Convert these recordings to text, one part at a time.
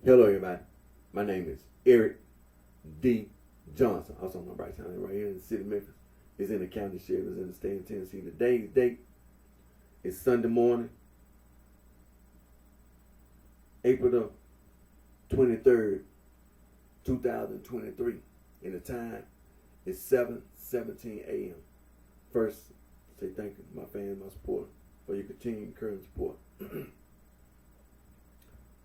Hello, everybody. My name is Eric D. Johnson, also on BrightShine, right here in the city of Memphis. It's in the county sheriff, it's in the state of Tennessee. Today's date is Sunday morning, April the 23rd, 2023. And the time is 7:17 a.m. First, say thank you to my fans, my support, for your continued encouragement support.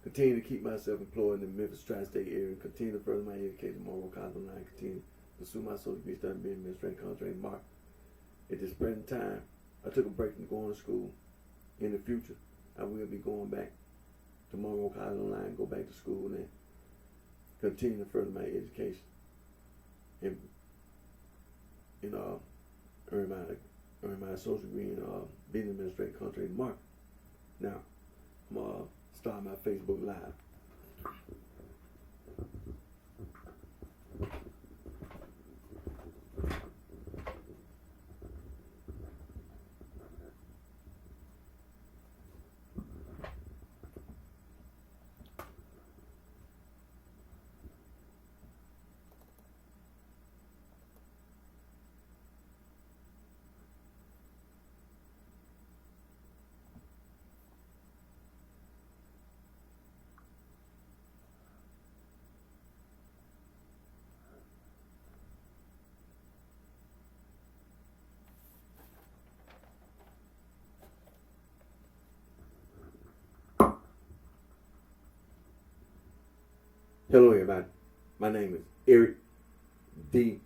Continue to keep myself employed in the Memphis tri-state area and continue to further my education, moral college online, continue to pursue my social degree, studying being administrative contract mark. At this present time, I took a break from going to school. In the future, I will be going back to Monroe College Online, go back to school and continue to further my education and earn my social degree in being administrative contract mark. Now, I'm gonna start my Facebook Live. Hello, everybody. My name is Eric D.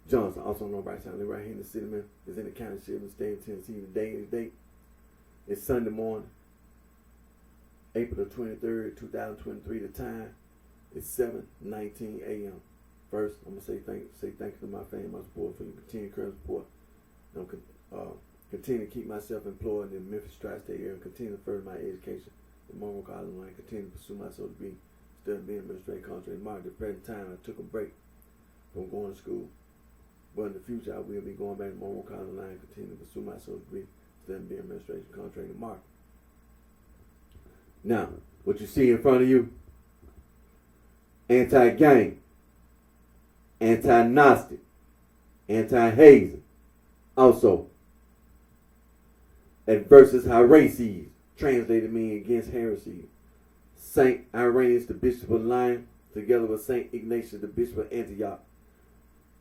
Johnson, also known by BrightShine, right here in the city of Memphis. It's in the county sheriff, in the state of Tennessee. Today's date is Sunday morning, April the 23rd, 2023. The time is 7:19 a.m. First, I'm gonna say thank you to my family, my support, for your continued current support. I'm continue to keep myself employed in the Memphis tri-state area, continue to further my education in Monroe College Online, continue to pursue my social degree, studying being administrative contract mark. At the present time, I took a break from going to school, but in the future, I will be going back to Monroe College Online, continue to pursue my social degree, studying being administrative contract mark. Now, what you see in front of you: anti-gang, anti-Gnostic, anti-hazing. Also, adversus heresies, translated meaning against heresy. Saint Irenaeus, the Bishop of Lyons, together with Saint Ignatius, the Bishop of Antioch.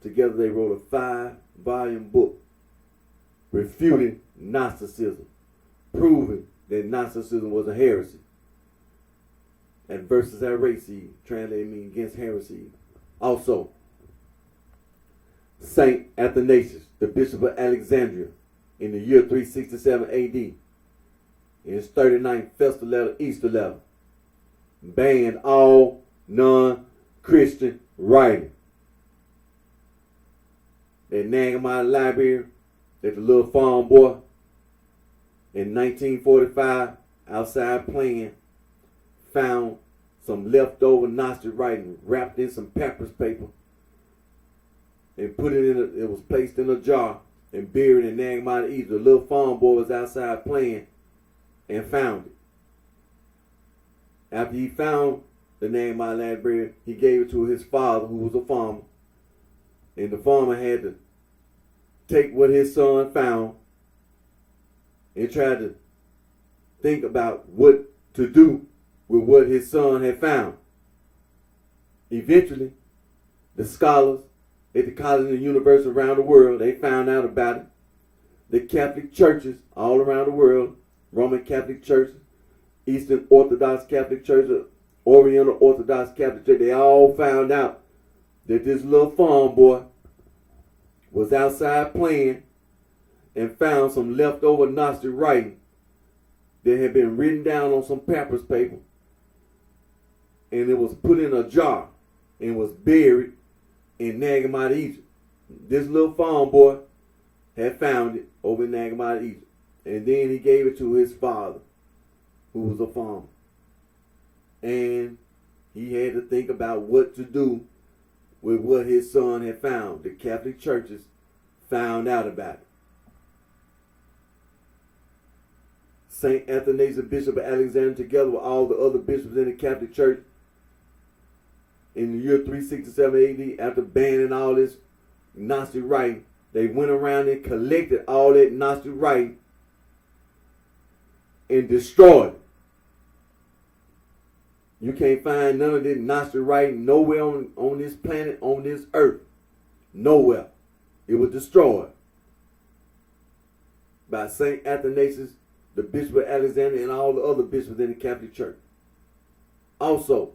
Together they wrote a 5-volume book refuting Gnosticism, proving that Gnosticism was a heresy. Adversus heresies, translated meaning against heresy. Also, Saint Athanasius, the Bishop of Alexandria, in the year 367 AD, in his 39th festal letter, Easter letter, banned all non-Christian writing. That Nagamite library, that the little farm boy in 1945 outside playing found some leftover Gnostic writing wrapped in some papyrus paper and put it it was placed in a jar and buried in Nagamite, Egypt. The little farm boy was outside playing and found it. After he found the Nagamite library, he gave it to his father, who was a farmer. And the farmer had to take what his son found and try to think about what to do with what his son had found. Eventually, the scholars at the colleges and universities around the world, they found out about it. The Catholic churches all around the world, Roman Catholic churches, Eastern Orthodox Catholic Church, Oriental Orthodox Catholic Church, they all found out that this little farm boy was outside playing and found some leftover Gnostic writing that had been written down on some papyrus paper, and it was put in a jar and was buried in Nagamite, Egypt. This little farm boy had found it over in Nagamite, Egypt, and then he gave it to his father, who was a farmer. And he had to think about what to do with what his son had found. The Catholic churches found out about it. St. Athanasius, Bishop of Alexandria, together with all the other bishops in the Catholic Church, in the year 367 AD, after banning all this Gnostic writing, they went around and collected all that Gnostic writing and destroyed it. You can't find none of this Gnostic writing nowhere on this planet, on this earth. Nowhere. It was destroyed by St. Athanasius, the Bishop of Alexandria, and all the other bishops in the Catholic Church. Also,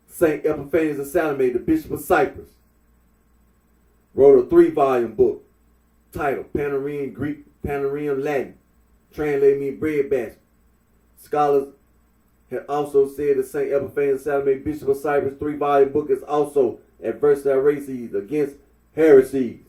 St. Epiphanius of Salome, the Bishop of Cyprus, wrote a 3-volume book titled Panarian Greek, Panarian Latin, translated mean bread basket. Scholars have also said that St. Epiphanius of Salome, Bishop of Cyprus, 3-volume book is also adverse heresies against heresies.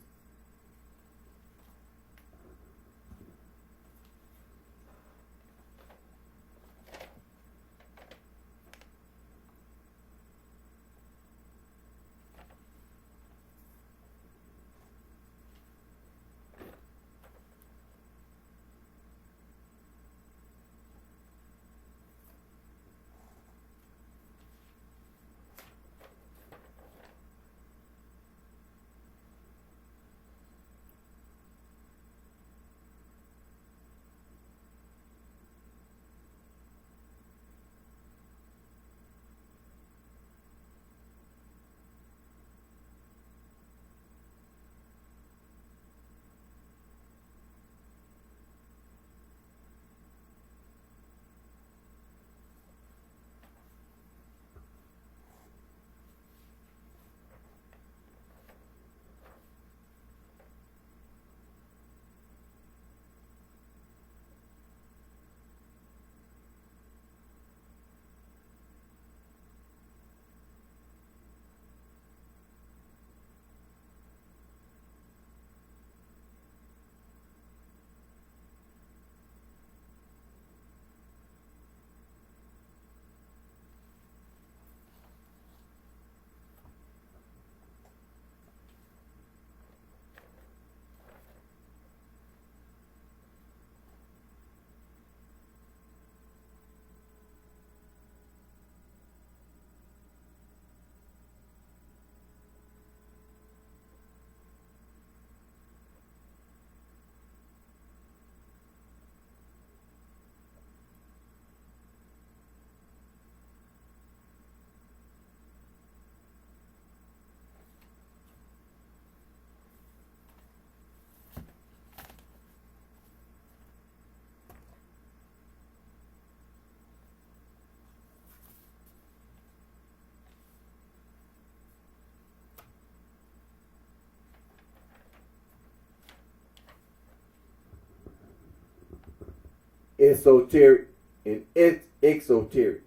Esoteric and exoteric.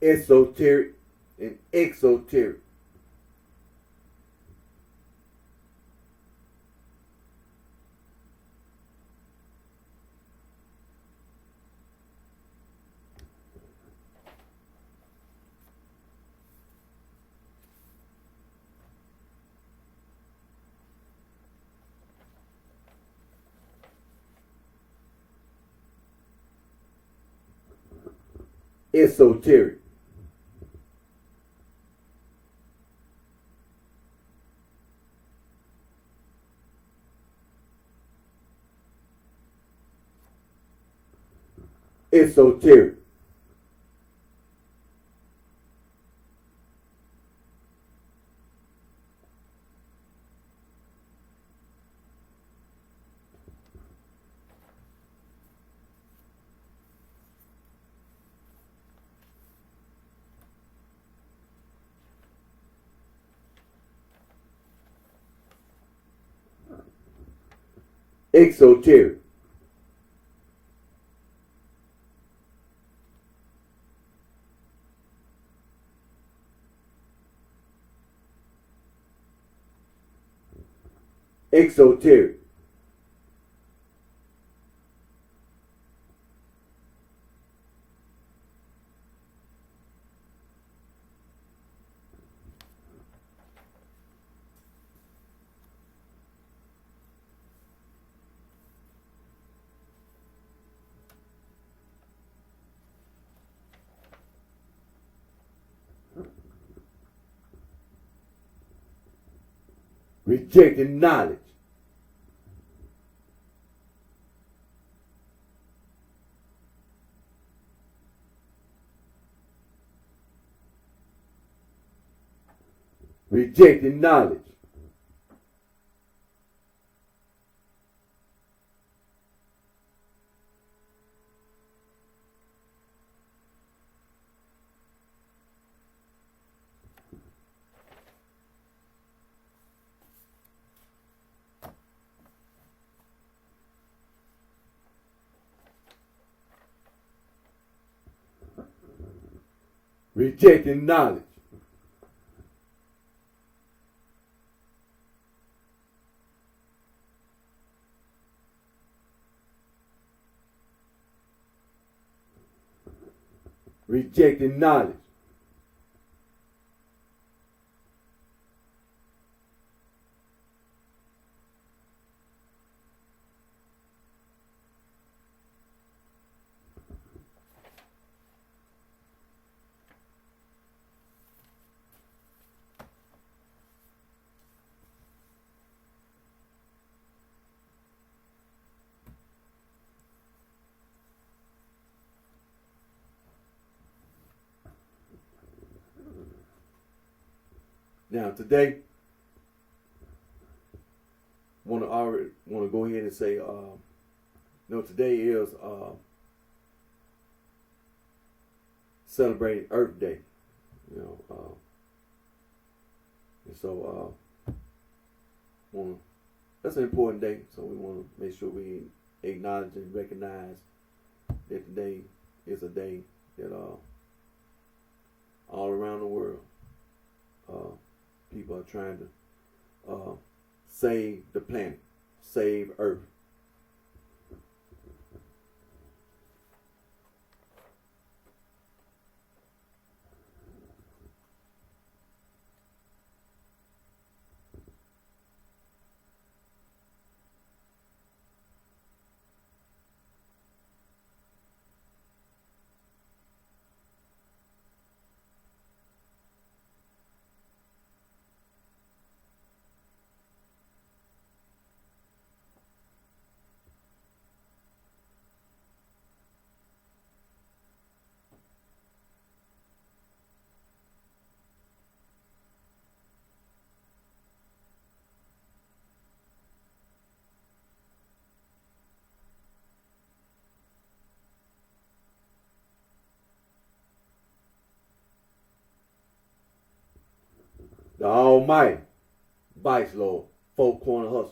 Esoteric and exoteric. Esoteric. Esoteric. Exoteric. Exoteric. Rejecting knowledge. Rejecting knowledge. Rejecting knowledge. Rejecting knowledge. Now today, want to go ahead and say, today is celebrating Earth Day. And so that's an important day. So we want to make sure we acknowledge and recognize that today is a day that all around the world, people are trying to save the planet, save Earth. The Almighty, Vice Lord, Four Corner Hustler.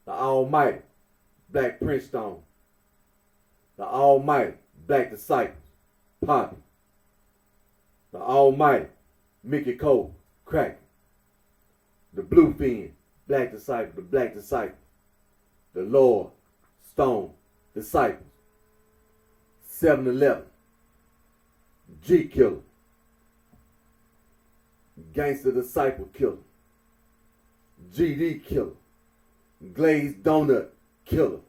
The Almighty, Black Prince Stone. The Almighty, Black Disciples, Poppy. The Almighty, Mickey Cole, Crack. The Bluefin, Black Disciple, the Black Disciple. The Lord, Stone, Disciples. 7-Eleven, G Killer. Gangster Disciple Killer. GD Killer. Glazed Donut Killer.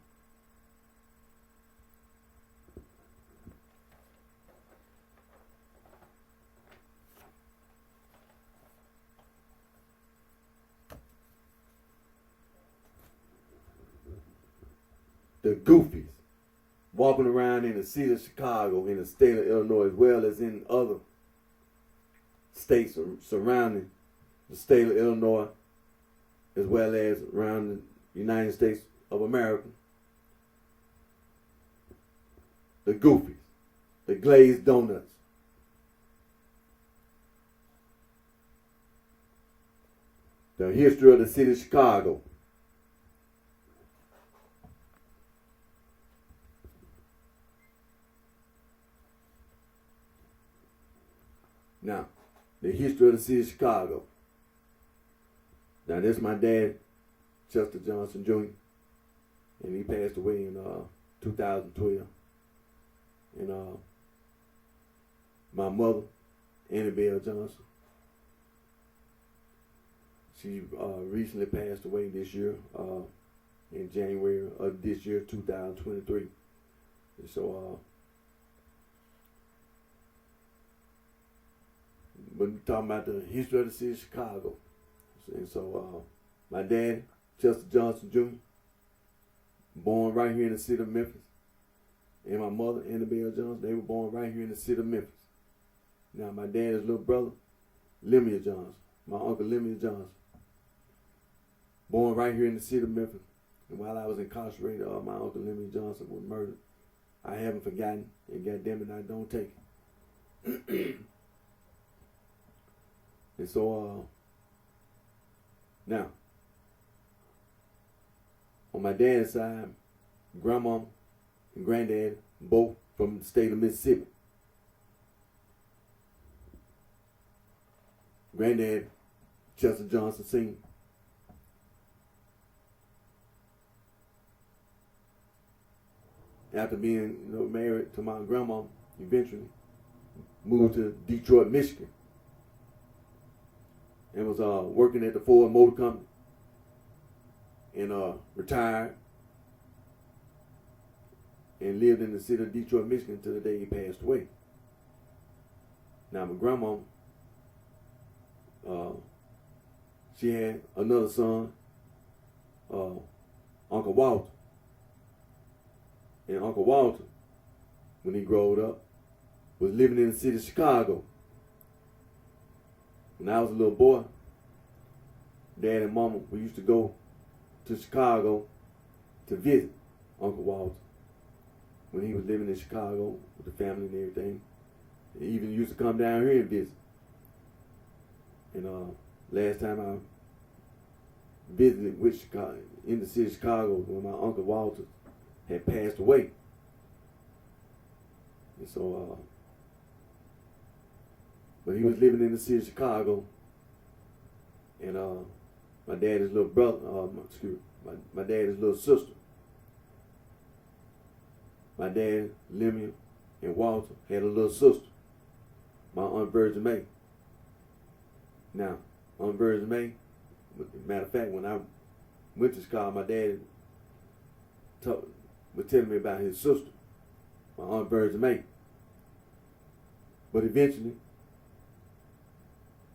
The Goofies, walking around in the city of Chicago, in the state of Illinois, as well as in other states surrounding the state of Illinois, as well as around the United States of America. The Goofies, the Glazed Donuts. The history of the city of Chicago. Now, the history of the city of Chicago. Now, this is my dad, Chester Johnson Jr., and he passed away in 2012. And my mother, Annabelle Johnson, she recently passed away this year, in January of this year, 2023. And so, but we're talking about the history of the city of Chicago. And so my dad, Chester Johnson Jr., born right here in the city of Memphis. And my mother, Annabelle Johnson, they were born right here in the city of Memphis. Now, my dad's little brother, Lemuel Johnson, my uncle Lemuel Johnson, born right here in the city of Memphis. And while I was incarcerated, my uncle Lemuel Johnson was murdered. I haven't forgotten, and goddamn it, I don't take it. And so, now, on my dad's side, grandma and granddad, both from the state of Mississippi. Granddad, Chester Johnson Sr., after being married to my grandma, eventually moved to Detroit, Michigan, and was working at the Ford Motor Company, and retired and lived in the city of Detroit, Michigan until the day he passed away. Now my grandma, she had another son, Uncle Walter. And Uncle Walter, when he growed up, was living in the city of Chicago. When I was a little boy, Dad and Mama, we used to go to Chicago to visit Uncle Walter when he was living in Chicago with the family and everything. He even used to come down here and visit. And last time I visited with Chicago, in the city of Chicago, when my Uncle Walter had passed away. And so, but he was living in the city of Chicago, and my dad's little brother, my dad's little sister, my dad, Lemuel, and Walter had a little sister, my Aunt Virgin May. Now, Aunt Virgin May, matter of fact, when I went to Chicago, my dad was telling me about his sister, my Aunt Virgin May. But eventually,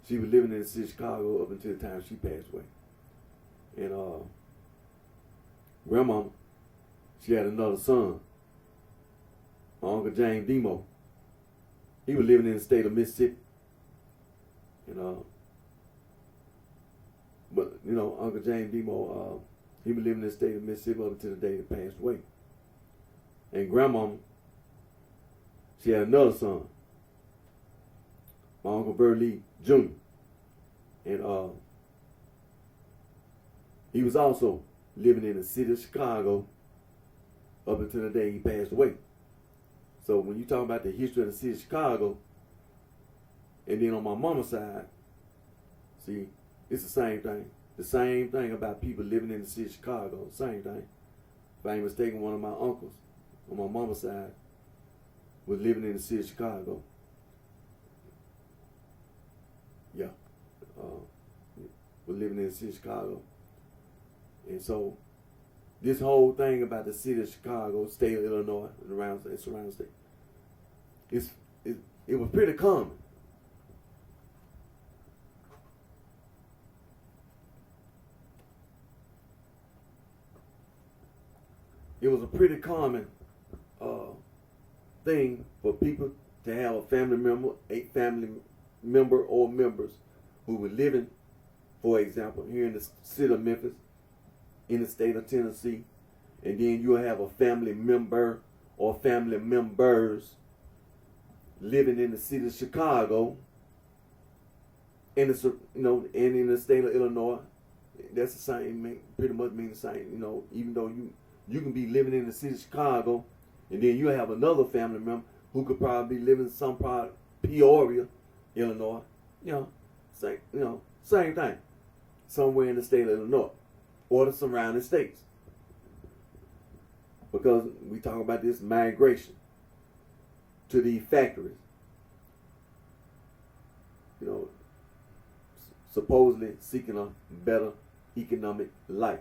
she was living in the city of Chicago up until the time she passed away. And grandma, she had another son, my Uncle James Demo. He was living in the state of Mississippi. And but Uncle James Demo, he was living in the state of Mississippi up until the day he passed away. And grandma, she had another son, my Uncle Burley Jr. And he was also living in the city of Chicago up until the day he passed away. So when you talk about the history of the city of Chicago, and then on my mama's side, see, it's the same thing. The same thing about people living in the city of Chicago. Same thing. If I ain't mistaken, one of my uncles on my mama's side was living in the city of Chicago. Yeah. Was living in the city of Chicago. And so this whole thing about the city of Chicago, state of Illinois, and surrounding state, it was pretty common. It was a pretty common thing for people to have a family member or members who were living, for example, here in the city of Memphis, in the state of Tennessee, and then you'll have a family member or family members living in the city of Chicago, and and in the state of Illinois. That's the same, pretty much mean the same. Even though you can be living in the city of Chicago, and then you have another family member who could probably be living in some part of Peoria, Illinois. Same thing, somewhere in the state of Illinois or the surrounding states. Because we talk about this migration to these factories, supposedly seeking a better economic life.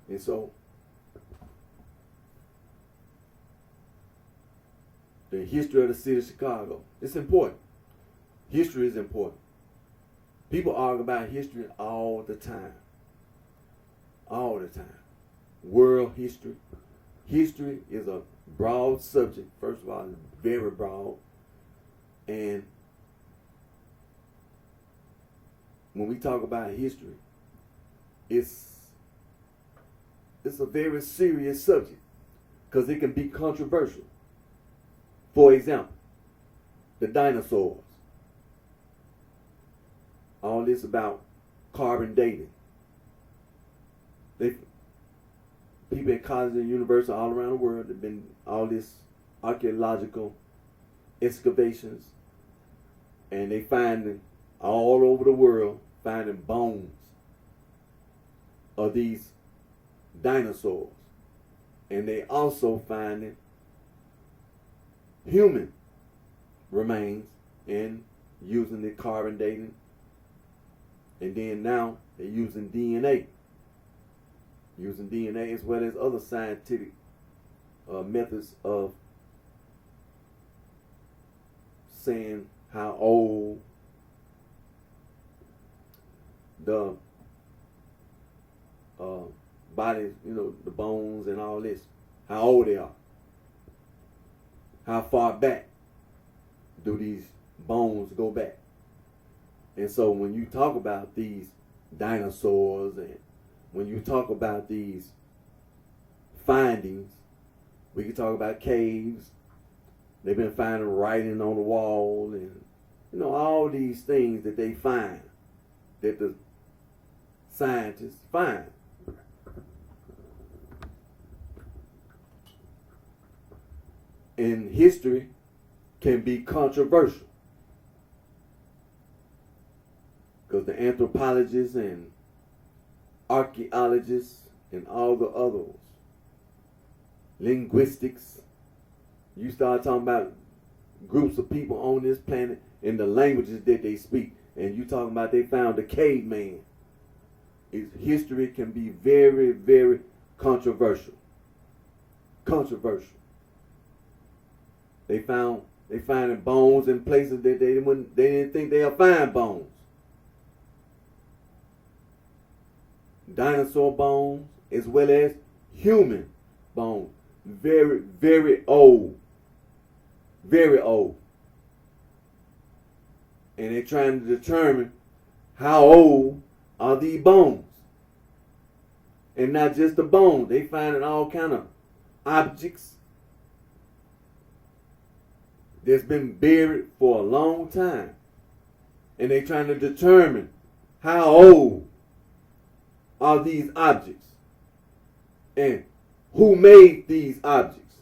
And so the history of the city of Chicago. It's important. History is important. People argue about history all the time. All the time. World history. History is a broad subject. First of all, it's very broad. And when we talk about history, it's a very serious subject because it can be controversial. For example, the dinosaurs. All this about carbon dating. People in colleges and universities all around the world have been all this archaeological excavations, and they finding all over the world finding bones of these dinosaurs, and they also finding human remains and using the carbon dating, and then now they're using DNA as well as other scientific methods of saying how old the bodies, the bones and all this, how old they are. How far back do these bones go back? And so when you talk about these dinosaurs and when you talk about these findings, we can talk about caves. They've been finding writing on the wall and all these things that they find, that the scientists find. And history can be controversial because the anthropologists and archaeologists and all the others, linguistics, you start talking about groups of people on this planet and the languages that they speak, and you talking about they found the caveman. History can be very, very controversial. They finding bones in places that they didn't think they'll find bones. Dinosaur bones as well as human bones. Very, very old. Very old. And they're trying to determine how old are these bones. And not just the bones. They finding all kind of objects that's been buried for a long time. And they're trying to determine how old are these objects and who made these objects.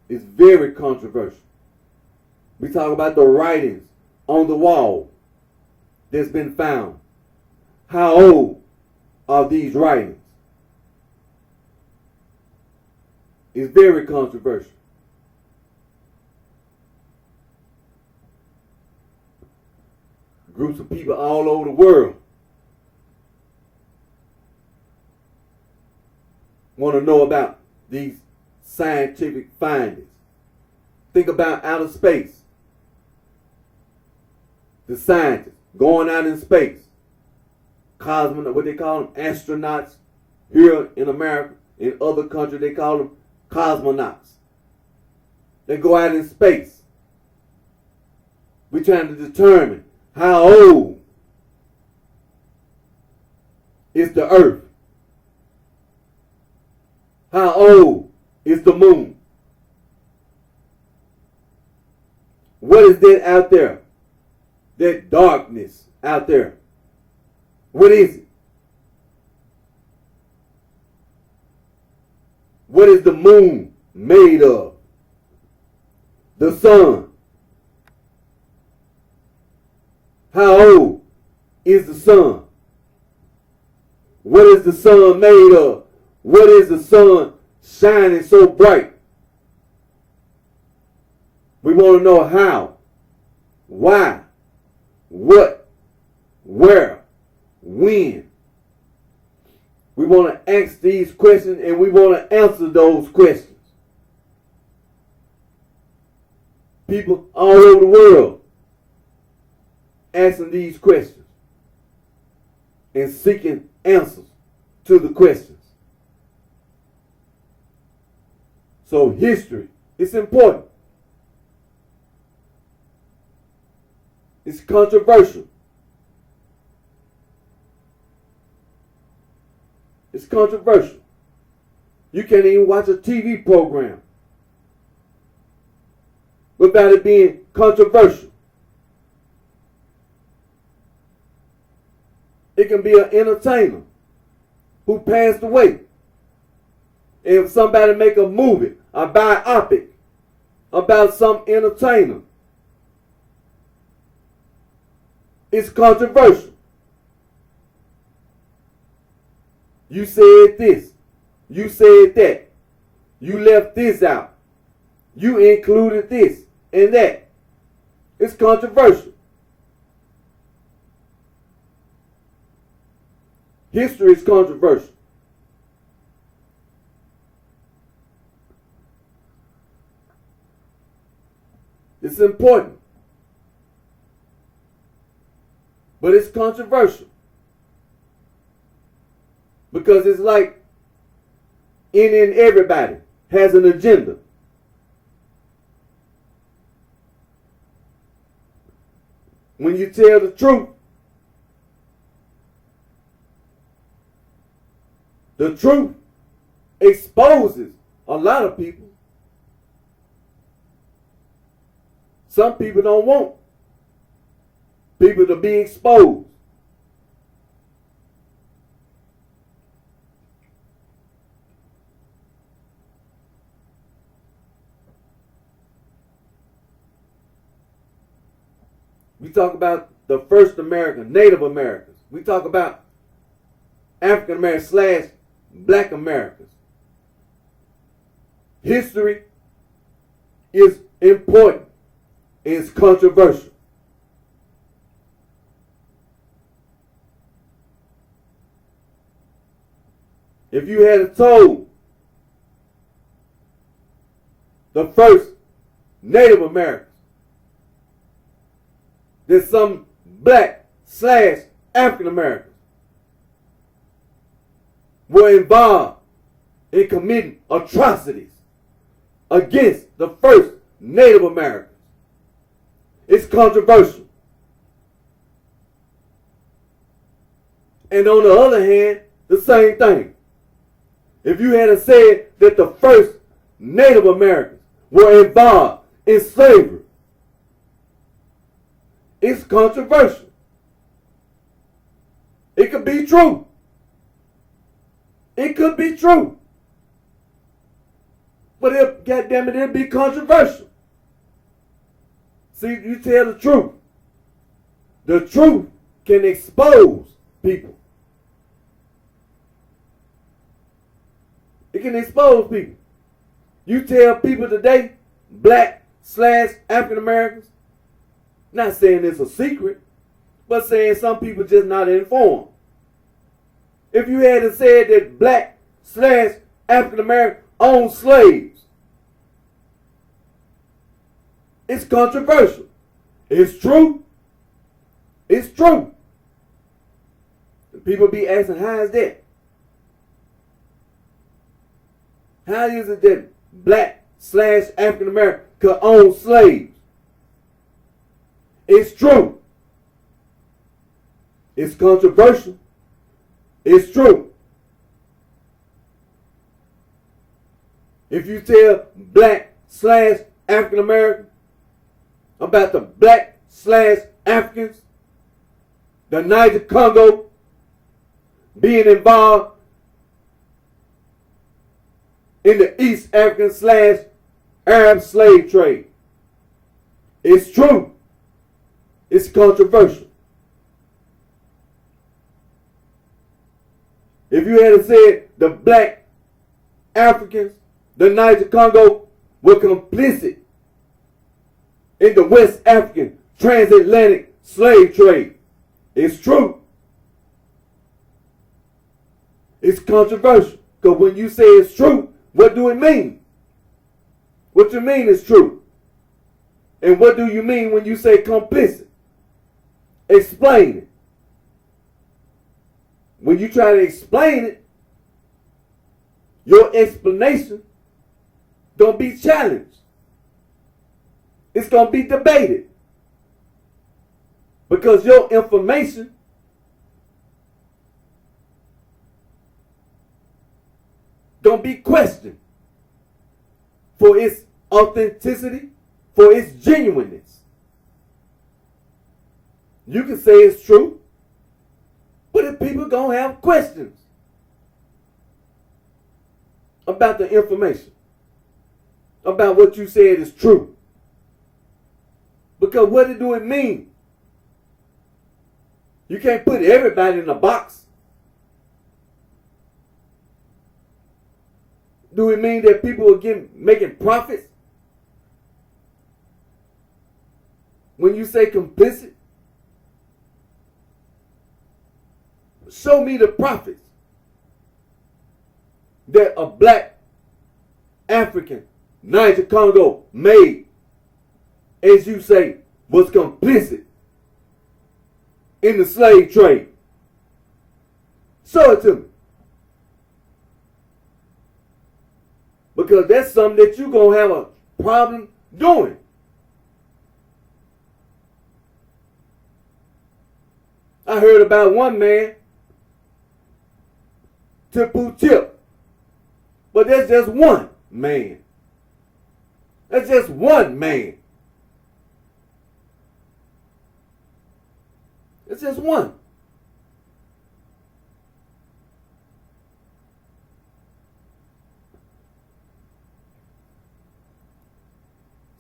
It's very controversial. We talk about the writings on the wall that's been found. How old are these writings? It's very controversial. Groups of people all over the world want to know about these scientific findings. Think about outer space. The scientists going out in space. Cosmonauts, what they call them, astronauts. Here in America, in other countries, they call them cosmonauts. They go out in space. We're trying to determine how old is the Earth? How old is the moon? What is that out there? That darkness out there. What is it? What is the moon made of? The sun. How old is the sun? What is the sun made of? What is the sun shining so bright? We want to know how, why, what, where, when. We want to ask these questions and we want to answer those questions. people all over the world asking these questions and seeking answers to the questions. So history is important. It's controversial. It's controversial. You can't even watch a TV program without it being controversial. It can be an entertainer who passed away. If somebody make a movie, a biopic about some entertainer, it's controversial. You said this. You said that. You left this out. You included this and that. It's controversial. History is controversial. It's important. But it's controversial. Because it's like any and everybody has an agenda. When you tell the truth exposes a lot of people. Some people don't want people to be exposed. We talk about the first American, Native Americans. We talk about African Americans / Black Americans. History is important and it's controversial. If you had told the first Native Americans that some Black / African Americans were involved in committing atrocities against the first Native Americans, it's controversial. And on the other hand, the same thing. If you had said that the first Native Americans were involved in slavery, it's controversial. It could be true. It could be true. But goddamn it, it'll be controversial. See, you tell the truth. The truth can expose people. It can expose people. You tell people today, Black / African Americans, not saying it's a secret, but saying some people just not informed. If you had said that Black / African American owned slaves, it's controversial. It's true. It's true. And people be asking, how is that? How is it that Black / African American could own slaves? It's true. It's controversial. It's true. If you tell Black / African American about the Black / Africans, the Niger Congo being involved in the East African / Arab slave trade, it's true. It's controversial. If you had said the Black Africans, the Niger Congo, were complicit in the West African transatlantic slave trade, it's true. It's controversial. Because when you say it's true, what do it mean? What you mean is true? And what do you mean when you say complicit? Explain it. When you try to explain it, your explanation gonna be challenged. It's gonna be debated. Because your information gonna be questioned for its authenticity, for its genuineness. You can say it's true, but if people gonna have questions about the information, about what you said is true. Because what do it mean? You can't put everybody in a box. Do it mean that people are making profits? When you say complicit, show me the profits that a black African, Niger Congo made, as you say, was complicit in the slave trade. Show it to me. Because that's something that you're going to have a problem doing. I heard about one man, Tipu Tip. But that's just one man. That's just one man. It's just one.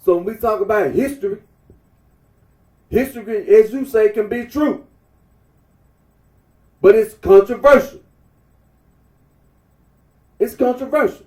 So when we talk about history, history, as you say, can be true. But it's controversial. It's controversial.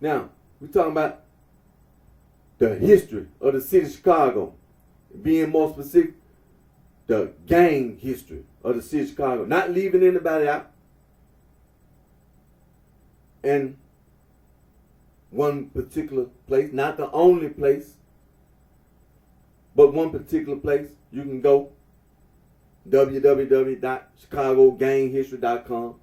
Now, we're talking about the history of the city of Chicago. Being more specific, the gang history of the city of Chicago. Not leaving anybody out. And one particular place, not the only place, but one particular place. You can go www.chicagoganghistory.com.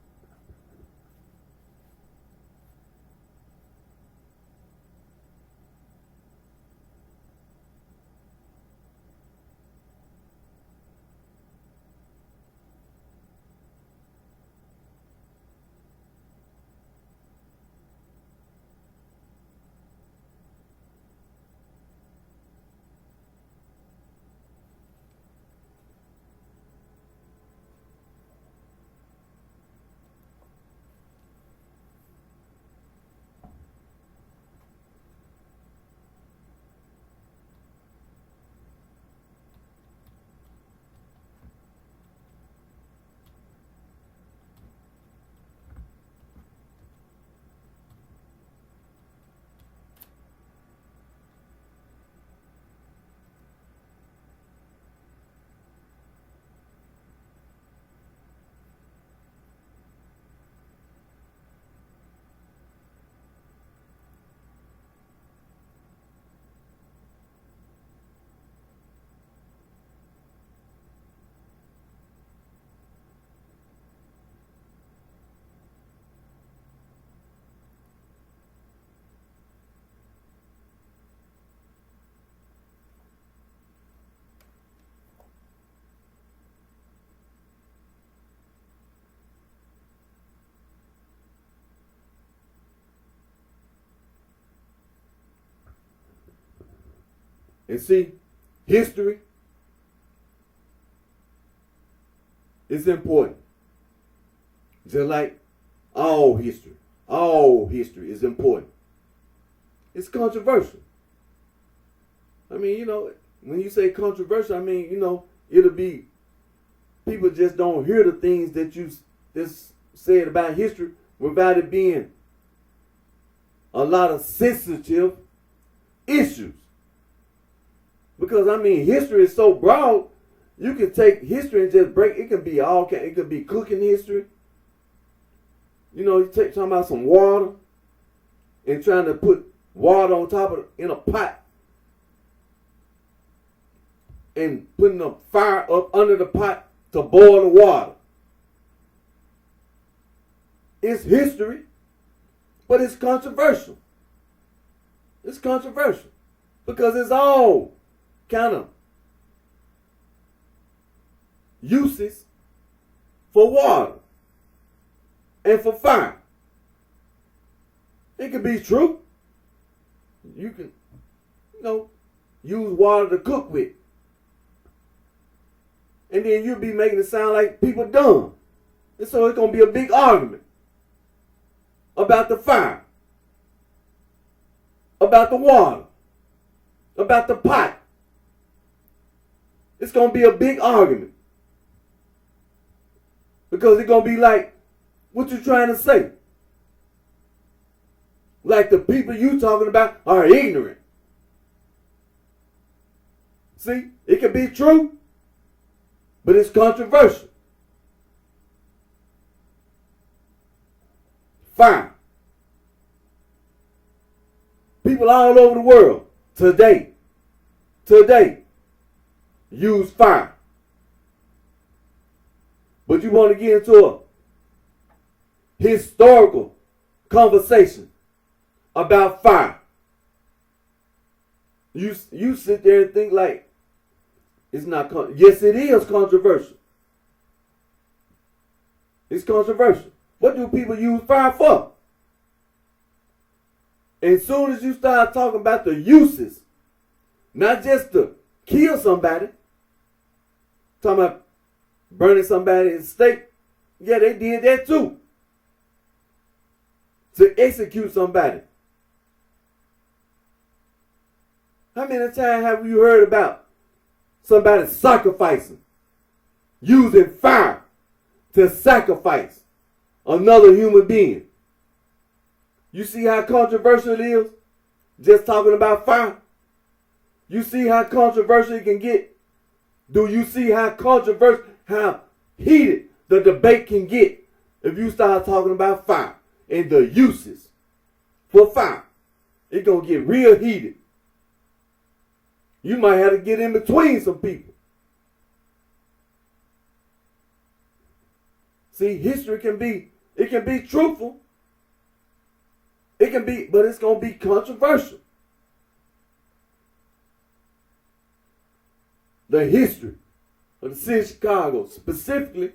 And see, history is important. Just like all history is important. It's controversial. I mean, when you say controversial, I mean, it'll be, people just don't hear the things that you just said about history without it being a lot of sensitive issues. Because, I mean, history is so broad, you can take history and just break, it can be it could be cooking history. You talking about some water and trying to put water on top of in a pot and putting a fire up under the pot to boil the water. It's history, but it's controversial. It's controversial because it's all kind of uses for water and for fire. It could be true. You can, use water to cook with. And then you'll be making it sound like people dumb. And so it's going to be a big argument about the fire, about the water, about the pot. It's going to be a big argument. Because it's going to be like, what you trying to say? Like the people you talking about are ignorant. See, it can be true, but it's controversial. Fire. People all over the world today use fire. But you want to get into a historical conversation about fire. You sit there and think like it's not. Yes, it is controversial. It's controversial. What do people use fire for? And as soon as you start talking about the uses, not just to kill somebody, talking about burning somebody in stake, yeah, they did that too. To execute somebody. How many times have you heard about somebody sacrificing, using fire to sacrifice another human being? You see how controversial it is? Just talking about fire. You see how controversial it can get? Do you see how controversial, how heated the debate can get if you start talking about fire and the uses for fire? It's going to get real heated. You might have to get in between some people. See, history can be truthful. It can be, but it's going to be controversial. The history of the city of Chicago, specifically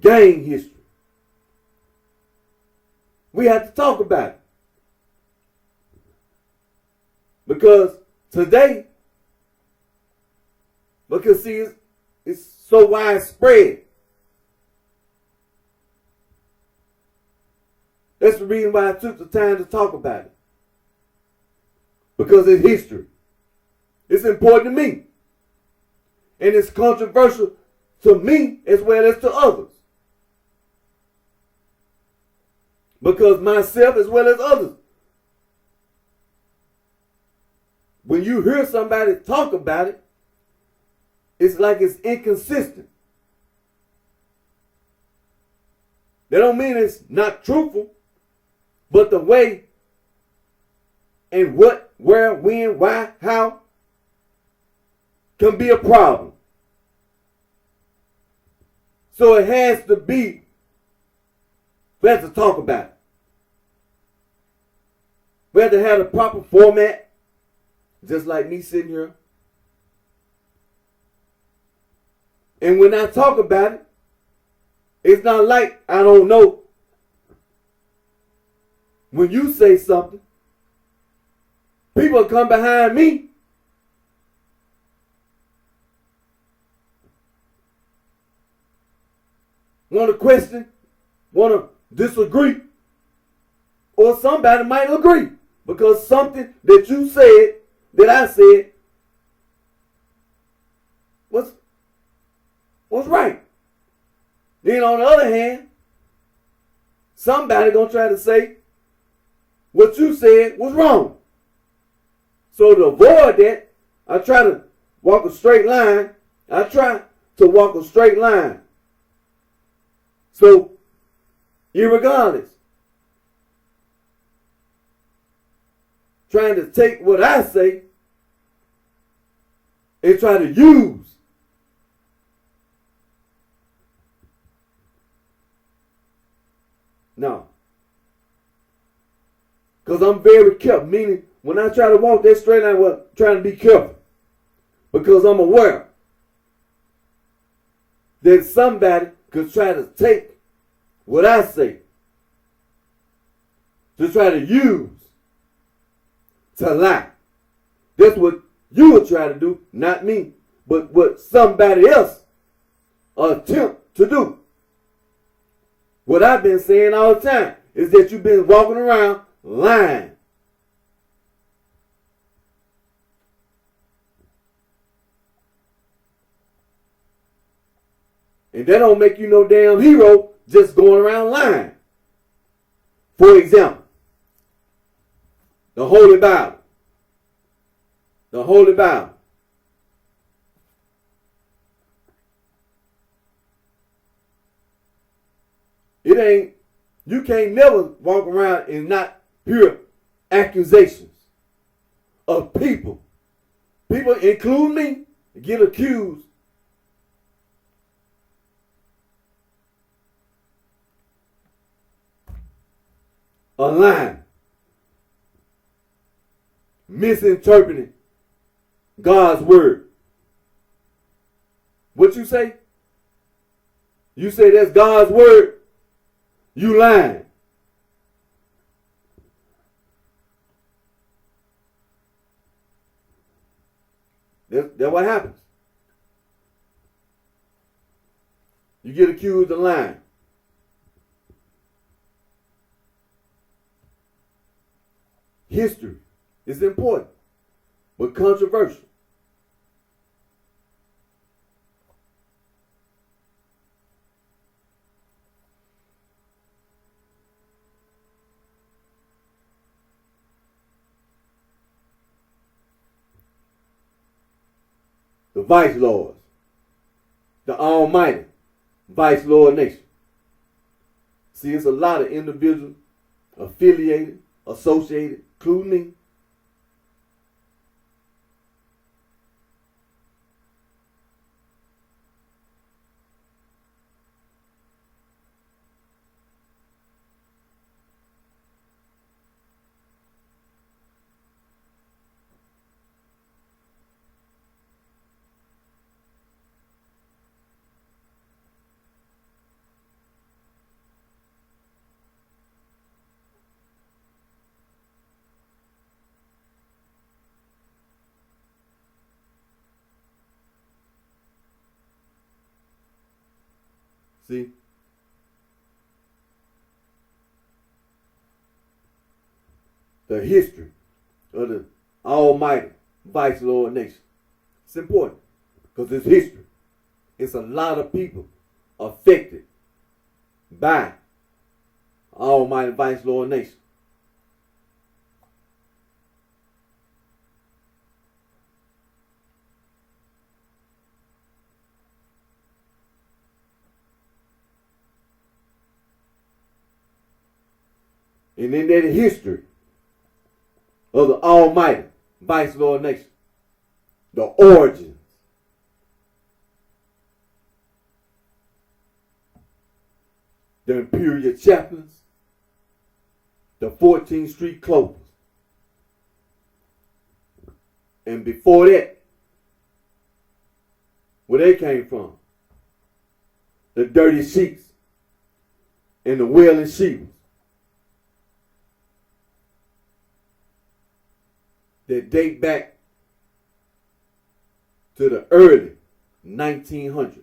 gang history. We have to talk about it. Because today, see, it's so widespread. That's the reason why I took the time to talk about it. Because it's history. It's important to me. And it's controversial to me as well as to others. Because myself as well as others. When you hear somebody talk about it, it's like it's inconsistent. That don't mean it's not truthful, but the way and what, where, when, why, how can be a problem. So it has to be, we have to talk about it. We have to have the proper format, just like me sitting here. And when I talk about it, it's not like I don't know. When you say something, people come behind me want to question, want to disagree, or somebody might agree because something that you said, that I said, was right. Then on the other hand, somebody gonna try to say what you said was wrong. So to avoid that, I try to walk a straight line. So, irregardless, trying to take what I say and try to use no. Because I'm very careful. Meaning, when I try to walk that straight line, I'm trying to be careful. Because I'm aware that somebody could try to take what I say to try to use to lie. That's what you would try to do, not me, but what somebody else attempt to do. What I've been saying all the time is that you've been walking around lying. And that don't make you no damn hero just going around lying. For example, the Holy Bible. The Holy Bible. It ain't, you can't never walk around and not hear accusations of people. People, including me, get accused of lying, misinterpreting God's word. What you say? You say that's God's word? You lying. That's what happens. You get accused of lying. History is important, but controversial. The vice lords, the almighty vice lord nation. See, it's a lot of individuals affiliated, associated, including me. See? The history of the almighty vice lord nation. It's important because it's history. It's a lot of people affected by almighty vice lord nation. And in that history of the almighty vice lord nation, the origins, the imperial chaplains, the 14th Street Clovers, and before that, where they came from, the dirty sheets and the wailing sheep that date back to the early 1900s.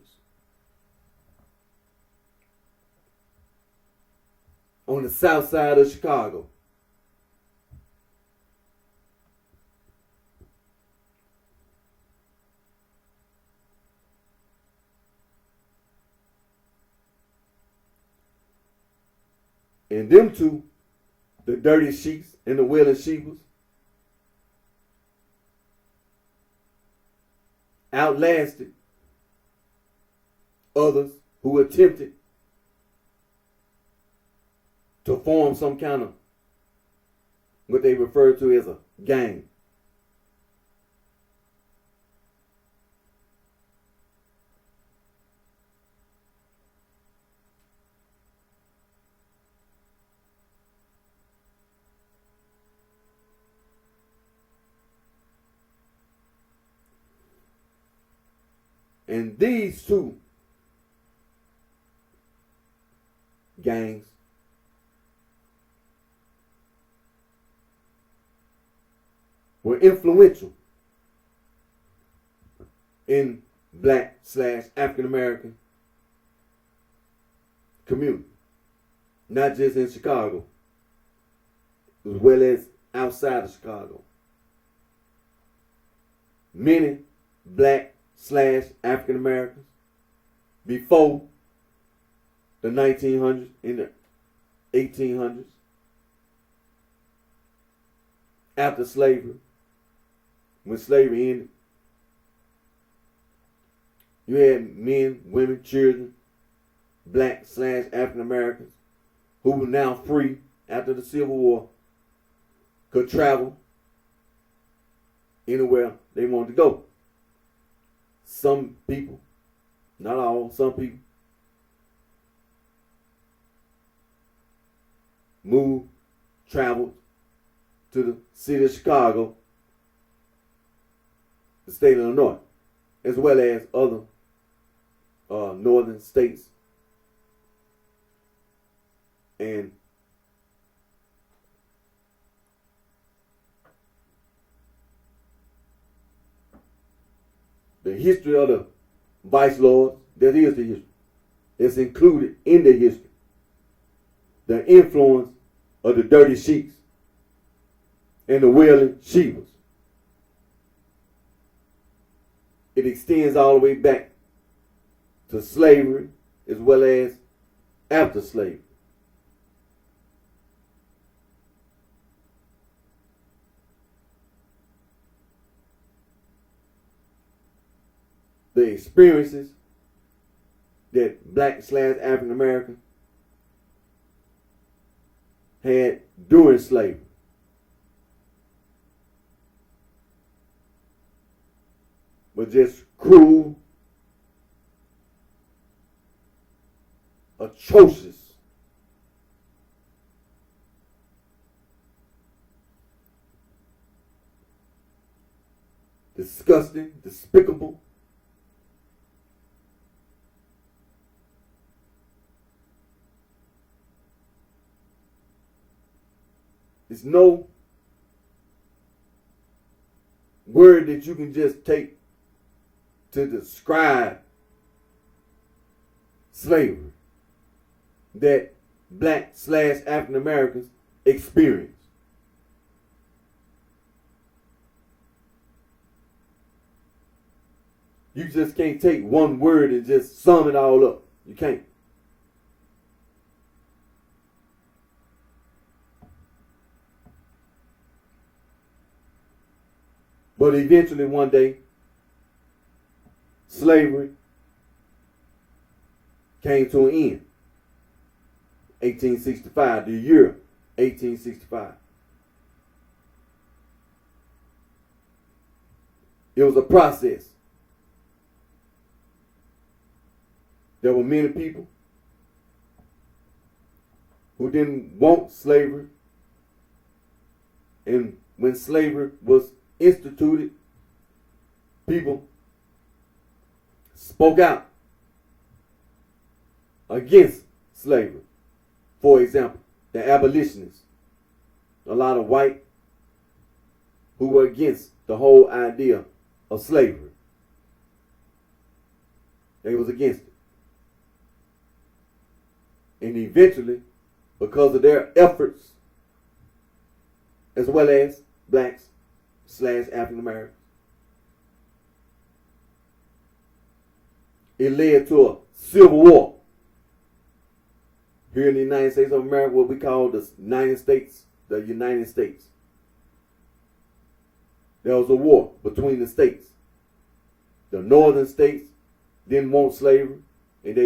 on the south side of Chicago. And them two, the dirty sheiks and the willing sheepers, outlasted others who attempted to form some kind of what they refer to as a gang. And these two gangs were influential in Black/African American community, not just in Chicago, as well as outside of Chicago. Many Black/African Americans before the 1900s and the 1800s, after slavery, when slavery ended, you had men, women, children, Black/African Americans, who were now free after the Civil War, could travel anywhere they wanted to go. Some people, not all, some people moved, traveled to the city of Chicago, the state of Illinois, as well as other northern states. And the history of the vice lords, that is the history. It's included in the history. The influence of the dirty sheiks and the willing sheepers. It extends all the way back to slavery as well as after slavery. The experiences that Black/African American had during slavery were just cruel, atrocious, disgusting, despicable. There's no word that you can just take to describe slavery that Black/African Americans experienced. You just can't take one word and just sum it all up. You can't. But eventually one day, slavery came to an end. 1865, the year 1865. It was a process. There were many people who didn't want slavery. And when slavery was instituted, people spoke out against slavery. For example, the abolitionists, a lot of white who were against the whole idea of slavery. They was against it. And eventually, because of their efforts, as well as blacks / African Americans. It led to a civil war here in the United States of America, what we call the United States. There was a war between the states. The northern states didn't want slavery, and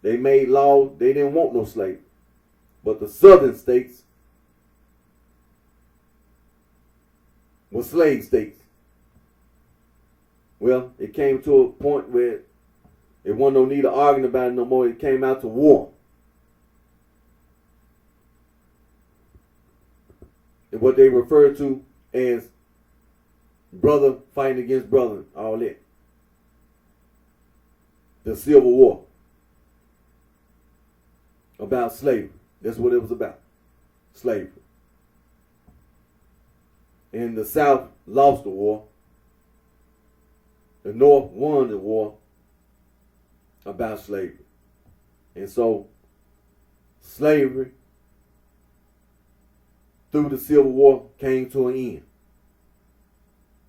they made laws. They didn't want no slavery. But the southern states were slave states. Well, it came to a point where it wasn't no need of arguing about it no more. It came out to war. And what they refer to as brother fighting against brother, all that. The Civil War. About slavery. That's what it was about. Slavery. And the South lost the war. The North won the war about slavery. And so, slavery through the Civil War came to an end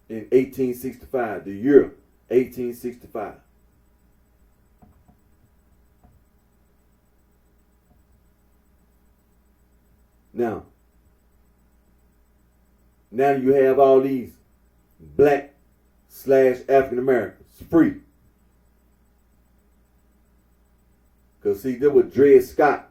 in 1865, the year 1865. Now you have all these black / African Americans free. Because see, there was Dred Scott.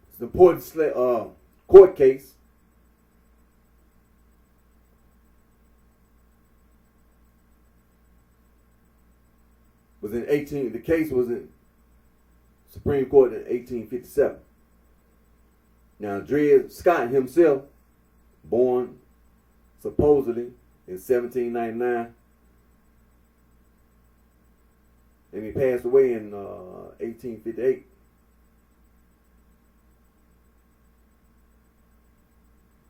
It's an important court case. The case was in Supreme Court in 1857. Now, Dred Scott himself, born supposedly in 1799, and he passed away in 1858.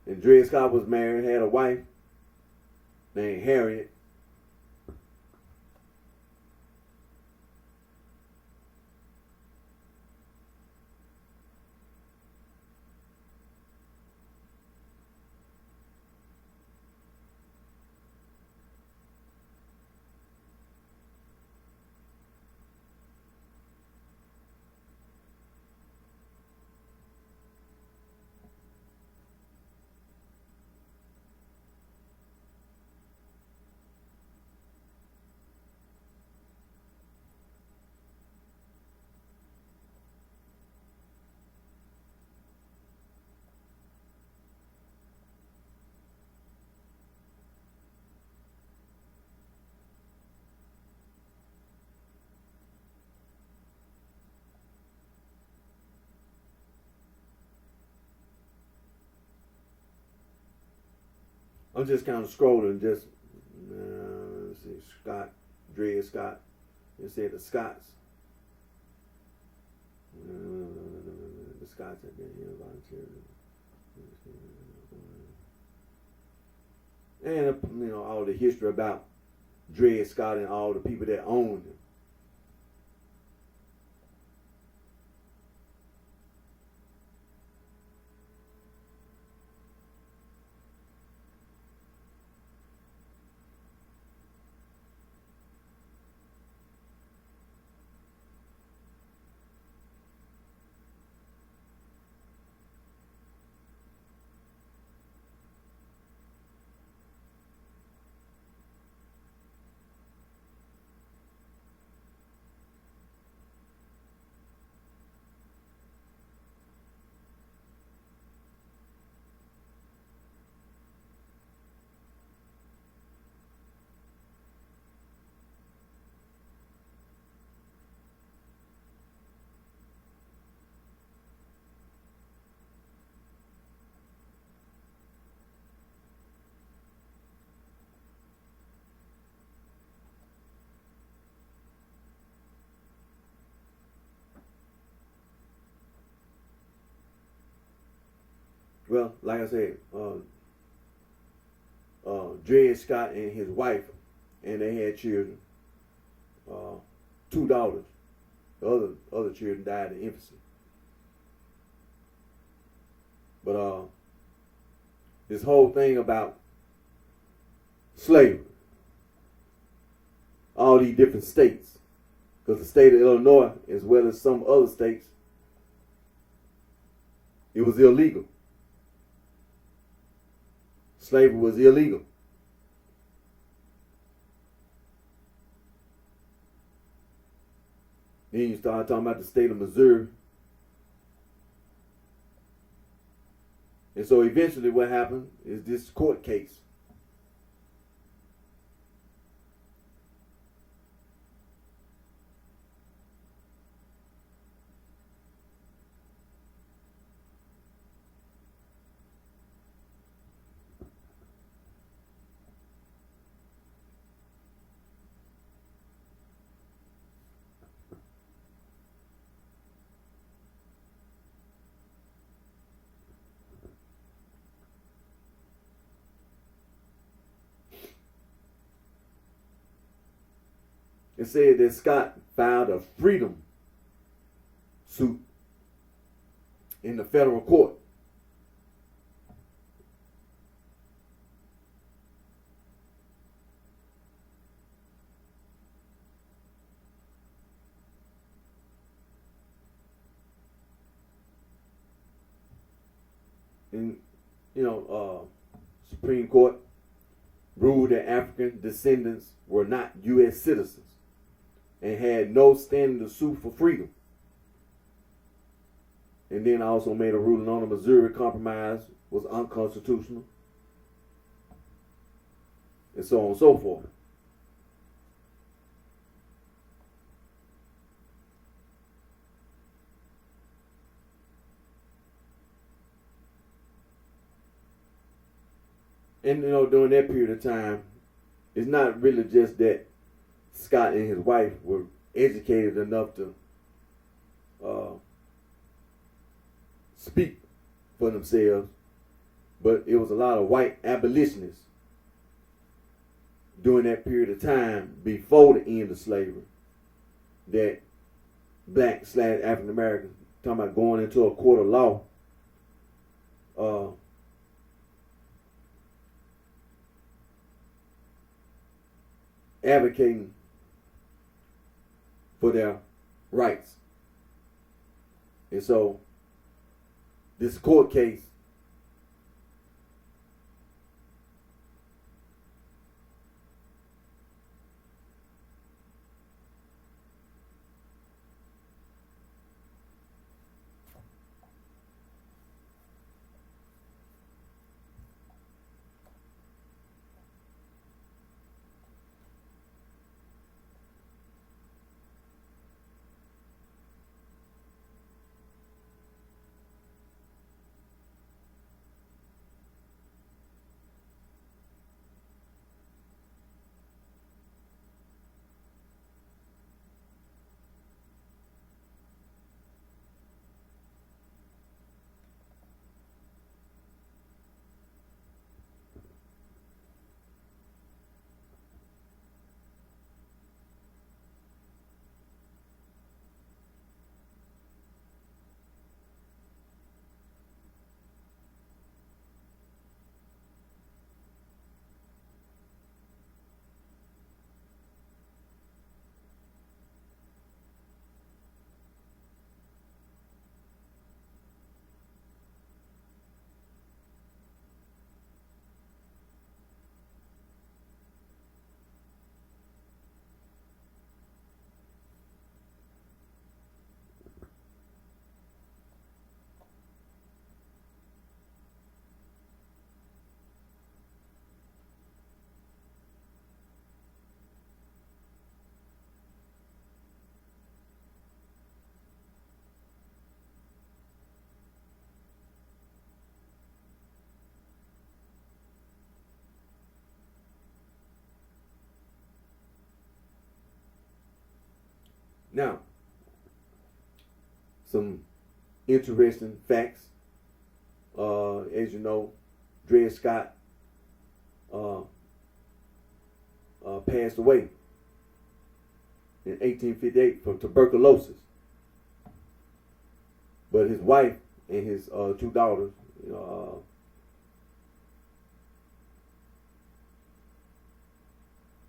And Dred Scott was married, had a wife named Harriet. I'm just kind of scrolling, let's see, Dred Scott. You said the Scots. The Scots have been here voluntarily. And all the history about Dred Scott and all the people that owned him. Well, like I said, Dred Scott and his wife, and they had children. Uh, Two daughters. The other children died in infancy. But this whole thing about slavery, all these different states, because the state of Illinois, as well as some other states, it was illegal. Slavery was illegal. Then you start talking about the state of Missouri. And so eventually what happened is this court case. It said that Scott filed a freedom suit in the federal court. And, Supreme Court ruled that African descendants were not U.S. citizens and had no standing to sue for freedom. And then also made a ruling on the Missouri Compromise was unconstitutional, and so on and so forth. And during that period of time, it's not really just that Scott and his wife were educated enough to speak for themselves, but it was a lot of white abolitionists during that period of time before the end of slavery that black / African Americans, talking about going into a court of law, advocating for their rights. And so this court case now, some interesting facts as you know, Dred Scott passed away in 1858 from tuberculosis. But his wife and his two daughters,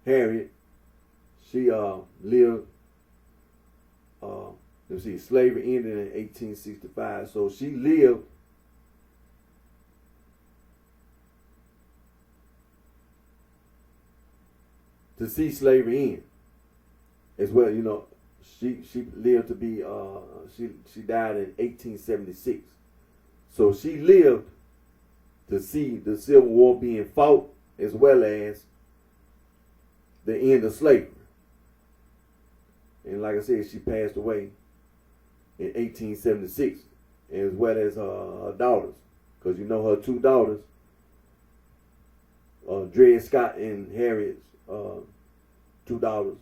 Harriet, she lived. Let's see, slavery ended in 1865, so she lived to see slavery end as well. She lived to be she died in 1876, so she lived to see the Civil War being fought as well as the end of slavery. And like I said, she passed away in 1876, as well as her daughters, because her two daughters, Dred Scott and Harriet's two daughters,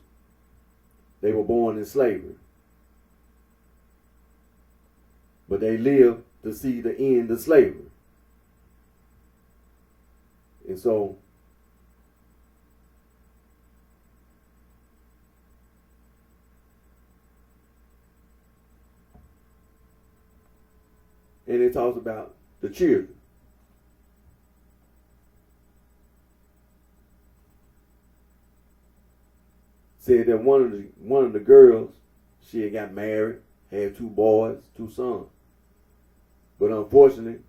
they were born in slavery, but they lived to see the end of slavery. And so and it talks about the children. Said that one of the girls, she had got married, had two boys, two sons. But unfortunately,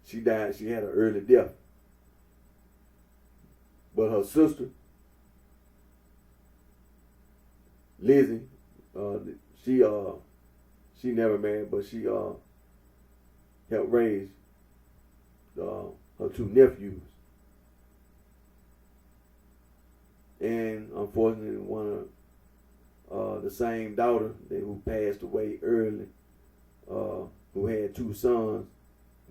she died. She had an early death. But her sister, Lizzie, she never married, but she helped raise her two nephews. And unfortunately, one of the same daughter who passed away early, who had two sons,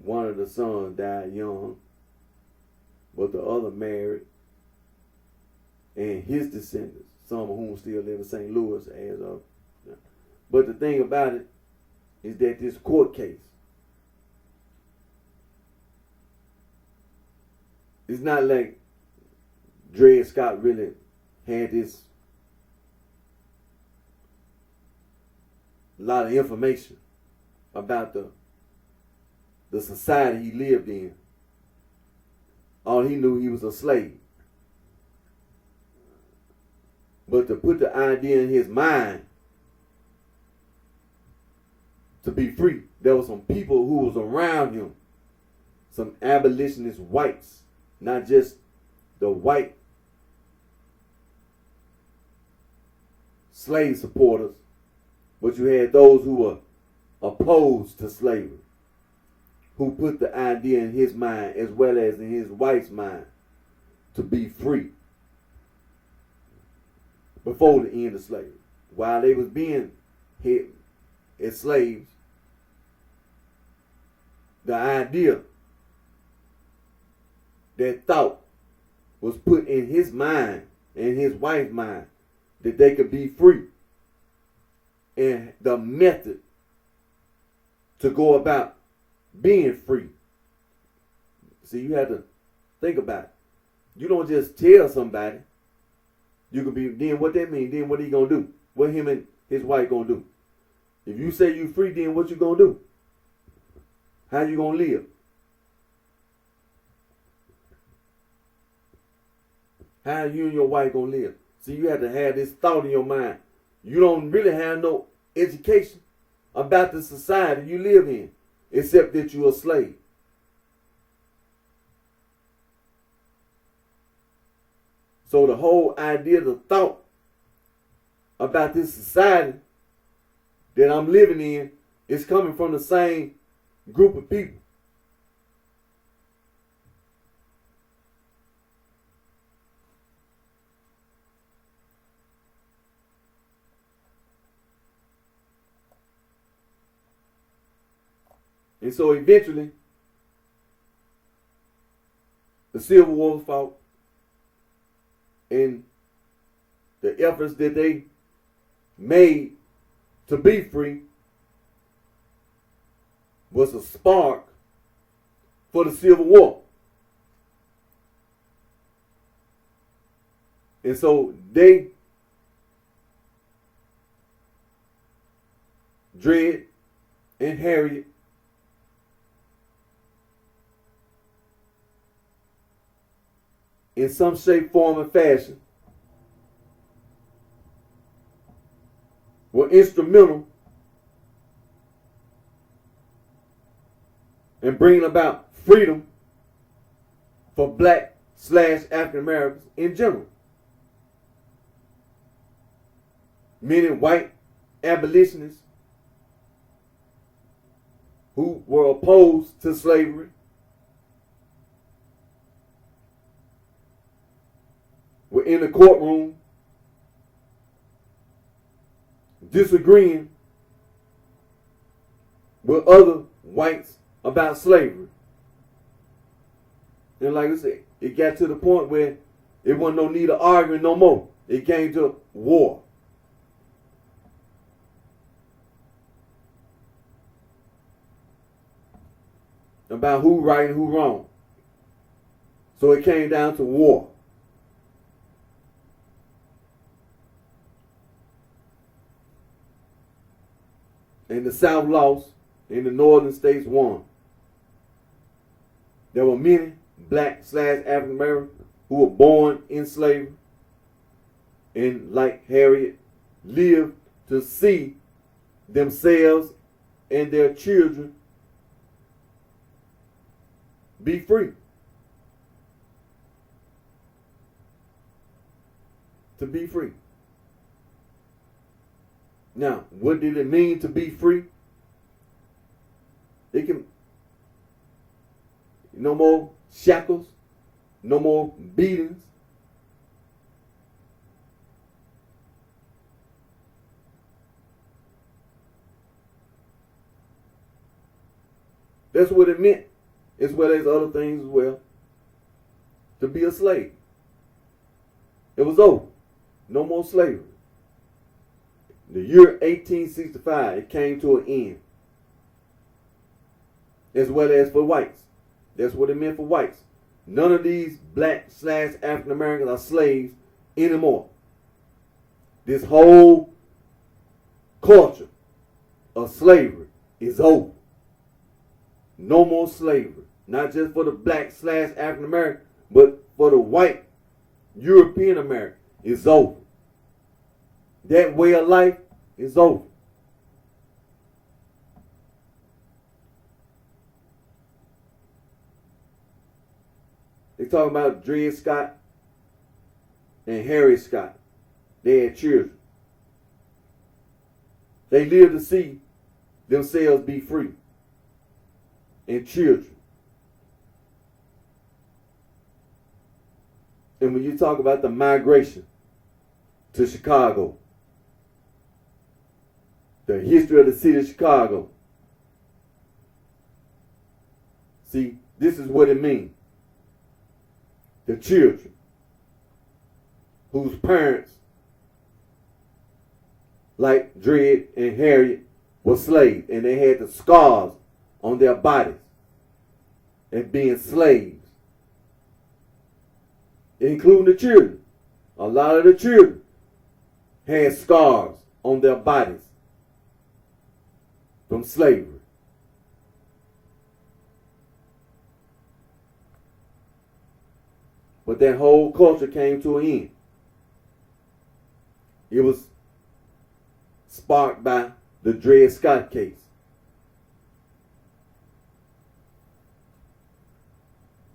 one of the sons died young, but the other married, and his descendants, some of whom still live in St. Louis as of. But the thing about it is that this court case, it's not like Dred Scott really had this lot of information about the society he lived in. All he knew, he was a slave. But to put the idea in his mind to be free, there were some people who was around him, some abolitionist whites, not just the white slave supporters, but you had those who were opposed to slavery, who put the idea in his mind as well as in his wife's mind to be free before the end of slavery. While they was being held as slaves, the idea, that thought was put in his mind and his wife's mind that they could be free. And the method to go about being free. See, you have to think about it. You don't just tell somebody you could be, then what that mean? Then what he gonna do? What him and his wife gonna do? If you say you free, then what you gonna do? How you gonna live? How you and your wife gonna live? See, you have to have this thought in your mind. You don't really have no education about the society you live in, except that you're a slave. So the whole idea, the thought about this society that I'm living in is coming from the same group of people. And so eventually, the Civil War fought, and the efforts that they made to be free was a spark for the Civil War. And so they, Dred and Harriet, in some shape, form, and fashion, were instrumental in bringing about freedom for black/African Americans in general. Many white abolitionists who were opposed to slavery were in the courtroom disagreeing with other whites about slavery. And like I said, it got to the point where it wasn't no need of arguing no more. It came to war. About who right and who wrong. So it came down to war. And the South lost, and the northern states won. There were many black/African Americans who were born in slavery and, like Harriet, lived to see themselves and their children be free. To be free. Now, what did it mean to be free? It can, no more shackles, no more beatings. That's what it meant, as well as other things as well, to be a slave. It was over. No more slavery. The year 1865, it came to an end. As well as for whites. That's what it meant for whites. None of these black/African Americans are slaves anymore. This whole culture of slavery is over. No more slavery. Not just for the black/African American, but for the white European American. It's over. That way of life is over. They talking about Dred Scott and Harry Scott. They had children. They lived to see themselves be free. And children. And when you talk about the migration to Chicago, the history of the city of Chicago, see, this is what it means. The children whose parents, like Dred and Harriet, were slaves, and they had the scars on their bodies and being slaves, including the children. A lot of the children had scars on their bodies from slavery. But that whole culture came to an end. It was sparked by the Dred Scott case.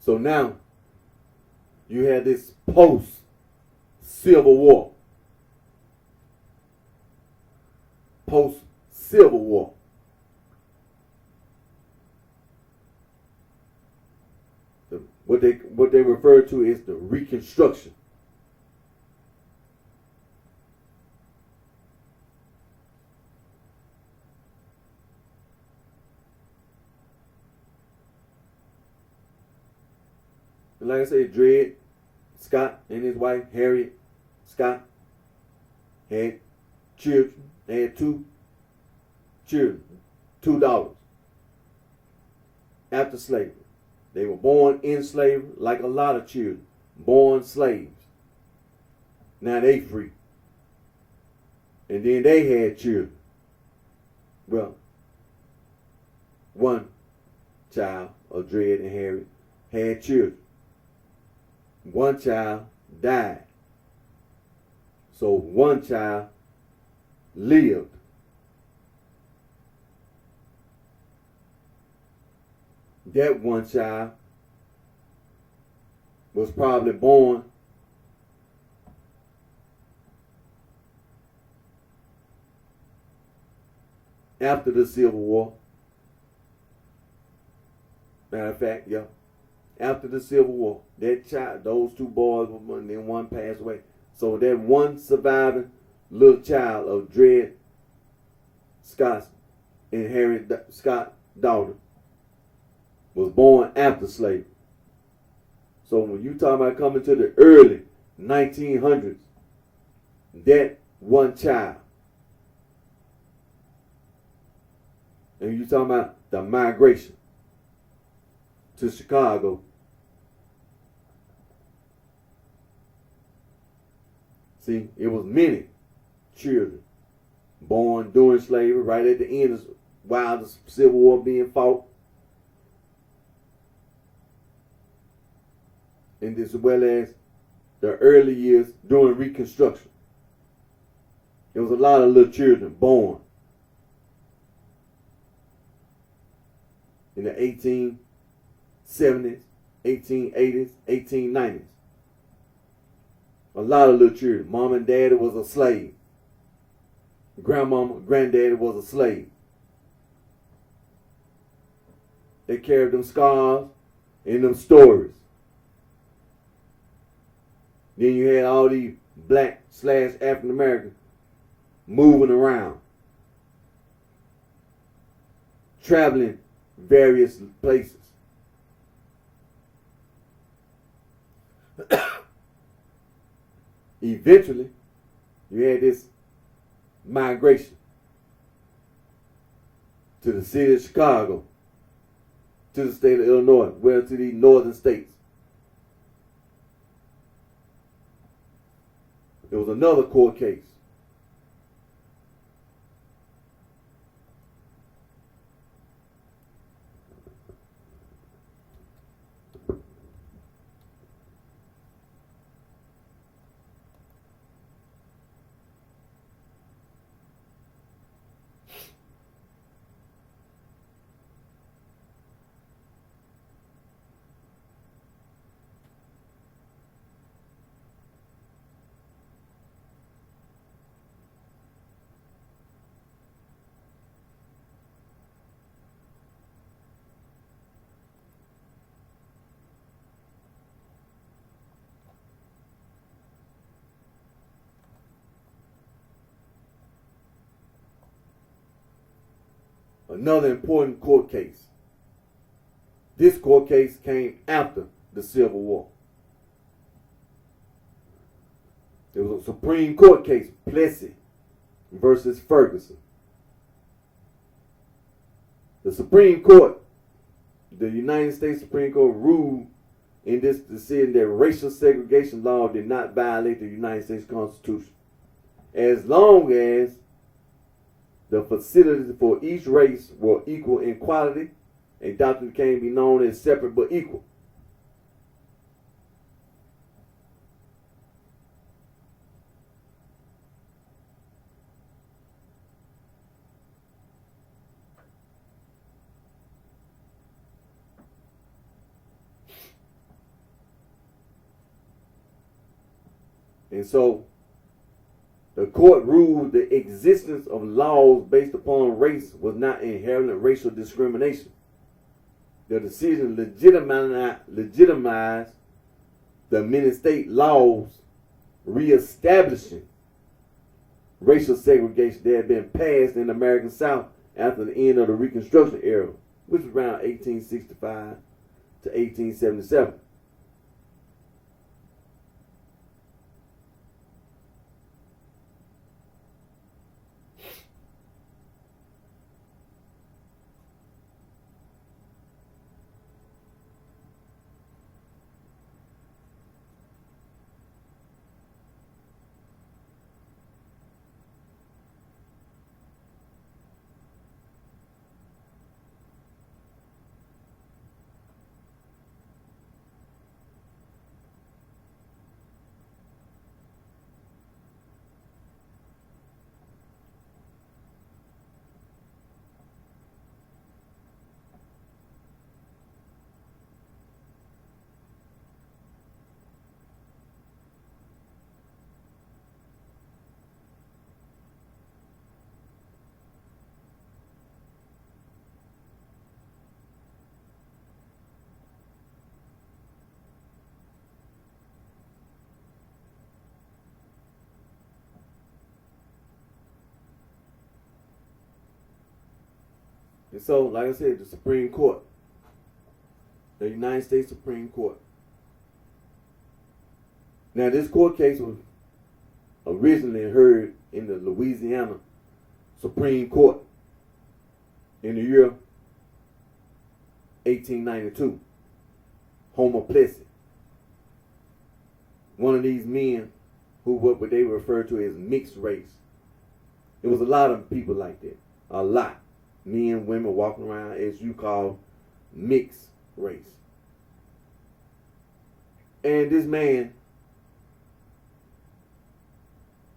So now you had this post-Civil War. Post-Civil War. What they refer to as the Reconstruction. And like I said, Dred Scott and his wife Harriet Scott had children. They had two children, $2. after slavery. They were born in slavery, like a lot of children, born slaves. Now they free. And then they had children. Well, one child of Dred and Harriet had children. One child died. So one child lived. That one child was probably born after the Civil War. Matter of fact, yeah. After the Civil War, that child, those two boys were born, and then one passed away. So that one surviving little child of Dred Scott and Harriet Scott daughter was born after slavery. So when you talk about coming to the early 1900s, that one child, and you talking about the migration to Chicago, see, it was many children born during slavery, right at the end of while the Civil War being fought. And as well as the early years during Reconstruction. There was a lot of little children born in the 1870s, 1880s, 1890s. A lot of little children. Mom and daddy was a slave. Grandmama, granddaddy was a slave. They carried them scars and them stories. Then you had all these black / African Americans moving around, traveling various places. Eventually, you had this migration to the city of Chicago, to the state of Illinois, well, to the northern states. There was another court case. Another important court case. This court case came after the Civil War. It was a Supreme Court case, Plessy versus Ferguson. The Supreme Court, the United States Supreme Court, ruled in this decision that racial segregation law did not violate the United States Constitution, as long as the facilities for each race were equal in quality. A doctrine can be known as separate but equal. And so the court ruled the existence of laws based upon race was not inherent racial discrimination. The decision legitimized the many state laws reestablishing racial segregation that had been passed in the American South after the end of the Reconstruction era, which was around 1865 to 1877. And so, like I said, the Supreme Court, the United States Supreme Court. Now, this court case was originally heard in the Louisiana Supreme Court in the year 1892. Homer Plessy, one of these men who what they refer to as mixed race. It was a lot of people like that. A lot. Men, women walking around as you call mixed race. And this man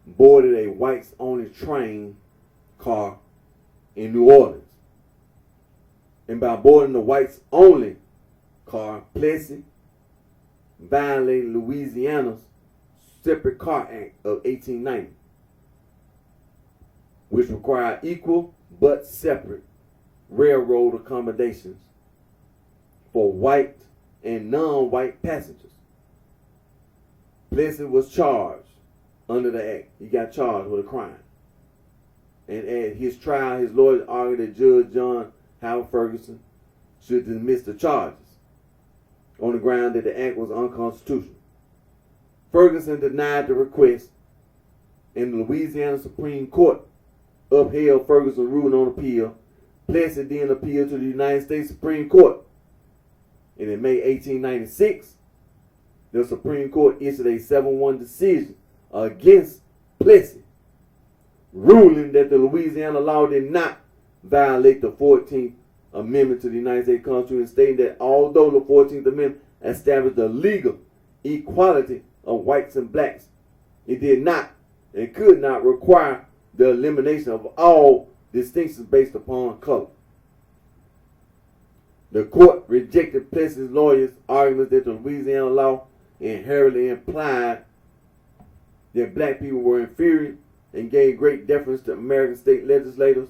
boarded a whites only train car in New Orleans. And by boarding the whites only car, Plessy violated Louisiana's Separate Car Act of 1890, which required equal but separate railroad accommodations for white and non-white passengers. Plessy was charged under the act. He got charged with a crime. And at his trial, his lawyers argued that Judge John Howard Ferguson should dismiss the charges on the ground that the act was unconstitutional. Ferguson denied the request, and the Louisiana Supreme Court upheld Ferguson's ruling on appeal. Plessy then appealed to the United States Supreme Court. And in May 1896, the Supreme Court issued a 7-1 decision against Plessy, ruling that the Louisiana law did not violate the 14th Amendment to the United States Constitution, stating that although the 14th Amendment established the legal equality of whites and blacks, it did not and could not require the elimination of all distinctions based upon color. The court rejected Plessy's lawyers' arguments that the Louisiana law inherently implied that black people were inferior and gave great deference to American state legislators'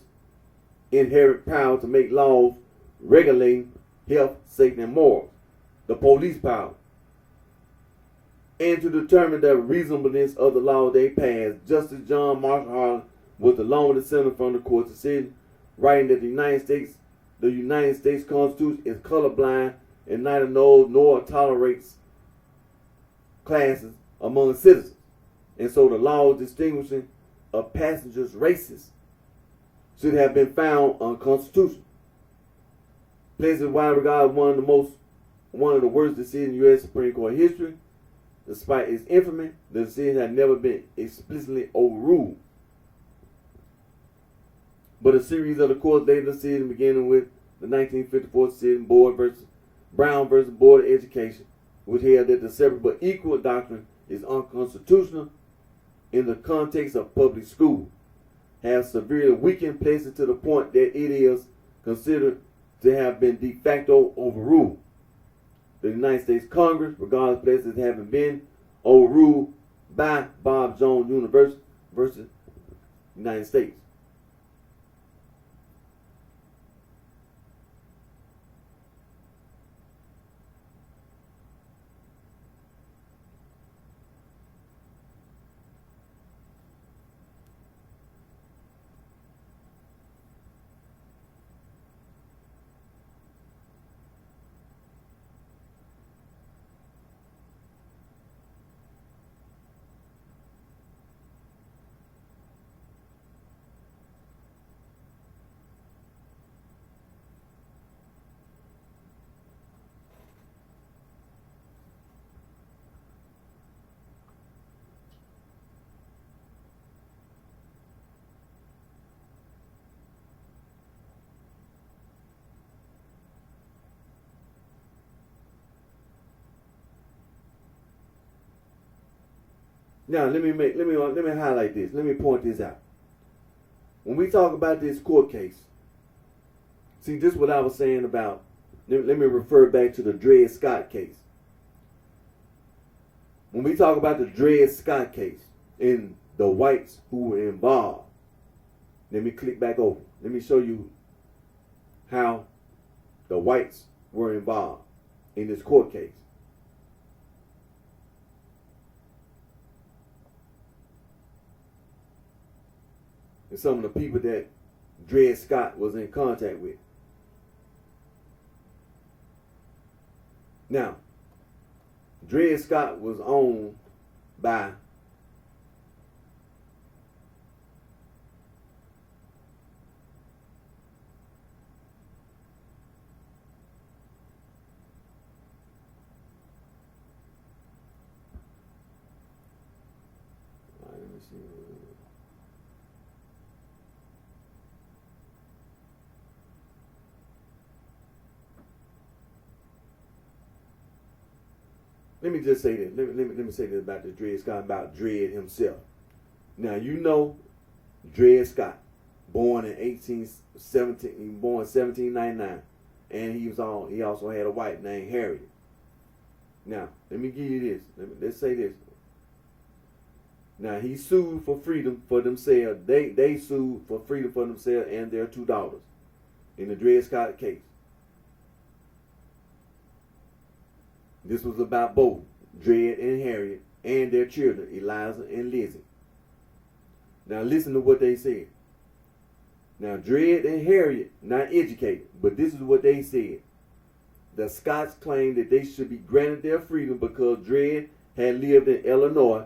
inherent power to make laws regulating health, safety, and morals, the police power, and to determine the reasonableness of the law they passed. Justice John Marshall Harlan was the lone dissenter from the court's decision, writing that the United States Constitution is colorblind and neither knows nor tolerates classes among citizens. And so the laws distinguishing of passengers' races should have been found unconstitutional. Plessy is widely regarded as one of the worst decisions in U.S. Supreme Court history. Despite its infamy, the decision had never been explicitly overruled. But a series of the court's later decisions, beginning with the 1954 decision, Brown versus Board of Education, which held that the separate but equal doctrine is unconstitutional in the context of public school, have severely weakened Plessy to the point that it is considered to have been de facto overruled. The United States Congress regards Plessy as having been overruled by Bob Jones University versus United States. Now let me highlight this. Let me point this out. When we talk about this court case, see, this is what I was saying about. Let me refer back to the Dred Scott case. When we talk about the Dred Scott case and the whites who were involved, let me click back over. Let me show you how the whites were involved in this court case. And some of the people that Dred Scott was in contact with. Now, Dred Scott was owned by let me see. Let me just say this. Let me say this about the Dred Scott, about Dred himself. Now, you know Dred Scott, born in 1817, born 1799, and he also had a wife named Harriet. Now, let me give you this. Let's say this. Now, he sued for freedom for themselves. They sued for freedom for themselves and their two daughters in the Dred Scott case. This was about both Dred and Harriet and their children, Eliza and Lizzie. Now listen to what they said. Now Dred and Harriet, not educated, but this is what they said. The Scots claimed that they should be granted their freedom because Dred had lived in Illinois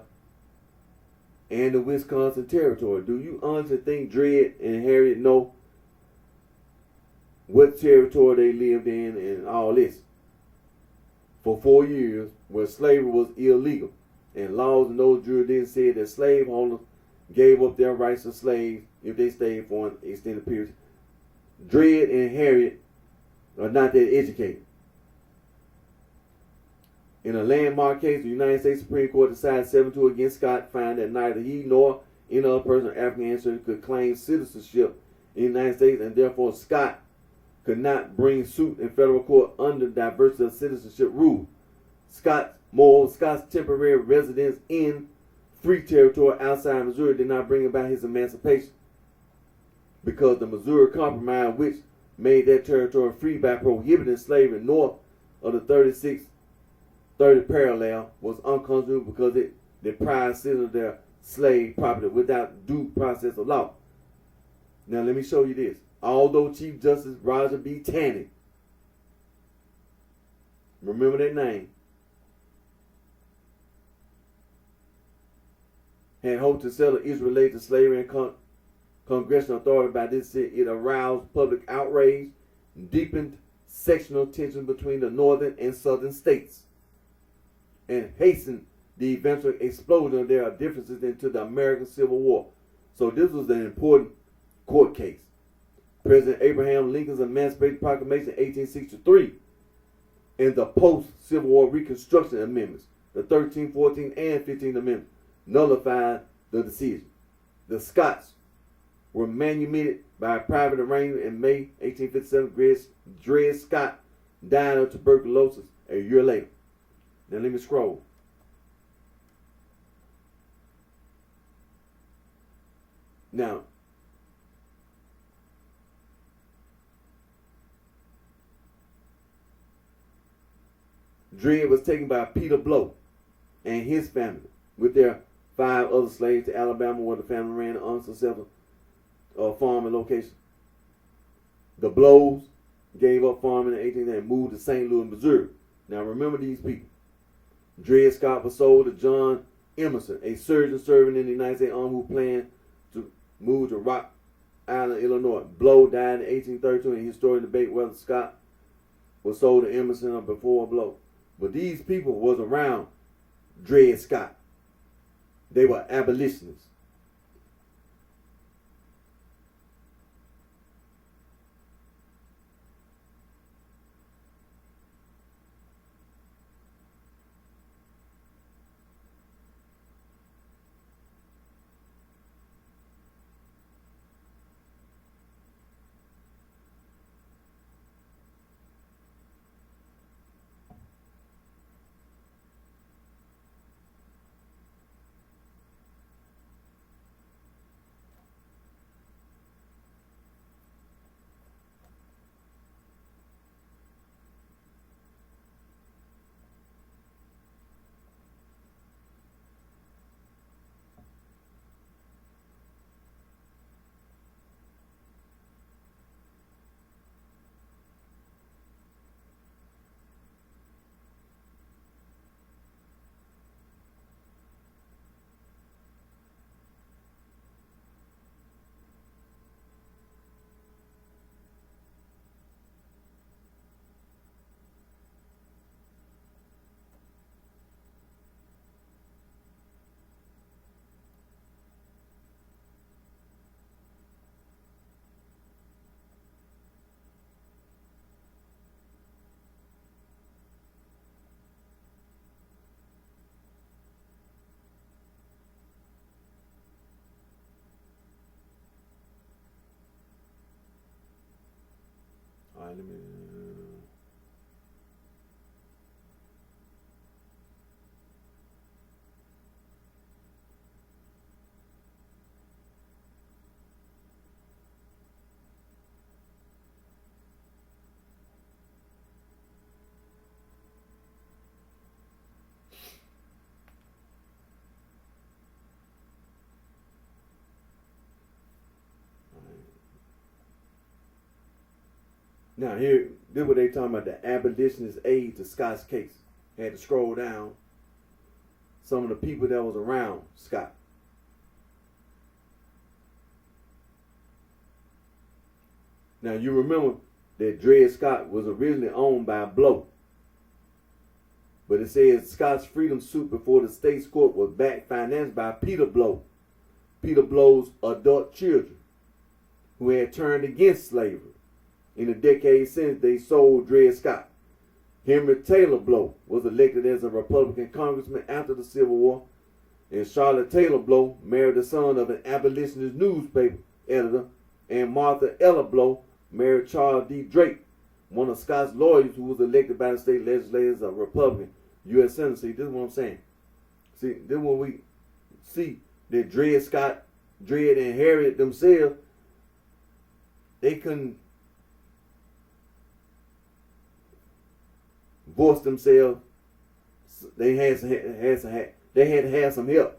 and the Wisconsin Territory. Do you honestly think Dred and Harriet know what territory they lived in and all this? For 4 years, where slavery was illegal, and laws in those jurisdictions said that slaveholders gave up their rights to slaves if they stayed for an extended period. Dred and Harriet are not that educated. In a landmark case, the United States Supreme Court decided 7-2 against Scott, found that neither he nor any other person of African ancestry could claim citizenship in the United States, and therefore Scott could not bring suit in federal court under diversity of citizenship rule. Scott's temporary residence in free territory outside Missouri did not bring about his emancipation, because the Missouri Compromise, which made that territory free by prohibiting slavery north of the 3630 parallel, was unconstitutional because it deprived citizens of their slave property without due process of law. Now let me show you this. Although Chief Justice Roger B. Taney, remember that name, had hoped to settle issues related to slavery and congressional authority by this, it aroused public outrage, deepened sectional tension between the northern and southern states, and hastened the eventual explosion of their differences into the American Civil War. So this was an important court case. President Abraham Lincoln's Emancipation Proclamation 1863 and the post-Civil War Reconstruction Amendments, the 13th, 14th, and 15th Amendments, nullified the decision. The Scots were manumitted by a private arrangement in May 1857. Dred Scott died of tuberculosis a year later. Now let me scroll. Now, Dred was taken by Peter Blow and his family with their 5 other slaves to Alabama, where the family ran an unsuccessful farming location. The Blows gave up farming in 18th and moved to St. Louis, Missouri. Now remember these people. Dred Scott was sold to John Emerson, a surgeon serving in the United States Army who planned to move to Rock Island, Illinois. Blow died in 1832, and historians debate whether Scott was sold to Emerson or before Blow. But these people was around Dred Scott. They were abolitionists. Now here, this is what they talking about, the abolitionist aid to Scott's case. Had to scroll down some of the people that was around Scott. Now you remember that Dred Scott was originally owned by Blow. But it says Scott's freedom suit before the state's court was backed financed by Peter Blow. Peter Blow's adult children who had turned against slavery. In the decade since, they sold Dred Scott. Henry Taylor Blow was elected as a Republican congressman after the Civil War, and Charlotte Taylor Blow married the son of an abolitionist newspaper editor, and Martha Ella Blow married Charles D. Drake, one of Scott's lawyers who was elected by the state legislature as a Republican U.S. Senator. See, this is what I'm saying. See, this is when we see that Dred Scott, Dred and Harriet themselves, they couldn't voice themselves. They had to have some help.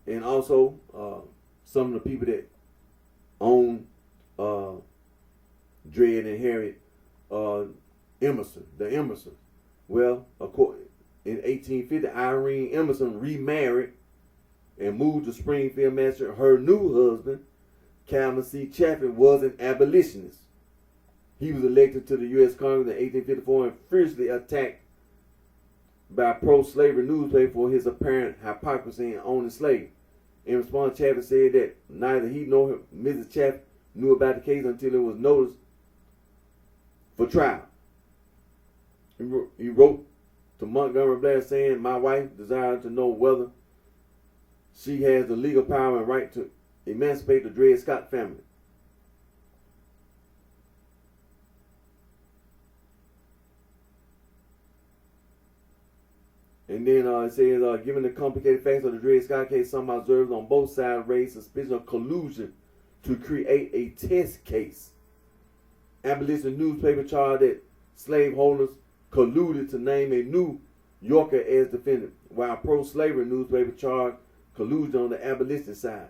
And also, some of the people that own Dred and Harriet Emerson, the Emersons. Well, in 1850, Irene Emerson remarried and moved to Springfield, Massachusetts. Her new husband, Calvin C. Chaffin, was an abolitionist. He was elected to the U.S. Congress in 1854 and fiercely attacked by pro-slavery newspaper for his apparent hypocrisy in owning slaves. In response, Chaffin said that neither he nor Mrs. Chaffin knew about the case until it was noticed for trial. He wrote to Montgomery Blair saying, "My wife desired to know whether she has the legal power and right to emancipate the Dred Scott family." And then it says, given the complicated facts of the Dred Scott case, some observers on both sides raised suspicion of collusion to create a test case. Abolitionist newspaper charged that slaveholders colluded to name a New Yorker as defendant, while pro-slavery newspaper charged collusion on the abolitionist side.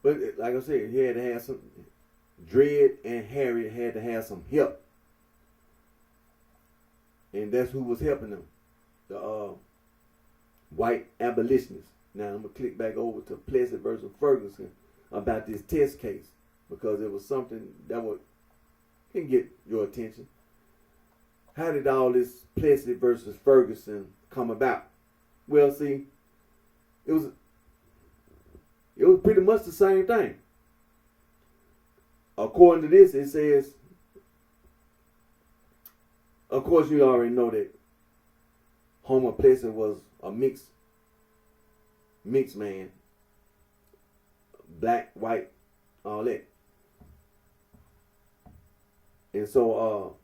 But like I said, he had to have some. Dred and Harriet had to have some help, and that's who was helping them, the white abolitionists. Now I'm gonna click back over to Plessy versus Ferguson about this test case because it was something that can get your attention. How did all this Plessy versus Ferguson come about? Well, see, it was pretty much the same thing. According to this, it says, of course, you already know that Homer Plessy was a mixed man, black, white, all that. And so,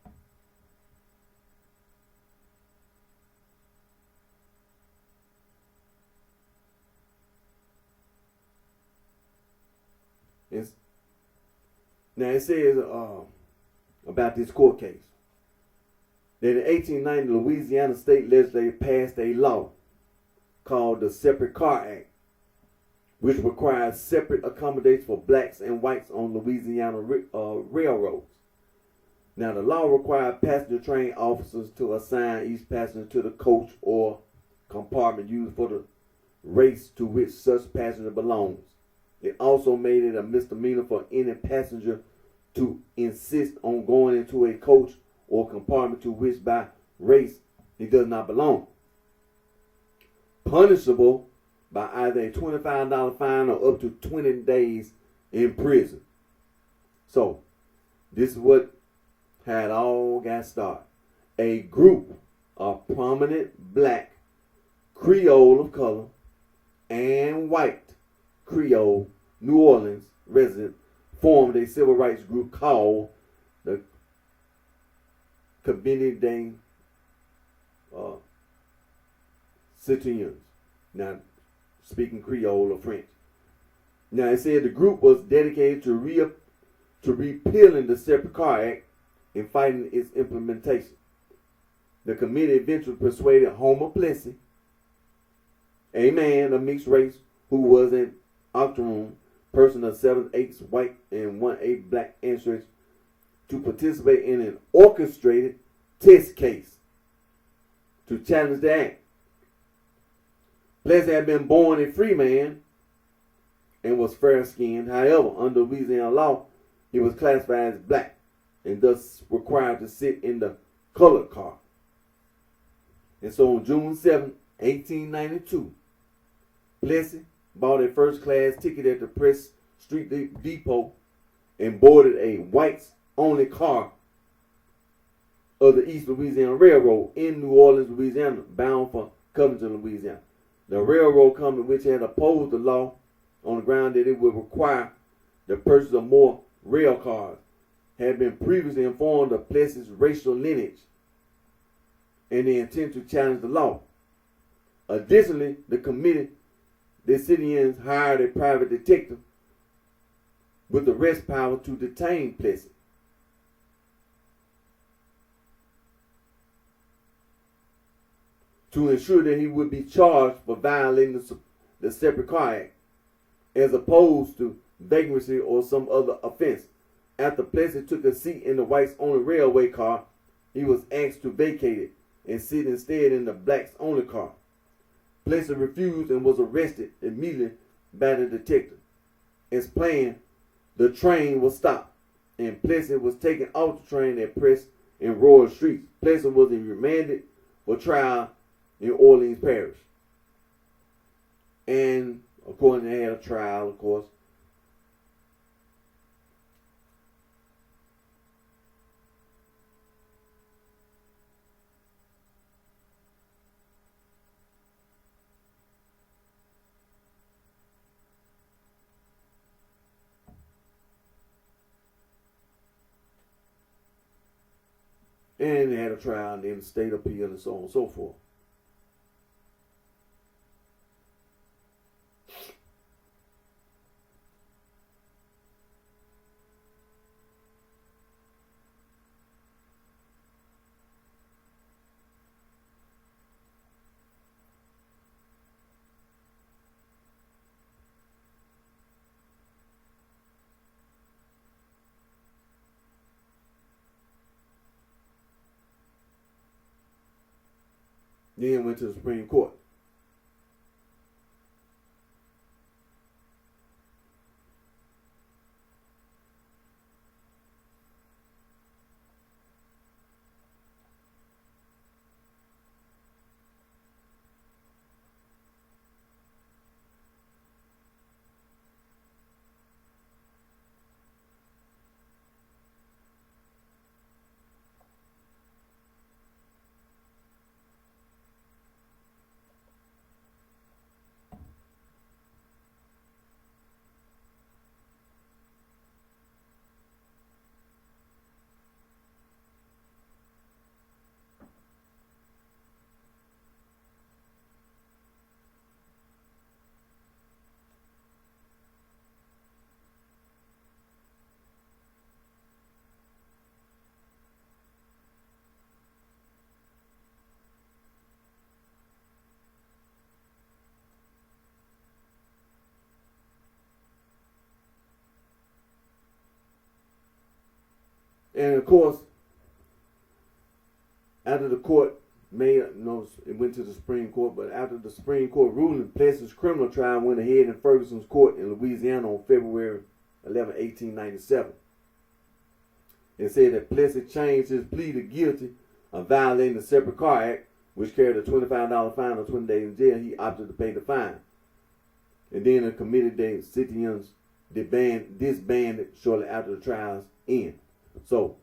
Now it says about this court case that in 1890, Louisiana state legislature passed a law called the Separate Car Act, which requires separate accommodations for blacks and whites on Louisiana railroads. Now, the law required passenger train officers to assign each passenger to the coach or compartment used for the race to which such passenger belongs. It also made it a misdemeanor for any passenger to insist on going into a coach or compartment to which by race he does not belong, punishable by either a $25 fine or up to 20 days in prison. So, this is what had all got started. A group of prominent black Creole of color and white Creole New Orleans residents formed a civil rights group called the Comité des Citoyens. Now, speaking Creole or French. Now, it said the group was dedicated to repealing the Separate Car Act and fighting its implementation. The committee eventually persuaded Homer Plessy, a man of mixed race who was an octoroon, person of 7/8 white and 1/8 black ancestry, to participate in an orchestrated test case to challenge the act. Plessy had been born a free man and was fair-skinned. However, under Louisiana law, he was classified as black and thus required to sit in the colored car. And so on June 7, 1892, Plessy bought a first-class ticket at the Press Street Depot and boarded a whites-only car of the East Louisiana Railroad in New Orleans, Louisiana, bound for Covington, Louisiana. The railroad company, which had opposed the law on the ground that it would require the purchase of more rail cars, had been previously informed of Plessy's racial lineage and the intent to challenge the law. Additionally, the committee, the citizens hired a private detective with arrest power to detain Plessy. To ensure that he would be charged for violating the Separate Car Act, as opposed to vagrancy or some other offense. After Plessy took a seat in the whites-only railway car, he was asked to vacate it and sit instead in the blacks-only car. Plessy refused and was arrested immediately by the detective. As planned, the train was stopped, and Plessy was taken off the train at Press and Royal Streets. Plessy was remanded for trial in Orleans Parish. And according to, they had a trial, of course. And they had a trial, and then the state appeal, and so on and so forth. Then went to the Supreme Court. And of course, after the court it went to the Supreme Court, but after the Supreme Court ruling, Plessy's criminal trial went ahead in Ferguson's court in Louisiana on February 11, 1897. It said that Plessy changed his plea to guilty of violating the Separate Car Act, which carried a $25 fine or 20 days in jail. He opted to pay the fine. And then the Committee des Citoyens disbanded shortly after the trial's end. So,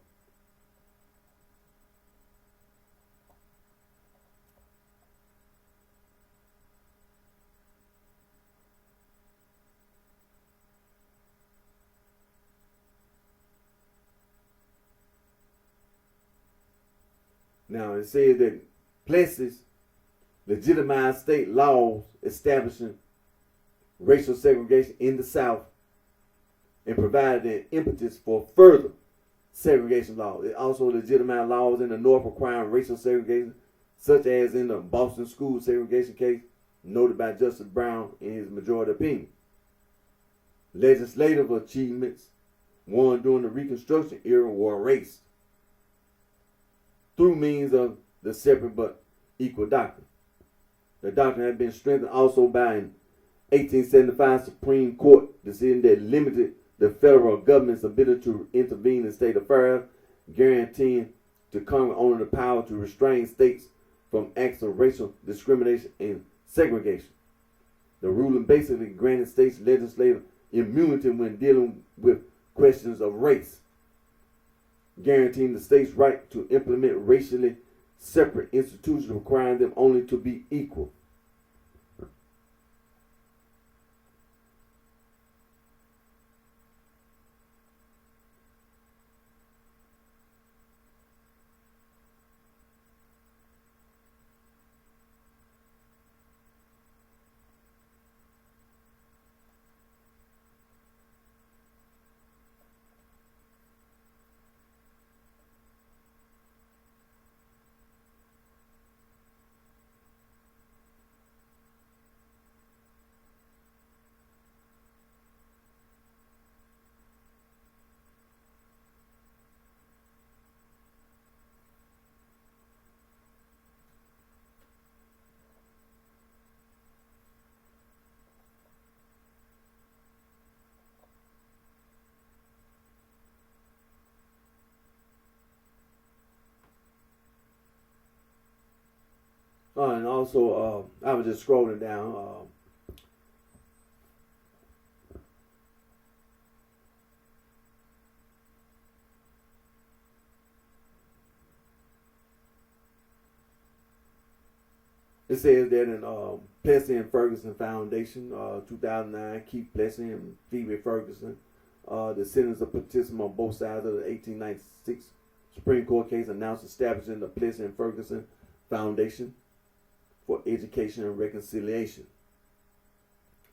now it says that Plessy's legitimized state laws establishing racial segregation in the South and provided an impetus for further segregation laws. It also legitimized laws in the North requiring racial segregation, such as in the Boston school segregation case noted by Justice Brown in his majority opinion. Legislative achievements won during the Reconstruction era were erased through means of the separate but equal doctrine. The doctrine had been strengthened also by an 1875 Supreme Court decision that limited the federal government's ability to intervene in state affairs, guaranteeing to Congress only the power to restrain states from acts of racial discrimination and segregation. The ruling basically granted states legislative immunity when dealing with questions of race, guaranteeing the state's right to implement racially separate institutions, requiring them only to be equal. And also, I was just scrolling down. It says that in Plessy and Ferguson Foundation, 2009, Keith Plessy and Phoebe Ferguson, descendants of participants on both sides of the 1896 Supreme Court case, announced establishing the Plessy and Ferguson Foundation for Education and Reconciliation.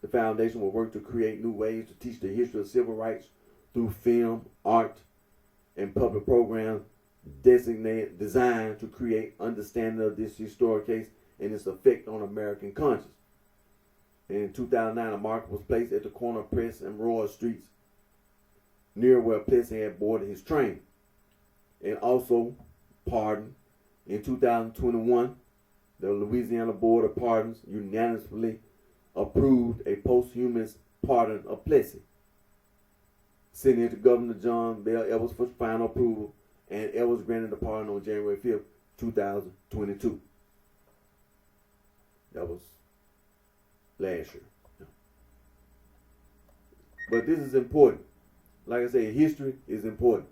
The foundation will work to create new ways to teach the history of civil rights through film, art, and public programs designed to create understanding of this historic case and its effect on American conscience. In 2009, a marker was placed at the corner of Press and Royal Streets, near where Plessy had boarded his train. And also, pardon, in 2021, the Louisiana Board of Pardons unanimously approved a posthumous pardon of Plessy, sending it to Governor John Bell Edwards for final approval, and Edwards granted the pardon on January 5th, 2022. That was last year. But this is important. Like I said, history is important.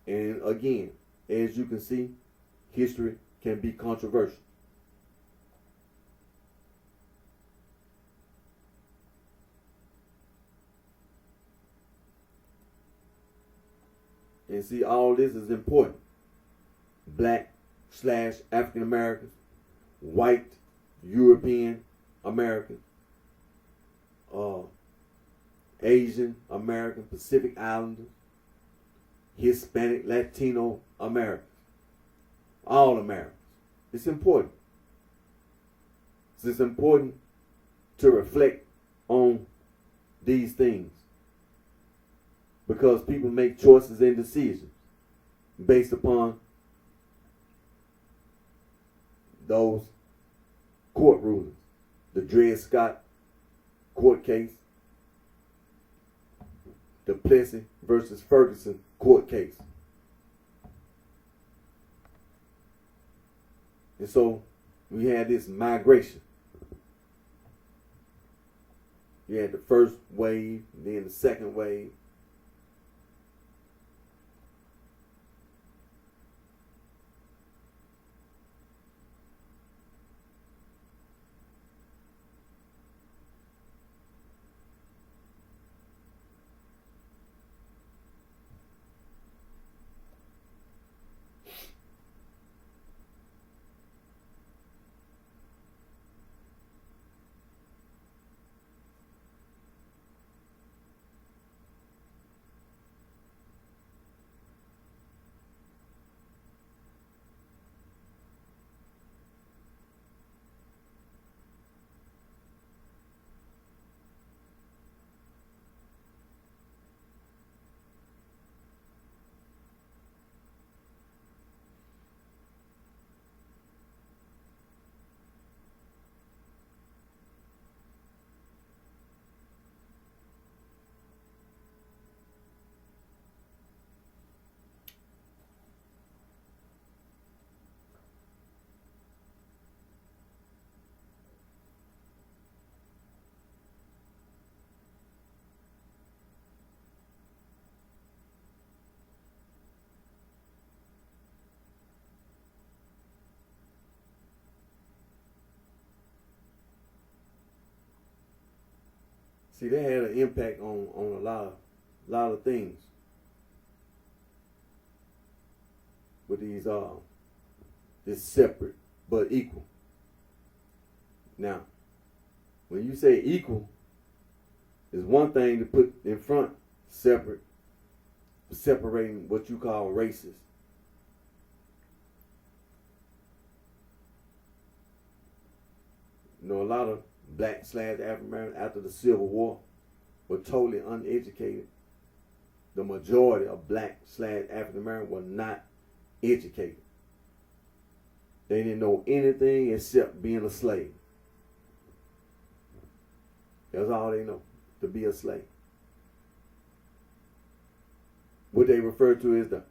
And again, as you can see, history can be controversial. And see, all this is important. Black / African Americans, white European Americans, Asian American, Pacific Islanders, Hispanic, Latino Americans, all Americans. It's important. It's important to reflect on these things because people make choices and decisions. based upon those court rulings. The Dred Scott court case, the Plessy versus Ferguson court case. And so we had this migration. You had the first wave, then the second wave. See, they had an impact on a lot of things with these this separate but equal. Now, when you say equal, it's one thing to put in front separate, separating what you call races. You know, a lot of black / African Americans after the Civil War were totally uneducated. The majority of black / African Americans were not educated. They didn't know anything except being a slave. That's all they know, to be a slave. What they refer to as the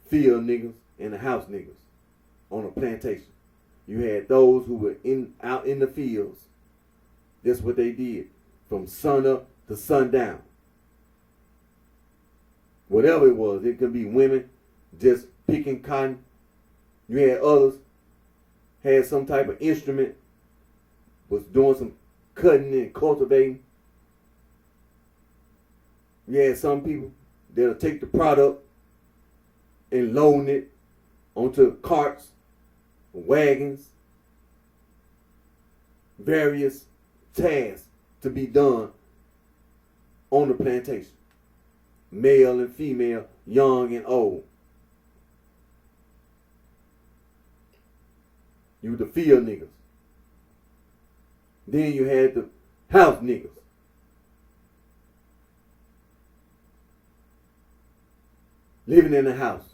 field niggas and the house niggas on a plantation. You had those who were out in the fields. That's what they did, from sun up to sundown. Whatever it was, it could be women just picking cotton. You had others had some type of instrument, was doing some cutting and cultivating. You had some people that'll take the product and load it onto carts, wagons, various tasks to be done on the plantation. Male and female, young and old. You the field niggas. Then you had the house niggas. Living in the house.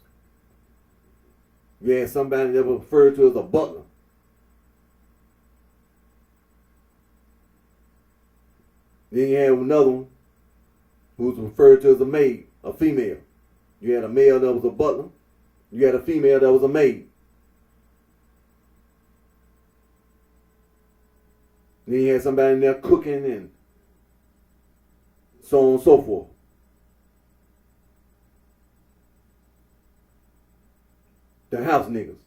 You had somebody that was referred to as a butler. Then you had another one who was referred to as a maid, a female. You had a male that was a butler. You had a female that was a maid. Then you had somebody in there cooking and so on and so forth. The house niggas.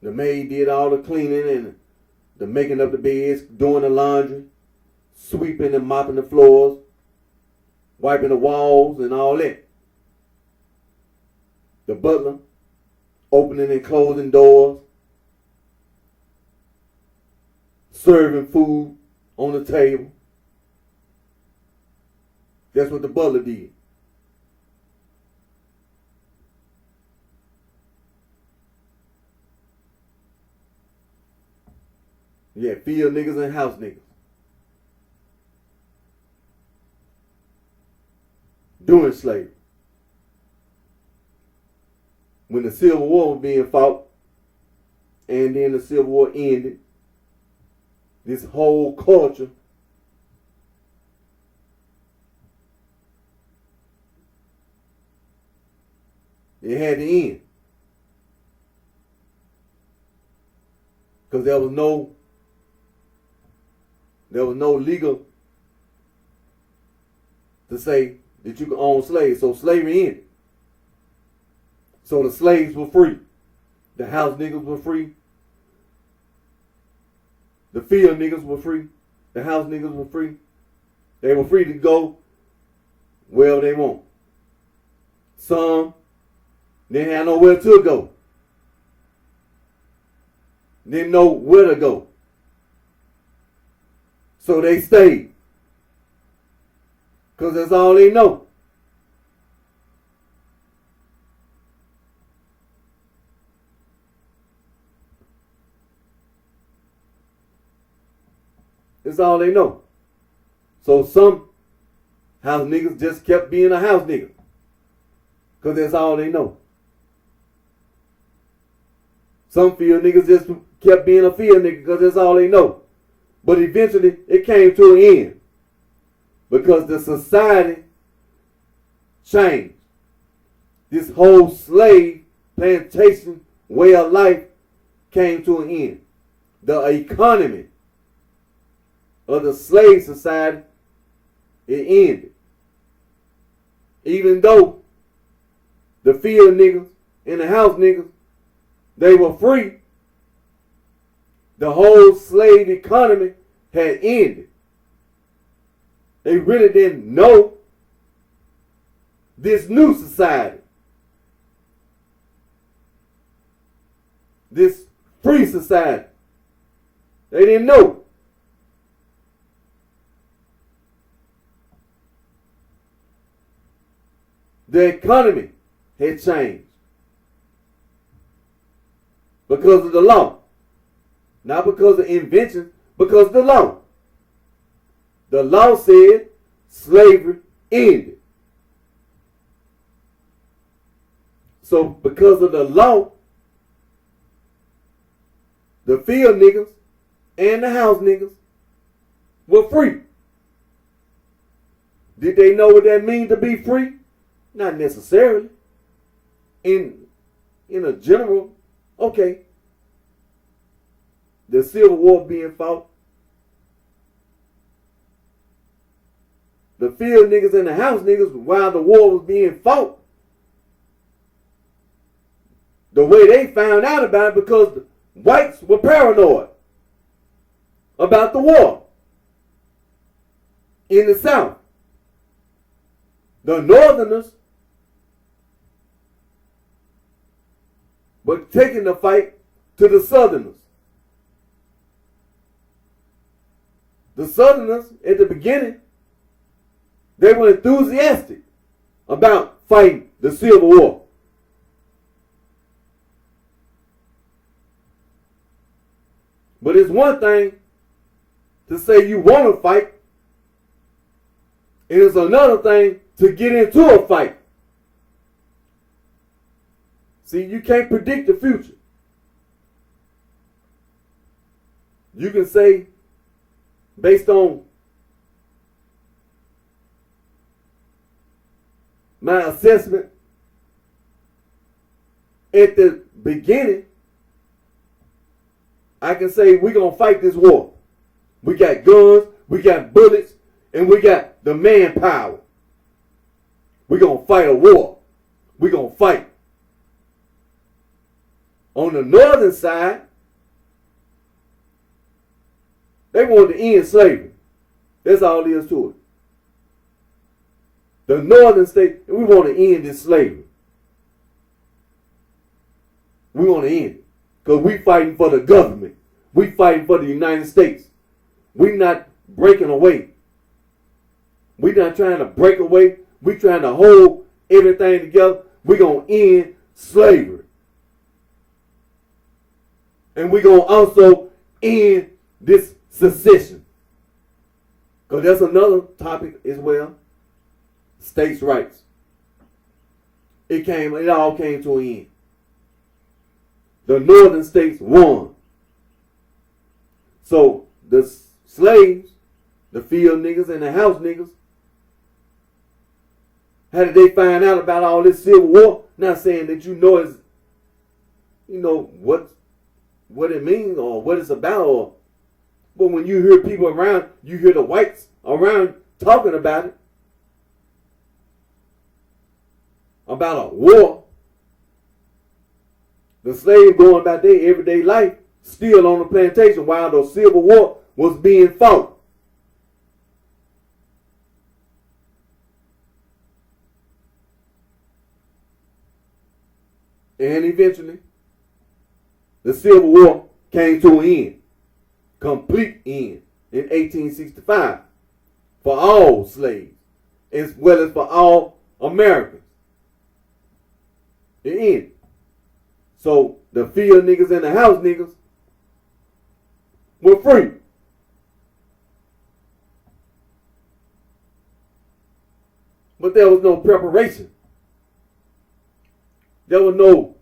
The maid did all the cleaning and the making of the beds, doing the laundry, sweeping and mopping the floors, wiping the walls and all that. The butler, opening and closing doors, serving food on the table. That's what the butler did. You had field niggas and house niggas. during slavery. When the Civil War was being fought, and then the Civil War ended, this whole culture it had to end. Because there was no legal to say that you could own slaves. So slavery ended. So the slaves were free. The house niggas were free. The field niggas were free. The house niggas were free. They were free to go wherever they want. Some didn't have nowhere to go. Didn't know where to go. So they stayed. Because that's all they know. That's all they know. So some house niggas just kept being a house nigga. Because that's all they know. Some field niggas just kept being a field nigga because that's all they know. But eventually it came to an end. Because the society changed. This whole slave plantation way of life came to an end. The economy of the slave society, it ended. Even though the field niggas and the house niggas, they were free, the whole slave economy had ended. They really didn't know this new society, this free society. They didn't know. The economy had changed because of the law. Not because of invention, because of the law. The law said slavery ended. So because of the law, the field niggas and the house niggas were free. Did they know what that means to be free? Not necessarily. In a general, okay. The Civil War being fought. The field niggas and the house niggas, while the war was being fought, the way they found out about it, because the whites were paranoid about the war in the South. The Northerners were taking the fight to the Southerners. The Southerners, at the beginning, they were enthusiastic about fighting the Civil War. But it's one thing to say you want to fight, and it's another thing to get into a fight. See, you can't predict the future. You can say, based on my assessment at the beginning, I can say we're going to fight this war. We got guns, we got bullets, and we got the manpower. We're going to fight a war. We're going to fight. On the northern side, they wanted to end slavery. That's all there is to it. The northern state, we want to end this slavery. We want to end it. Because we fighting for the government. We fighting for the United States. We're not breaking away. We're not trying to break away. We're trying to hold everything together. We're going to end slavery. And we're going to also end this secession. Because that's another topic as well. states' rights. It all came to an end. The northern states won. So the slaves, the field niggas and the house niggas, how did they find out about all this Civil War? Not saying that what it means or what it's about, but when you hear people around, you hear the whites around talking about it, about a war. The slave going about their everyday life still on the plantation while the Civil War was being fought. And eventually, the Civil War came to an end, complete end, in 1865 for all slaves, as well as for all Americans. It ended. So the field niggas and the house niggas were free. But there was no preparation. There was no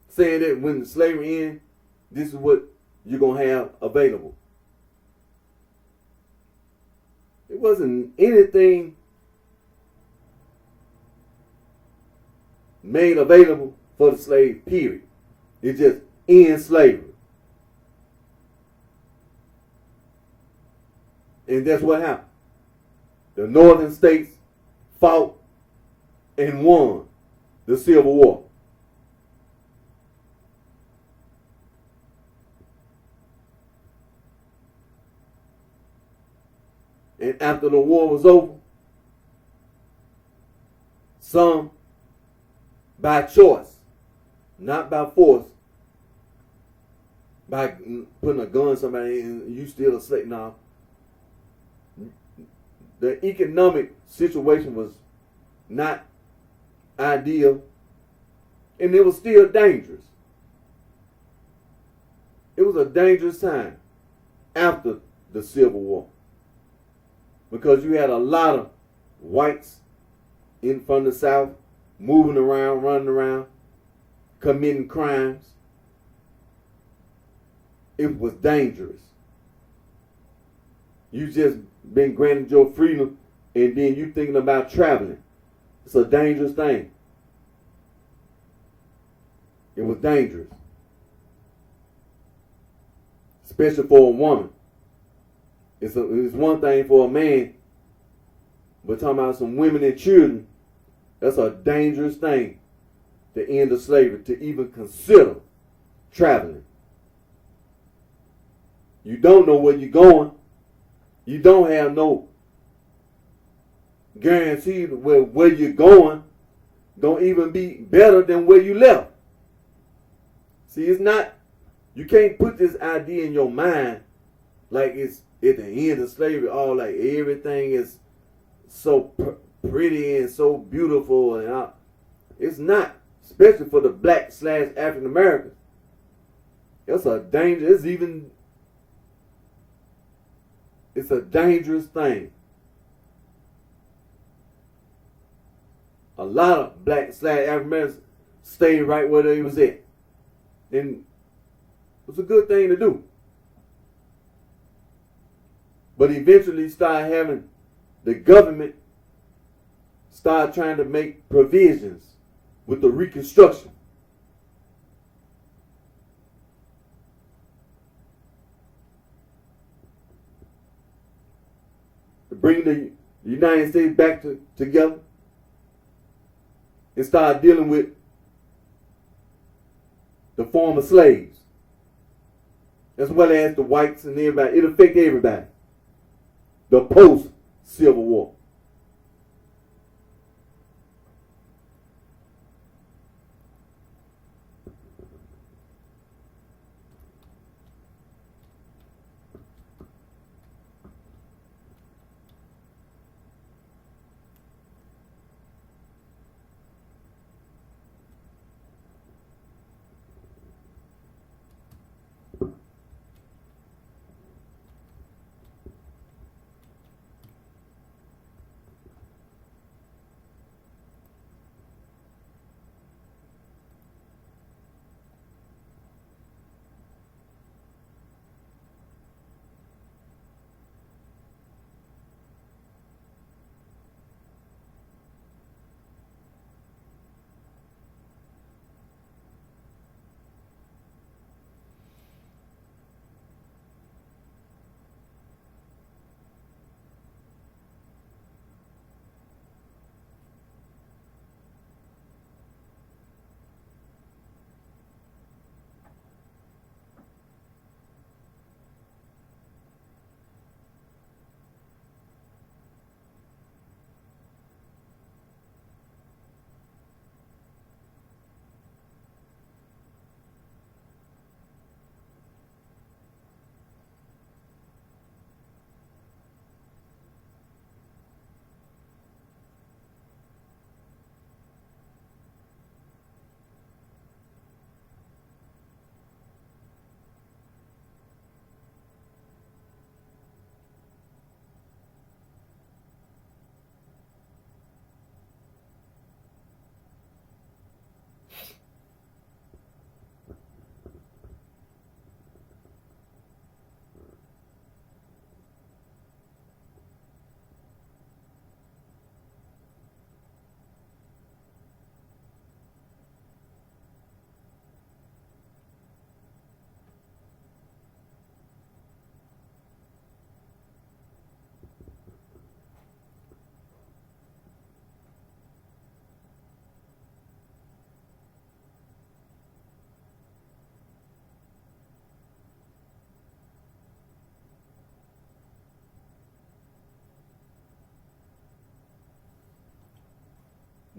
saying that when slavery ends, this is what you're going to have available. It wasn't anything made available for the slave, period. It just ends slavery. And that's what happened. The northern states fought and won the Civil War. And after the war was over, some by choice, not by force, by putting a gun on somebody and you still a slave. Now, the economic situation was not ideal, and it was still dangerous. It was a dangerous time after the Civil War, because you had a lot of whites from the South moving around, running around, committing crimes. It was dangerous. You just been granted your freedom, and then you thinking about traveling. It's a dangerous thing. It was dangerous, especially for a woman. It's one thing for a man, but talking about some women and children, that's a dangerous thing to end the slavery, to even consider traveling. You don't know where you're going. You don't have no guarantee where you're going. Don't even be better than where you left. See, it's not, you can't put this idea in your mind like it's at the end of slavery, all like everything is so pretty and so beautiful, and it's not, especially for the black/African Americans. It's a danger. It's a dangerous thing. A lot of black/African Americans stayed right where they was at, and it was a good thing to do. But eventually started having the government start trying to make provisions with the Reconstruction. To bring the United States back together and start dealing with the former slaves, as well as the whites and everybody. It affected everybody. The post-Civil War.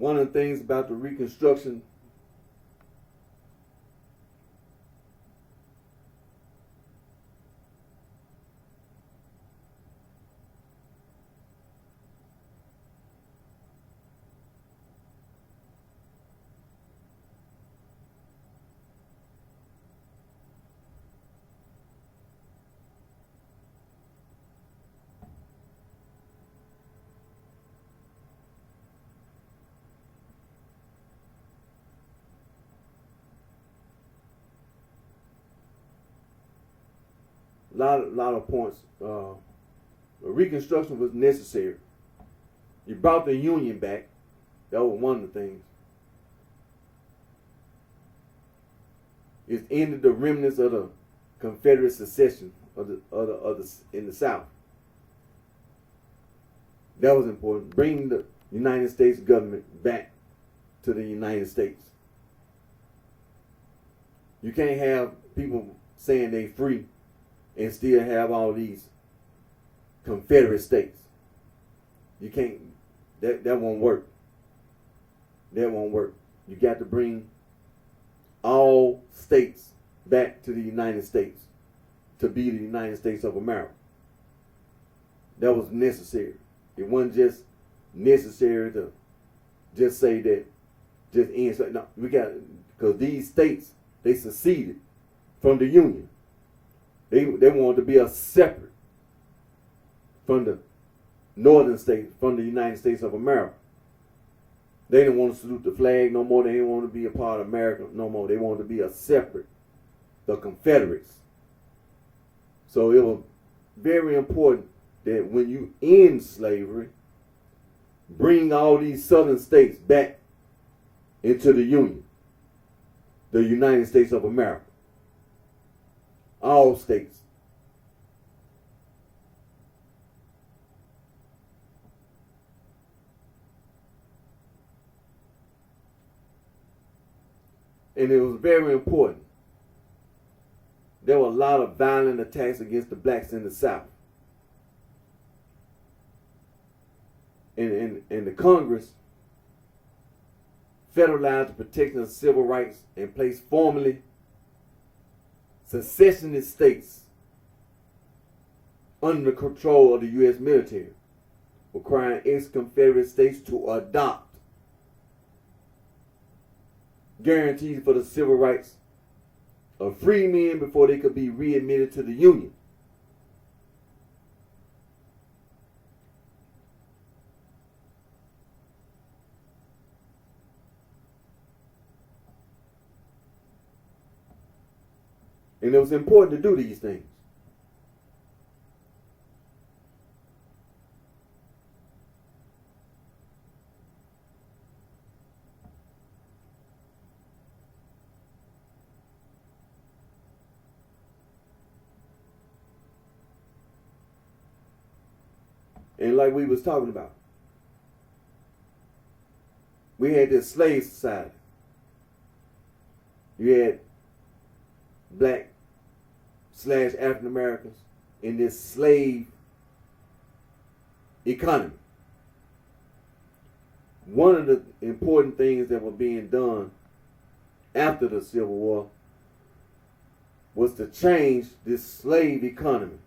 one of the things about the Reconstruction, lot of points. Reconstruction was necessary. You brought the Union back. That was one of the things. It ended the remnants of the Confederate secession in the South. That was important. Bringing the United States government back to the United States. You can't have people saying they free and still have all these Confederate states. You can't. That won't work. That won't work. You got to bring all states back to the United States to be the United States of America. That was necessary. It wasn't just necessary to just say that, just end. No, we got, because these states, they seceded from the Union. They wanted to be a separate from the northern states, from the United States of America. They didn't want to salute the flag no more. They didn't want to be a part of America no more. They wanted to be a separate, the Confederates. So it was very important that when you end slavery, bring all these southern states back into the Union, the United States of America. All states. And it was very important. There were a lot of violent attacks against the blacks in the South. And the Congress federalized the protection of civil rights and placed formally secessionist states under the control of the U.S. military, requiring ex-Confederate states to adopt guarantees for the civil rights of free men before they could be readmitted to the Union. And it was important to do these things. And like we was talking about, we had this slave society. You had black / African Americans in this slave economy. One of the important things that were being done after the Civil War was to change this slave economy.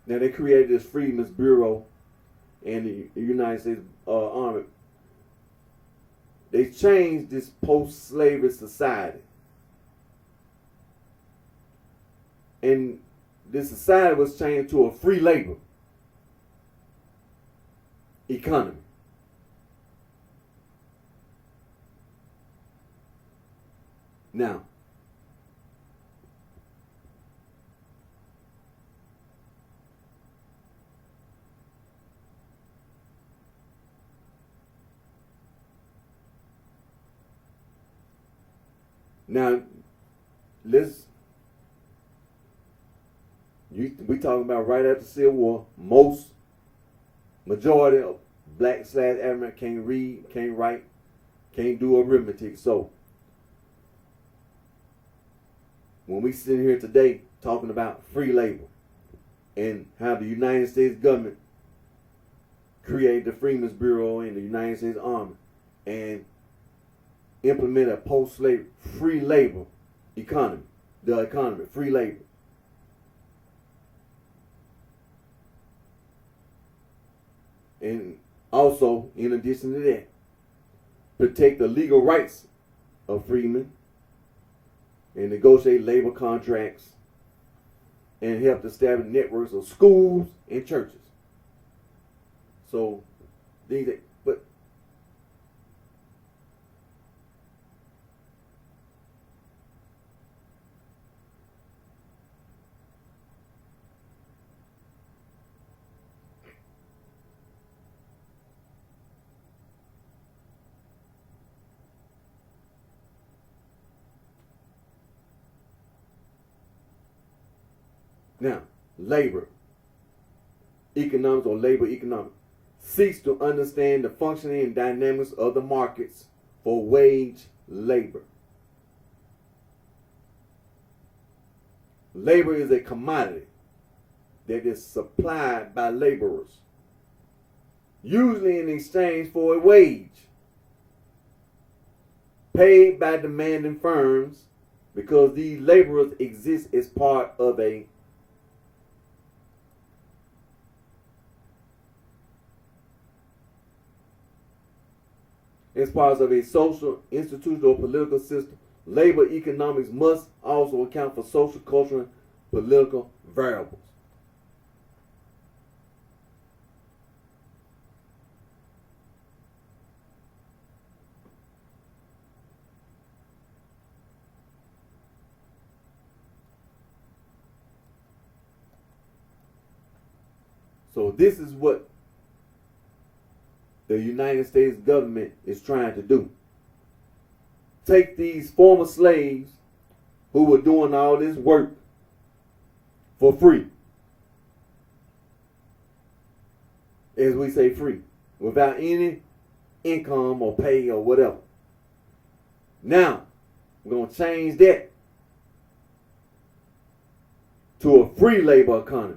Now they created this Freedmen's Bureau and the United States Army. They changed this post-slavery society. And this society was changed to a free labor economy. Now, we talking about right after the Civil War, majority of black / African can't read, can't write, can't do arithmetic. So when we sit here today talking about free labor and how the United States government created the Freedmen's Bureau in the United States Army and implemented a post-slavery free labor economy. The economy, free labor. And also, in addition to that, protect the legal rights of freedmen and negotiate labor contracts and help establish networks of schools and churches. So, but now, labor economics or labor economics seeks to understand the functioning and dynamics of the markets for wage labor. Labor is a commodity that is supplied by laborers, usually in exchange for a wage, paid by demanding firms, because these laborers exist as part of a social, institutional, or political system. Labor economics must also account for social, cultural, and political variables. So this is what the United States government is trying to do. Take these former slaves who were doing all this work for free. As we say, free, without any income or pay or whatever. Now, we're going to change that to a free labor economy.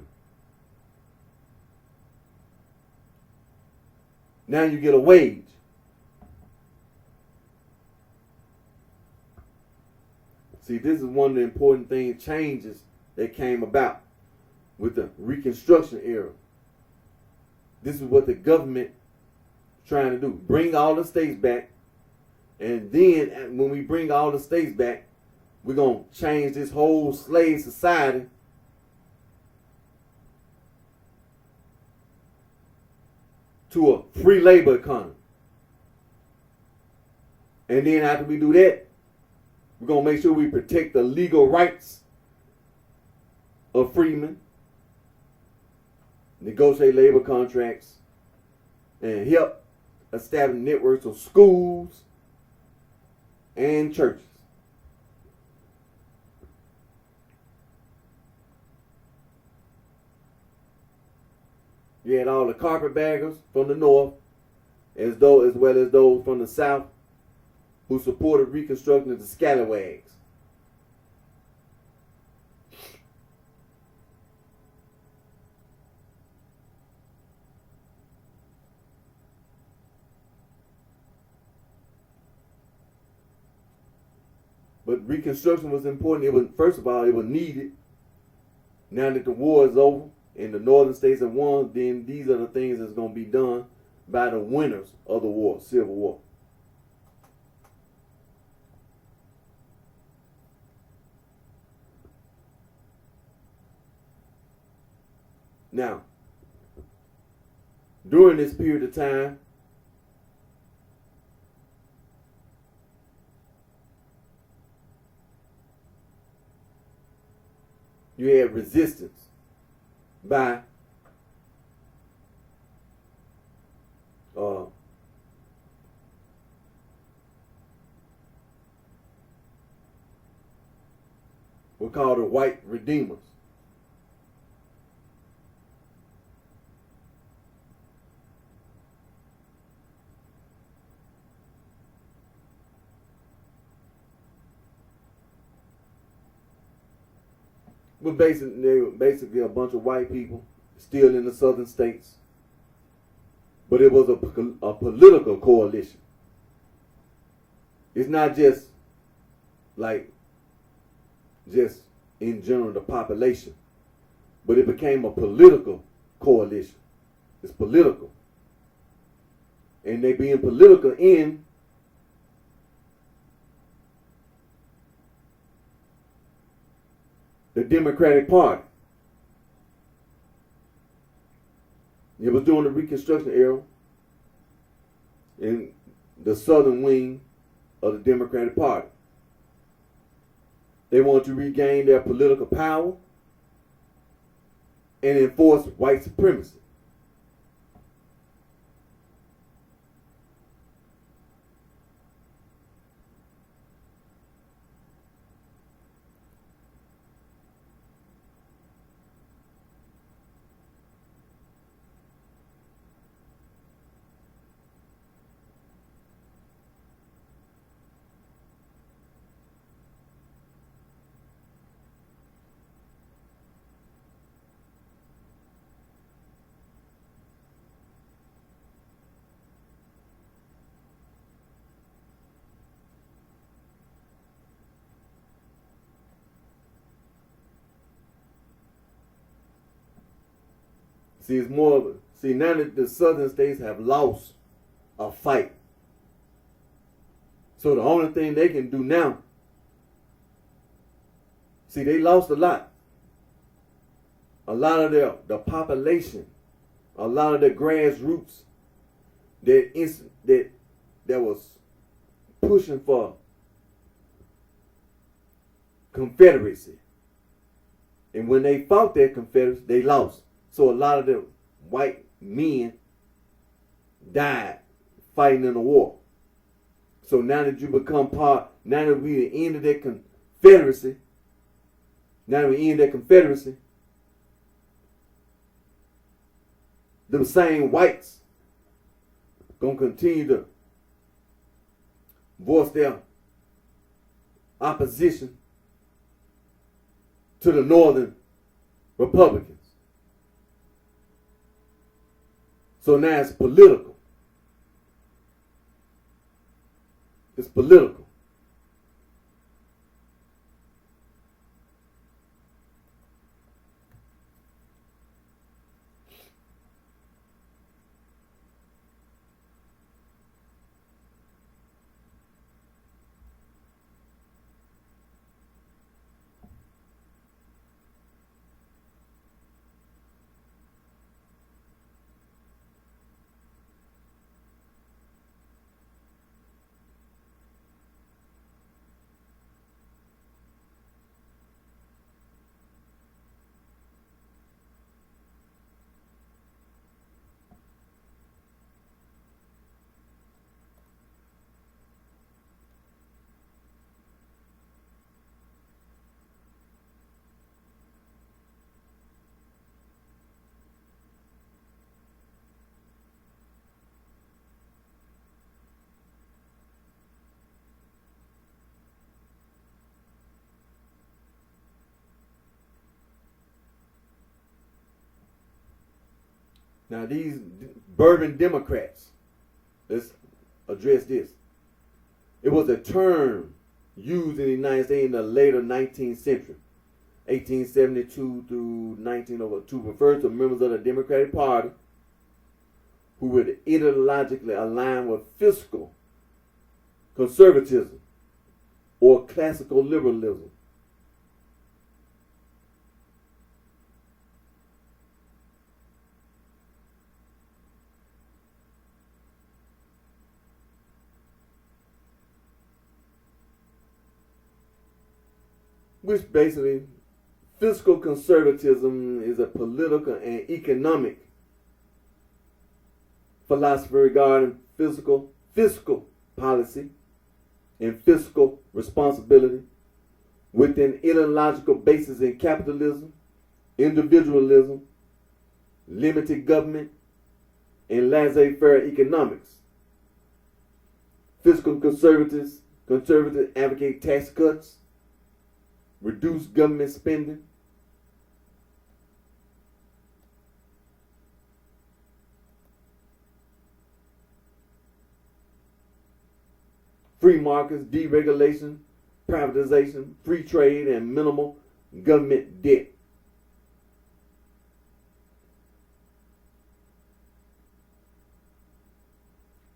Now you get a wage. See, this is one of the important changes that came about with the Reconstruction era. This is what the government is trying to do. Bring all the states back. And then when we bring all the states back, we're going to change this whole slave society to a free labor economy. And then after we do that, we're going to make sure we protect the legal rights of freedmen, negotiate labor contracts, and help establish networks of schools and churches. You had all the carpetbaggers from the north, as well as those from the south who supported Reconstruction of the scalawags. But Reconstruction was important. It was, first of all, it was needed. Now that the war is over and the northern states have won, then these are the things that's going to be done by the winners of the war, Civil War. Now, during this period of time, you had resistance by we're called the white redeemers. But they were basically a bunch of white people still in the southern states. but it was a political coalition. It's not just like just in general the population, but it became a political coalition. It's political. And they being political in the Democratic Party. It was during the Reconstruction era in the southern wing of the Democratic Party. They wanted to regain their political power and enforce white supremacy. See, it's more of a, see, now that the southern states have lost a fight. So the only thing they can do now, see, they lost a lot. A lot of the population, a lot of the grassroots that was pushing for Confederacy. And when they fought that Confederacy, they lost. So a lot of the white men died fighting in the war. So now that you become part, now that we ended that Confederacy, them same whites gonna continue to voice their opposition to the Northern Republicans. So now it's political. It's political. Now these bourbon Democrats, let's address this. It was a term used in the United States in the later 19th century, 1872 through 1902, to refer to members of the Democratic Party who were ideologically aligned with fiscal conservatism or classical liberalism. Which basically, fiscal conservatism is a political and economic philosophy regarding fiscal policy and fiscal responsibility with an ideological basis in capitalism, individualism, limited government, and laissez-faire economics. Fiscal conservatives advocate tax cuts, reduce government spending, free markets, deregulation, privatization, free trade, and minimal government debt.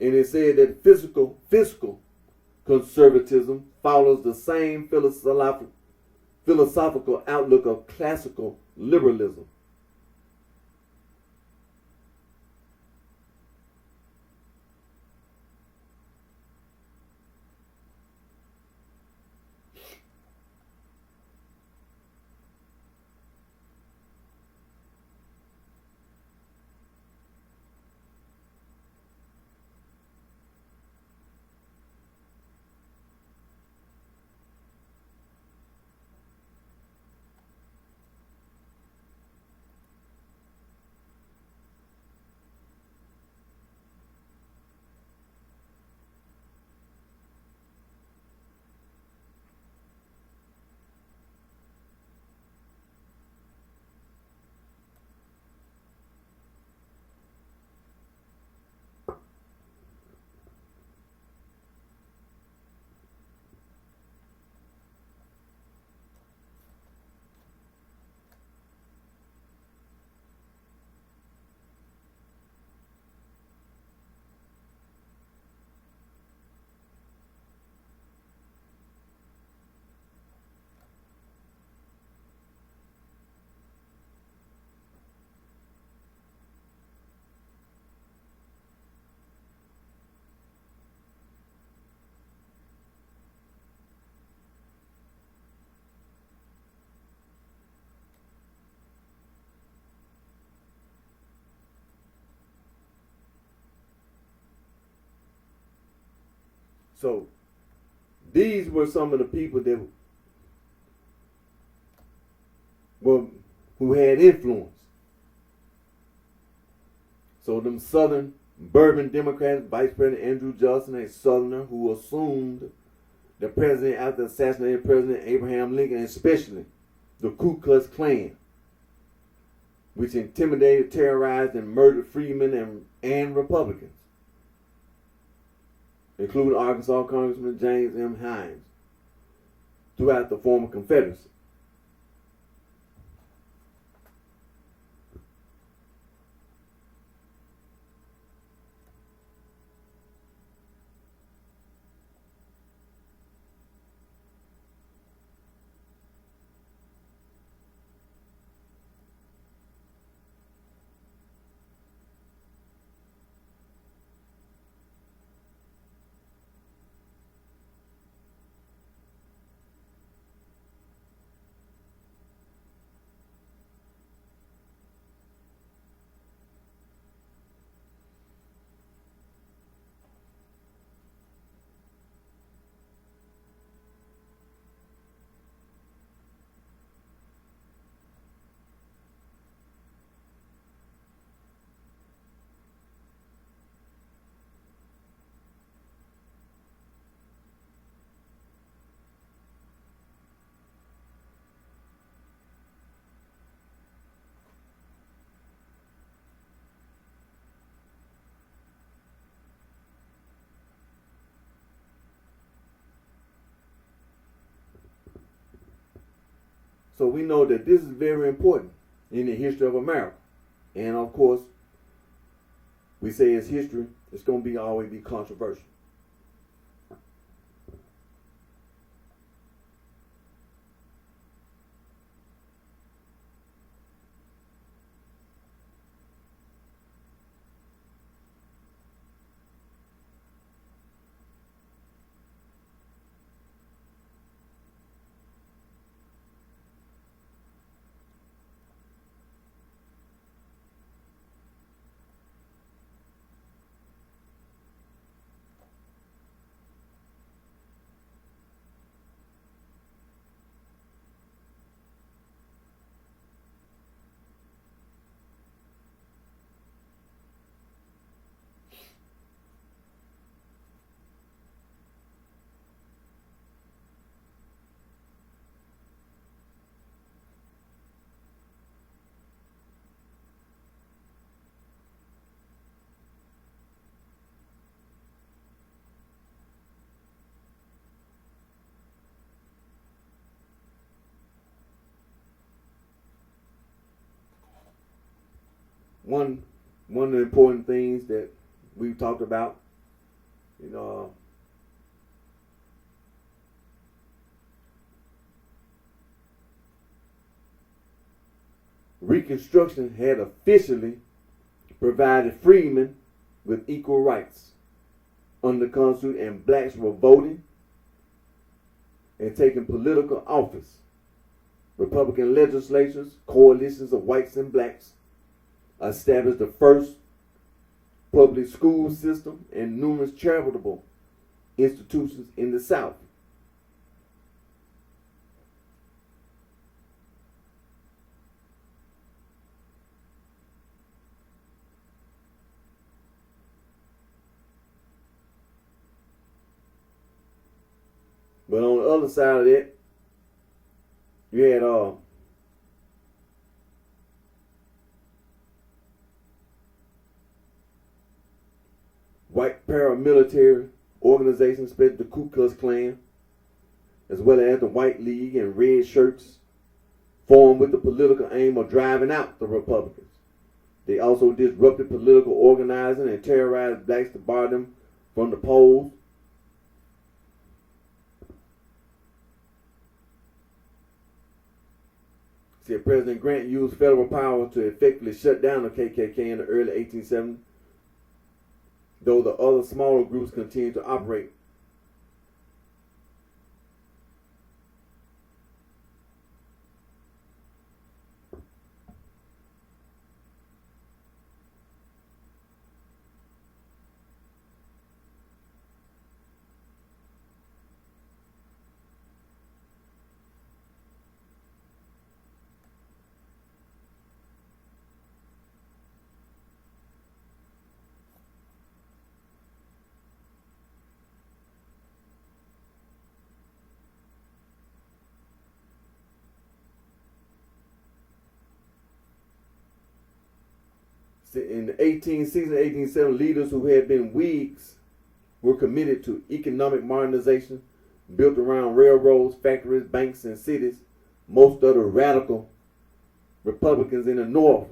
And it said that fiscal conservatism follows the same philosophical outlook of classical liberalism. So these were some of the people that who had influence. So them Southern Bourbon Democrats, Vice President Andrew Johnson, a Southerner who assumed the president after assassinating President Abraham Lincoln, especially the Ku Klux Klan, which intimidated, terrorized, and murdered freedmen and Republicans, including Arkansas Congressman James M. Hines, throughout the former Confederacy. So we know that this is very important in the history of America. And of course, we say it's history, it's going to always be controversial. one of the important things that we've talked about, you know, Reconstruction had officially provided freedmen with equal rights under the Constitution, and blacks were voting and taking political office. Republican legislatures, coalitions of whites and blacks, established the first public school system and numerous charitable institutions in the South. But on the other side of that, you had white paramilitary organizations, especially the Ku Klux Klan, as well as the White League and Red Shirts, formed with the political aim of driving out the Republicans. They also disrupted political organizing and terrorized blacks to bar them from the polls. See, President Grant used federal power to effectively shut down the KKK in the early 1870s, though the other smaller groups continued to operate. In the 1860s and 1870s, leaders who had been Whigs were committed to economic modernization built around railroads, factories, banks, and cities. Most of the radical Republicans in the North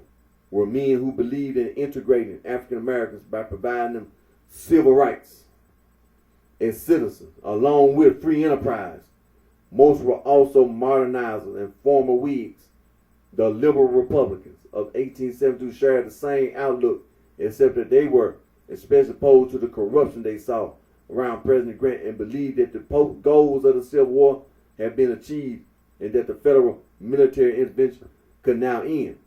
were men who believed in integrating African Americans by providing them civil rights as citizens, along with free enterprise. Most were also modernizers and former Whigs. The liberal Republicans of 1872 shared the same outlook, except that they were especially opposed to the corruption they saw around President Grant and believed that the goals of the Civil War had been achieved and that the federal military intervention could now end.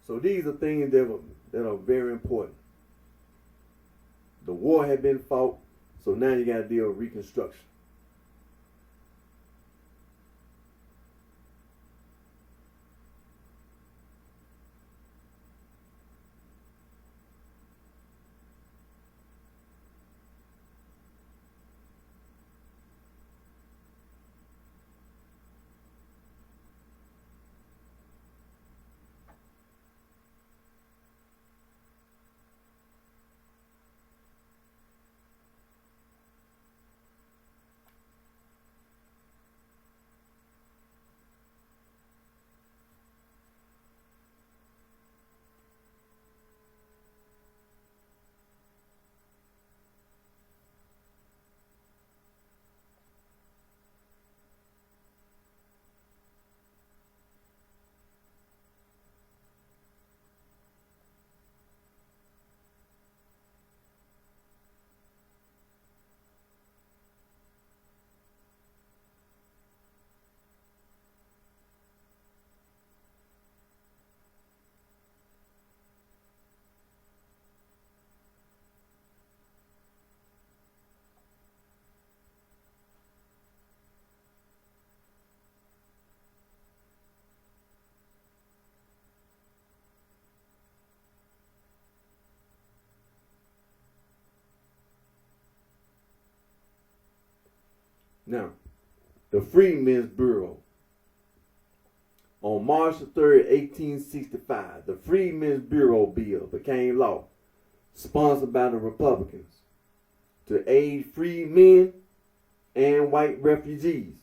So these are things that are very important. The war had been fought, so now you got to deal with reconstruction. Now, the Freedmen's Bureau. On March 3rd, 1865, the Freedmen's Bureau Bill became law, sponsored by the Republicans, to aid freedmen and white refugees.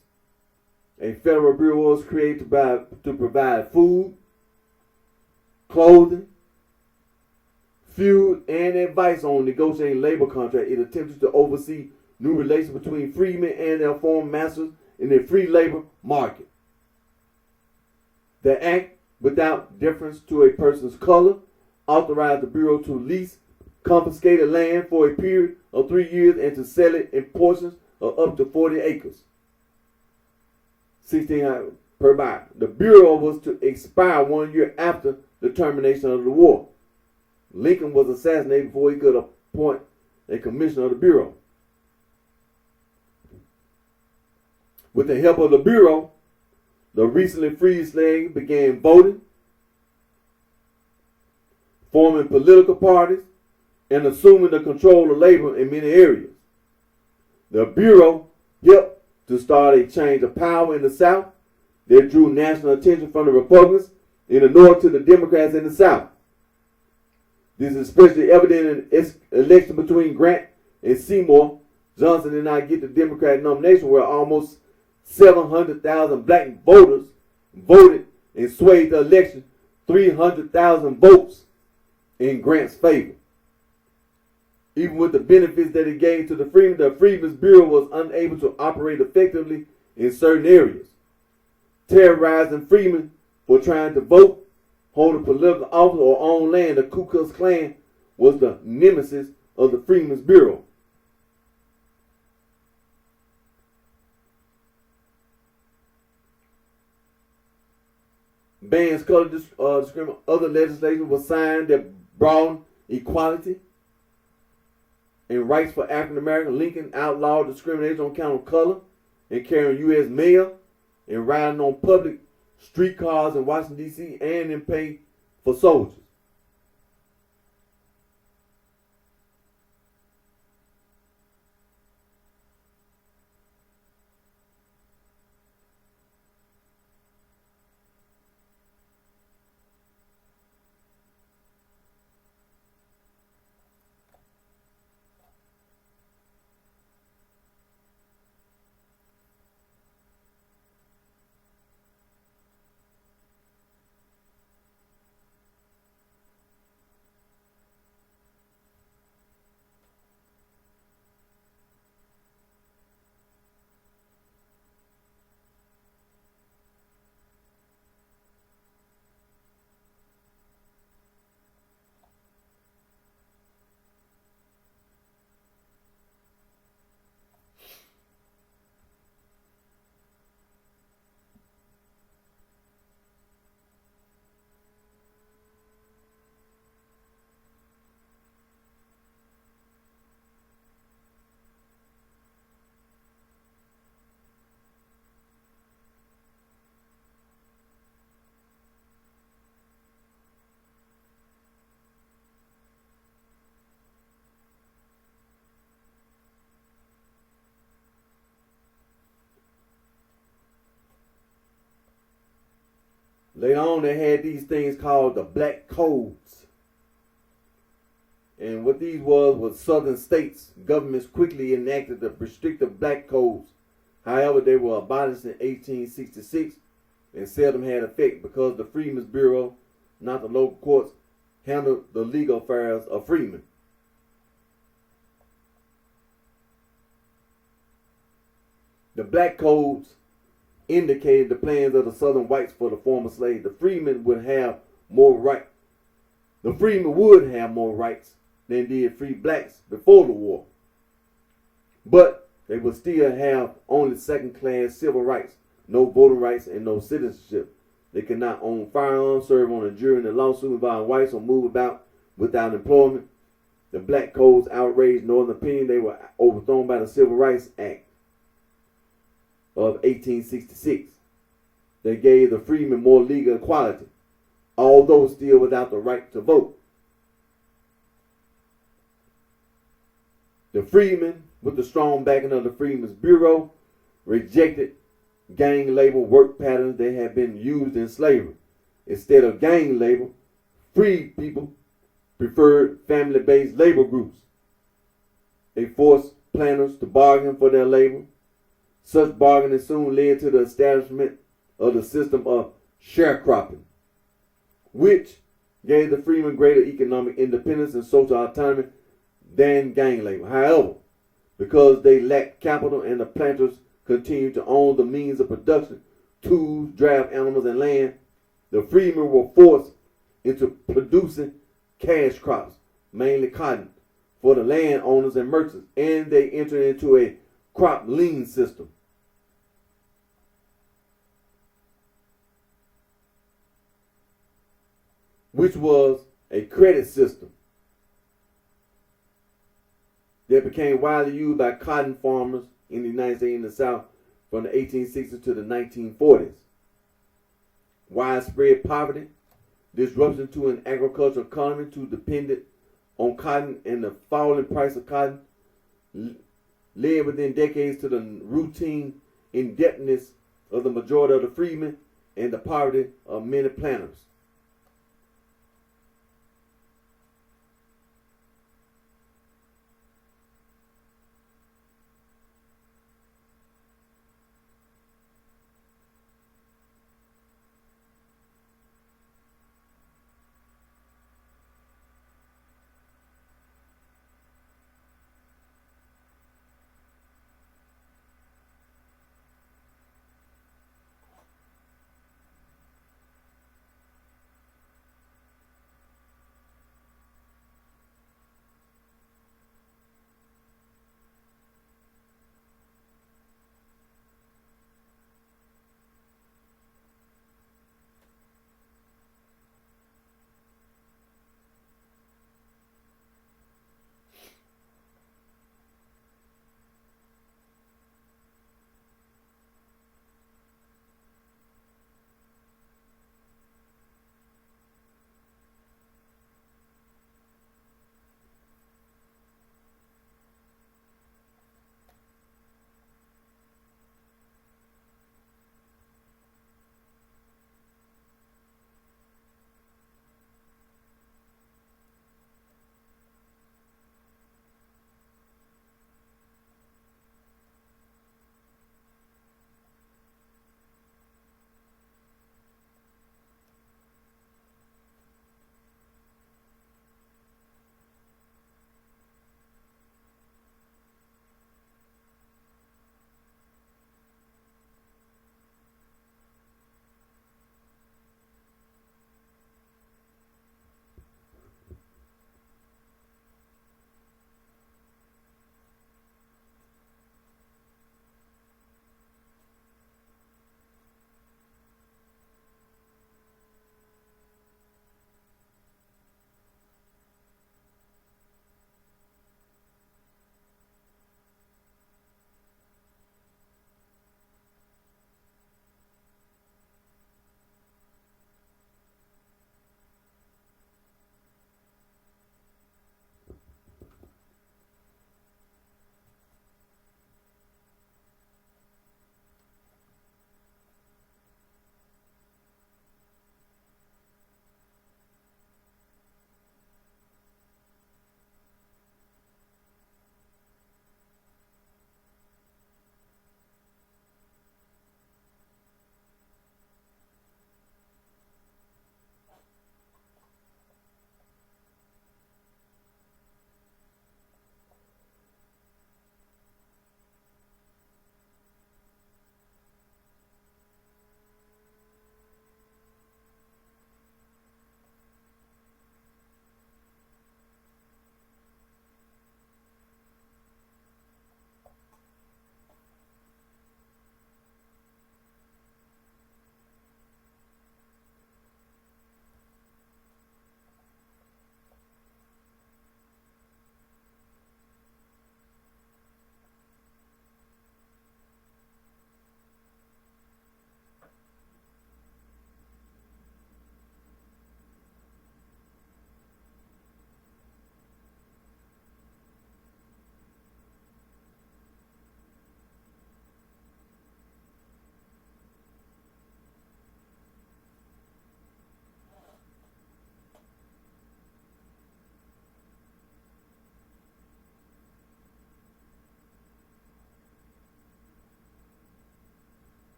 A federal bureau was created to provide food, clothing, fuel, and advice on negotiating labor contracts. It attempted to oversee new relations between freedmen and their former masters in the free labor market. The act, without deference to a person's color, authorized the Bureau to lease confiscated land for a period of 3 years and to sell it in portions of up to 40 acres. 1,600 per buyer. The Bureau was to expire 1 year after the termination of the war. Lincoln was assassinated before he could appoint a commissioner of the Bureau. With the help of the Bureau, the recently freed slaves began voting, forming political parties, and assuming the control of labor in many areas. The Bureau helped to start a change of power in the South that drew national attention from the Republicans in the North to the Democrats in the South. This is especially evident in the election between Grant and Seymour. Johnson did not get the Democratic nomination, where almost 700,000 black voters voted and swayed the election 300,000 votes in Grant's favor. Even with the benefits that it gave to the Freedmen's Bureau was unable to operate effectively in certain areas. Terrorizing freedmen for trying to vote, hold a political office, or own land, the Ku Klux Klan was the nemesis of the Freedmen's Bureau. Bans color discrimination. Other legislation was signed that broadened equality and rights for African Americans. Lincoln outlawed discrimination on account of color and carrying U.S. mail and riding on public streetcars in Washington, D.C., and in pay for soldiers. Later on, they had these things called the Black Codes. And what these was southern states. Governments quickly enacted the restrictive Black Codes. However, they were abolished in 1866 and seldom had effect because the Freedmen's Bureau, not the local courts, handled the legal affairs of freedmen. The Black Codes indicated the plans of the Southern whites for the former slaves. The freedmen would have more rights. The freedmen would have more rights than did free blacks before the war. But they would still have only second-class civil rights, no voting rights, and no citizenship. They could not own firearms, serve on a jury in a lawsuit involving whites, or move about without employment. The Black Codes outraged Northern opinion. They were overthrown by the Civil Rights Act of 1866. They gave the freedmen more legal equality, although still without the right to vote. The freedmen, with the strong backing of the Freedmen's Bureau, rejected gang labor work patterns that had been used in slavery. Instead of gang labor, free people preferred family-based labor groups. They forced planters to bargain for their labor. Such bargaining soon led to the establishment of the system of sharecropping, which gave the freedmen greater economic independence and social autonomy than gang labor. However, because they lacked capital and the planters continued to own the means of production, tools, draft animals, and land, the freedmen were forced into producing cash crops, mainly cotton, for the landowners and merchants, and they entered into a crop lien system. Which was a credit system that became widely used by cotton farmers in the United States and the South from the 1860s to the 1940s. Widespread poverty, disruption to an agricultural economy too dependent on cotton, and the falling price of cotton led within decades to the routine indebtedness of the majority of the freedmen and the poverty of many planters.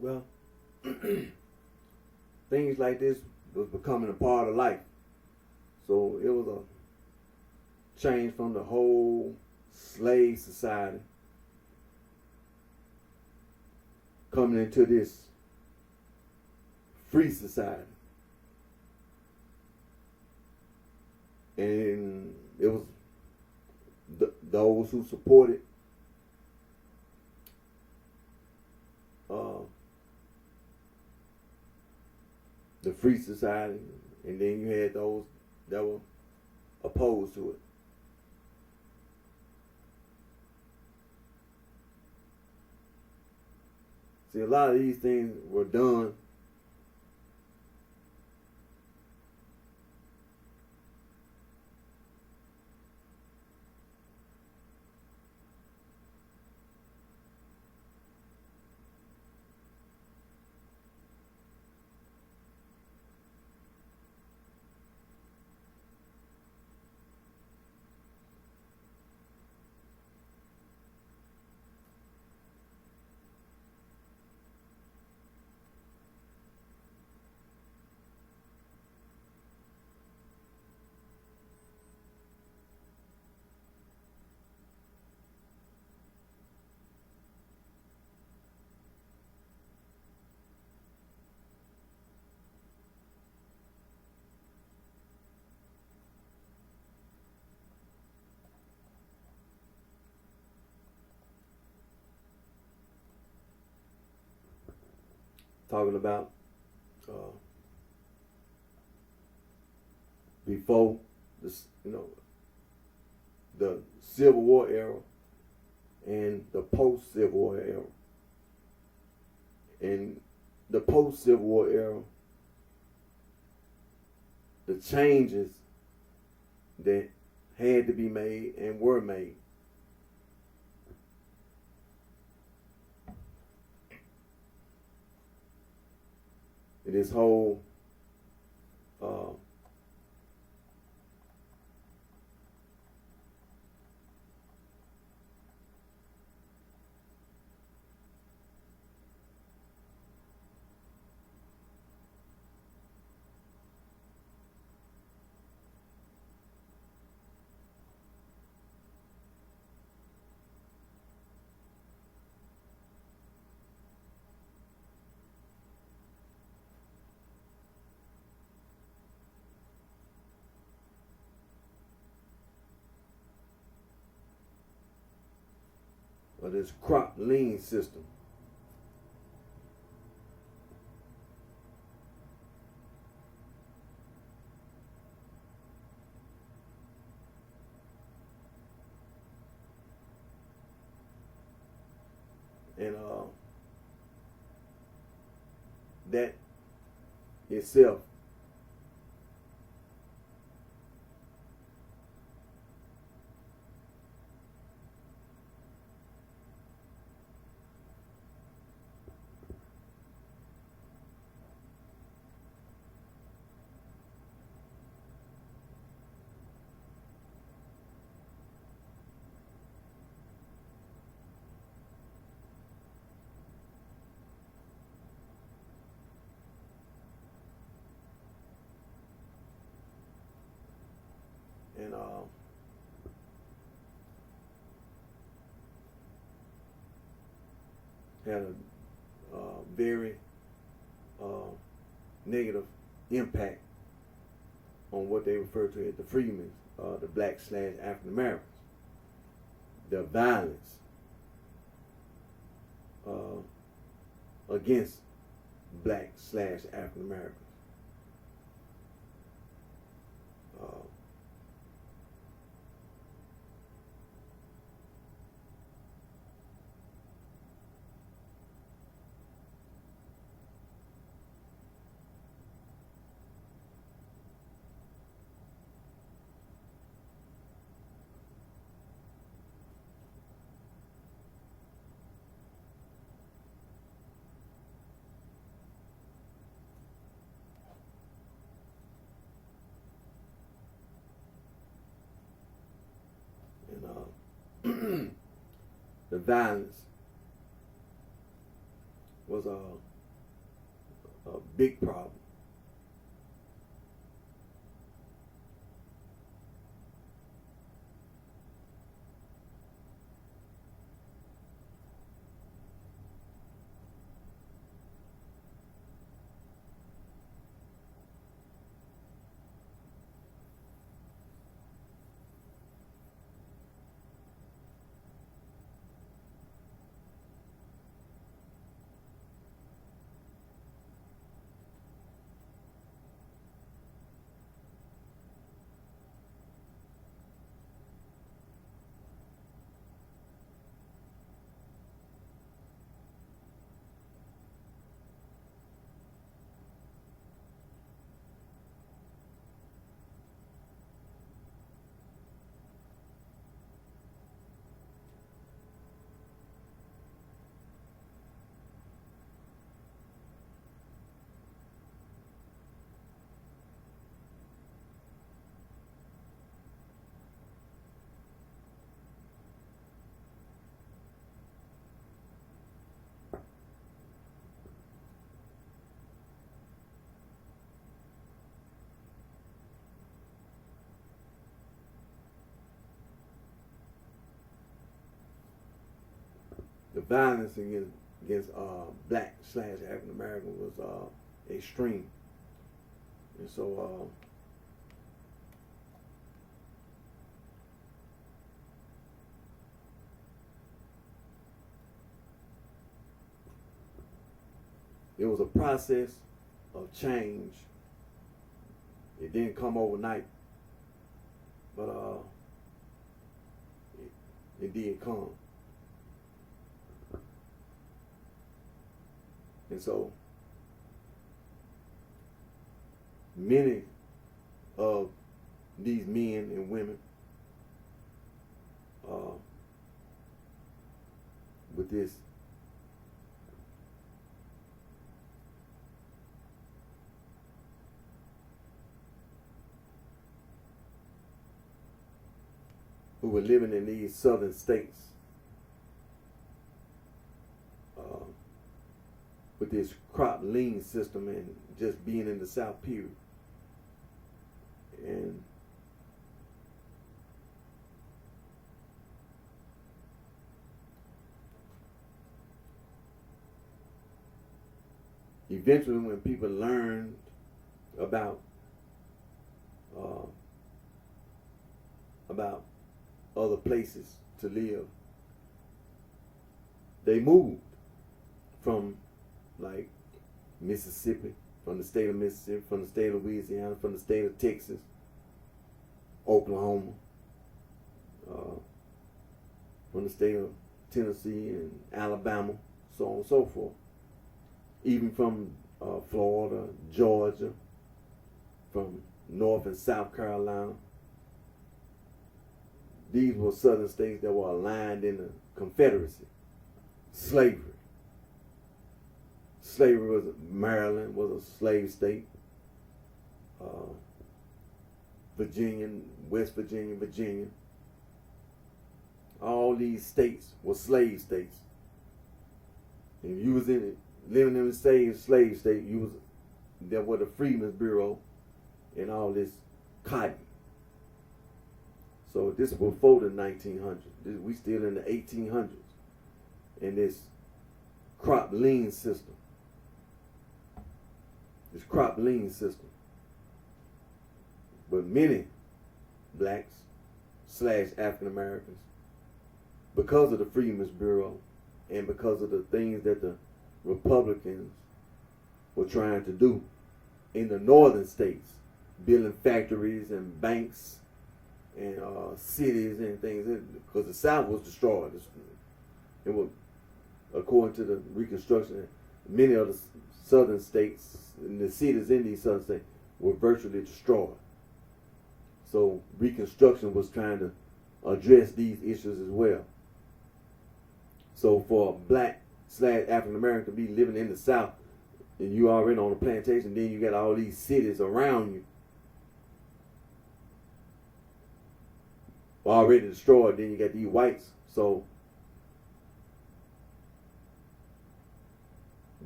Well, things like this was becoming a part of life. So it was a change from the whole slave society coming into this free society. And it was those who supported the free society, and then you had those that were opposed to it. See, a lot of these things were done talking about before the Civil War era and the post Civil War era. In the post Civil War era, the changes that had to be made and were made. This whole of this crop lean system. And that itself and had a very negative impact on what they refer to as the freedmen, the black/African Americans. The violence against black/African Americans. The violence was a big problem. The violence against black / African American was extreme, and so it was a process of change. It didn't come overnight, but it did come. And so many of these men and women with this who were living in these southern states with this crop lean system and just being in the South period. And eventually when people learned about other places to live, they moved from like Mississippi, from the state of Mississippi, from the state of Louisiana, from the state of Texas, Oklahoma, from the state of Tennessee and Alabama, so on and so forth. Even from Florida, Georgia, from North and South Carolina. These were southern states that were aligned in the Confederacy. Slavery. Slavery was, Maryland was a slave state. Virginia, West Virginia, Virginia. All these states were slave states. And you was in it, living in a slave state, you was there were the Freedmen's Bureau and all this cotton. So this was before the 1900s. We still in the 1800s. And this crop lean system. This crop lean system. But many blacks / African Americans, because of the Freedmen's Bureau and because of the things that the Republicans were trying to do in the northern states, building factories and banks and cities and things, because the South was destroyed. It was, according to the Reconstruction, many of the southern states and the cities in these southern states were virtually destroyed. So Reconstruction was trying to address these issues as well. So for a black / African American to be living in the South, and you already on a plantation, then you got all these cities around you already destroyed, then you got these whites. So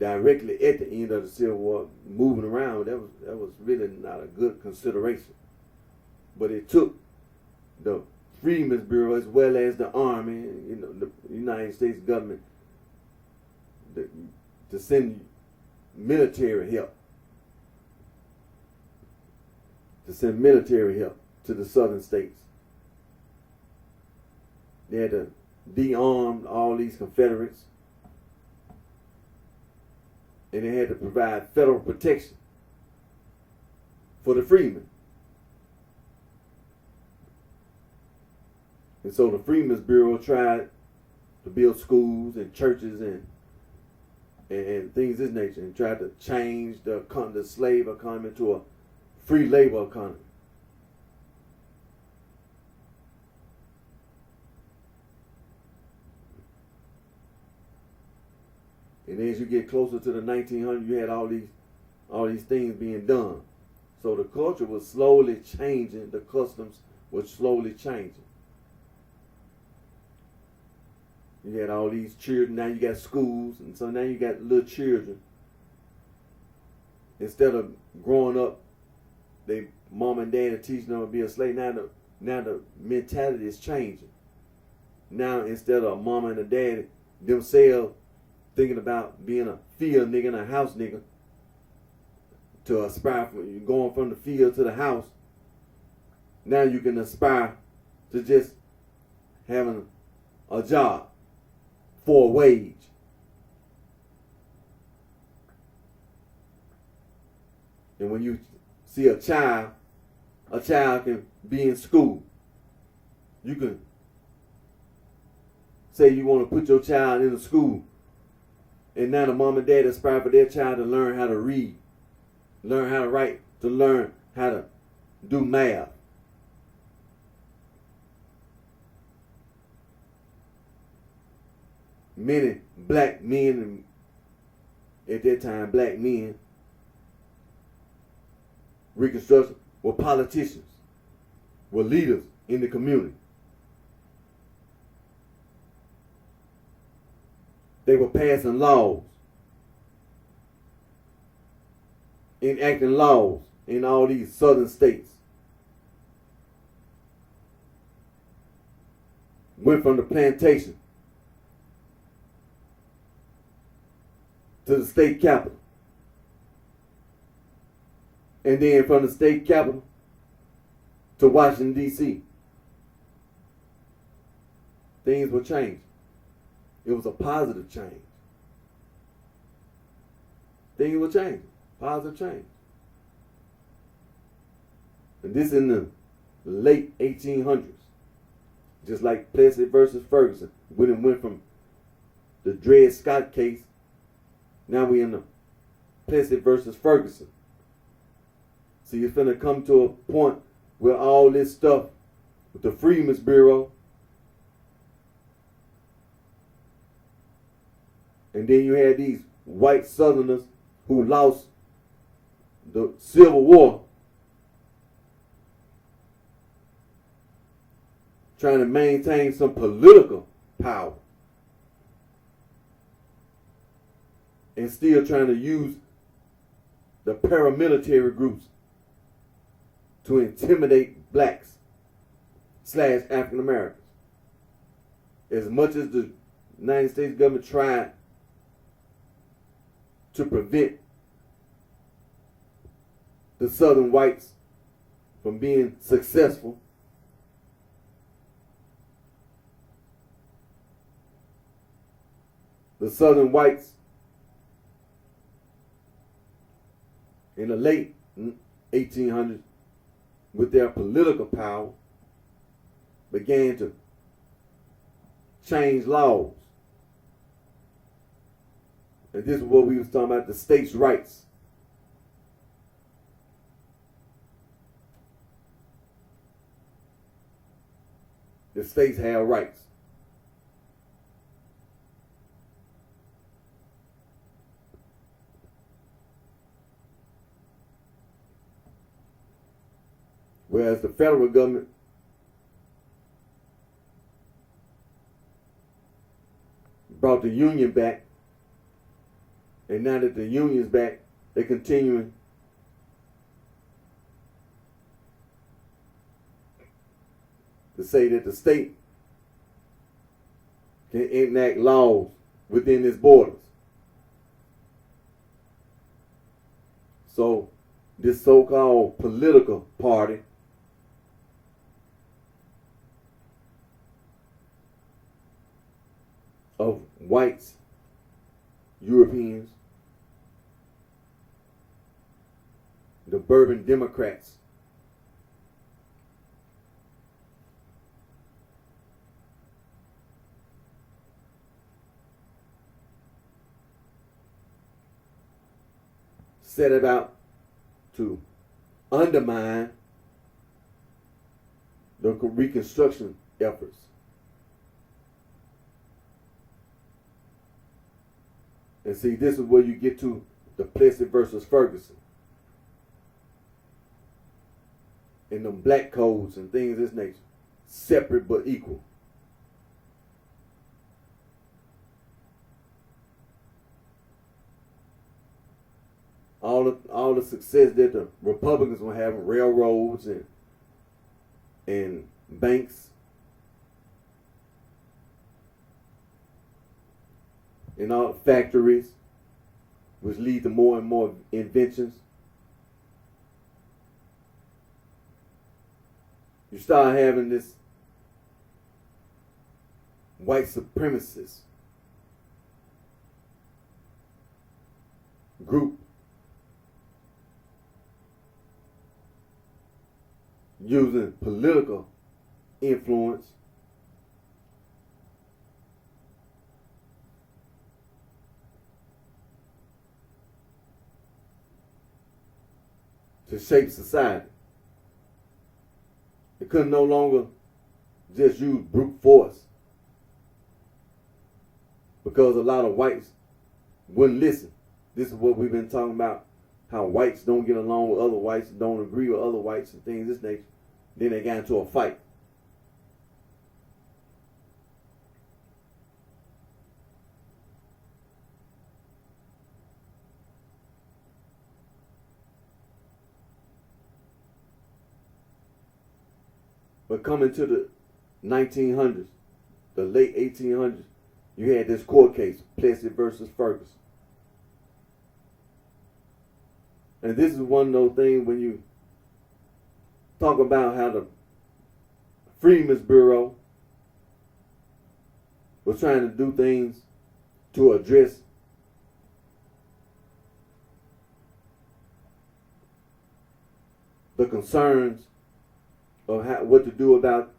directly at the end of the Civil War, moving around, that was really not a good consideration. But it took the Freedmen's Bureau as well as the Army, the United States government, to send military help. To send military help to the southern states. They had to de-arm all these Confederates. And they had to provide federal protection for the freedmen. And so the Freedmen's Bureau tried to build schools and churches and things of this nature, and tried to change the slave economy to a free labor economy. And as you get closer to the 1900s, you had all these things being done. So the culture was slowly changing. The customs were slowly changing. You had all these children. Now you got schools, and so now you got little children. Instead of growing up, they mom and dad are teaching them to be a slave. Now the mentality is changing. Now instead of a mama and a dad themselves thinking about being a field nigga and a house nigga, to aspire from going from the field to the house, now you can aspire to just having a job for a wage. And when you see a child can be in school. You can say you want to put your child in a school, and now the mom and dad aspire for their child to learn how to read, learn how to write, to learn how to do math. Many black men, at that time black men, Reconstruction, were politicians, were leaders in the community. They were passing laws, enacting laws in all these southern states. Went from the plantation to the state capitol. And then from the state capitol to Washington, D.C. Things were changing. It was a positive change. Things were changing. Positive change. And this in the late 1800s. Just like Plessy versus Ferguson. When it went from the Dred Scott case, now we in the Plessy versus Ferguson. See, it's finna come to a point where all this stuff with the Freedmen's Bureau, and then you had these white Southerners who lost the Civil War, trying to maintain some political power, and still trying to use the paramilitary groups to intimidate blacks / African Americans. As much as the United States government tried to prevent the Southern whites from being successful, the Southern whites in the late 1800s, with their political power, began to change laws. And this is what we was talking about, the states' rights. The states have rights. Whereas the federal government brought the Union back And now that the union's back, they're continuing to say that the state can enact laws within its borders. So this so-called political party of whites, Europeans, the Bourbon Democrats, set about to undermine the Reconstruction efforts. And see, this is where you get to the Plessy versus Ferguson. And them black codes and things of this nature. Separate but equal. All the success that the Republicans were having, railroads and banks and all the factories, which lead to more and more inventions. You start having this white supremacist group using political influence to shape society. It couldn't no longer just use brute force because a lot of whites wouldn't listen. This is what we've been talking about, how whites don't get along with other whites, don't agree with other whites and things of this nature. Then they got into a fight. But coming to the 1900s, the late 1800s, you had this court case, Plessy versus Ferguson. And this is one of those things when you talk about how the Freedmen's Bureau was trying to do things to address the concerns of what to do about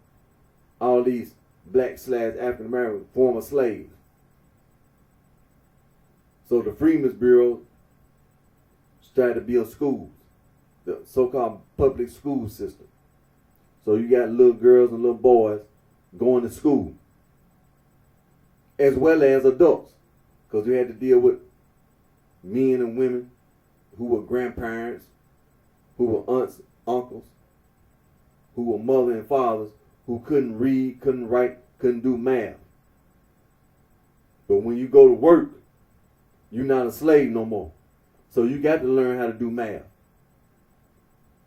all these black / African American former slaves. So the Freedmen's Bureau started to build schools, the so-called public school system. So you got little girls and little boys going to school, as well as adults, because you had to deal with men and women who were grandparents, who were aunts, uncles, who were mother and fathers, who couldn't read, couldn't write, couldn't do math. But when you go to work, you're not a slave no more. So you got to learn how to do math.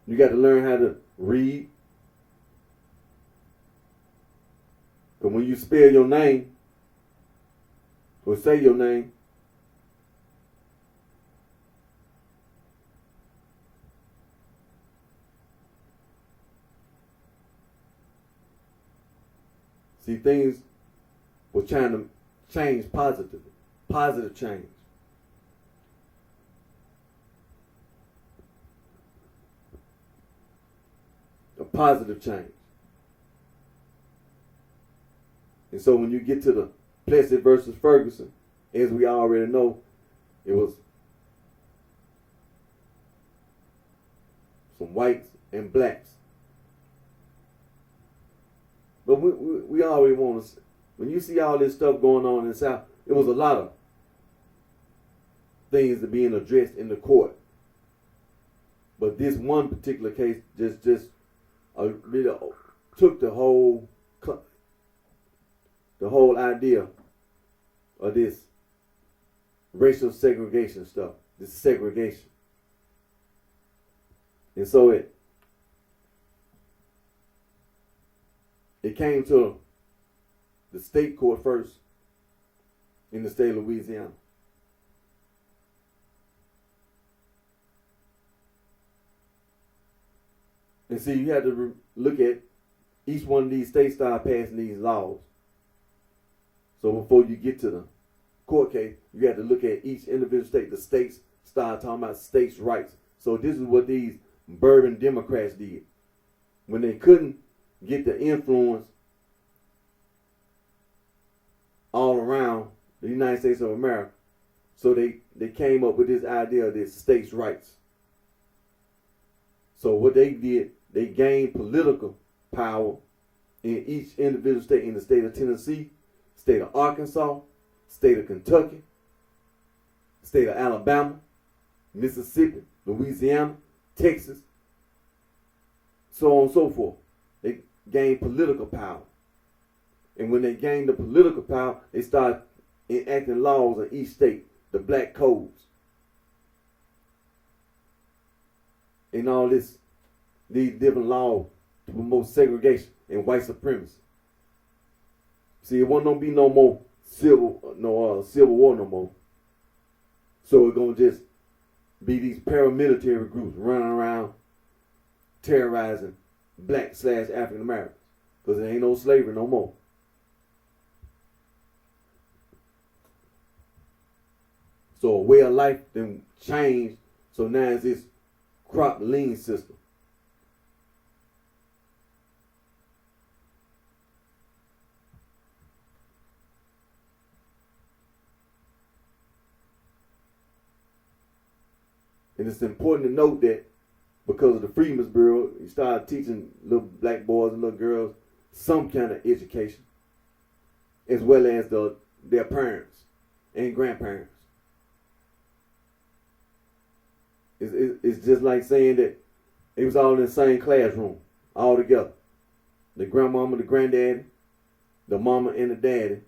You got to learn how to read. Because when you spell your name, or say your name, see, things were trying to change positively. Positive change. A positive change. And so when you get to the Plessy versus Ferguson, as we already know, it was some whites and blacks. But we always want to, when you see all this stuff going on in the South, it was a lot of things that being addressed in the court. But this one particular case just really took the whole idea of this racial segregation stuff. This segregation. And so it came to the state court first in the state of Louisiana. And see, you had to look at each one of these states start passing these laws. So before you get to the court case, you had to look at each individual state. The states start talking about states' rights. So this is what these bourbon Democrats did. When they couldn't get the influence all around the United States of America, so they came up with this idea of this states' rights. So what they did, they gained political power in each individual state, in the state of Tennessee, state of Arkansas, state of Kentucky, state of Alabama, Mississippi, Louisiana, Texas, so on and so forth. They gained political power. And when they gained the political power, they started enacting laws in each state, the black codes. And all this, these different laws to promote segregation and white supremacy. See, it won't be no more civil war no more. So it's gonna just be these paramilitary groups running around terrorizing black/African Americans, because there ain't no slavery no more. So a way of life then changed. So now it's this crop lean system. And it's important to note that because of the Freedmen's Bureau, he started teaching little black boys and little girls some kind of education, as well as their parents and grandparents. It's just like saying that they was all in the same classroom, all together. The grandmama, the granddaddy, the mama and the daddy,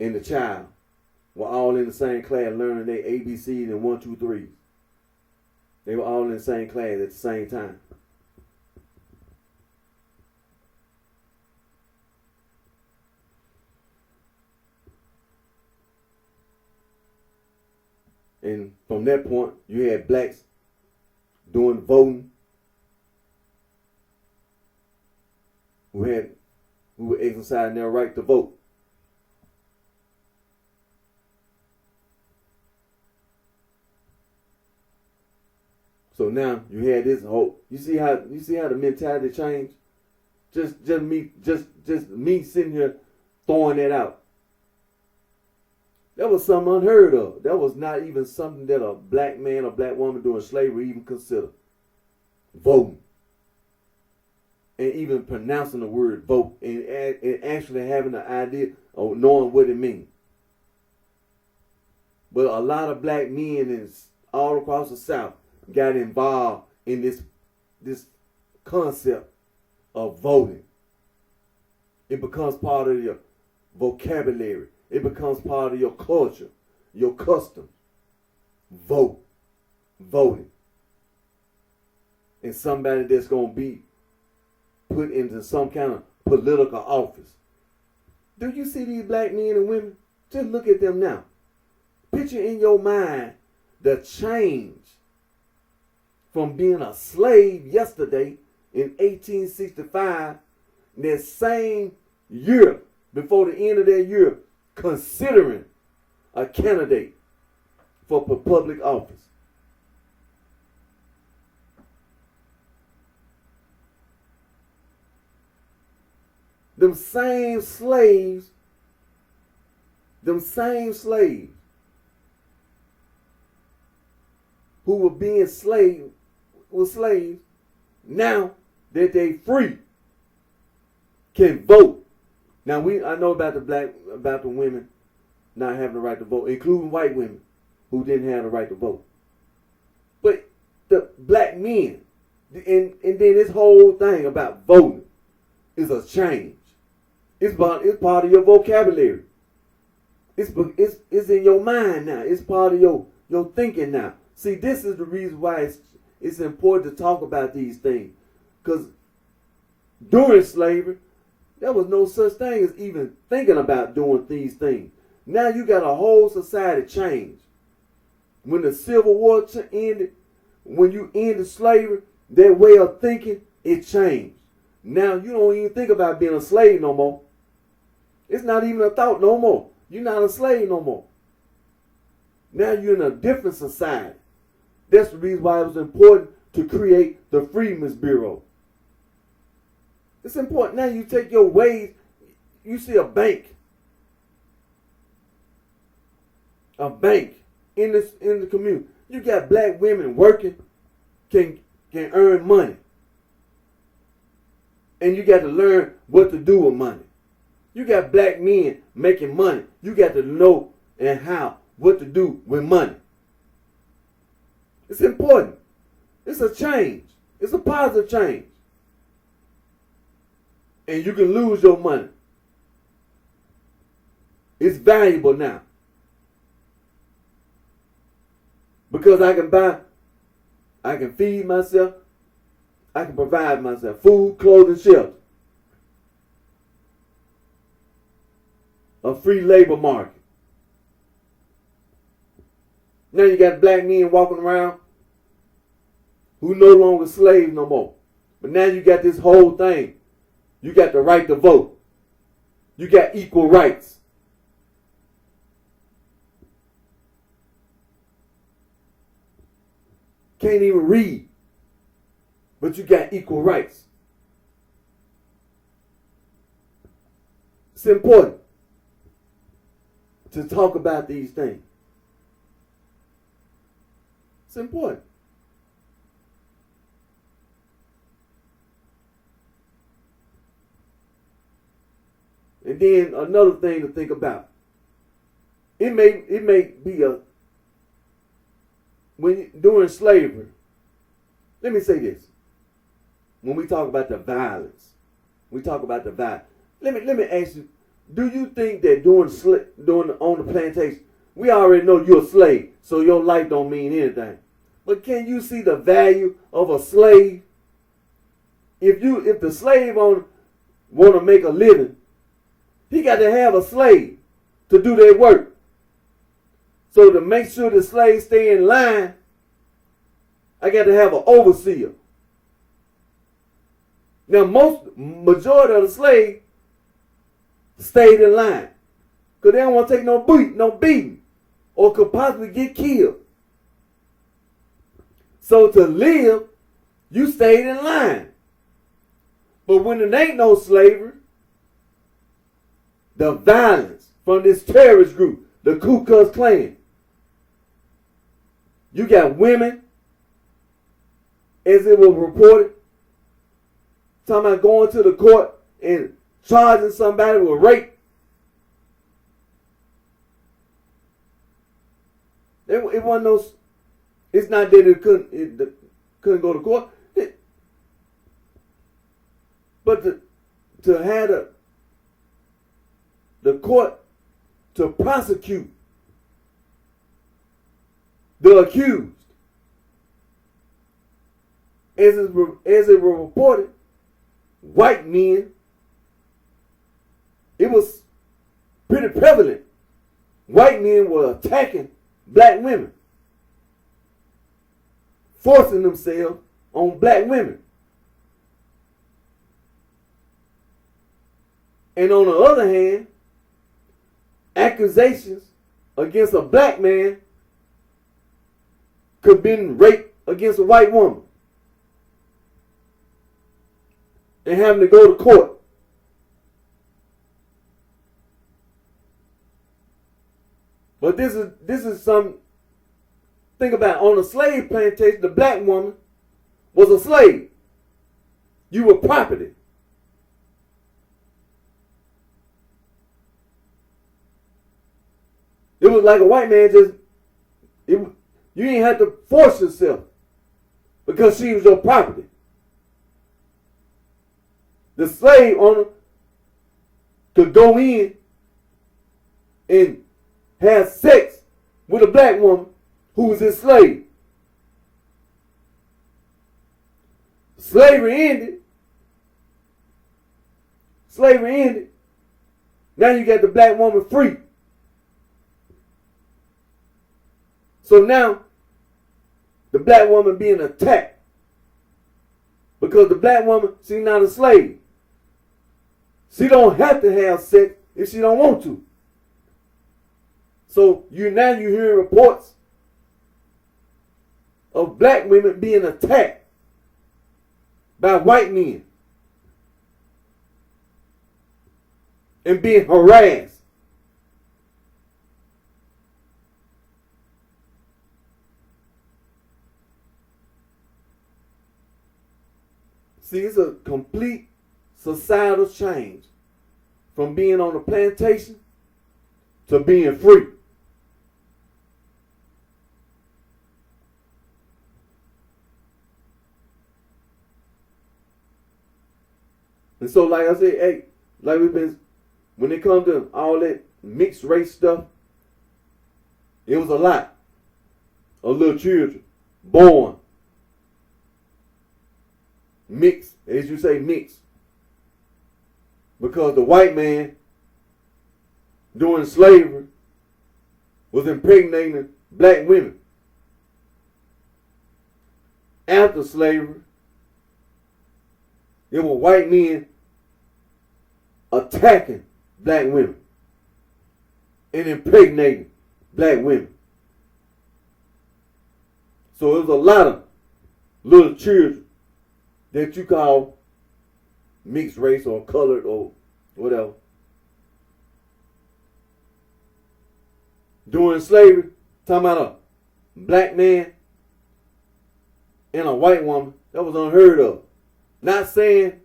and the child were all in the same class learning their ABCs and 1, 2, 3s. They were all in the same class at the same time. And from that point, you had blacks doing voting, who were exercising their right to vote. So now you had this whole. You see how the mentality changed. Just me sitting here throwing that out. That was something unheard of. That was not even something that a black man or black woman during slavery even considered. Voting. And even pronouncing the word vote and actually having the idea of knowing what it means. But a lot of black men all across the South got involved in this concept of voting. It becomes part of your vocabulary. It becomes part of your culture, your custom. Voting. And somebody that's going to be put into some kind of political office. Do you see these black men and women? Just look at them now. Picture in your mind the change from being a slave yesterday in 1865, that same year, before the end of that year, considering a candidate for public office. Them same slaves who were being slaves, now that they free, can vote. Now I know about the women not having the right to vote, including white women who didn't have the right to vote. But the black men, and then this whole thing about voting is a change. It's part of your vocabulary. It's in your mind now. It's part of your thinking now. See, this is the reason why it's important to talk about these things. Because during slavery, there was no such thing as even thinking about doing these things. Now you got a whole society change. When the Civil War ended, when you ended slavery, that way of thinking, it changed. Now you don't even think about being a slave no more. It's not even a thought no more. You're not a slave no more. Now you're in a different society. That's the reason why it was important to create the Freedmen's Bureau. It's important. Now you take your ways. You see a bank in the community. You got black women working, can earn money. And you got to learn what to do with money. You got black men making money. You got to know what to do with money. It's important. It's a change. It's a positive change. And you can lose your money. It's valuable now. Because I can feed myself, I can provide myself food, clothing, shelter. A free labor market. Now you got black men walking around who no longer slaves no more. But now you got this whole thing. You got the right to vote. You got equal rights. Can't even read. But you got equal rights. It's important to talk about these things. It's important. And then another thing to think about. It may be during slavery. Let me say this. When we talk about the violence, Let me ask you. Do you think that on the plantation, we already know you're a slave, so your life don't mean anything. But can you see the value of a slave? If the slave owner want to make a living, he got to have a slave to do their work. So to make sure the slaves stay in line, I got to have an overseer. Now, majority of the slaves stayed in line because they don't want to take no beating, or could possibly get killed. So to live, you stayed in line. But when there ain't no slavery, the violence from this terrorist group, the Ku Klux Klan, you got women, as it was reported, talking about going to the court and charging somebody with rape. It wasn't no. It's not that it couldn't go to court, but to have the court to prosecute the accused, as it was reported, white men. It was pretty prevalent. White men were attacking black women, forcing themselves on black women. And on the other hand, accusations against a black man could have been rape against a white woman and having to go to court. But this is some. Think about it. On a slave plantation, the black woman was a slave. You were property. It was like a white man you didn't have to force yourself because she was your property. The slave owner could go in and had sex with a black woman who was enslaved. Slavery ended. Slavery ended. Now you got the black woman free. So now the black woman being attacked because the black woman, she's not a slave. She don't have to have sex if she don't want to. So you hear reports of black women being attacked by white men and being harassed. See, it's a complete societal change from being on a plantation to being free. And so, like I said, hey, like we've been, when it comes to all that mixed race stuff, it was a lot of little children born mixed, as you say, mixed. Because the white man during slavery was impregnating black women. After slavery, there were white men attacking black women and impregnating black women. So it was a lot of little children that you call mixed race or colored or whatever. During slavery, talking about a black man and a white woman, that was unheard of. Not saying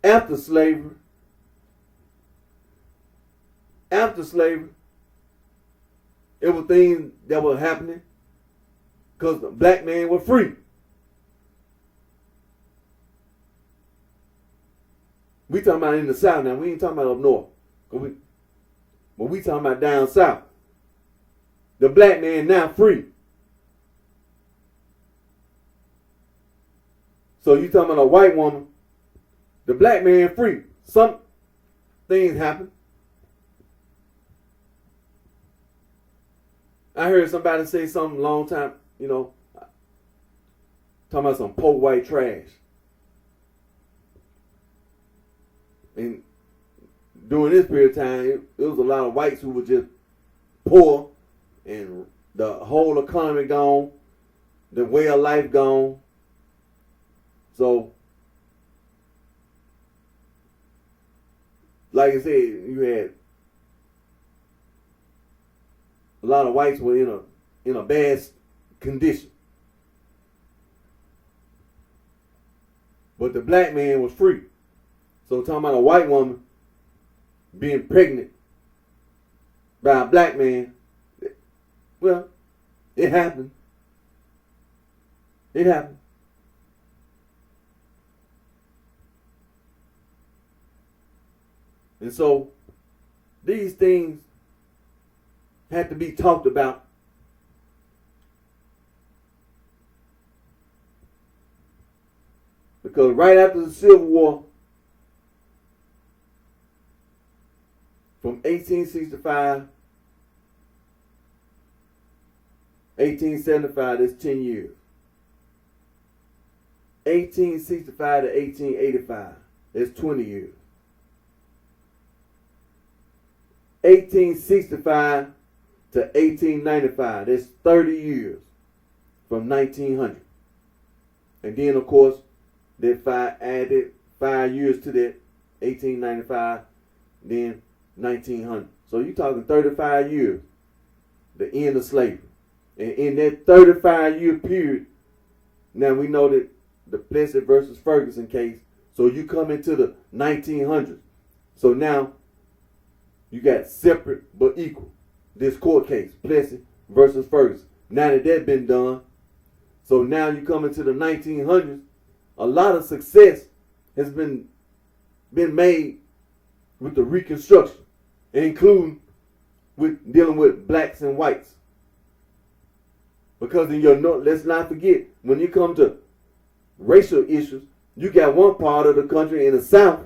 after slavery, it was things that were happening because the black man was free. We talking about in the South now. We ain't talking about up north. But we talking about down south. The black man now free. So you talking about a white woman, the black man free. Some things happen. I heard somebody say something a long time, talking about some poor white trash. And during this period of time, it was a lot of whites who were just poor and the whole economy gone, the way of life gone. So, like I said, you had a lot of whites were in a bad condition. But the black man was free. So talking about a white woman being pregnant by a black man, well, it happened. It happened. And so these things had to be talked about. Because right after the Civil War, from 1865, 1875, that's 10 years. 1865 to 1885, that's 20 years. 1865 to 1895, that's 30 years from 1900. And then, of course, that added 5 years to that, 1895, then 1900. So you're talking 35 years, the end of slavery. And in that 35-year period, now we know that the Plessy versus Ferguson case, so you come into the 1900s. So now you got separate but equal. This court case, Plessy versus Ferguson. Now that that's been done, so now you come into the 1900s, a lot of success has been been made with the Reconstruction, including with dealing with blacks and whites. Because in your north, let's not forget, when you come to racial issues, you got one part of the country in the South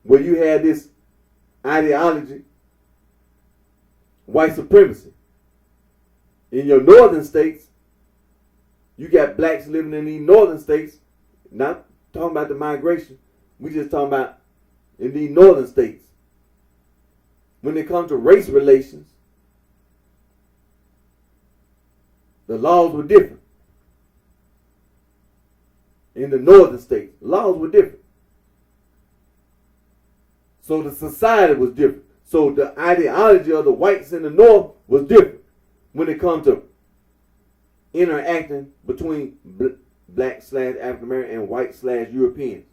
where you had this ideology, white supremacy. In your northern states, you got blacks living in these northern states, not talking about the migration, we just talking about in these northern states. When it comes to race relations, the laws were different. In the northern states, laws were different. So the society was different. So the ideology of the whites in the north was different when it comes to interacting between black / African American and white / Europeans.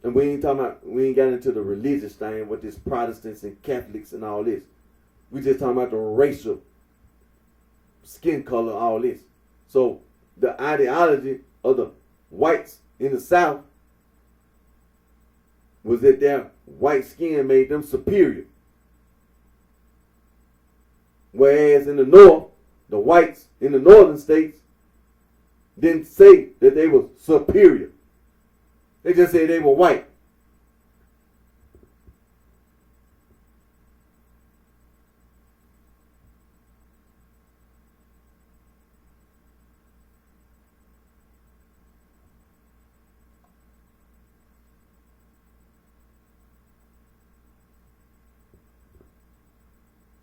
And we ain't got into the religious thing with this Protestants and Catholics and all this. We just talking about the racial, skin color, all this. So the ideology of the whites in the South was that their white skin made them superior. Whereas in the North, the whites in the northern states didn't say that they were superior. They just said they were white.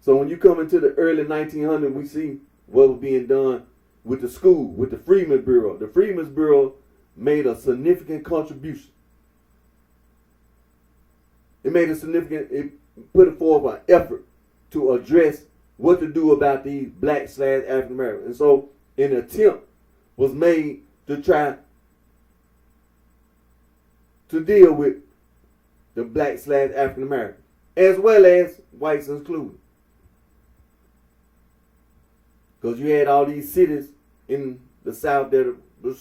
So when you come into the early 1900s, we see what was being done with the school, with the Freedmen's Bureau. The Freedmen's Bureau made a significant contribution. It put forth an effort to address what to do about these black / African Americans. And so an attempt was made to try to deal with the black / African Americans, as well as whites included. Because you had all these cities in the South that were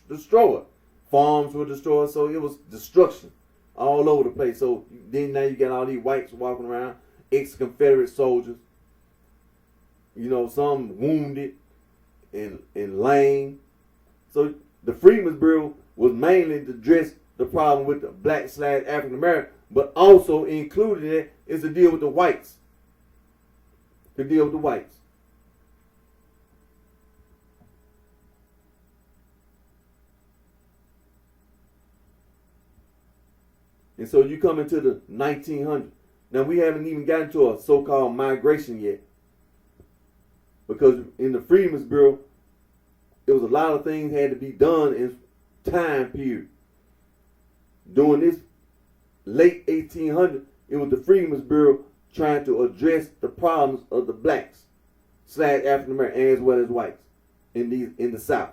destroyed. Farms were destroyed, so it was destruction all over the place. So then now you got all these whites walking around, ex-Confederate soldiers. You know, some wounded and lame. So the Freedmen's Bureau was mainly to address the problem with the black / African American, but also included in it is to deal with the whites. To deal with the whites. And so you come into the 1900s. Now we haven't even gotten to a so-called migration yet. Because in the Freedmen's Bureau, there was a lot of things had to be done in time period. During this late 1800s, it was the Freedmen's Bureau trying to address the problems of the blacks / African American as well as whites in the South.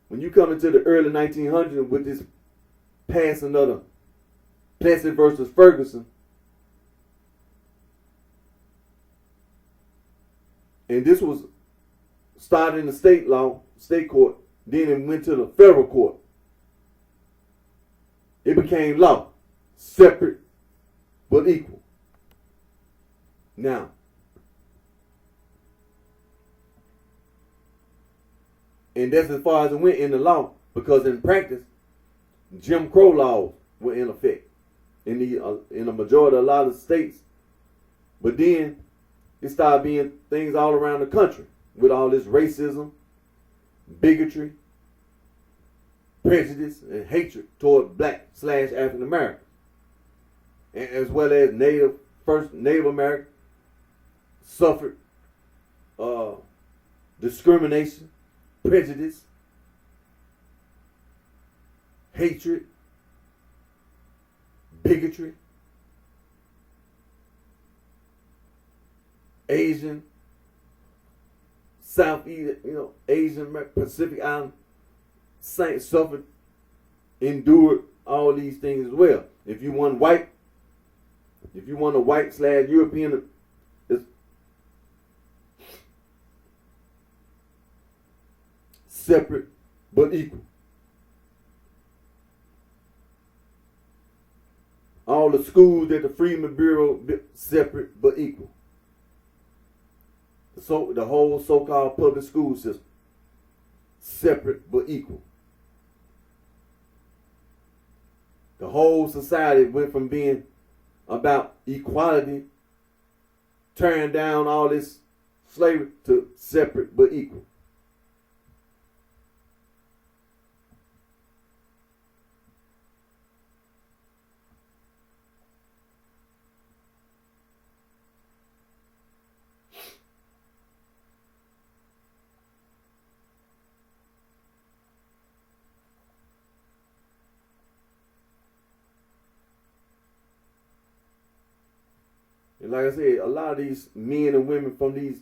When you come into the early 1900s with this passing of the Plessy versus Ferguson, and this was started in the state court, then it went to the federal court. It became law, separate but equal. Now, and that's as far as it went in the law, because in practice, Jim Crow laws were in effect in a majority of a lot of states. But then it started being things all around the country with all this racism, bigotry, prejudice, and hatred toward black / African Americans, as well as Native American suffered discrimination, prejudice, hatred, bigotry. Asian, Southeast, Asian, Pacific Island saints suffered, endured all these things as well. If you want a white / European, it's separate but equal. all the schools that the Freedmen Bureau built, separate but equal. So the whole so-called public school system, separate but equal. The whole society went from being about equality, tearing down all this slavery, to separate but equal. And like I said, a lot of these men and women from these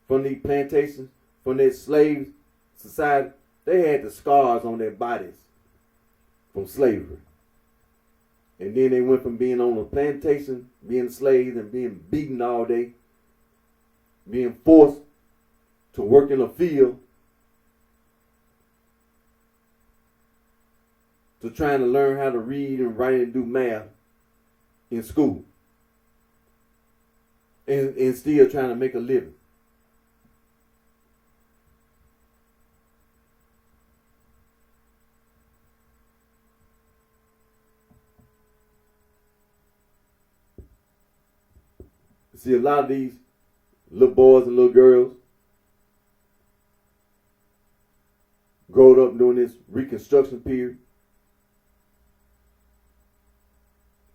plantations, from that slave society, they had the scars on their bodies from slavery. And then they went from being on a plantation, being slaves and being beaten all day, being forced to work in a field, to trying to learn how to read and write and do math in school. And still trying to make a living. See, a lot of these little boys and little girls growing up during this Reconstruction period,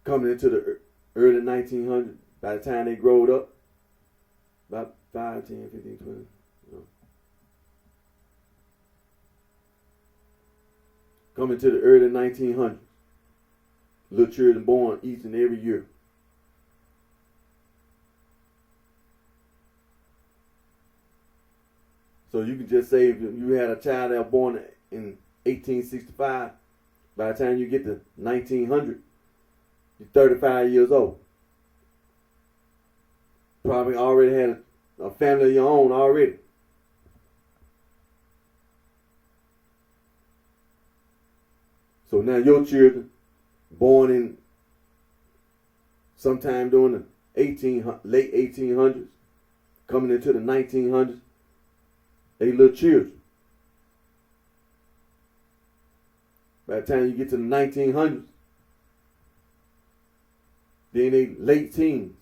coming into the early 1900s, by the time they growed up, about 5, 10, 15, 20, coming to the early 1900s, little children born each and every year. So you can just say if you had a child that was born in 1865, by the time you get to 1900, you're 35 years old. Probably already had a family of your own already. So now your children, born in sometime during the late 1800s, coming into the 1900s, they little children. By the time you get to the 1900s, then they late teens,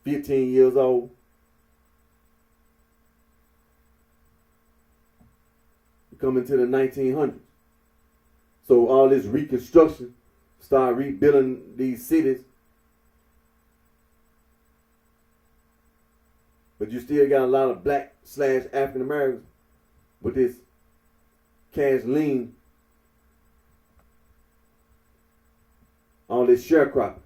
15 years old. Coming to the 1900s. So all this reconstruction, start rebuilding these cities. But you still got a lot of black / African Americans with this cash lien, all this sharecropping.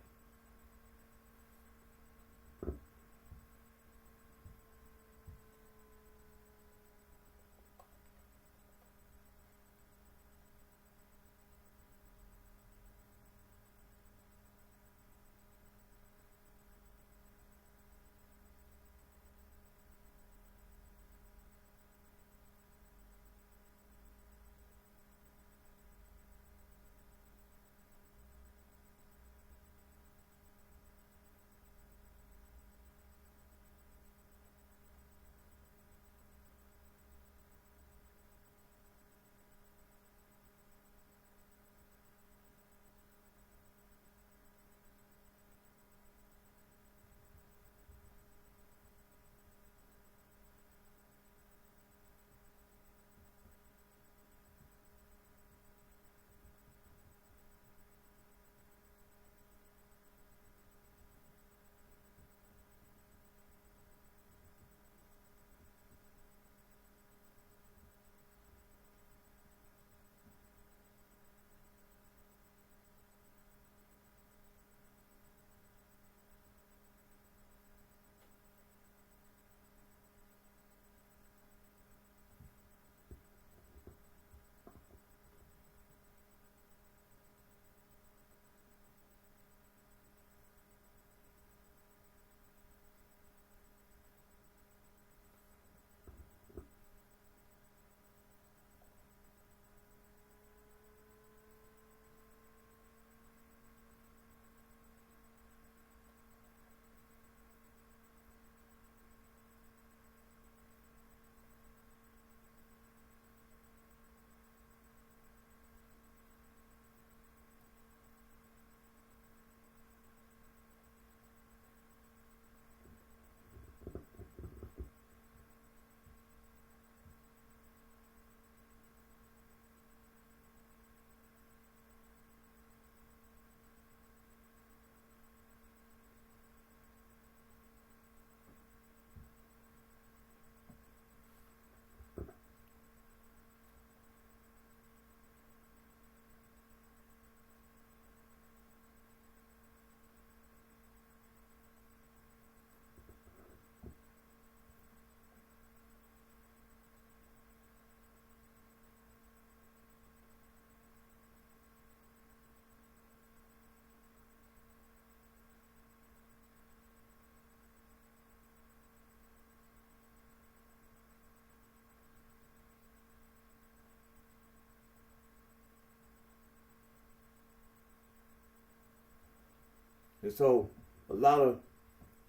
And so a lot of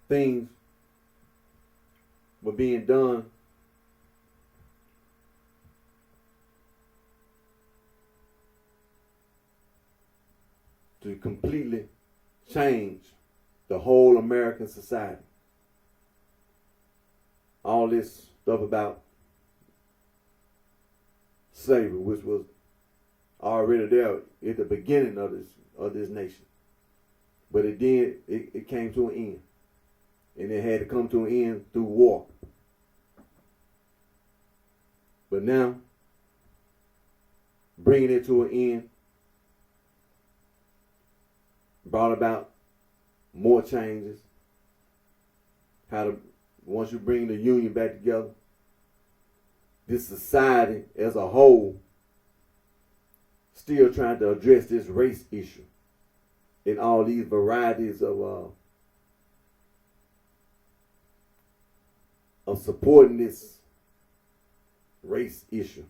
things were being done to completely change the whole American society. All this stuff about slavery, which was already there at the beginning of this nation. But it came to an end. And it had to come to an end through war. But now, bringing it to an end brought about more changes. Once you bring the union back together, this society as a whole still trying to address this race issue in all these varieties of supporting this race issue.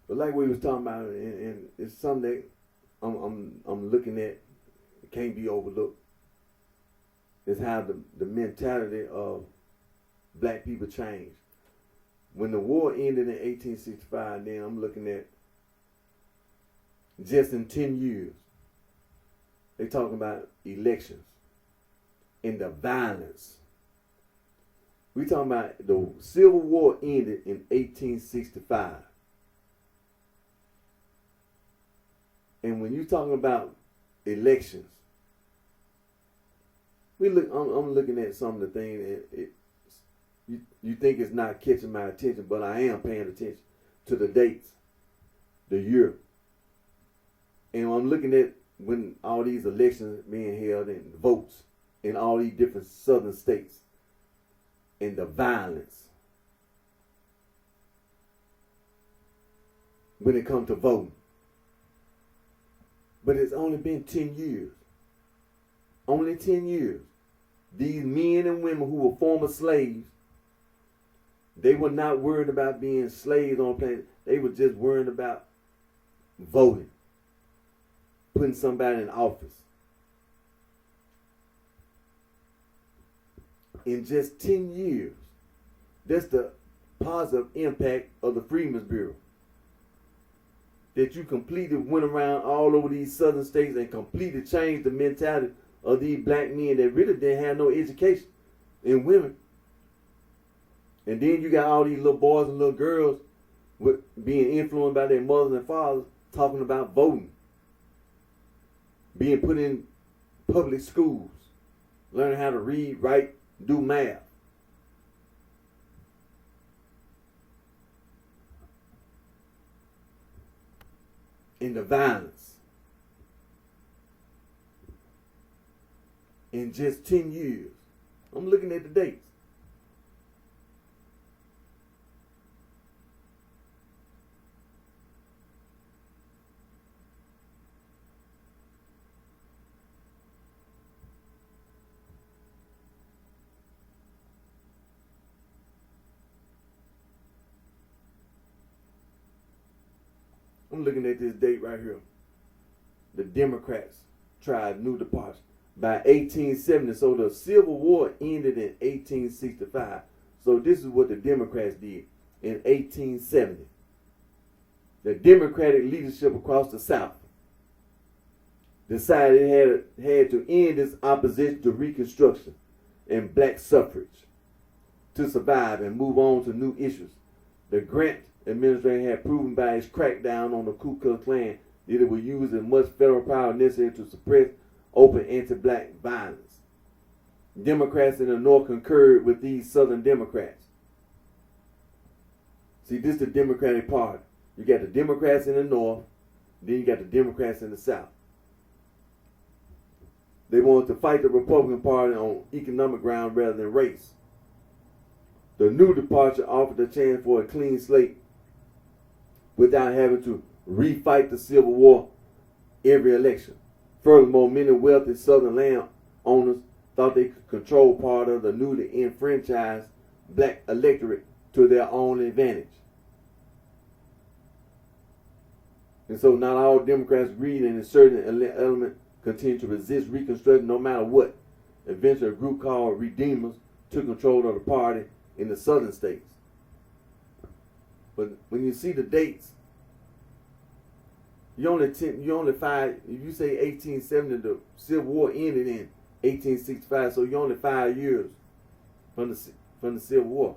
But like we was talking about, and it's something that I'm looking at, it can't be overlooked. Is how the mentality of black people changed. When the war ended in 1865, then I'm looking at just in 10 years, they talking about elections and the violence. We talking about the Civil War ended in 1865. And when you're talking about elections, I'm looking at some of the things, and you think it's not catching my attention, but I am paying attention to the dates, the year. And I'm looking at when all these elections being held and votes in all these different southern states and the violence when it comes to voting. But it's only been 10 years. Only 10 years. These men and women who were former slaves, they were not worried about being slaves on the planet. They were just worried about voting, putting somebody in office. In just 10 years, that's the positive impact of the Freedmen's Bureau. That you completely went around all over these southern states and completely changed the mentality of these black men that really didn't have no education, and women. And then you got all these little boys and little girls with being influenced by their mothers and fathers talking about voting, being put in public schools, learning how to read, write, do math. And the violence. In just 10 years. I'm looking at the dates. I'm looking at this date right here. The Democrats tried new departure by 1870. So the Civil War ended in 1865. So this is what the Democrats did in 1870. The Democratic leadership across the South decided it had to end its opposition to Reconstruction and black suffrage to survive and move on to new issues. The Grant administration had proven by its crackdown on the Ku Klux Klan that it would use as much federal power necessary to suppress open anti-black violence. Democrats in the North concurred with these Southern Democrats. See, this is the Democratic Party. You got the Democrats in the North, then you got the Democrats in the South. They wanted to fight the Republican Party on economic ground rather than race. The new departure offered a chance for a clean slate without having to refight the Civil War every election. Furthermore, many wealthy Southern landowners thought they could control part of the newly enfranchised black electorate to their own advantage. And so not all Democrats agreed, and a certain element continued to resist Reconstruction no matter what. Eventually, a group called Redeemers took control of the party in the southern states. But when you see the dates, you only five. If you say 1870, the Civil War ended in 1865, so you're only 5 years from the Civil War.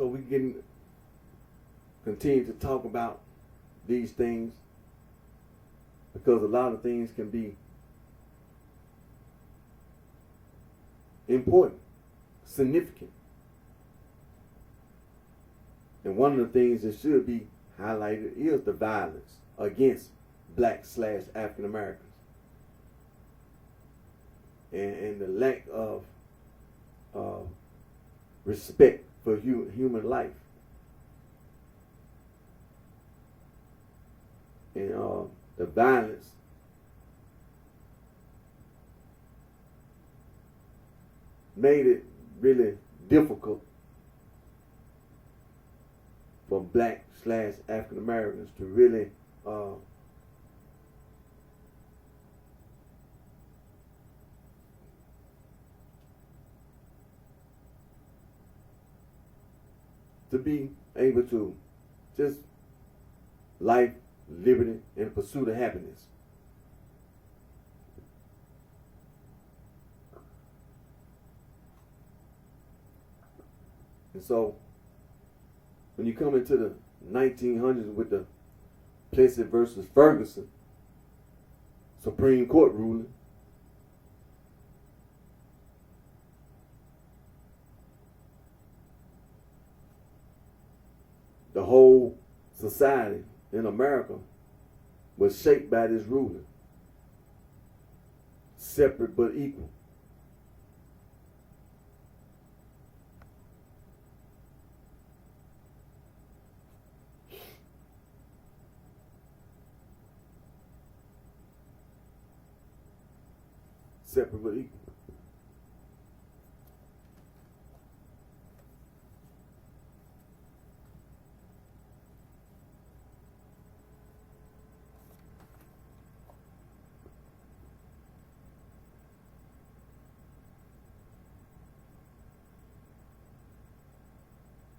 so we can continue to talk about these things, because a lot of things can be important, significant. And one of the things that should be highlighted is the violence against black/African Americans. And the lack of respect for human life. And the violence made it really difficult for black/African Americans to really to be able to just life, liberty, and pursuit of happiness. And so, when you come into the 1900s with the Plessy versus Ferguson Supreme Court ruling, the whole society in America was shaped by this ruling. Separate but equal. Separate but equal.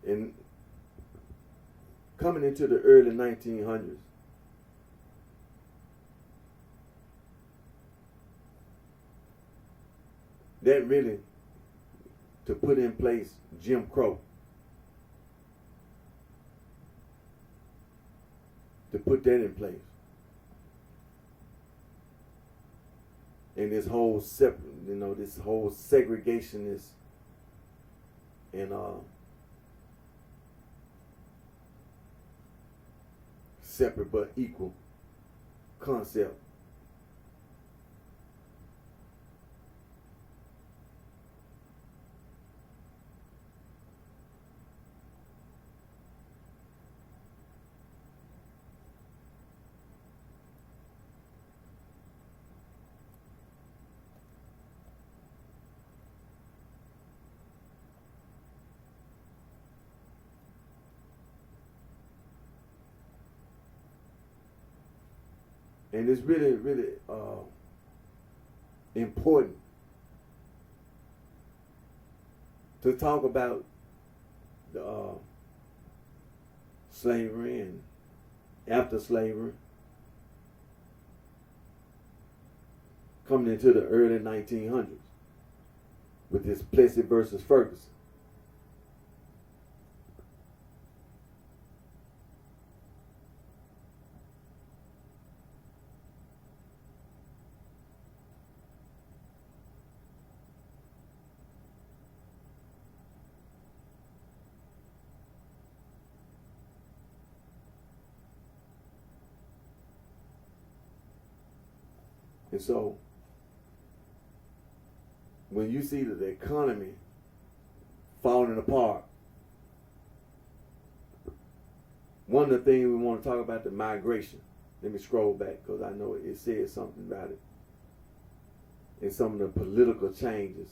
And coming into the early 1900s, that really, to put in place Jim Crow, to put that in place, and this whole this whole segregationist and separate but equal concept. And it's really, really important to talk about the slavery and after slavery, coming into the early 1900s with this Plessy versus Ferguson. And so, when you see that the economy falling apart, one of the things we want to talk about, the migration. Let me scroll back because I know it says something about it. And some of the political changes.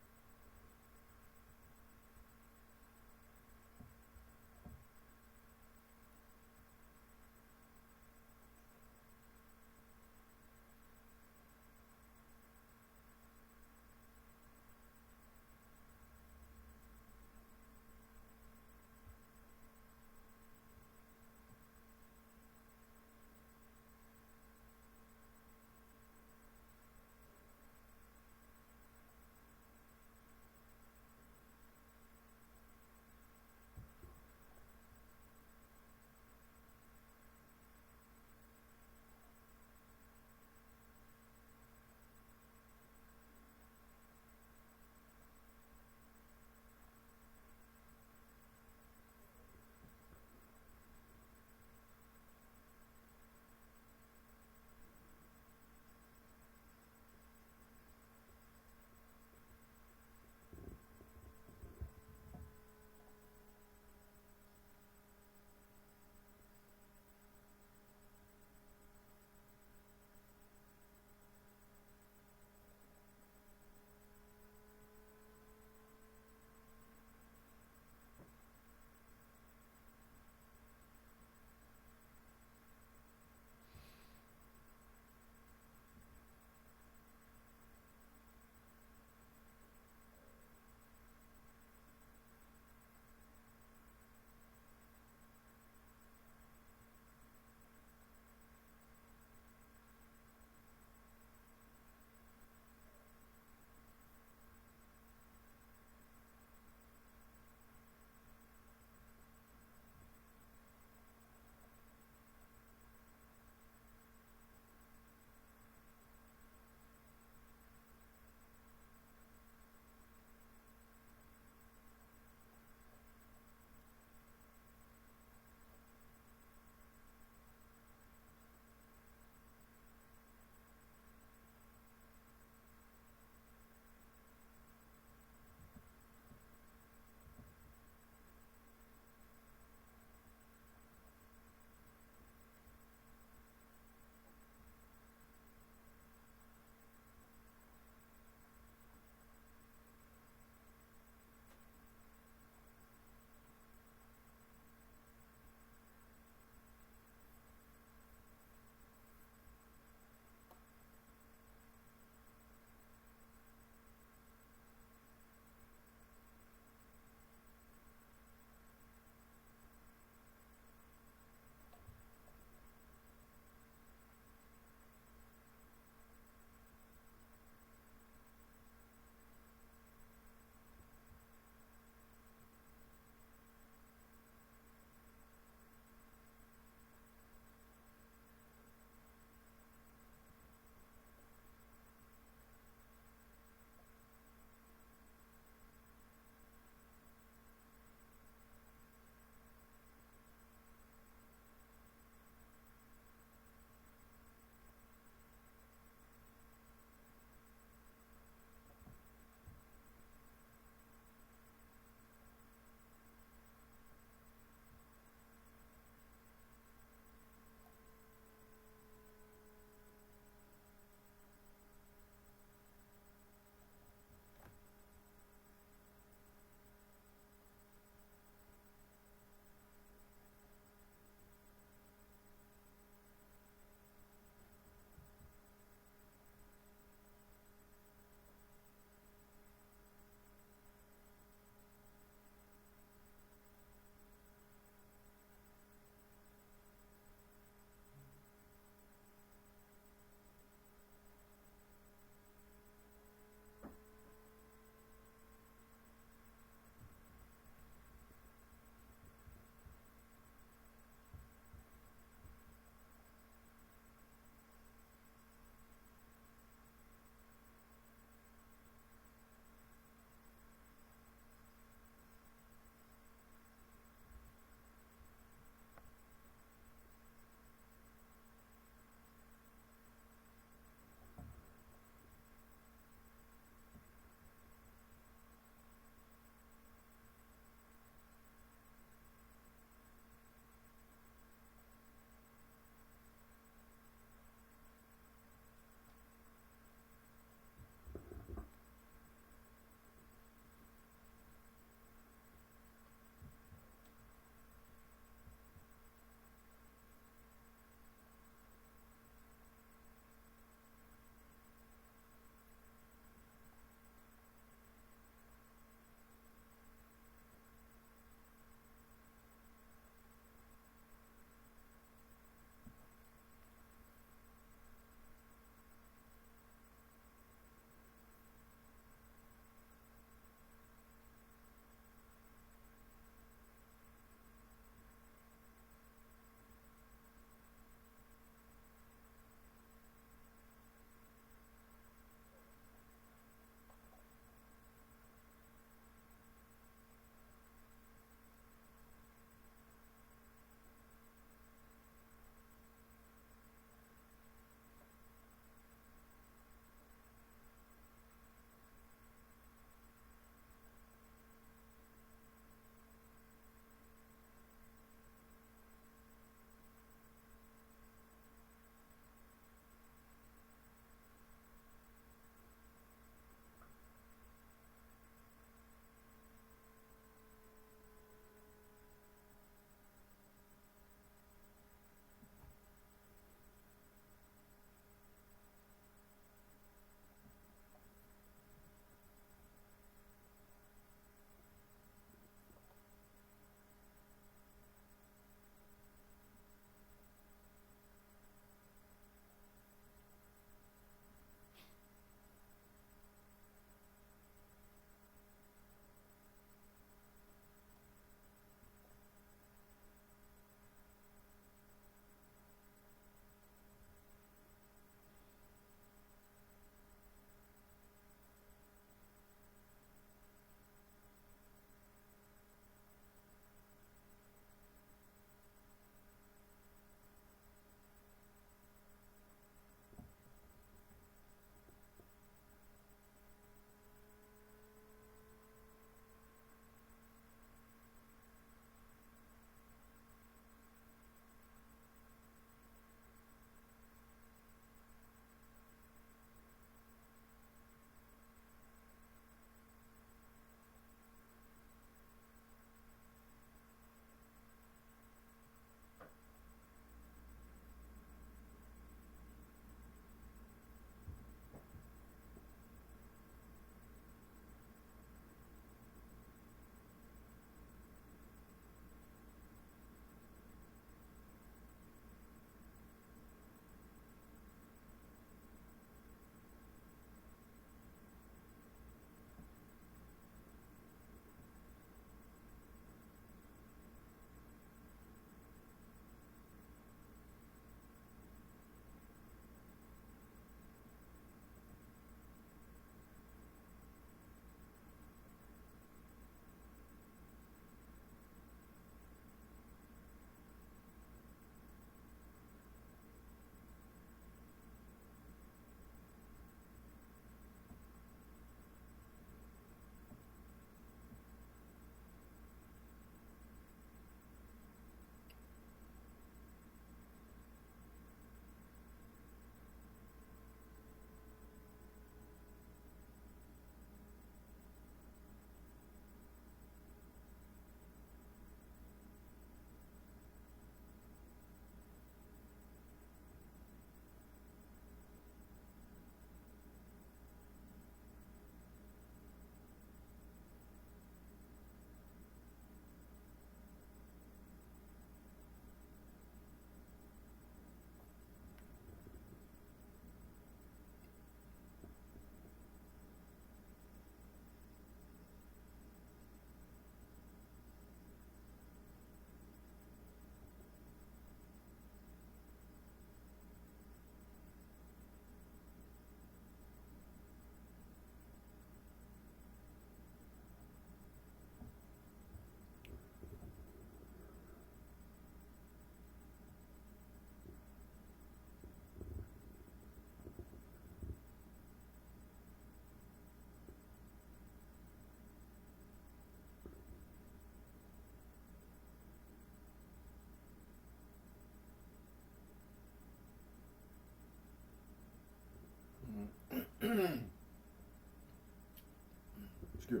Excuse me.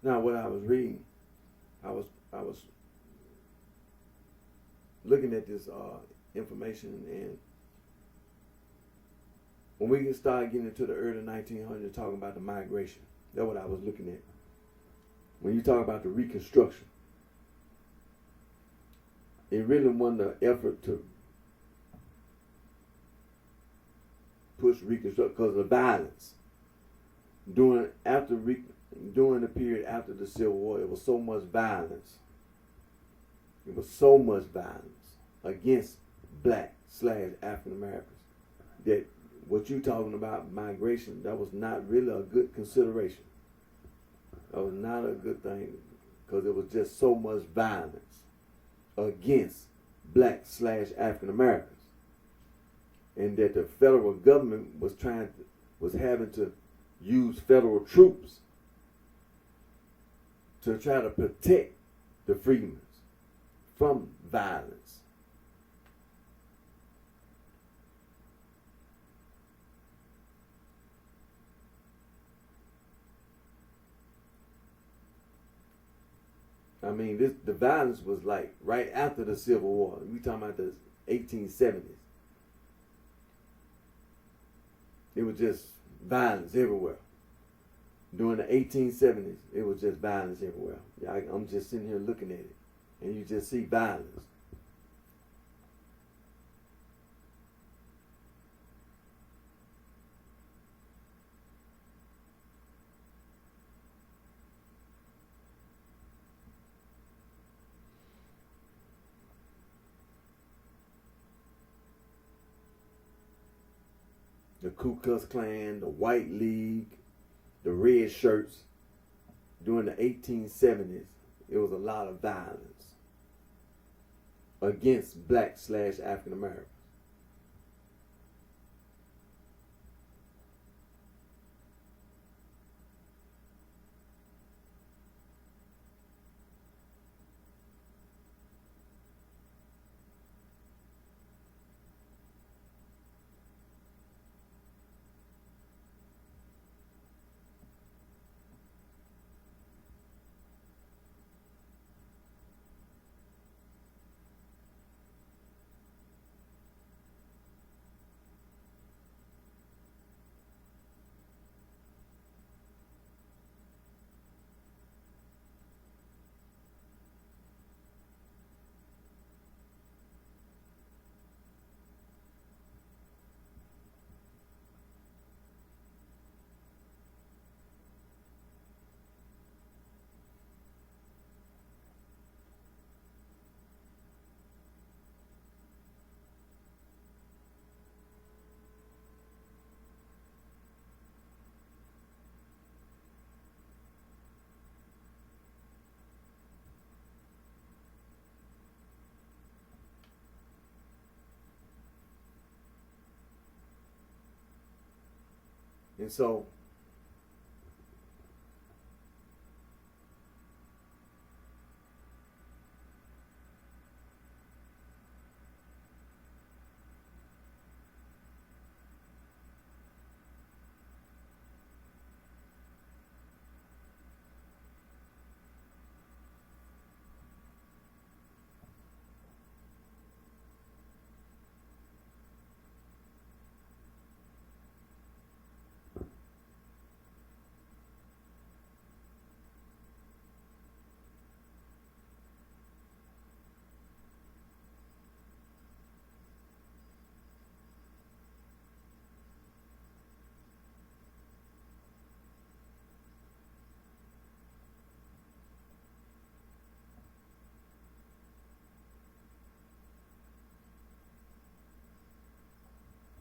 Now, what I was reading, I was looking at this information, and when we can start getting into the early 1900s, talking about the migration, that's what I was looking at. When you talk about the Reconstruction, it really wasn't an effort to push Reconstruction because of the violence. During the period after the Civil War, there was so much violence. There was so much violence against black / African Americans that what you talking about migration, that was not really a good consideration. That was not a good thing because there was just so much violence against black / African Americans, and that the federal government was having to use federal troops to try to protect the freedmen from violence. I mean, the violence was like right after the Civil War. We talking about the 1870s. It was just violence everywhere. During the 1870s, it was just violence everywhere. I'm just sitting here looking at it, and you just see violence. The Ku Klux Klan, the White League, the Red Shirts. During the 1870s, it was a lot of violence against black / African Americans. And so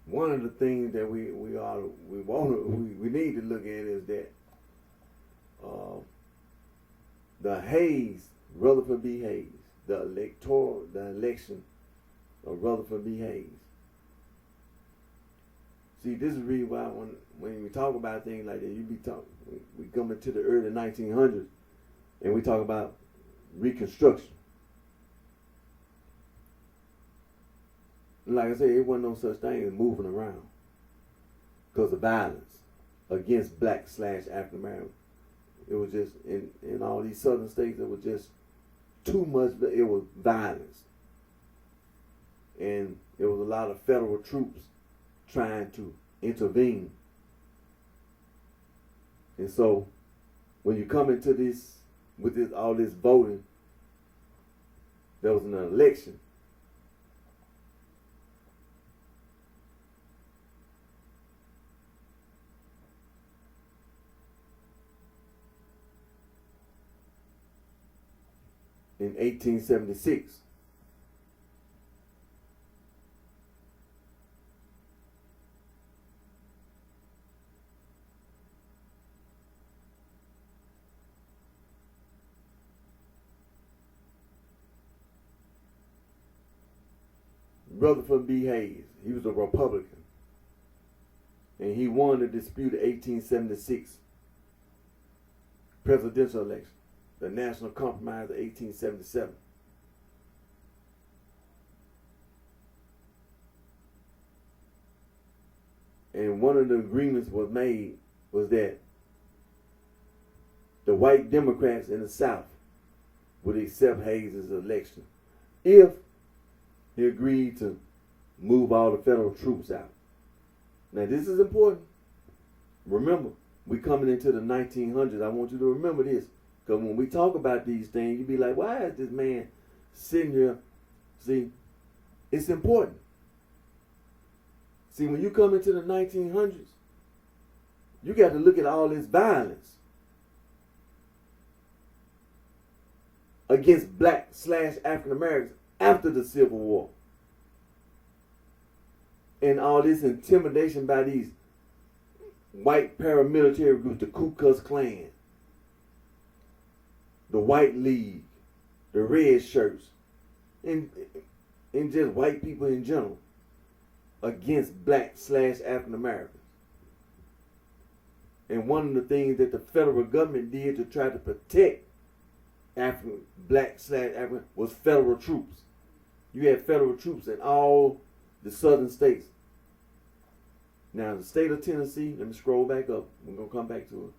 one of the things that we need to look at is that the Hayes, Rutherford B. Hayes, the election of Rutherford B. Hayes. See, this is really why when we talk about things like that, we come into the early 1900s and we talk about Reconstruction. Like I said, it wasn't no such thing as moving around because of violence. against black / African Americans. It was just in all these southern states. It was just too much. It was violence, and there was a lot of federal troops trying to intervene. And so, when you come into this with all this voting, there was an election. In 1876. Rutherford B. Hayes, he was a Republican, and he won the disputed 1876 presidential election, the National Compromise of 1877. And one of the agreements was made was that the white Democrats in the South would accept Hayes' election if he agreed to move all the federal troops out. Now this is important. Remember, we coming into the 1900s. I want you to remember this. Because when we talk about these things, you be like, why is this man sitting here? See, it's important. See, when you come into the 1900s, you got to look at all this violence against black / African Americans after the Civil War. And all this intimidation by these white paramilitary groups, the Ku Klux Klan, the White League, the Red Shirts, and just white people in general against black / African Americans. And one of the things that the federal government did to try to protect black / African was federal troops. You had federal troops in all the southern states. Now, the state of Tennessee, let me scroll back up. We're going to come back to it.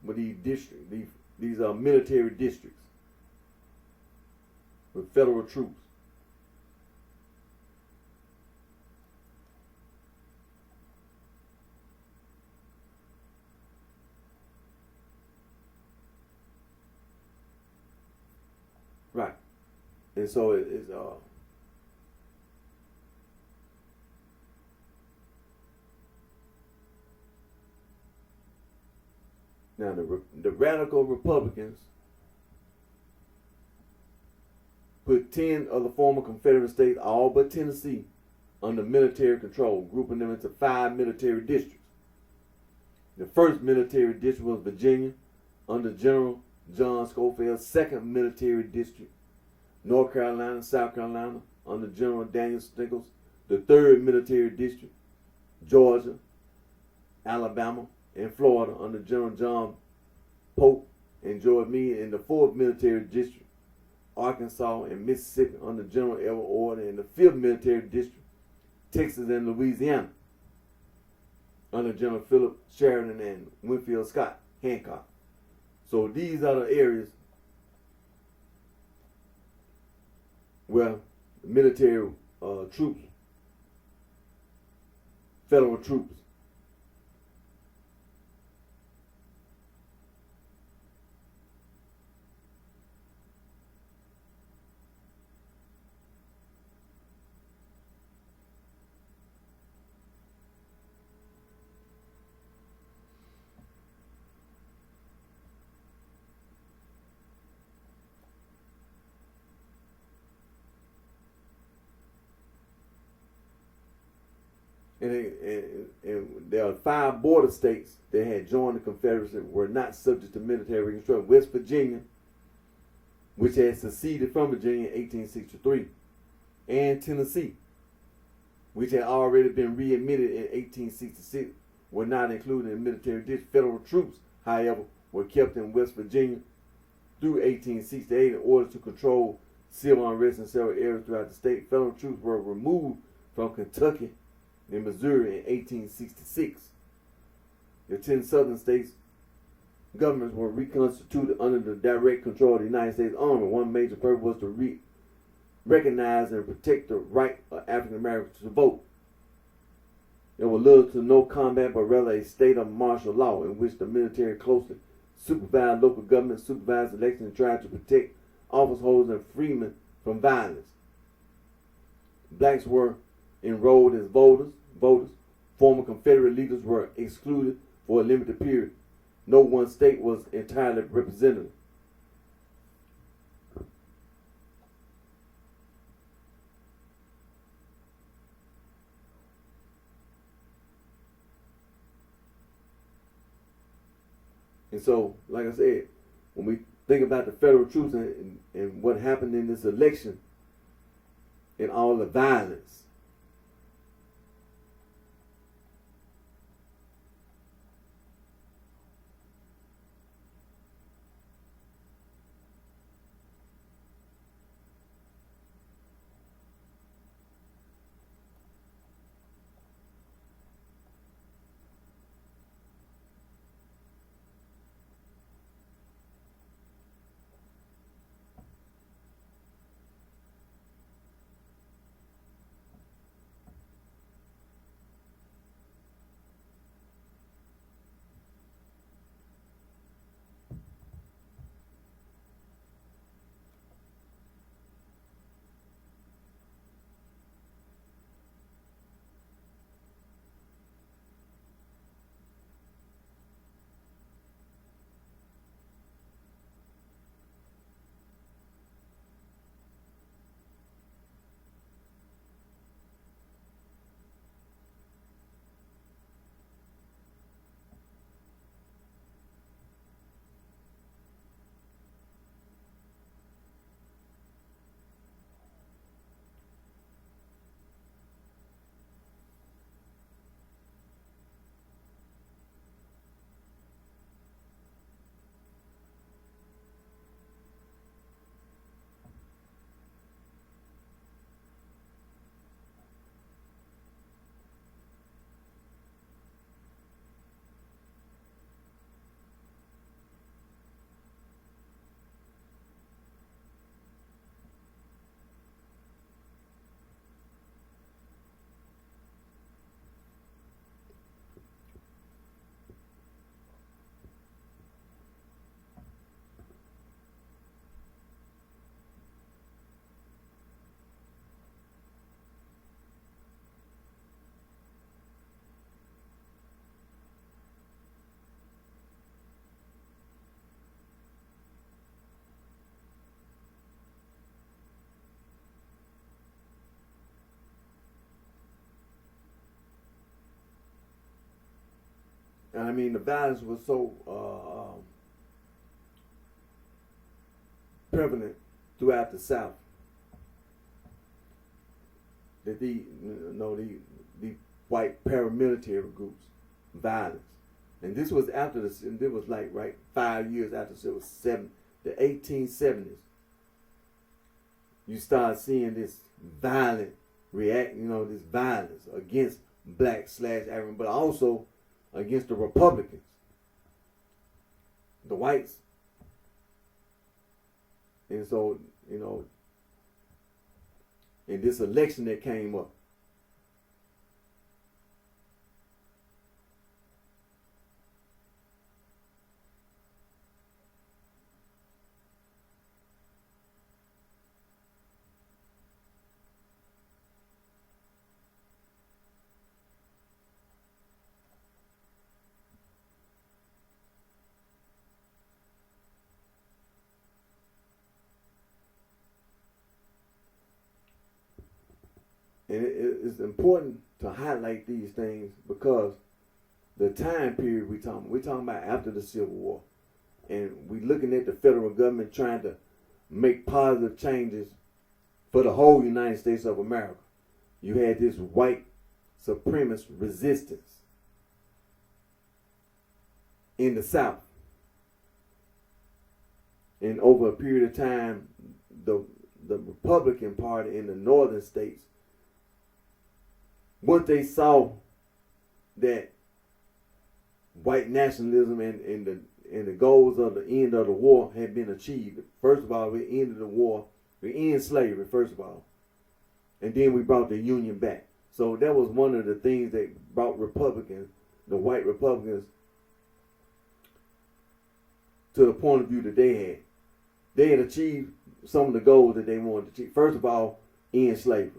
But these districts, these are military districts with federal troops. Right. And so it's now the radical Republicans put 10 of the former Confederate states, all but Tennessee, under military control, grouping them into 5 military districts. The first military district was Virginia, under General John Schofield's 2nd military district. North Carolina, South Carolina, under General Daniel Stickles, the 3rd military district. Georgia, Alabama, and Florida, under General John Pope and George Meade, in the 4th military district. Arkansas and Mississippi, under General Edward Ord, and the 5th military district. Texas and Louisiana, under General Philip Sheridan and Winfield Scott Hancock. So these are the areas where military troops, federal troops, and there are 5 border states that had joined the Confederacy were not subject to military reconstruction. West Virginia, which had seceded from Virginia in 1863, and Tennessee, which had already been readmitted in 1866, were not included in military district. Federal troops, however, were kept in West Virginia through 1868 in order to control civil unrest in several areas throughout the state. Federal troops were removed from Kentucky in Missouri in 1866. The 10 southern states governments were reconstituted under the direct control of the United States Army. One major purpose was to recognize and protect the right of African Americans to vote. There was little to no combat, but rather a state of martial law in which the military closely supervised local government, supervised elections, and tried to protect office holders and freemen from violence. Blacks were enrolled as voters. Former Confederate leaders were excluded for a limited period. No one state was entirely represented. And so, like I said, when we think about the federal troops and what happened in this election and all the violence, and I mean the violence was so prevalent throughout the South that the white paramilitary groups violence, and this was after and it was like 5 years after, so it was the 1870s. You start seeing this violent this violence against black/African, but also against the Republicans, the whites. And so, in this election that came up, and it's important to highlight these things because the time period we're talking about after the Civil War, and we're looking at the federal government trying to make positive changes for the whole United States of America. You had this white supremacist resistance in the South, and over a period of time, the Republican Party in the northern states once they saw that white nationalism and the goals of the end of the war had been achieved. First of all, we ended the war. We ended slavery, first of all. And then we brought the Union back. So that was one of the things that brought Republicans, the white Republicans, to the point of view that they had. They had achieved some of the goals that they wanted to achieve. First of all, end slavery.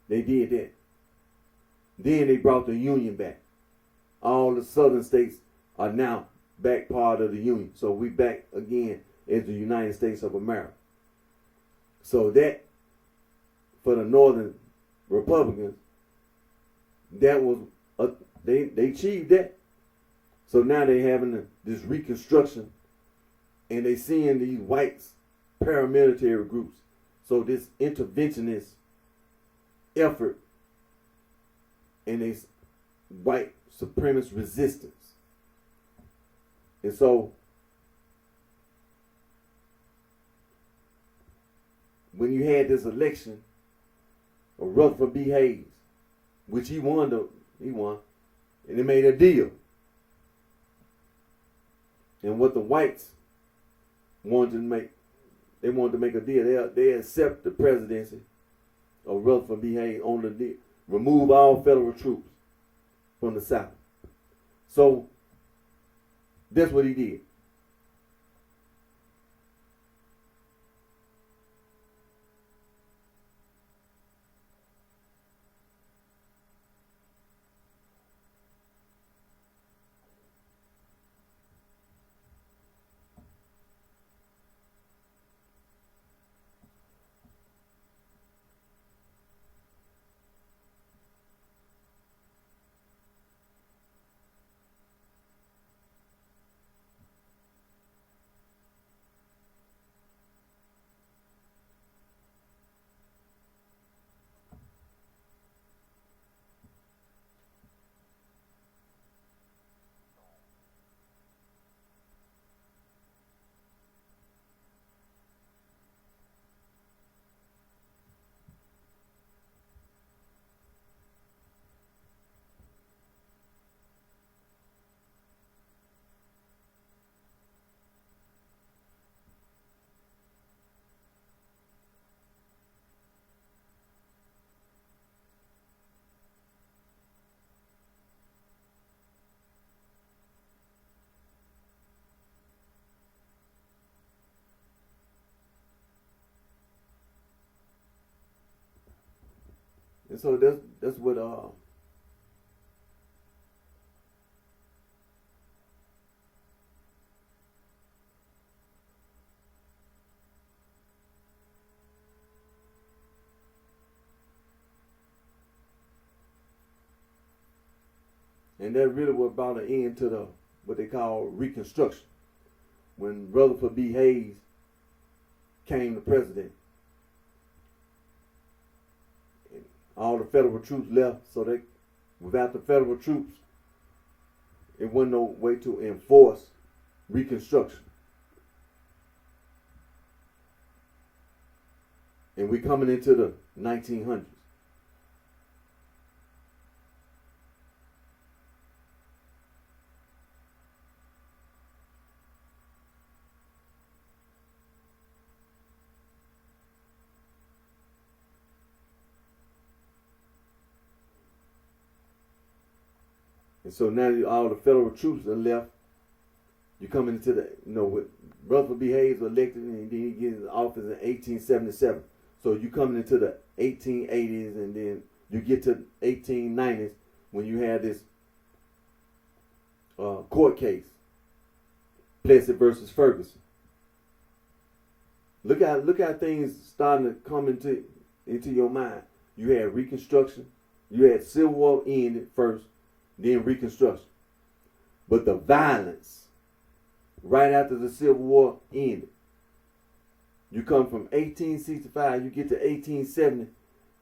They did that. Then they brought the Union back. All the southern states are now back part of the Union. So we back again as the United States of America. So that, for the northern Republicans, that was, they achieved that. So now they having this reconstruction, and they seeing these whites paramilitary groups. So this interventionist effort and this white supremacist resistance. And so when you had this election of Rutherford B. Hayes, which he won, and they made a deal. And what the whites wanted to make, they wanted to make a deal. They accept the presidency of Rutherford B. Hayes on the deal. Remove all federal troops from the South. So that's what he did. And so that's what and that really what brought an end to the what they call Reconstruction. When Rutherford B. Hayes came to president, all the federal troops left, so they, without the federal troops, it wasn't no way to enforce Reconstruction. And we coming into the 1900s. And so now all the federal troops are left. You come into the, with Rutherford B. Hayes was elected, and then he gets into office in 1877. So you coming into the 1880s, and then you get to 1890s when you have this court case, Plessy versus Ferguson. Look how things starting to come into your mind. You had Reconstruction, you had Civil War ended first, then Reconstruction. But the violence right after the Civil War ended. You come from 1865, you get to 1870,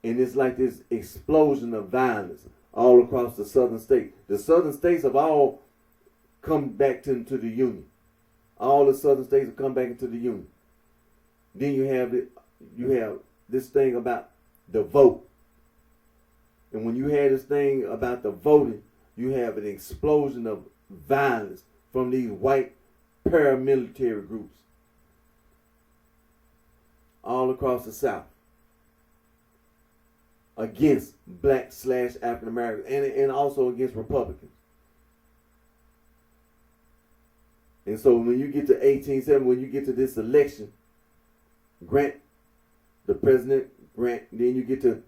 and it's like this explosion of violence all across the southern states. The southern states have all come back into the Union. All the southern states have come back into the Union. Then you have this thing about the vote. And when you had this thing about the voting, you have an explosion of violence from these white paramilitary groups all across the South against black / African Americans and also against Republicans. And so when you get to 1870, when you get to this election, Grant, the president, Grant, then you get to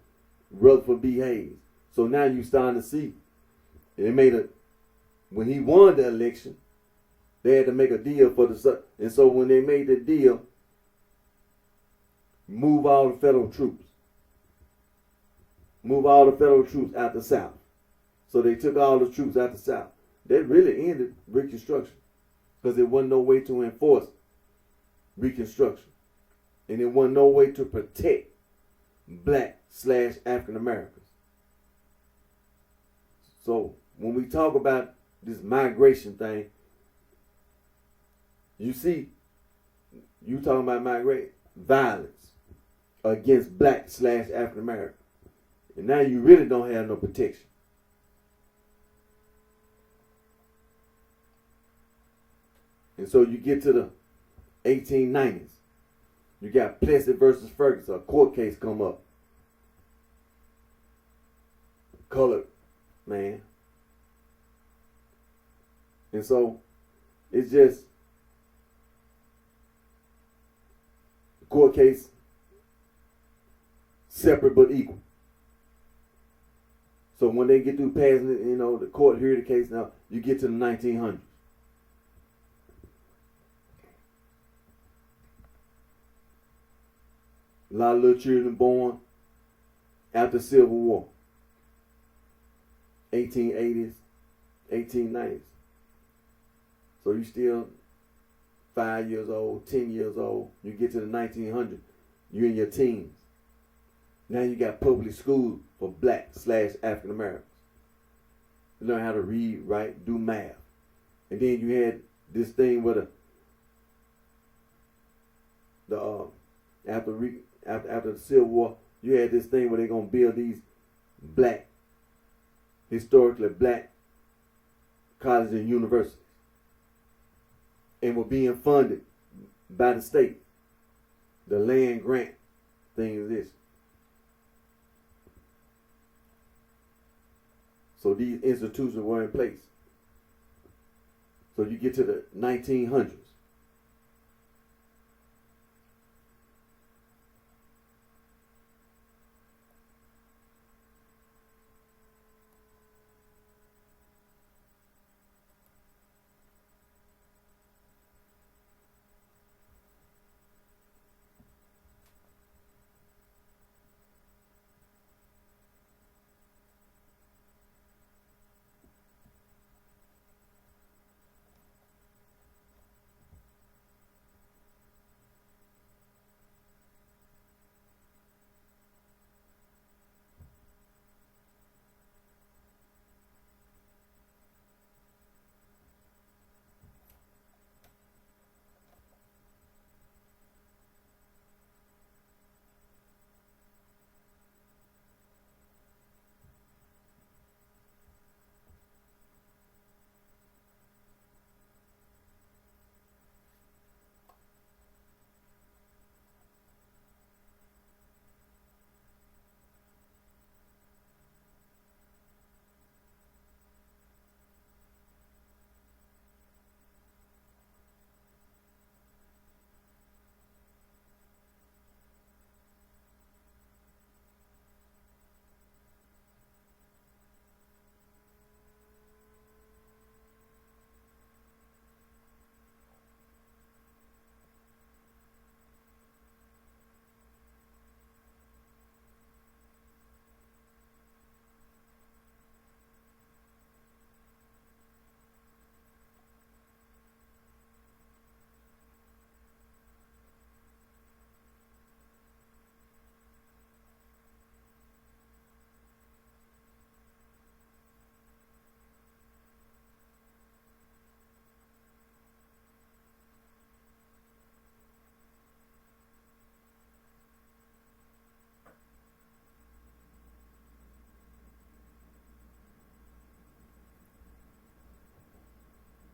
Rutherford B. Hayes. So now you starting to see, when he won the election, they had to make a deal for the, and so when they made the deal, move all the federal troops out the South. So they took all the troops out the South. That really ended Reconstruction because there wasn't no way to enforce Reconstruction. And there wasn't no way to protect black / African Americans. So when we talk about this migration thing, you see, you talking about violence against black / African Americans. And now you really don't have no protection. And so you get to the 1890s. You got Plessy versus Ferguson, a court case come up. Colored man. And so it's just the court case separate but equal. So when they get through passing it, the court hear the case now, you get to the 1900s. A lot of little children born after Civil War. 1880s, 1890s. So you still 5 years old, 10 years old. You get to the 1900s, you're in your teens. Now you got public schools for black / African Americans. You learn how to read, write, do math. And then you had this thing with after the Civil War, you had this thing where they're gonna build these historically black colleges and universities, and were being funded by the state. The land grant thing is this. So these institutions were in place. So you get to the 1900s.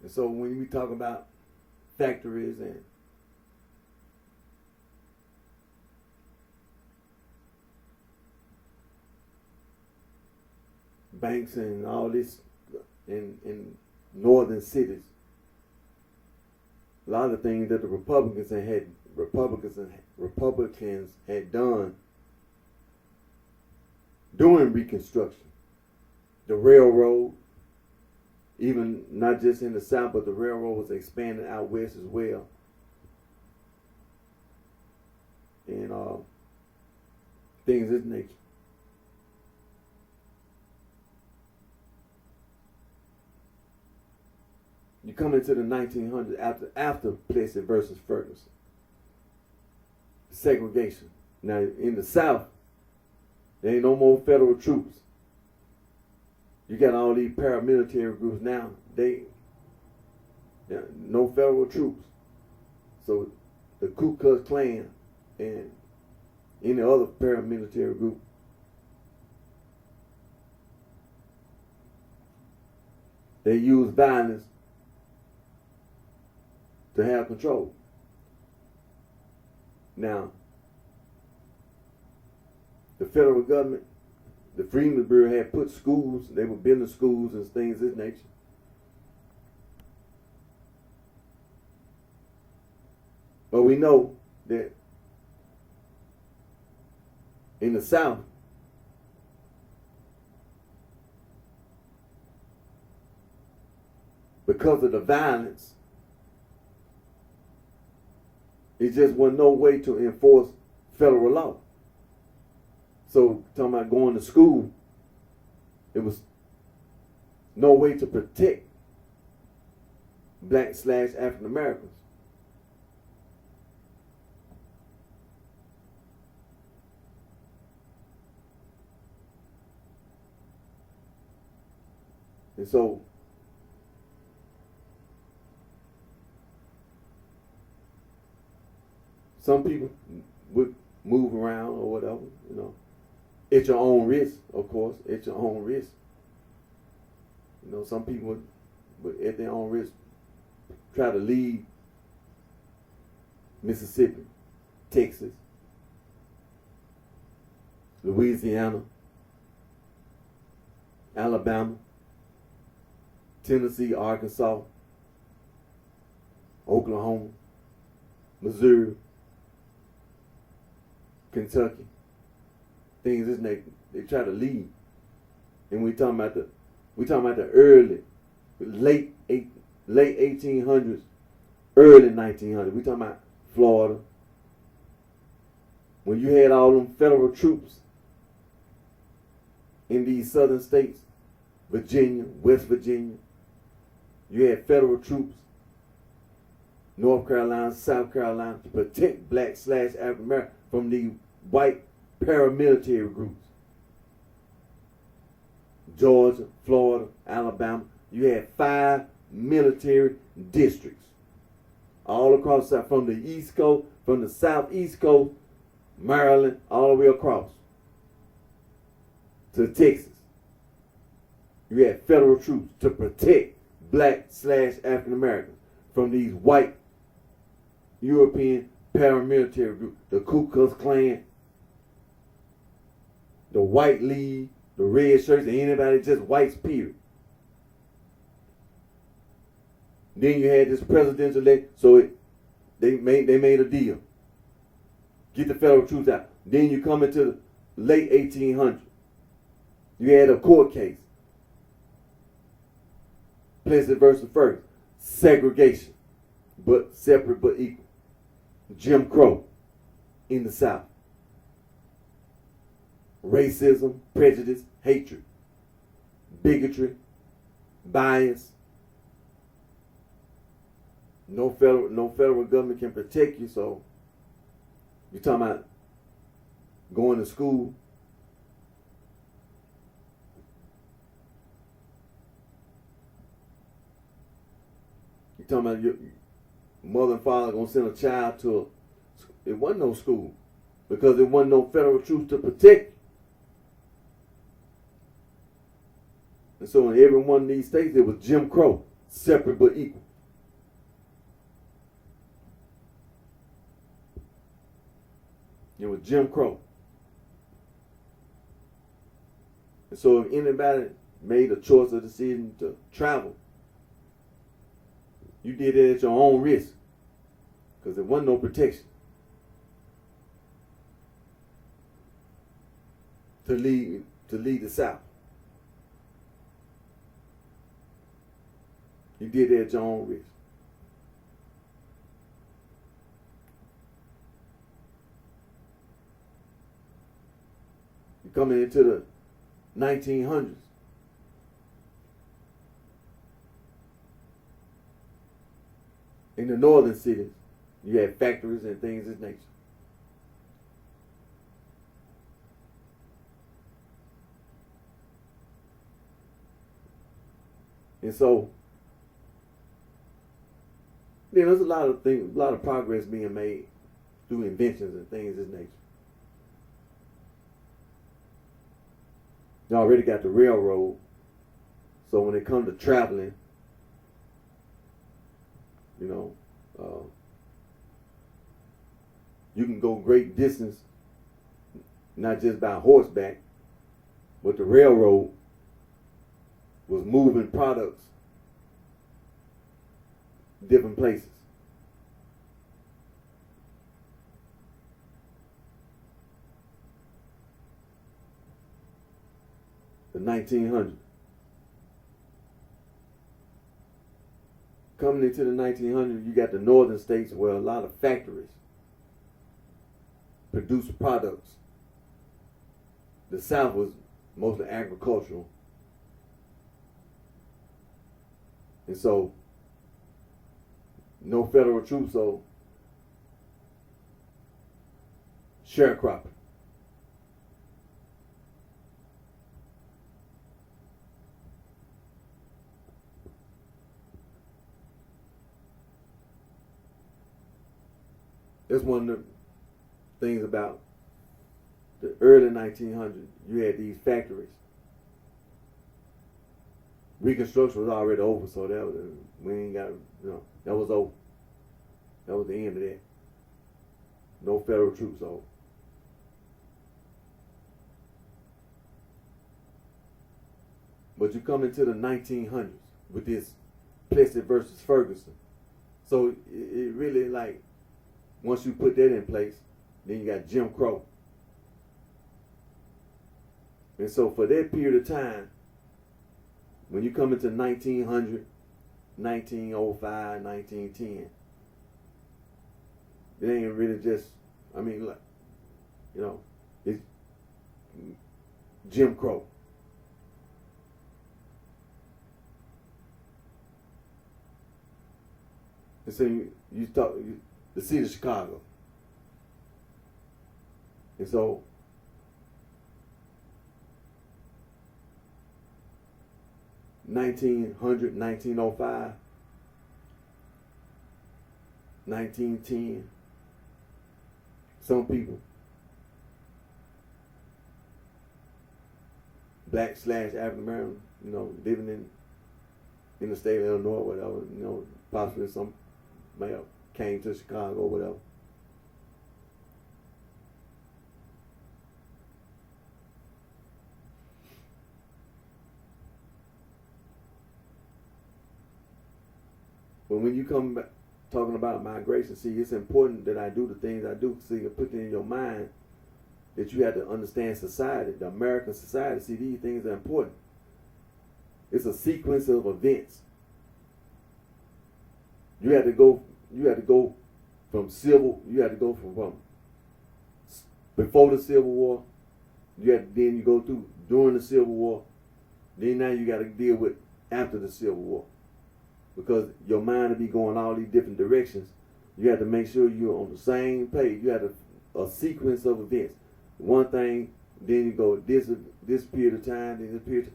And so when we talk about factories and banks and all this in northern cities, a lot of things that the Republicans had done during Reconstruction, the railroad, even not just in the South, but the railroad was expanding out west as well, and things of this nature. You come into the 1900s after Plessy versus Ferguson. Segregation. Now in the South, there ain't no more federal troops. You got all these paramilitary groups now. No federal troops. So the Ku Klux Klan and any other paramilitary group, they use violence to have control. Now, the federal government, the Freedmen's Bureau had put schools, they were building schools and things of this nature. But we know that in the South, because of the violence, it just wasn't no way to enforce federal law. So talking about going to school, it was no way to protect black/African Americans. And so some people would move around or whatever, at your own risk, of course, at your own risk. Some people would at their own risk try to leave Mississippi, Texas, Louisiana, Alabama, Tennessee, Arkansas, Oklahoma, Missouri, Kentucky, things this nature. They try to leave, and we talking about the late 1800s, early 1900s. We talking about Florida, when you had all them federal troops in these southern states, Virginia, West Virginia. You had federal troops, North Carolina, South Carolina, to protect black/African Americans from the white paramilitary groups. Georgia, Florida, Alabama. You had 5 military districts all across the South, from the East Coast, from the Southeast Coast, Maryland, all the way across to Texas. You had federal troops to protect black/African Americans from these white European paramilitary groups, the Ku Klux Klan, the White League, the red shirts, and anybody just whites, period. Then you had this presidential election, so they made a deal. Get the federal troops out. Then you come into the late 1800s. You had a court case. Plessy versus Ferguson. Segregation, but separate but equal. Jim Crow in the South. Racism, prejudice, hatred, bigotry, bias. No federal government can protect you, so you're talking about going to school. You're talking about your mother and father gonna send a child to it wasn't no school because there wasn't no federal troops to protect you. And so in every one of these states, it was Jim Crow. separate but equal. It was Jim Crow. And so if anybody made a choice or decision to travel, you did it at your own risk, because there wasn't no protection to lead the South. You did it at your own risk. You're coming into the 1900s. In the northern cities, you had factories and things of this nature. And so, there's a lot of things, a lot of progress being made through inventions and things of this nature. You already got the railroad, so when it comes to traveling, you can go great distance, not just by horseback, but the railroad was moving products different places. The 1900s. Coming into the 1900s, you got the northern states where a lot of factories produce products. The South was mostly agricultural. And so, no federal troops, so sharecropping. That's one of the things about the early 1900s. You had these factories. Reconstruction was already over, so that was, we ain't got, that was over. That was the end of that. No federal troops over. But you come into the 1900s with this Plessy versus Ferguson. So it really, like, once you put that in place, then you got Jim Crow. And so for that period of time, when you come into 1900, 1905, 1910, it ain't really just, it's Jim Crow. And so you talk the city of Chicago. And so 1900, 1905, 1910, some people, black / African American, living in the state of Illinois, whatever, possibly some may have came to Chicago or whatever. But when you come back talking about migration, see, it's important that I do the things I do. See, you put it in your mind that you have to understand society, the American society. See, these things are important. It's a sequence of events. You had to go from before the Civil War. Then you go through during the Civil War. Then now you got to deal with after the Civil War. Because your mind will be going all these different directions. You have to make sure you're on the same page. You have a sequence of events. One thing, then you go this period of time, then this period.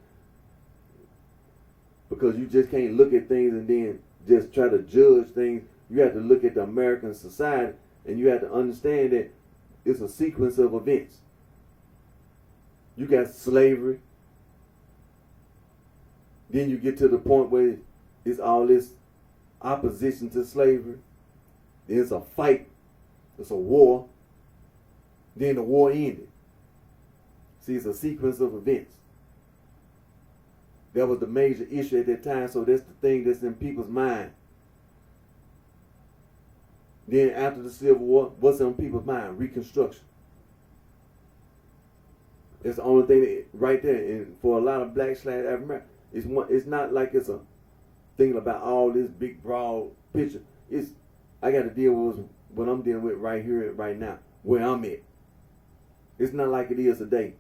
Because you just can't look at things and then just try to judge things. You have to look at the American society, and you have to understand that it's a sequence of events. You got slavery. Then you get to the point where it's all this opposition to slavery. There's a fight. It's a war. Then the war ended. See, it's a sequence of events. That was the major issue at that time, so that's the thing that's in people's mind. Then after the Civil War, what's on people's mind? Reconstruction. That's the only thing that, right there. And for a lot of black / African Americans, it's not like it's a thing about all this big broad picture. I got to deal with what I'm dealing with right here, right now, where I'm at. It's not like it is today,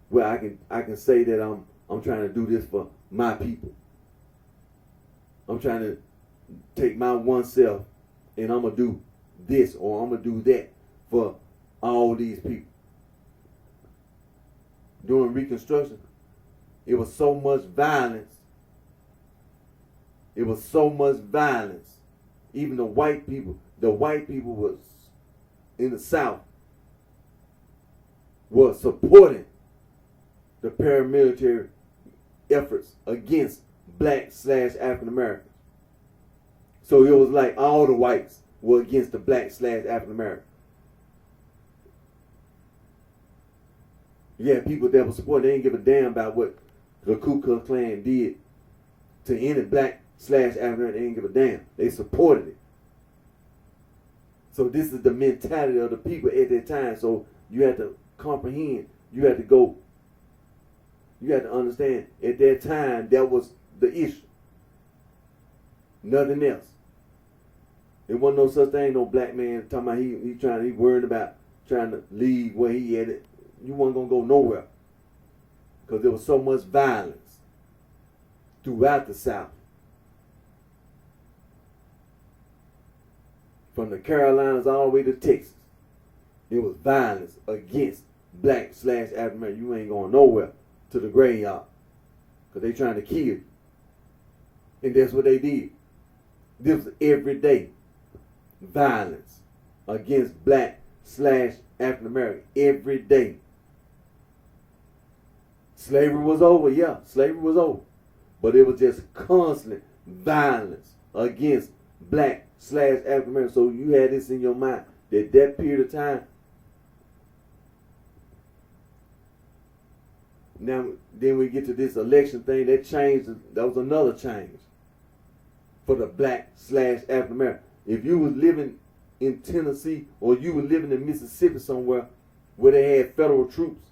where I can say that I'm trying to do this for my people. I'm trying to take my one self and I'm gonna do this or I'm gonna do that for all these people. During Reconstruction, it was so much violence. It was so much violence. Even the white people was in the South was supporting the paramilitary efforts against black / African Americans. So it was like all the whites were against the black / African Americans. Yeah, people that were supporting, they didn't give a damn about what the Ku Klux Klan did to any black / African American. They didn't give a damn. They supported it. So this is the mentality of the people at that time. So you have to comprehend. You have to understand at that time that was the issue. Nothing else. There wasn't no such thing, no black man talking about he worried about trying to leave where he had it. You weren't gonna go nowhere. Because there was so much violence throughout the South. From the Carolinas all the way to Texas. There was violence against black / African American. You ain't going nowhere to the graveyard. Because they trying to kill you. And that's what they did. This was every day. Violence against black / African American. Every day. Slavery was over, yeah. Slavery was over. But it was just constant violence against black / African American. So you had this in your mind that period of time. Now, then we get to this election thing. That changed. That was another change for the black / African American. If you was living in Tennessee or you were living in Mississippi somewhere where they had federal troops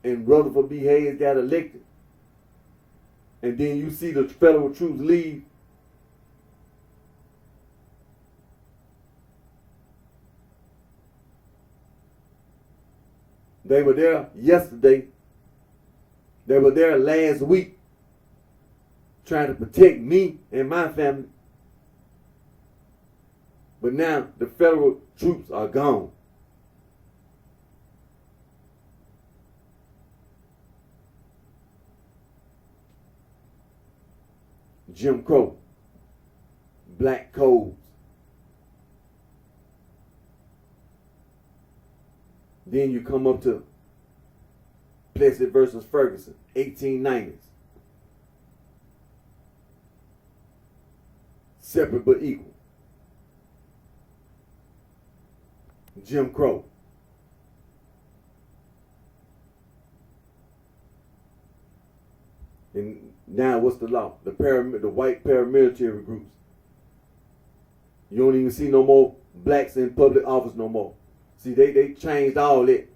and Rutherford B. Hayes got elected, and then you see the federal troops leave, they were there yesterday. They were there last week trying to protect me and my family. But now the federal troops are gone. Jim Crow, black codes. Then you come up to Plessy versus Ferguson, 1890s. Separate but equal. Jim Crow. And now what's the law? The white paramilitary groups. You don't even see no more blacks in public office no more. See, they changed all that.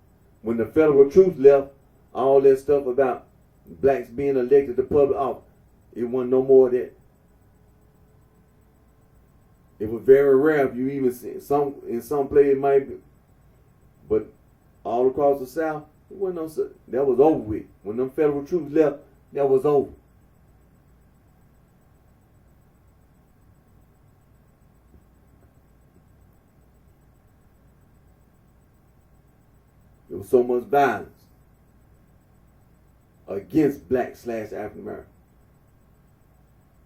When the federal troops left, all that stuff about blacks being elected to public office, it wasn't no more of that. It was very rare if you even see in some places it might be, but all across the South, it wasn't no. That was over with. When them federal troops left, that was over. There was so much violence against black / African American.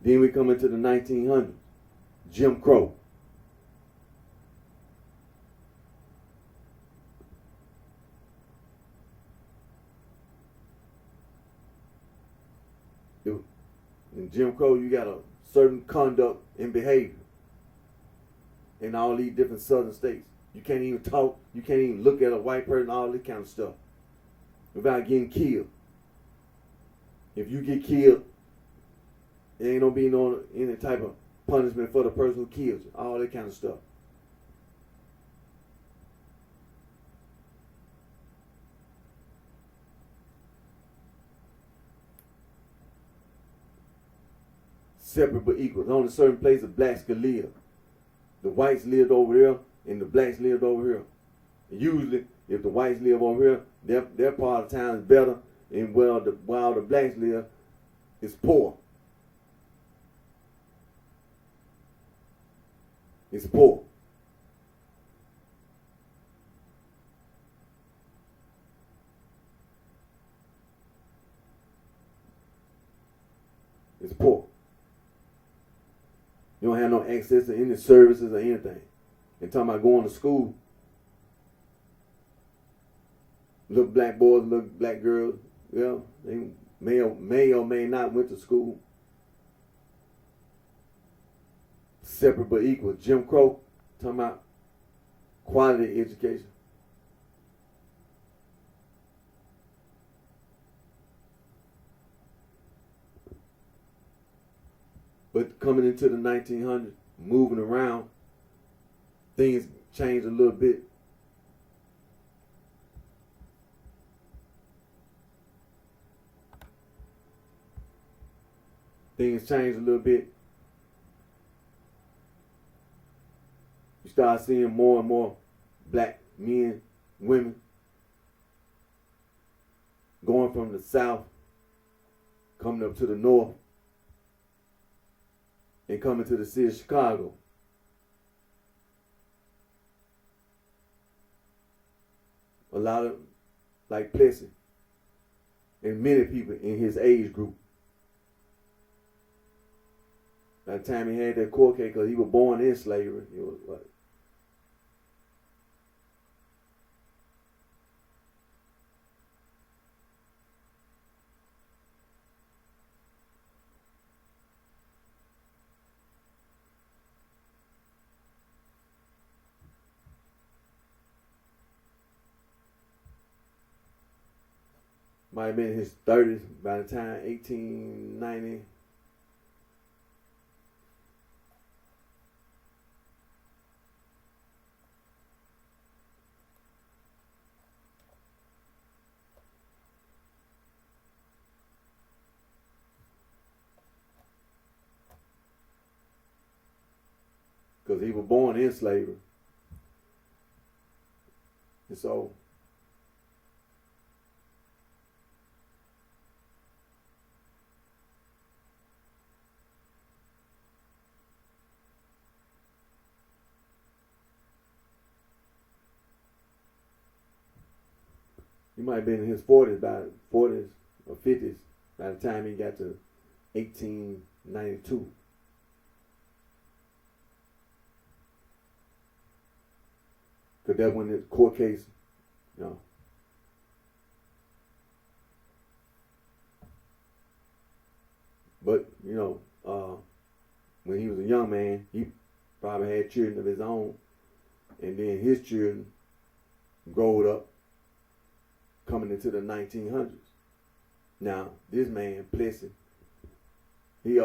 Then we come into the 1900s. Jim Crow. In Jim Crow, you got a certain conduct and behavior in all these different southern states. You can't even talk. You can't even look at a white person, all this kind of stuff, without getting killed. If you get killed, there ain't gonna be no any type of punishment for the person who kills you. All that kind of stuff. Separate but equal. There's only certain places blacks could live. The whites lived over there, and the blacks lived over here. Usually, if the whites live over here, their part of town is better, and while the blacks live, it's poor. It's poor. It's poor. You don't have no access to any services or anything. And talking about going to school. Little black boys, little black girls, yeah, they may or may not went to school. Separate but equal. Jim Crow, talking about quality education. But coming into the 1900s, moving around, things changed a little bit. Things changed a little bit. You start seeing more and more black men, women going from the south, coming up to the north, and coming to the city of Chicago. A lot of, like Plessy, and many people in his age group. By the time he had that court case, because he was born in slavery, he was what? Might have been in his 30s by the time 1890. Because he was born in slavery. And so he might have been in his 40s or 50s by the time he got to 1892. Because that's when the court case, you know. But, you know, when he was a young man, he probably had children of his own. And then his children growed up coming into the 1900s. Now, this man, Plessy, he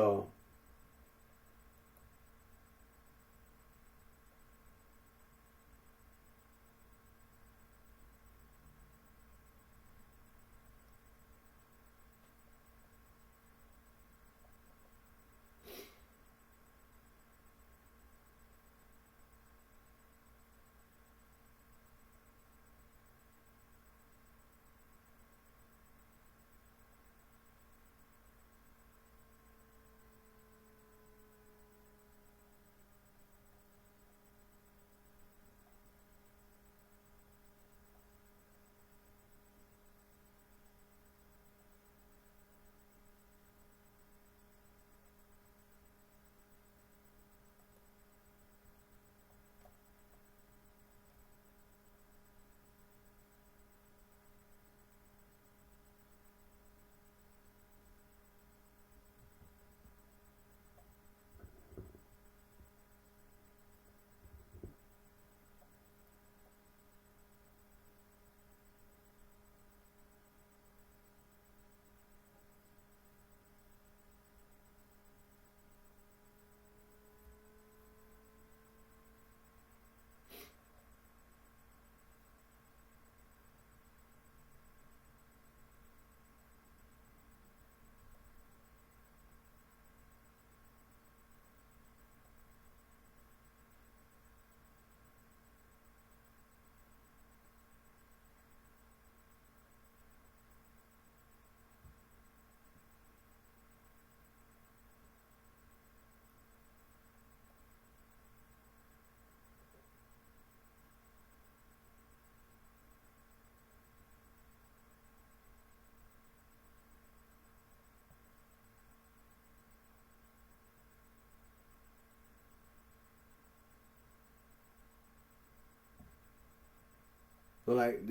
So like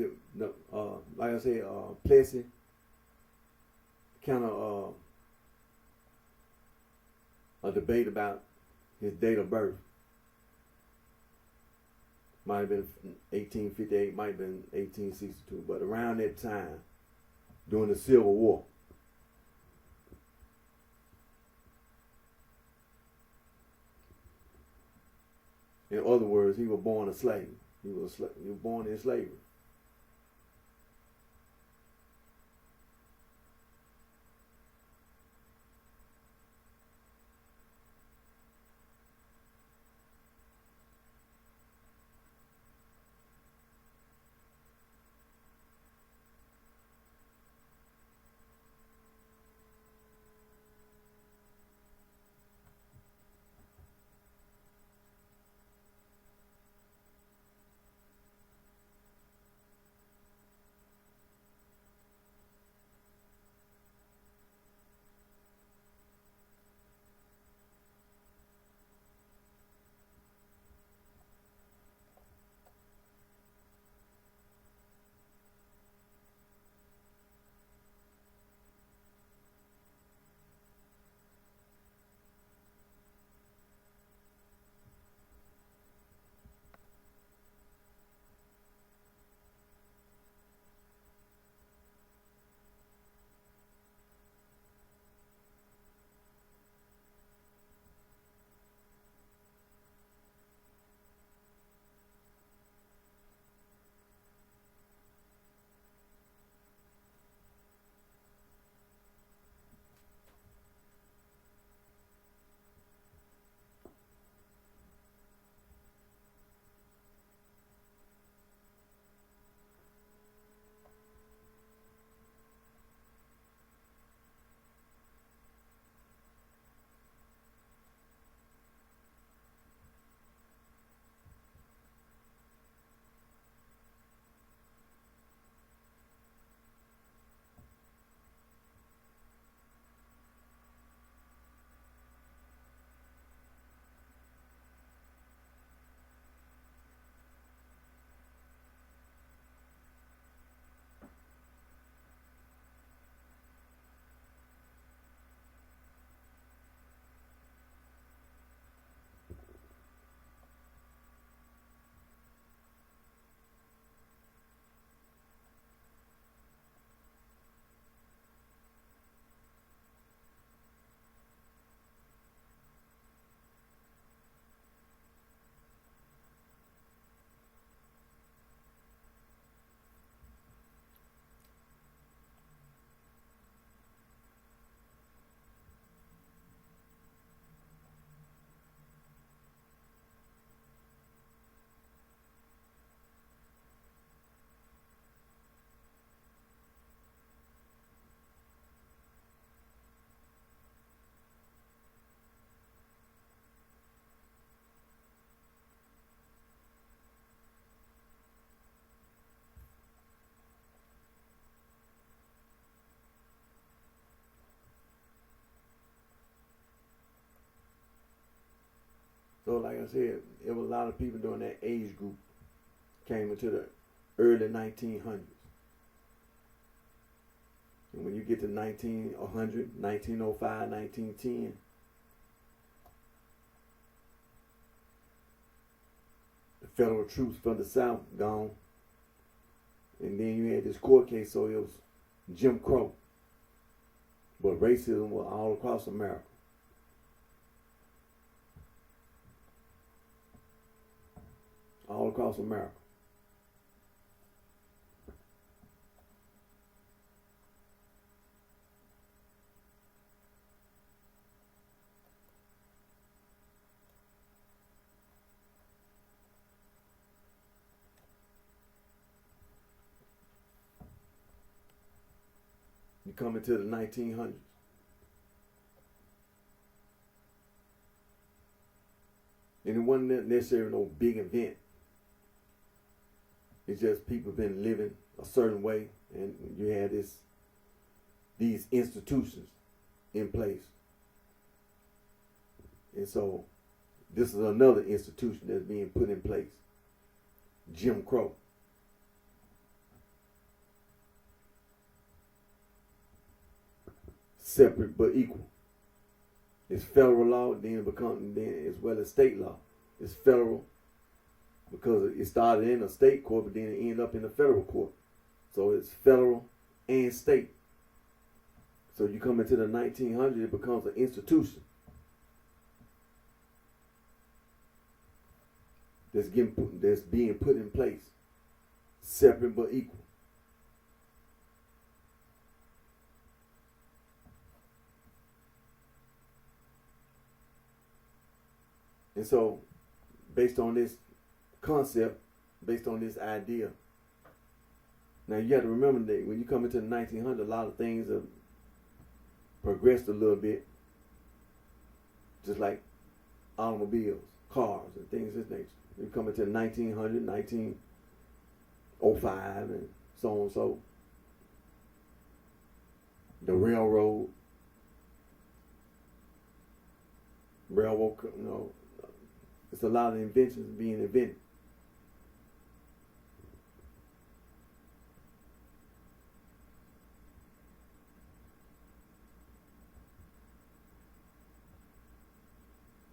I said, Plessy kind of a debate about his date of birth. Might have been 1858, might have been 1862, but around that time, during the Civil War. In other words, he was born a slave. He was born in slavery. So like I said, it was a lot of people during that age group came into the early 1900s. And when you get to 1900, 1905, 1910, the federal troops from the South gone. And then you had this court case, so it was Jim Crow. But racism was all across America. All across America. You come into the 1900s. And it wasn't necessarily no big event. It's just people been living a certain way, and you had these institutions in place. And so this is another institution that's being put in place. Jim Crow. separate but equal. It's federal law, then it becomes, then as well as state law. It's federal because it started in a state court, but then it ended up in a federal court. So it's federal and state. So you come into the 1900s, it becomes an institution that's being put in place, separate but equal. And so, based on this concept, based on this idea, now you have to remember that when you come into the 1900s, a lot of things have progressed a little bit, just like automobiles, cars, and things of this nature. You come into 1900, 1905, and so on and so. The railroad, it's a lot of inventions being invented.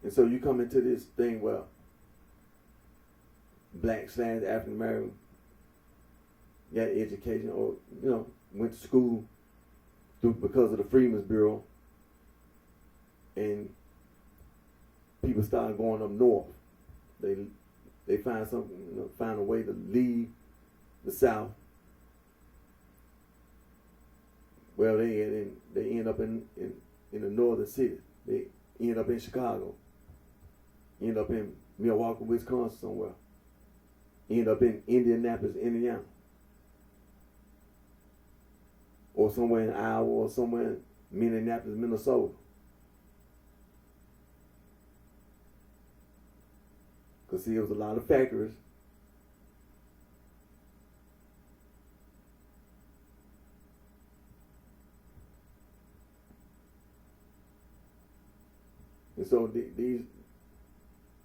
And so you come into this thing where black / African American got education, or went to school because of the Freedmen's Bureau, and people started going up north. They find something, find a way to leave the South. Well, they end up in the northern city. They end up in Chicago. End up in Milwaukee, Wisconsin somewhere. End up in Indianapolis, Indiana. Or somewhere in Iowa, or somewhere in Minneapolis, Minnesota. Because see, there was a lot of factories. And so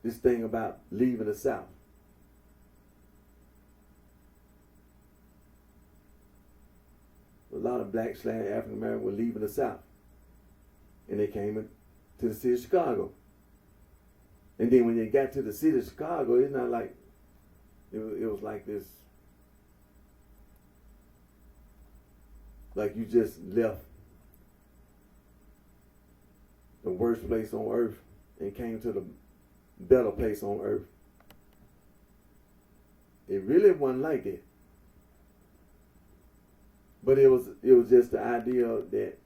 this thing about leaving the South. A lot of black / African Americans were leaving the South. And they came to the city of Chicago. And then when they got to the city of Chicago, it's not like, it was like this, like you just left the worst place on earth and came to the better place on earth. It really wasn't like that. But it was just the idea that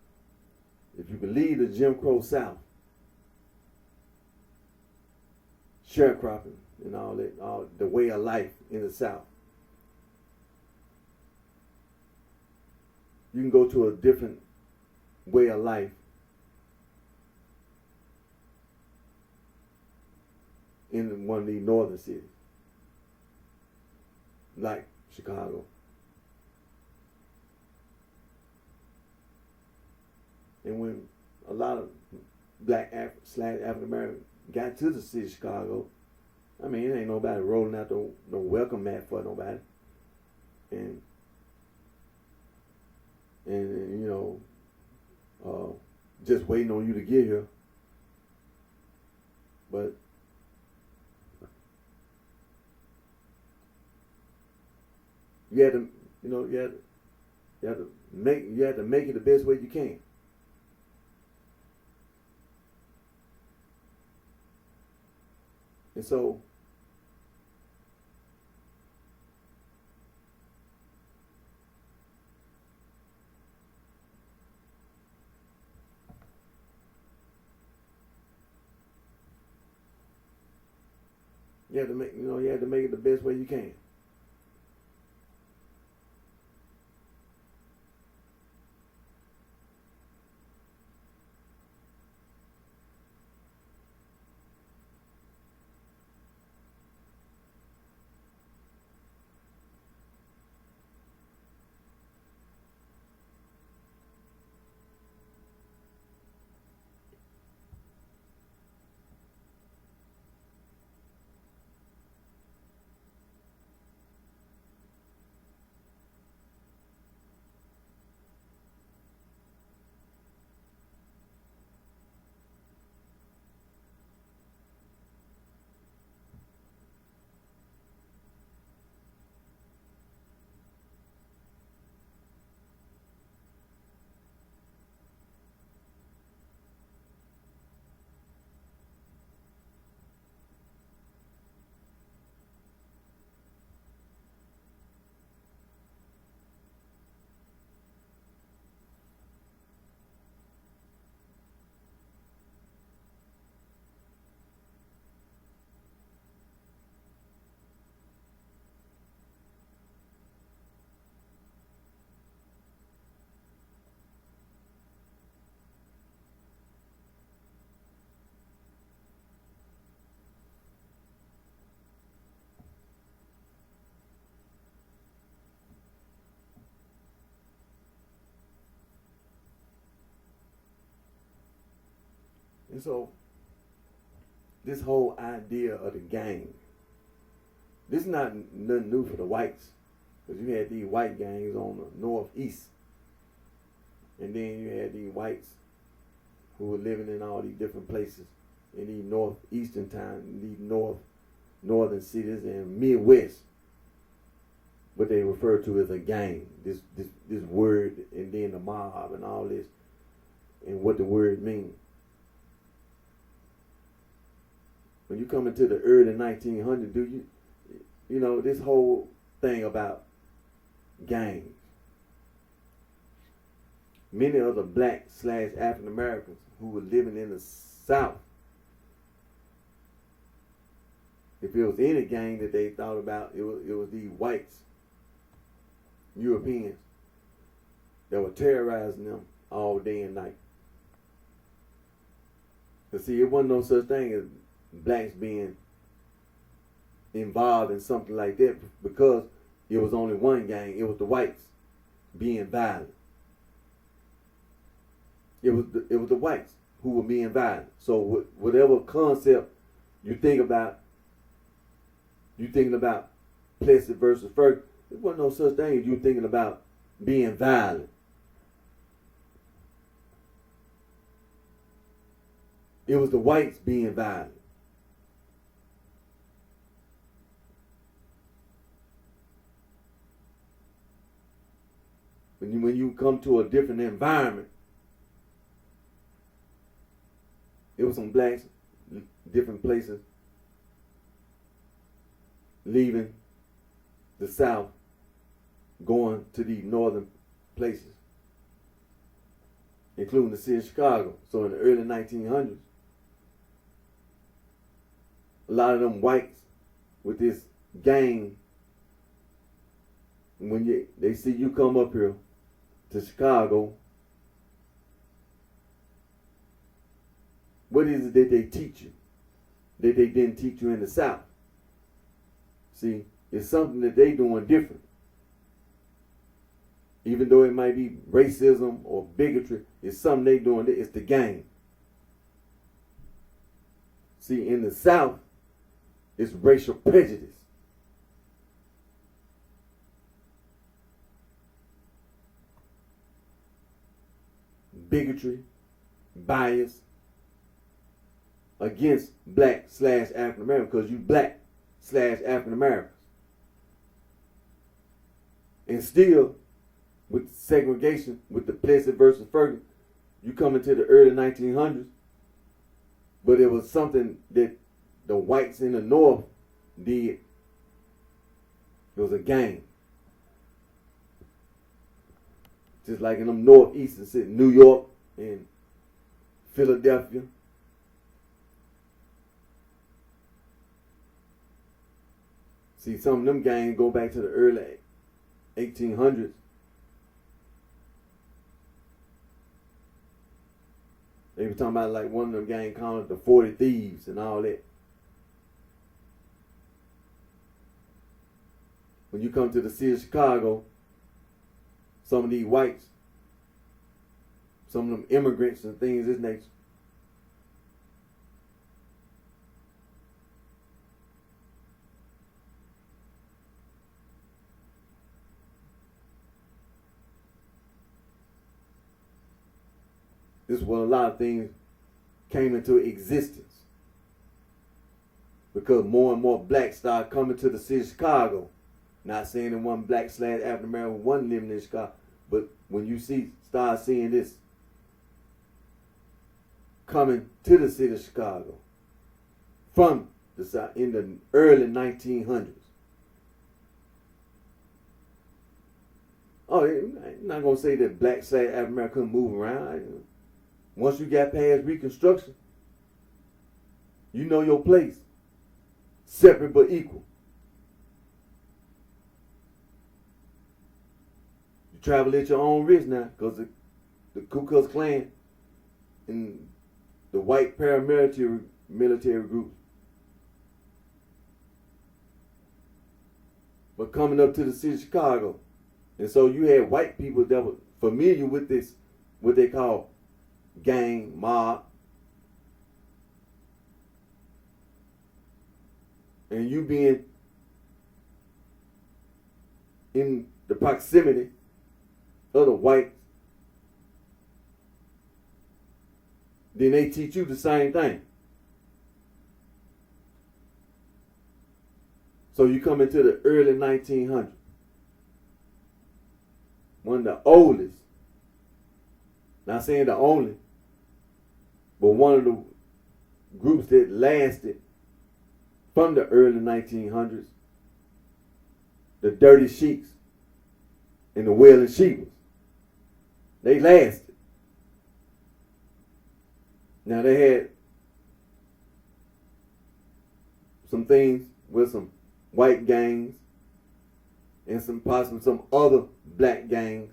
if you could leave the Jim Crow South, sharecropping and all that, all the way of life in the South, you can go to a different way of life in one of these northern cities, like Chicago. And when a lot of black / African Americans got to the city of Chicago, I mean, it ain't nobody rolling out no welcome mat for nobody. And just waiting on you to get here. But you had to make it the best way you can. And so you had to make it the best way you can. And so, this whole idea of the gang, this is not nothing new for the whites. Because you had these white gangs on the northeast. And then you had these whites who were living in all these different places. In these northeastern towns, these northern cities and Midwest. What they refer to as a gang. This word, and then the mob and all this. And what the word means. When you come into the early 1900s, you know, this whole thing about gangs. Many of the black / African Americans who were living in the South, if it was any gang that they thought about, it was these whites, Europeans, that were terrorizing them all day and night. But see, it wasn't no such thing as blacks being involved in something like that, because it was only one gang. It was the whites being violent. It was the whites who were being violent. So whatever concept you think about, you thinking about Plessy versus Ferguson, there wasn't no such thing as you thinking about being violent. It was the whites being violent. When you come to a different environment, it was some blacks, different places, leaving the South, going to these northern places, including the city of Chicago. So in the early 1900s, a lot of them whites with this gang, when they see you come up here to Chicago, what is it that they teach you that they didn't teach you in the South? See, it's something that they doing different. Even though it might be racism or bigotry, it's something they doing. It's the gang. See, in the South, it's racial prejudice. Bigotry, bias against black / African American, because you black / African Americans. And still, with segregation, with the Plessy versus Ferguson, you come into the early 1900s, but it was something that the whites in the North did. It was a gang. Just like in them northeastern cities, New York and Philadelphia. See, some of them gangs go back to the early 1800s. They were talking about like one of them gangs called it the 40 Thieves and all that. When you come to the city of Chicago, some of these whites, some of them immigrants and things of this nature, this is when a lot of things came into existence. Because more and more blacks started coming to the city of Chicago. Not saying that one black / African American wasn't living in Chicago, but when you start seeing this coming to the city of Chicago from the South in the early 1900s. Oh, I'm not going to say that black / African American couldn't move around. Once you got past Reconstruction, you know your place. Separate but equal. You travel at your own risk now, because the Ku Klux Klan and the white paramilitary groups. But coming up to the city of Chicago. And so you had white people that were familiar with this, what they call gang, mob. and you being in the proximity of the whites, then they teach you the same thing. So you come into the early 1900s, one of the oldest, not saying the only, but one of the groups that lasted from the early 1900s, the Dirty Sheiks and the Wailing Sheiks. They lasted. Now they had some things with some white gangs and some possibly some other black gangs.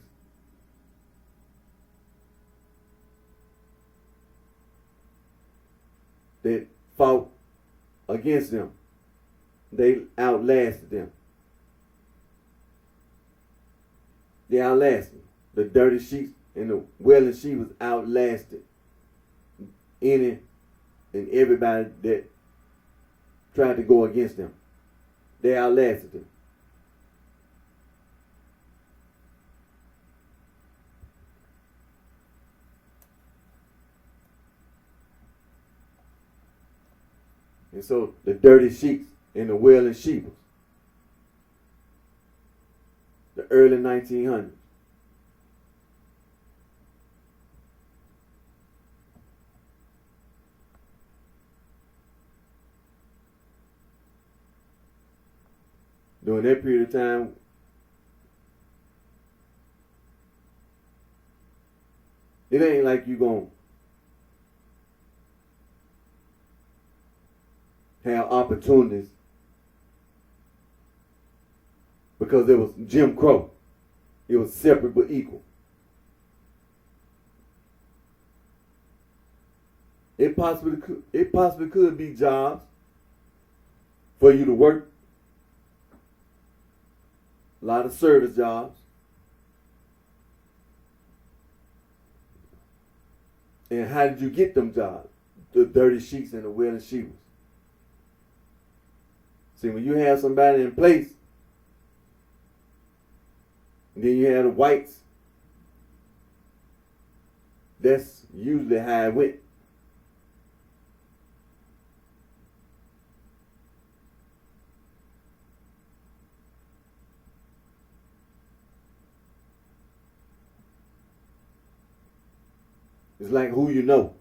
That fought against them. They outlasted them. They outlasted. The Dirty Sheiks and the Wailing Sheiks was outlasted any and everybody that tried to go against them. They outlasted them. And so the Dirty Sheiks and the Wailing Sheiks, the early 1900s. During that period of time, it ain't like you gonna have opportunities because it was Jim Crow. It was separate but equal. It possibly could be jobs for you to work. A lot of service jobs. And how did you get them jobs? The Dirty Sheiks and the Wailing Sheiks. See, when you have somebody in place, and then you have the whites, that's usually how it went. It's like who you know.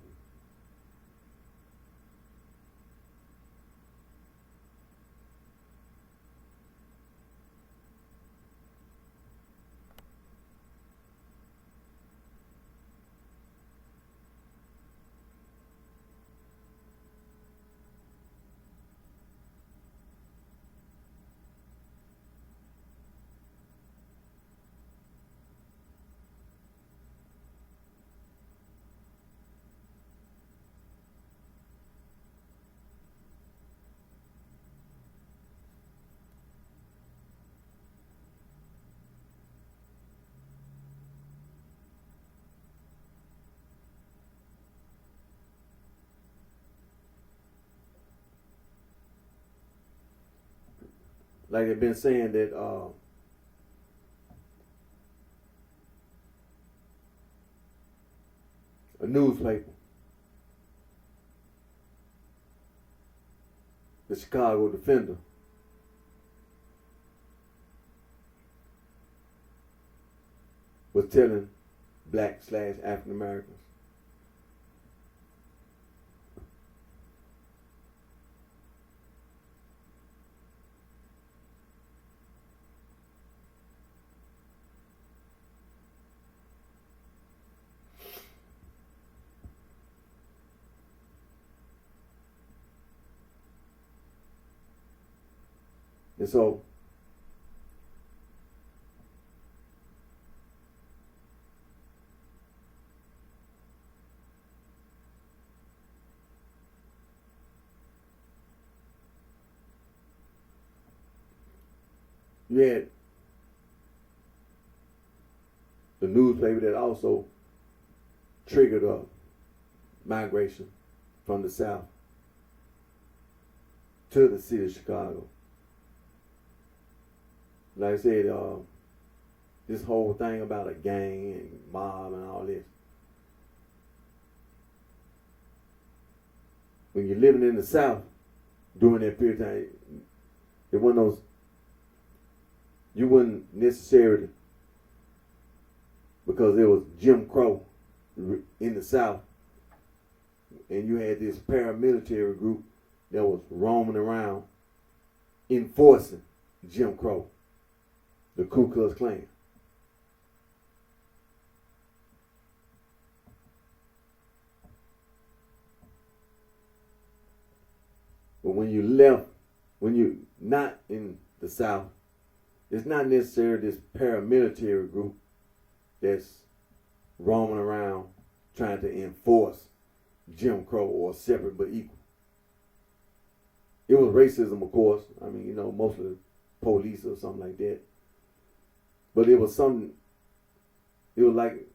Like they've been saying that a newspaper, the Chicago Defender, was telling black/African Americans and so you had the newspaper that also triggered a migration from the South to the city of Chicago. Like I said, this whole thing about a gang and mob and all this. When you're living in the South during that period of time, it wasn't those. You wouldn't necessarily, because there was Jim Crow in the South, and you had this paramilitary group that was roaming around enforcing Jim Crow, the Ku Klux Klan. But when you left, when you're not in the South, it's not necessarily this paramilitary group that's roaming around trying to enforce Jim Crow or separate but equal. It was racism, of course. I mean, you know, mostly police or something like that. But it was something, it was like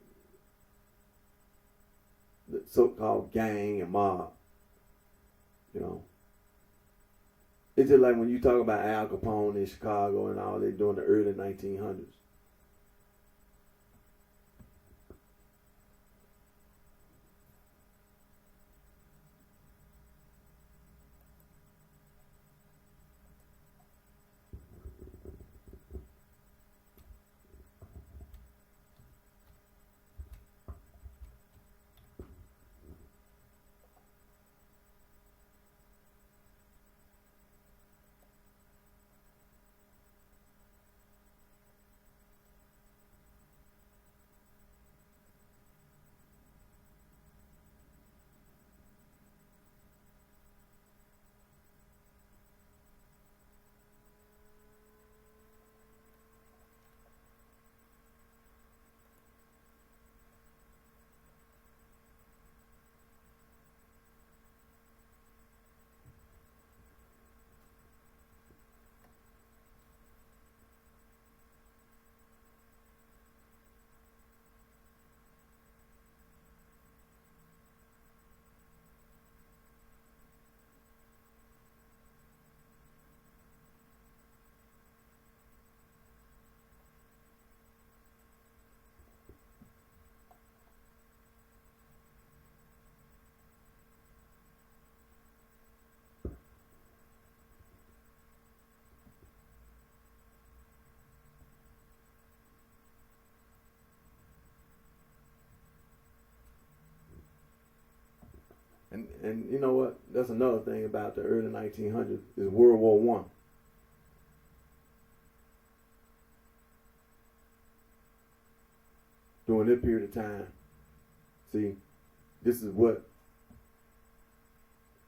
the so-called gang and mob, you know. It's just like when you talk about Al Capone in Chicago and all that during the early 1900s. And you know what? That's another thing about the early 1900s is World War One. During that period of time, see, this is what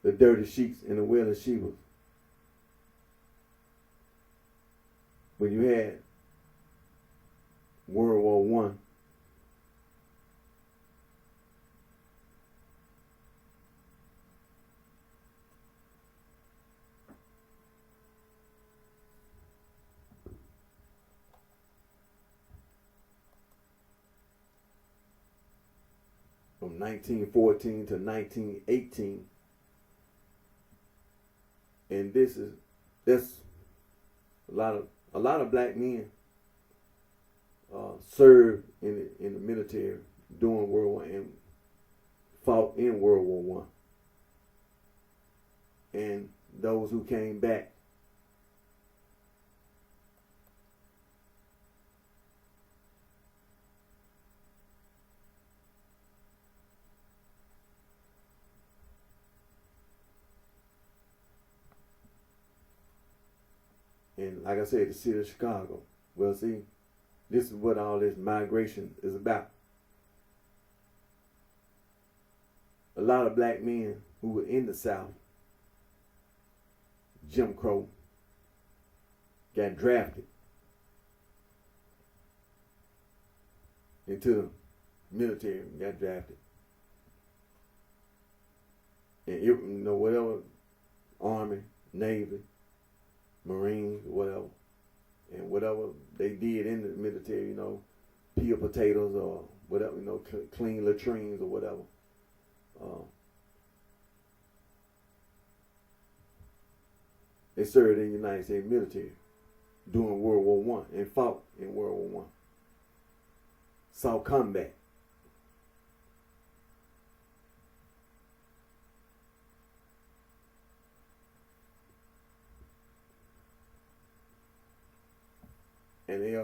the dirty sheiks and the wailing shivas. When you had World War One, from 1914 to 1918, and that's a lot of black men served in the military during World War and fought in World War One, and those who came back and like I said, the city of Chicago. Well, see, this is what all this migration is about. A lot of black men who were in the South, Jim Crow, got drafted into the military, got drafted. And you know, whatever, Army, Navy, Marines, whatever, and whatever they did in the military, you know, peel potatoes or whatever, you know, clean latrines or whatever. They served in the United States military during World War One and fought in World War One. Saw combat. And they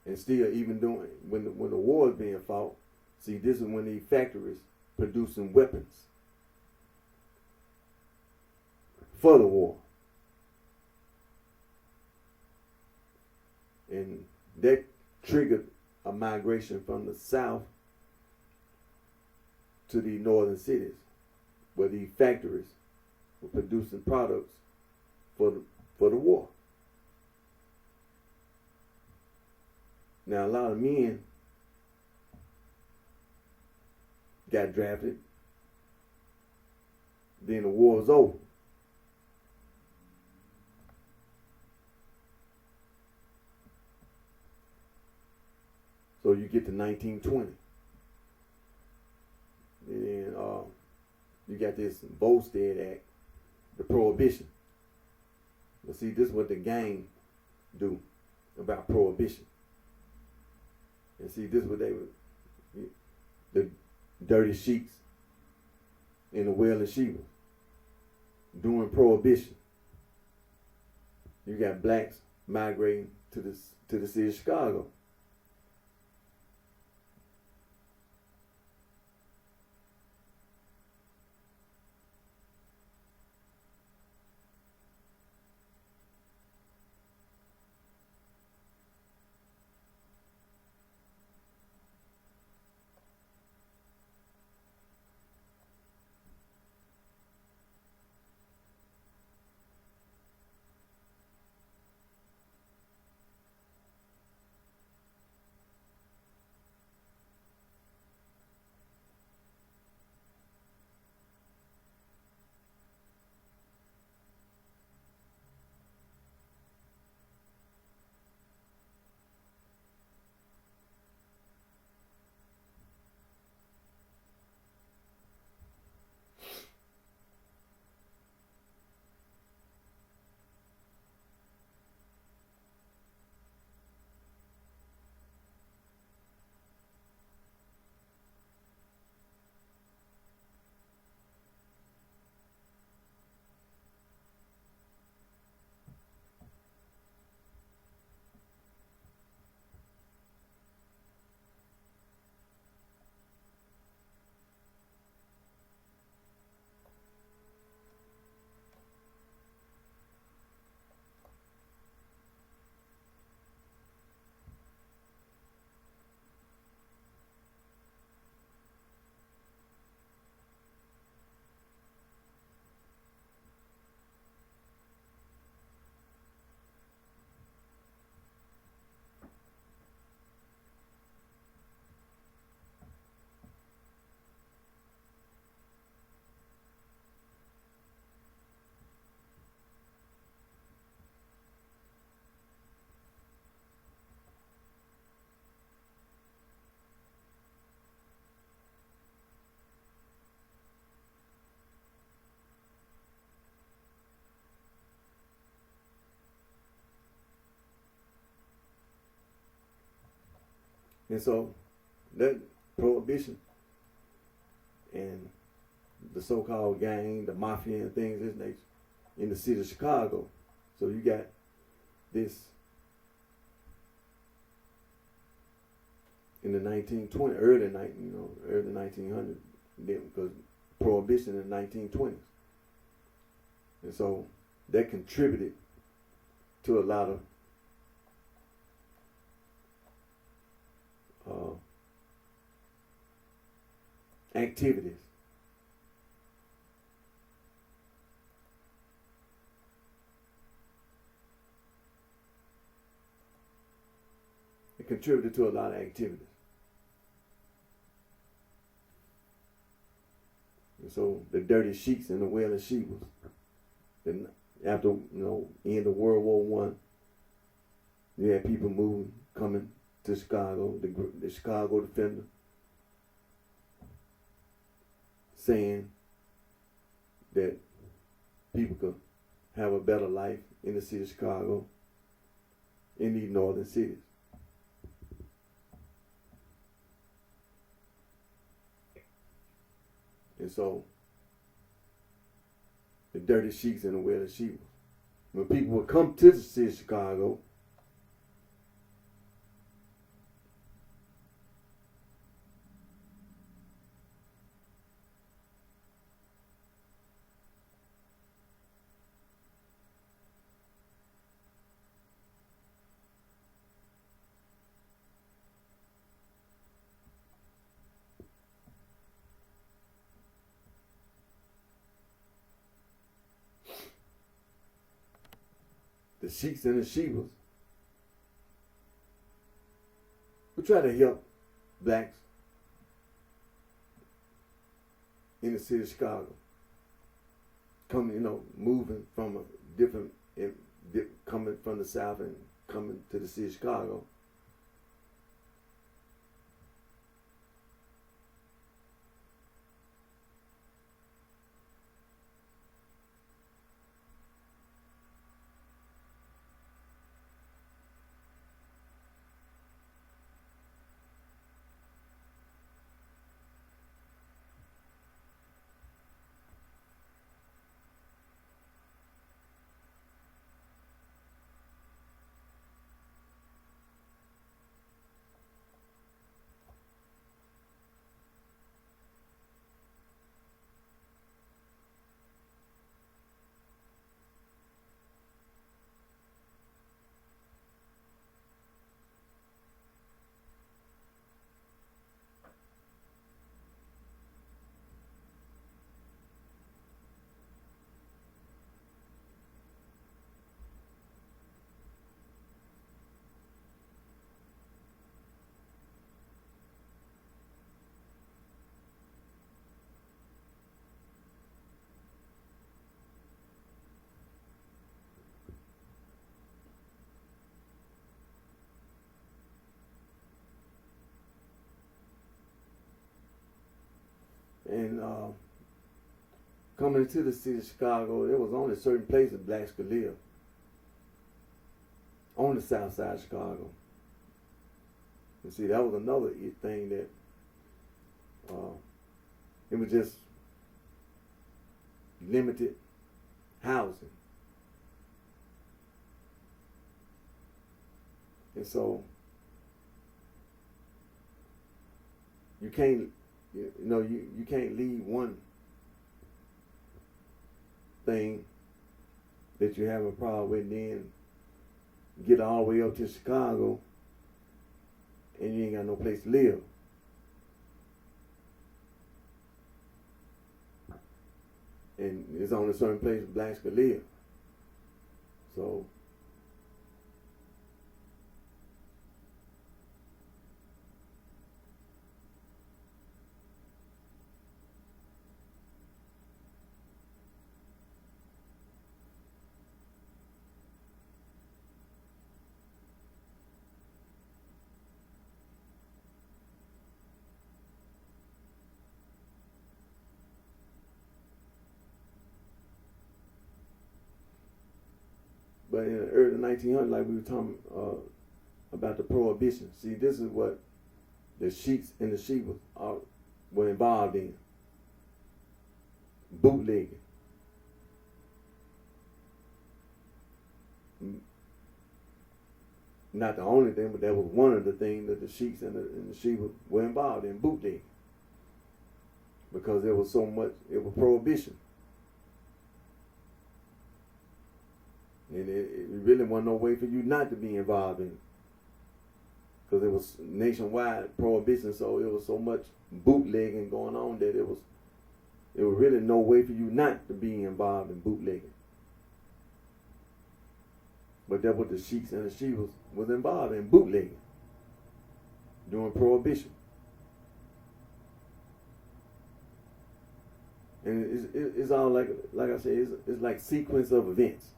and still even doing when the war is being fought. See, this is when these factories producing weapons for the war, and that triggered a migration from the south to the northern cities, where these factories were producing products for the war. Now, a lot of men got drafted. Then the war was over. So you get to 1920. And you got this Volstead Act, the Prohibition. But see, this is what the gang do about Prohibition. And see, this is what they were, the dirty sheiks in the well and Sheba during Prohibition. You got blacks migrating to the city of Chicago. And so that Prohibition and the so-called gang, the mafia and things of this nature in the city of Chicago. So you got this in the 1920s, early 1900s, because Prohibition in the 1920s. And so that contributed to a lot of activities. It contributed to a lot of activities. And so the dirty sheiks and the well and Shebas, then after end of World War One, you had people coming to Chicago, the Chicago Defender, saying that people could have a better life in the city of Chicago, in these northern cities. And so, the dirty sheets and the wet sheep. When people would come to the city of Chicago, the sheiks and the shebas would try to help blacks in the city of Chicago. Moving from a different, coming from the South and coming to the city of Chicago. And coming to the city of Chicago, there was only certain places blacks could live on the south side of Chicago. And see, that was another thing that it was just limited housing. And so you can't you can't leave one thing that you have a problem with, then get all the way up to Chicago and you ain't got no place to live. And it's only certain places blacks could live. So but in the early 1900s, like we were talking about the prohibition. See, this is what the sheiks and the shebas were involved in. Bootlegging. Not the only thing, but that was one of the things that the sheiks and the shebas were involved in, bootlegging. Because there was so much, it was prohibition. And it really wasn't no way for you not to be involved in it. Because it was nationwide prohibition, so it was so much bootlegging going on that it was really no way for you not to be involved in bootlegging. But that's what the sheiks and the shebas was involved in, bootlegging during prohibition. And it's all like I said, it's like sequence of events.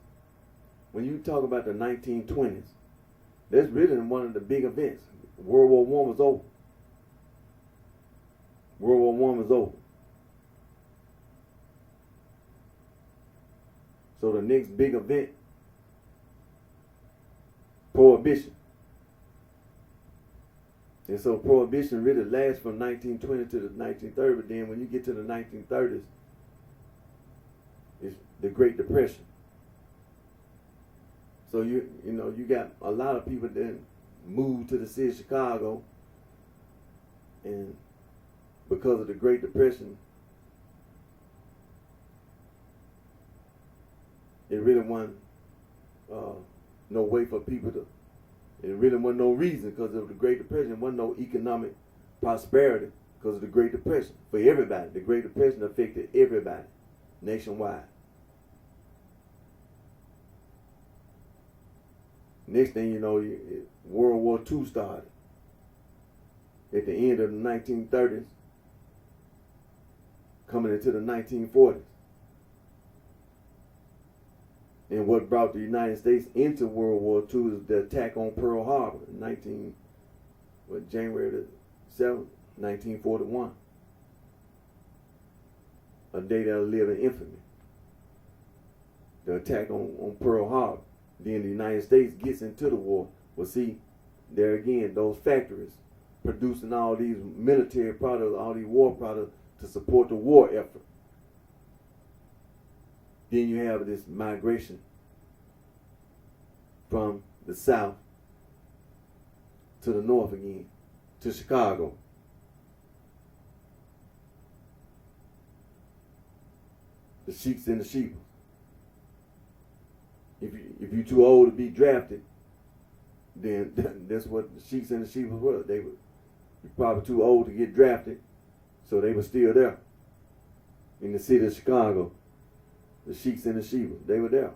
When you talk about the 1920s, that's really one of the big events. World War I was over. World War I was over. So the next big event, Prohibition. And so Prohibition really lasts from 1920 to the 1930s. But then when you get to the 1930s, it's the Great Depression. So you got a lot of people that moved to the city of Chicago, and because of the Great Depression, it really wasn't no way for people to. It really wasn't no reason because of the Great Depression. There wasn't no economic prosperity because of the Great Depression for everybody. The Great Depression affected everybody nationwide. Next thing you know, World War II started. At the end of the 1930s, coming into the 1940s. And what brought the United States into World War II is the attack on Pearl Harbor in January the 7th, 1941. A day that'll live in infamy. The attack on Pearl Harbor. Then the United States gets into the war. Well, see, there again, those factories producing all these military products, all these war products to support the war effort. Then you have this migration from the south to the north again, to Chicago. The sheiks and the sheep. If you're too old to be drafted, then that's what the sheiks and the sheep were. You're probably too old to get drafted, so they were still there in the city of Chicago. The sheiks and the sheep, they were there.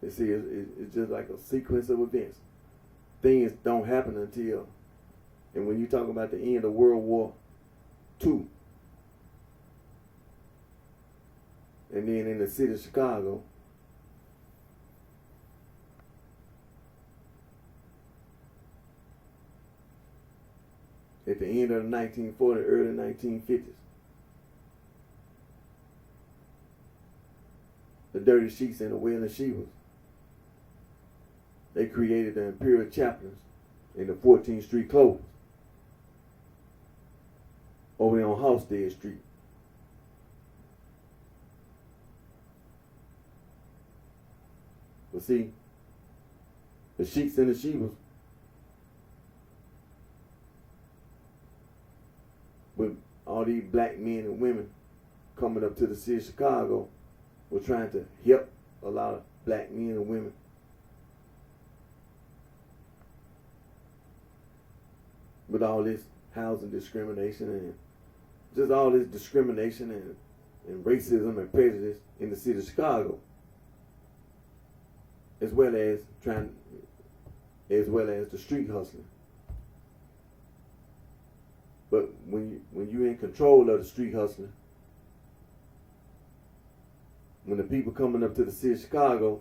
You see, it's just like a sequence of events. Things don't happen until, and when you talk about the end of World War II, and then in the city of Chicago, at the end of the 1940s, early 1950s, the Dirty Sheiks and the Wailing Shivas, they created the Imperial Chaplains in the 14th Street Clovers, over there on Halstead Street. But see, the Sheiks and the Shivas, with all these black men and women coming up to the city of Chicago, were trying to help a lot of black men and women. With all this housing discrimination and just all this discrimination and racism and prejudice in the city of Chicago, as well as the street hustling. But when you're in control of the street hustling, when the people coming up to the city of Chicago,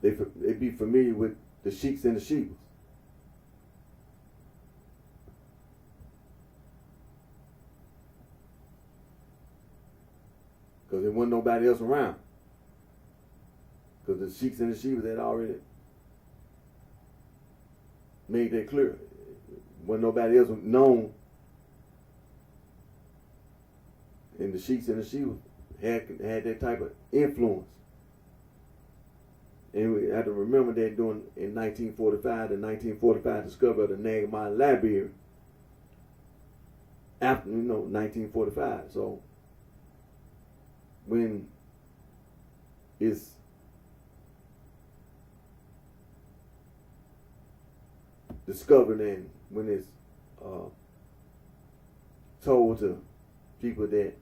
they be familiar with the sheiks and the shivas. Because there wasn't nobody else around. Because the sheiks and the shivas had already made that clear. Wasn't nobody else known. And the sheiks and the shivas had that type of influence. And we have to remember that during in 1945 discovery of the Nagamon Library. After 1945. So when it's discovered and when it's told to people that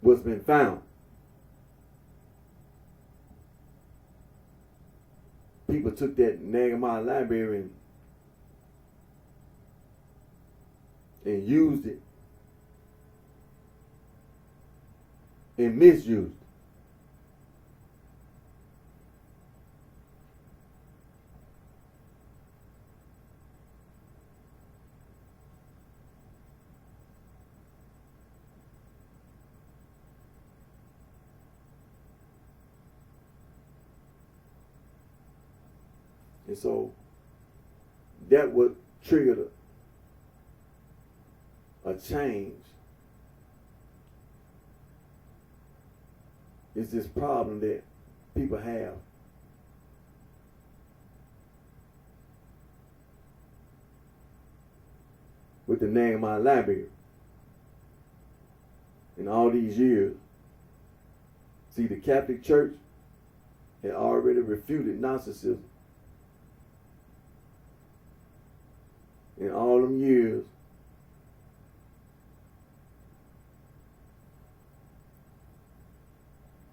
what's been found, people took that Nagamon Library and used it and misused it. And so that would trigger a change. It's this problem that people have with the Nehemiah Library. In all these years, see, the Catholic Church had already refuted Gnosticism. In all them years,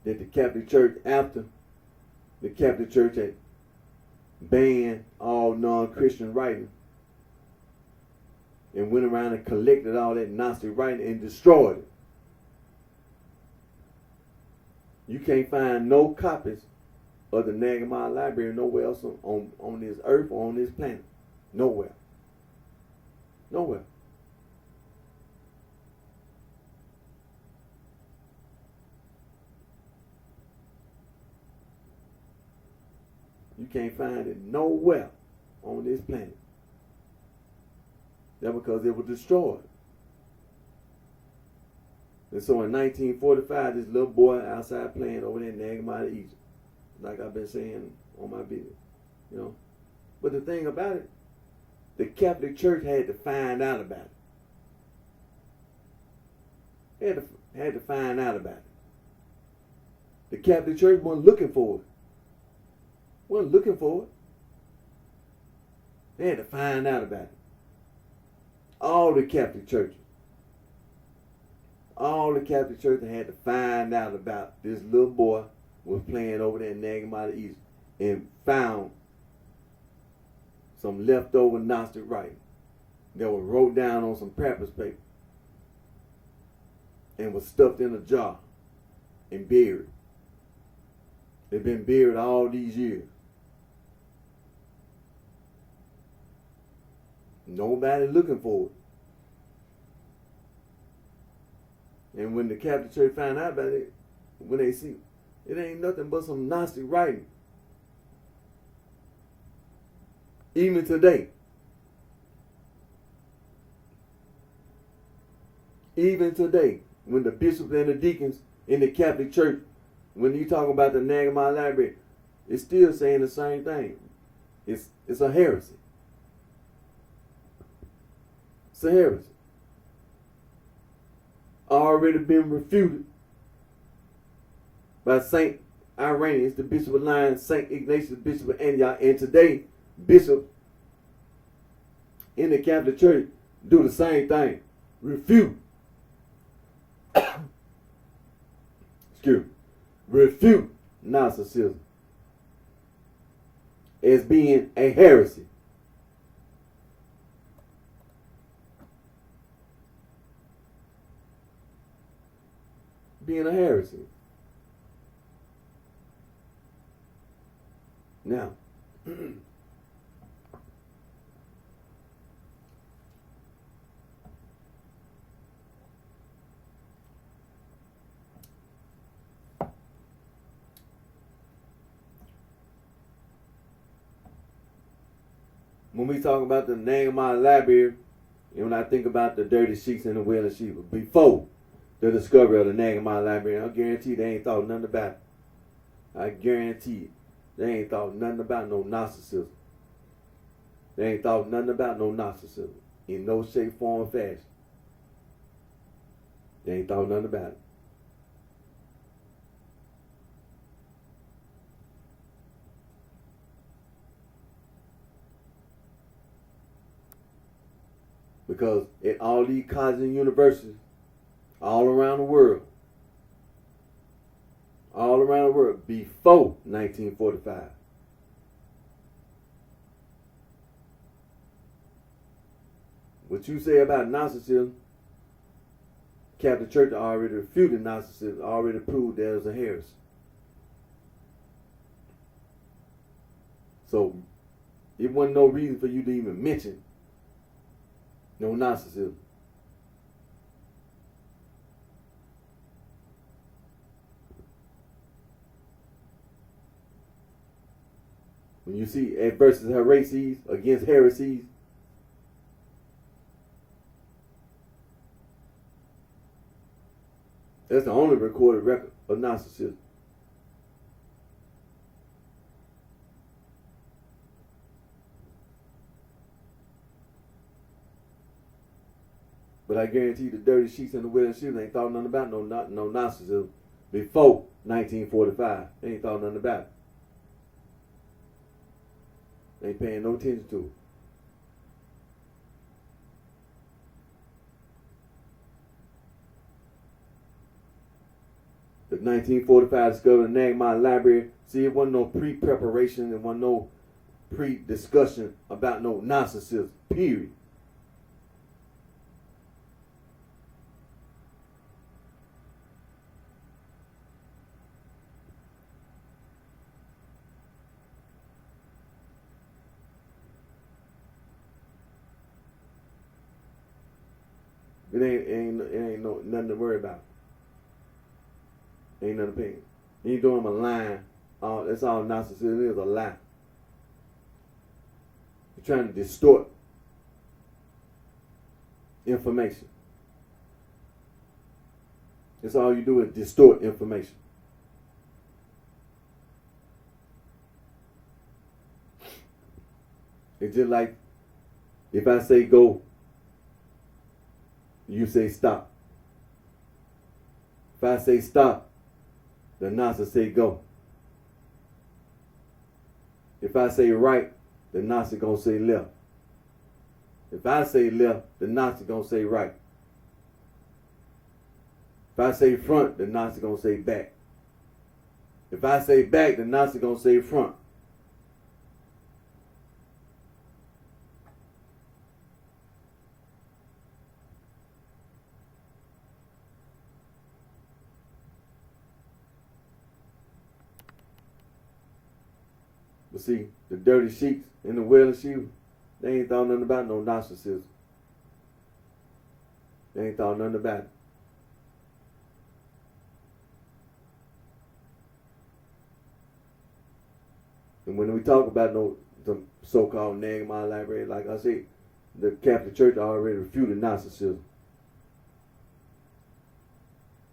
that the Catholic Church, after the Catholic Church had banned all non-Christian writing and went around and collected all that Gnostic writing and destroyed it. You can't find no copies of the Nehemiah Library nowhere else on this earth or on this planet. Nowhere. Nowhere. You can't find it nowhere on this planet. That's because it was destroyed. And so in 1945, this little boy outside playing over there in Nehemiah, Egypt. Like I've been saying on my video. You know. But the thing about it, the Catholic Church had to find out about it. Had to find out about it. The Catholic Church wasn't looking for it. Wasn't looking for it. They had to find out about it. All the Catholic churches. All the Catholic churches had to find out about this little boy was playing over there in Nehemiah East and found some leftover Gnostic writing that was wrote down on some papyrus paper and was stuffed in a jar and buried. They've been buried all these years. Nobody looking for it. And when the Catholic Church found out about it, when they see it ain't nothing but some Gnostic writing. Even today. Even today, when the bishops and the deacons in the Catholic Church, when you talk about the Nehemiah Library, it's still saying the same thing. It's a heresy. It's a heresy. Already been refuted by Saint Irenaeus, the Bishop of Lyons, Saint Ignatius, Bishop of Antioch, and today bishops in the Catholic Church do the same thing. Refute. Excuse me. Refute Gnosticism as being a heresy. Being a heresy. Now, when we talk about the Nehemiah Library, and when I think about the dirty sheets and the wailing sheep, before the discovery of the Nehemiah Library, I guarantee they ain't thought nothing about it. I guarantee you, they ain't thought nothing about no Gnosticism. They ain't thought nothing about no Gnosticism in no shape, form, or fashion. They ain't thought nothing about it. Because at all these colleges and universities, all around the world, before 1945, what you say about narcissism, Catholic Church already refuted narcissism, already proved there was a heresy. So it wasn't no reason for you to even mention no narcissism. When you see adversus heresies against heresies, that's the only recorded record of narcissism. But I guarantee the dirty sheets and the willing sheets ain't thought nothing about no narcissism before 1945. They ain't thought nothing about it. They ain't paying no attention to it. The 1945 discovery of the Nagmar Library, see, it wasn't no pre-preparation, it wasn't no pre-discussion about no narcissism, period. It ain't nothing to worry about. Ain't nothing paying. You doing them a line. That's all narcissism is, a lie. You're trying to distort information. That's all you do is distort information. It's just like if I say go, you say stop. If I say stop, the narcissist say go. If I say right, the narcissist gonna say left. If I say left, the narcissist gonna say right. If I say front, the narcissist gonna say back. If I say back, the narcissist gonna say front. But see, the dirty sheets and the wailing sheep, they ain't thought nothing about no narcissism. They ain't thought nothing about it. And when we talk about the so-called Nagmar Library, like I said, the Catholic Church already refuted narcissism.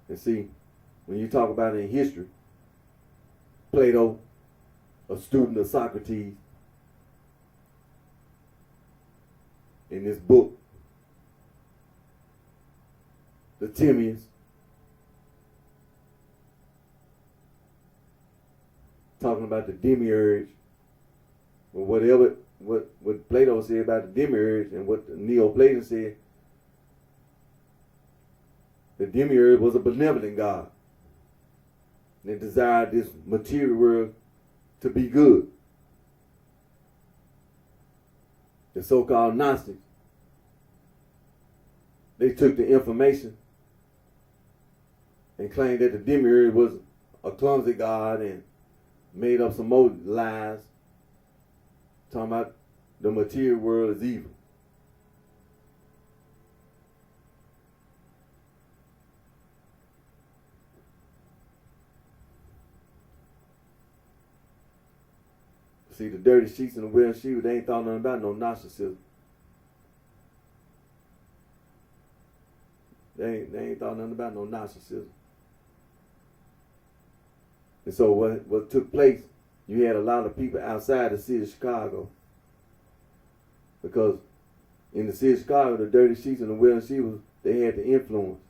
And see, when you talk about it in history, Plato, a student of Socrates, in this book, the Timaeus, talking about the demiurge, or whatever, what Plato said about the demiurge and what the Neoplaton said, the demiurge was a benevolent god. They desired this material world to be good. The so-called Gnostics, they took the information and claimed that the demiurge was a clumsy god and made up some more lies talking about the material world is evil. See, the dirty sheets and the wailing sheep, they ain't thought nothing about no narcissism. They ain't thought nothing about no narcissism. And so what took place, you had a lot of people outside the city of Chicago. Because in the city of Chicago, the dirty sheets and the wailing sheep, they had the influence.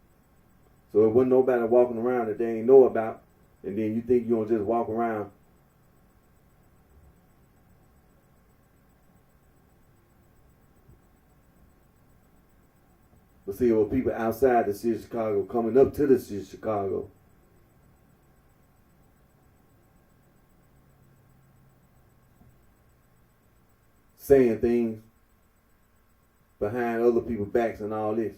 So it wasn't nobody walking around that they ain't know about. And then you think you're going to just walk around. But see, there were people outside the city of Chicago coming up to the city of Chicago. Saying things behind other people's backs and all this.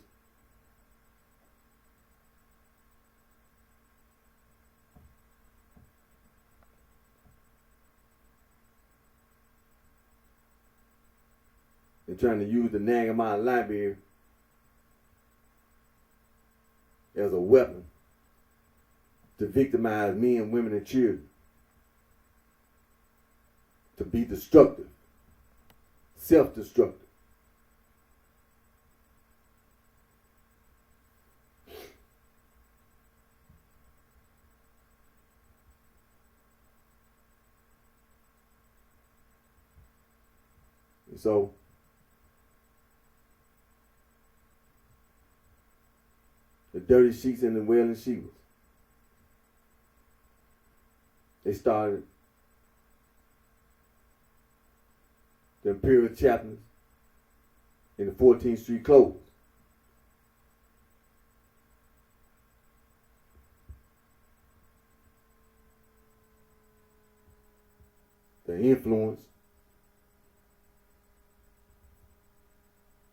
They're trying to use the Nagamon Library as a weapon to victimize men, women, and children, to be destructive, self-destructive. And so, the dirty sheets and the wailing sheep, they started the Imperial Chaplains in the 14th Street close. The influence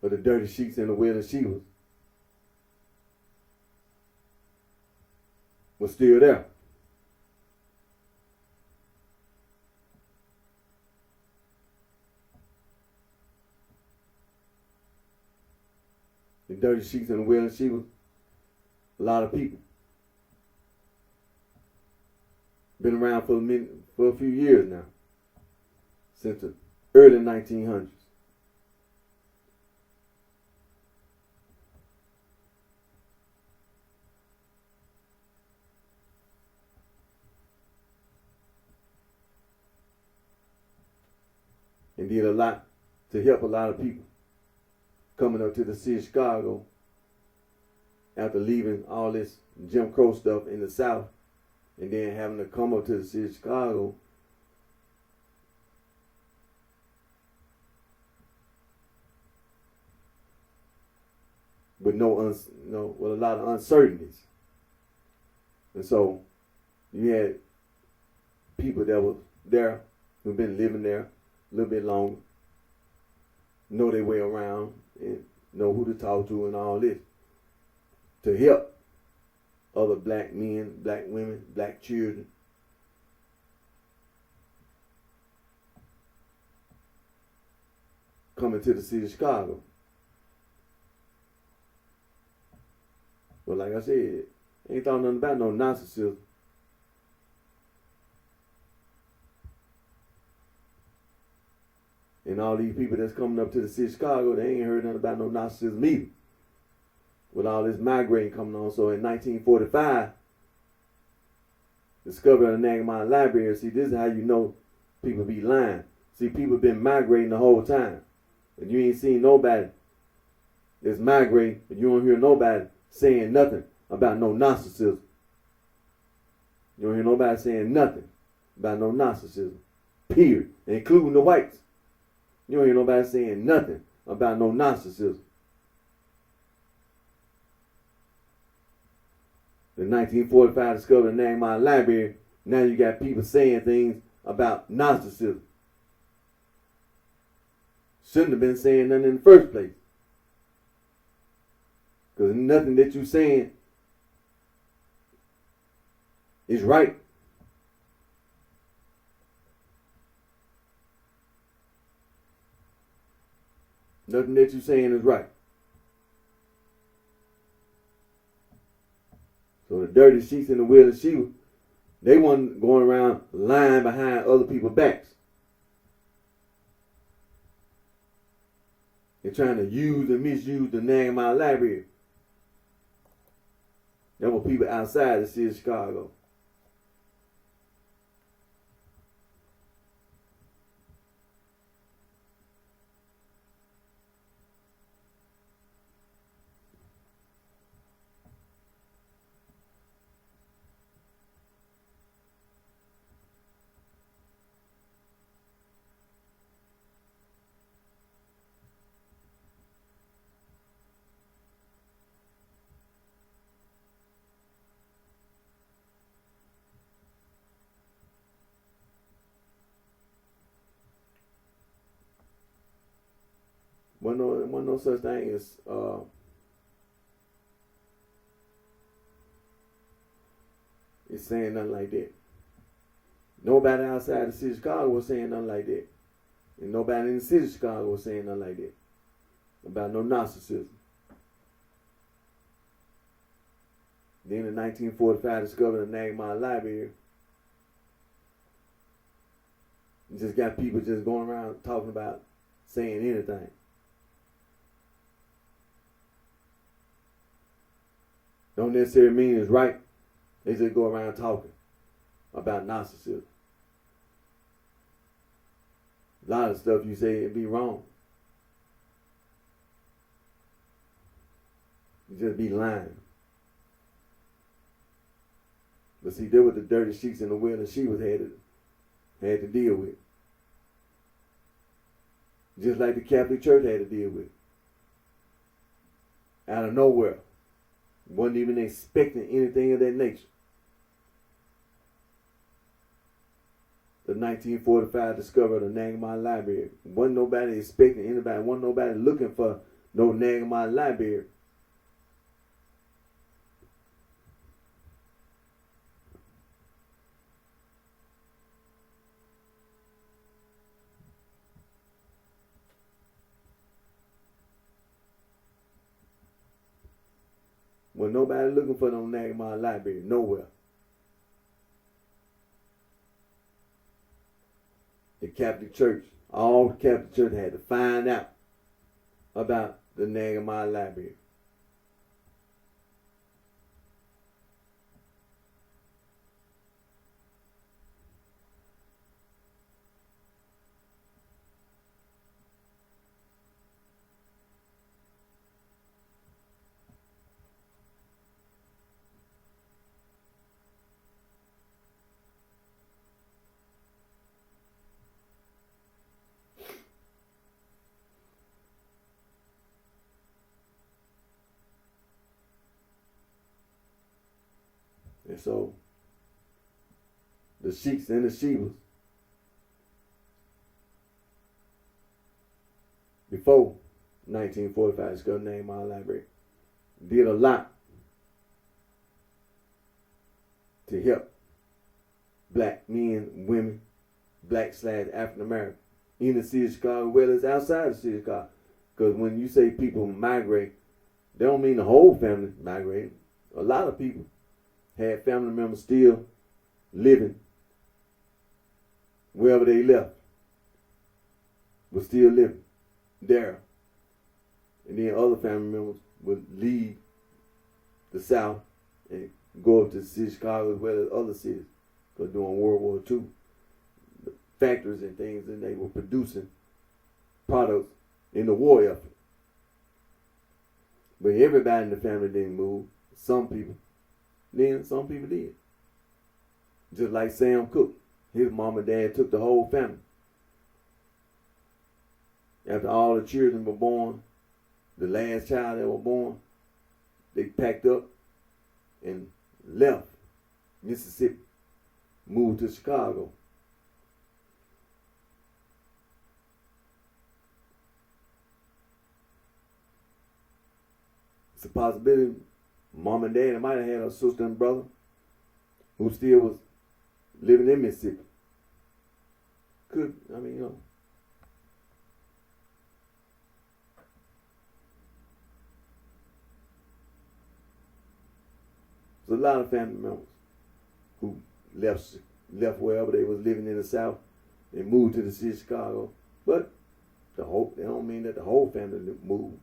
of the dirty sheets and the wailing sheep was still there. The dirty sheets and the wailing sheep, a lot of people. Been around for a few years now, since the early 1900s. And did a lot to help a lot of people coming up to the city of Chicago after leaving all this Jim Crow stuff in the South and then having to come up to the city of Chicago with with a lot of uncertainties. And so you had people that were there who've been living there a little bit longer, know their way around and know who to talk to and all this, to help other black men, black women, black children coming to the city of Chicago. But like I said, ain't thought nothing about no narcissism. And all these people that's coming up to the city of Chicago, they ain't heard nothing about no narcissism either. With all this migrating coming on. So in 1945, discovery of the Nagamon Library. See, this is how you know people be lying. See, people been migrating the whole time. And you ain't seen nobody that's migrating, but you don't hear nobody saying nothing about no narcissism. You don't hear nobody saying nothing about no narcissism. Period. Including the whites. You don't hear nobody saying nothing about no narcissism. The 1945 discovery of the Nagamon Library, now you got people saying things about narcissism. Shouldn't have been saying nothing in the first place. Because nothing that you're saying is right. Nothing that you're saying is right. So the dirty sheets and the wailing sheep, they wasn't going around lying behind other people's backs. They're trying to use and misuse the Nagamon Library. There were people outside the city of Chicago. Wasn't no such thing as it's saying nothing like that. Nobody outside the city of Chicago was saying nothing like that. And nobody in the city of Chicago was saying nothing like that. About no narcissism. Then in 1945 discovered the Nagamon Library. You just got people just going around talking about saying anything. Don't necessarily mean it's right. They just go around talking about narcissism. A lot of stuff you say it be wrong. You just be lying. But see, there were the dirty sheets in the wheel that she was had to deal with. Just like the Catholic Church had to deal with. Out of nowhere. Wasn't even expecting anything of that nature. The 1945 discovery of the Nagamon Library. Wasn't nobody expecting anybody. Wasn't nobody looking for no Nagamon Library. When nobody looking for no Nagamon Library, nowhere. The Catholic Church, all the Catholic Church had to find out about the Nagamon Library. And so, the sheiks and the shivas, before 1945, discovered the Nagamon Library, did a lot to help black men, women, black/African American, in the city of Chicago, as well as outside the city of Chicago. Because when you say people migrate, they don't mean the whole family migrating. A lot of people had family members still living wherever they left, was still living there. And then other family members would leave the South and go up to the city of Chicago as well as other cities. Because during World War II, the factories and things, and they were producing products in the war effort. But everybody in the family didn't move. Some people. Then some people did. Just like Sam Cooke. His mom and dad took the whole family. After all the children were born, the last child that was born, they packed up and left Mississippi, moved to Chicago. It's a possibility mom and dad might have had a sister and brother who still was living in Mississippi. Could, I mean, you know. There's a lot of family members who left wherever they was living in the South and moved to the city of Chicago. But they don't mean that the whole family moved.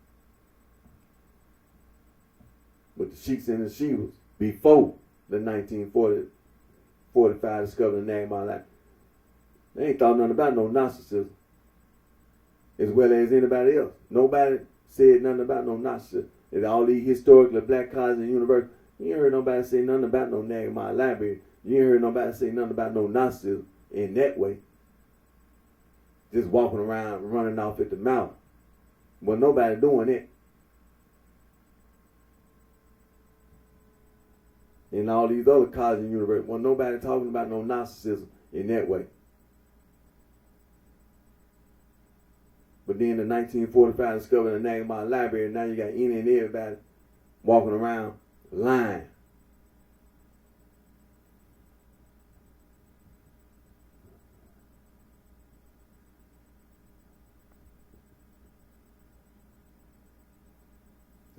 But the sheiks and the shivas, before the 1945 discovery of the Nagamon Library, they ain't thought nothing about no narcissism, as well as anybody else. Nobody said nothing about no narcissism. And all these historically black colleges and universities, you ain't heard nobody say nothing about no Nagamon Library. You ain't heard nobody say nothing about no narcissism in that way. Just walking around, running off at the mouth. Well, nobody doing it. And all these other colleges and universities, well, nobody talking about no narcissism in that way. But But then in 1945 discovered the Nagamon Library. Now you got any and everybody walking around lying.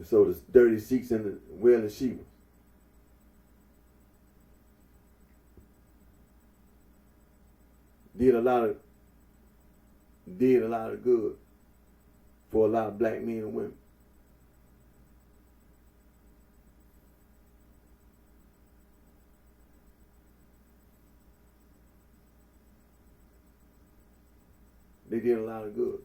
So the dirty sheets and the well and sheep. Did a lot of good for a lot of black men and women. They did a lot of good.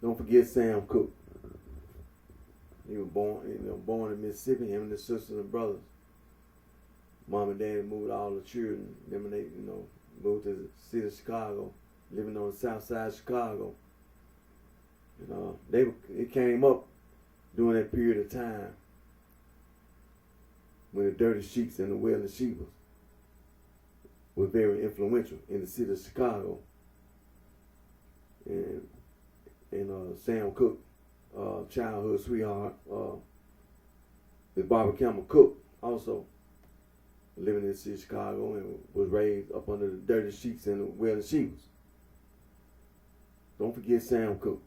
Don't forget Sam Cooke. He was born in Mississippi. Him and his sisters and brothers. Mom and Dad moved all the children. Them and they, moved to the city of Chicago, living on the south side of Chicago. It came up during that period of time when the Dirty Sheets and the Wailing Shebas was very influential in the city of Chicago. And Sam Cooke, childhood sweetheart, is Barbara Campbell Cook, also living in the city of Chicago and was raised up under the Dirty Sheets and the Wailing Shebas. Don't forget Sam Cooke.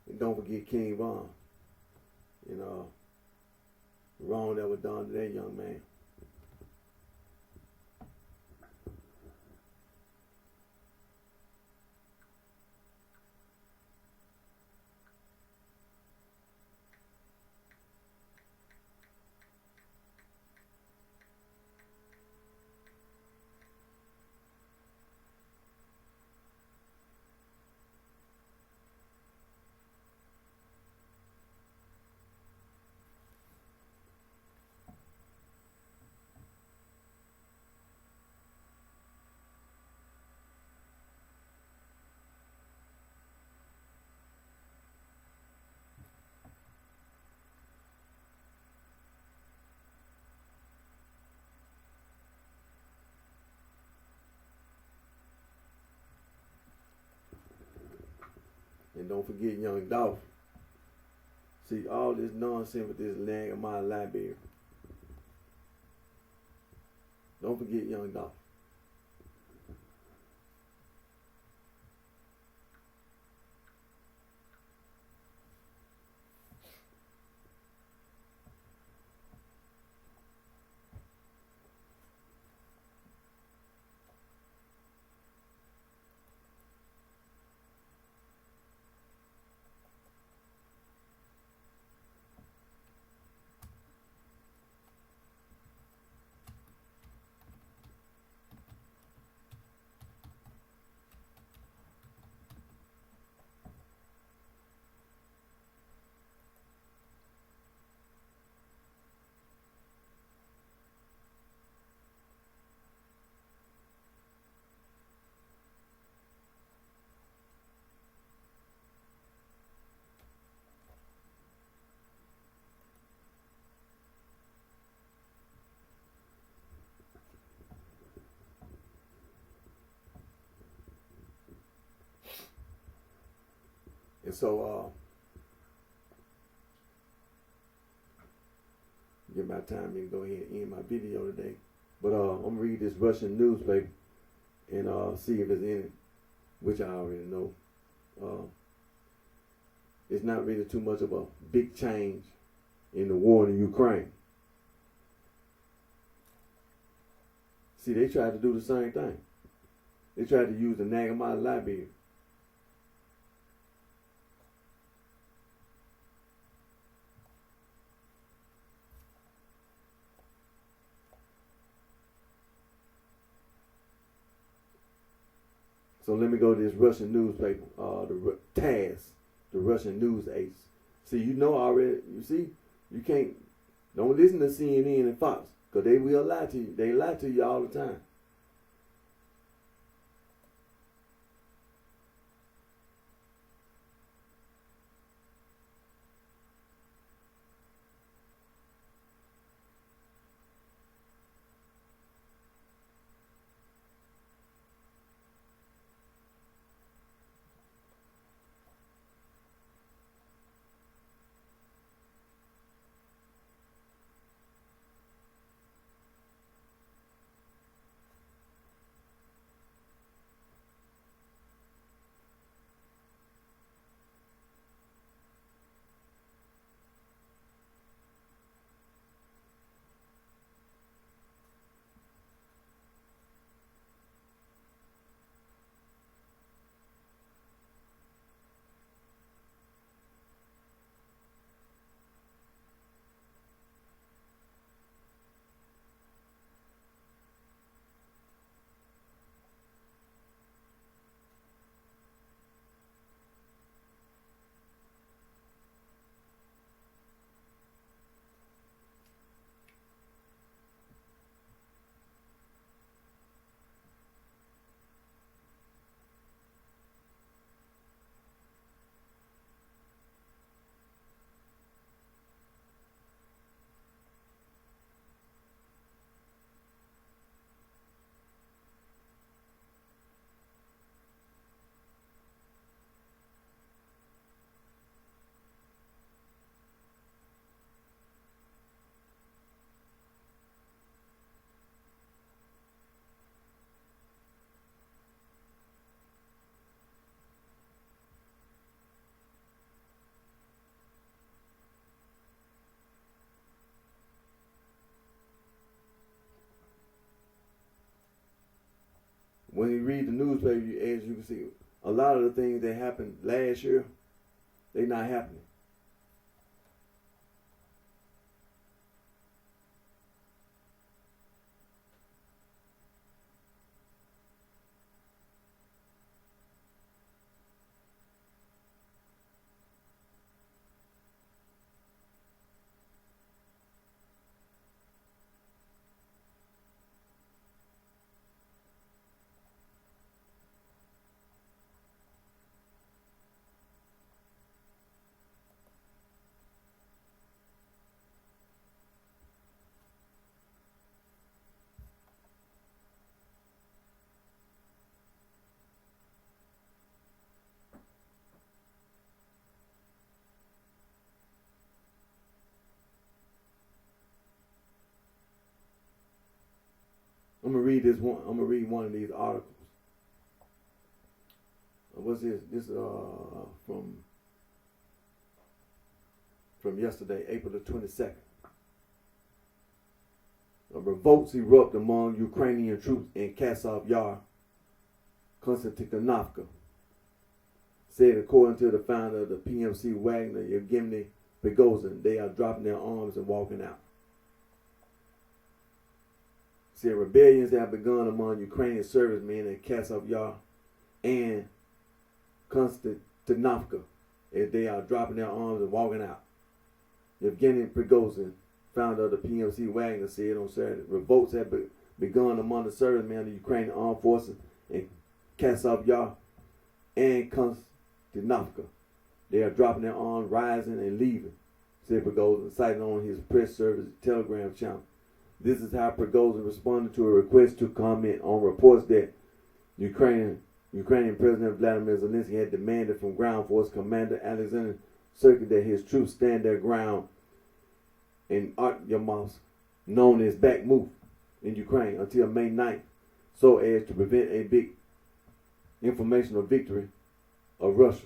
And don't forget King Von. Wrong that was done to that young man. And don't forget Young Dolph. See, all this nonsense with this land of my library. Don't forget Young Dolph. And so, get my time and go ahead and end my video today. But I'm gonna read this Russian newspaper and see if it's in it, which I already know. It's not really too much of a big change in the war in Ukraine. See, they tried to do the same thing. They tried to use the Nagamata library. So let me go to this Russian newspaper, the TASS, the Russian news ace. See, you know already, you see, you can't, don't listen to CNN and Fox, because they will lie to you. They lie to you all the time. When you read the newspaper, as you can see, a lot of the things that happened last year, they're not happening. I'm gonna read this one. I'm gonna read one of these articles. What's this? This from yesterday, April the 22nd. Revolts erupt among Ukrainian troops in Kasov Yar, Konstantinovka. Said according to the founder of the PMC Wagner, Yevgeny Prigozhin, they are dropping their arms and walking out. Said rebellions have begun among Ukrainian servicemen in Kasov Yar and Konstantinovka as they are dropping their arms and walking out. Yevgeny Prigozhin, founder of the PMC Wagner, said on Saturday, revolts have begun among the servicemen of the Ukrainian armed forces in Kasov Yar and Konstantinovka. They are dropping their arms, rising and leaving, said Prigozhin, citing on his press service Telegram channel. This is how Prigozhin responded to a request to comment on reports that Ukrainian Ukrainian President Vladimir Zelensky had demanded from Ground Force Commander Alexander Syrskyi that his troops stand their ground in Artyomov, known as Bakhmut in Ukraine, until May 9th, so as to prevent a big informational victory of Russia.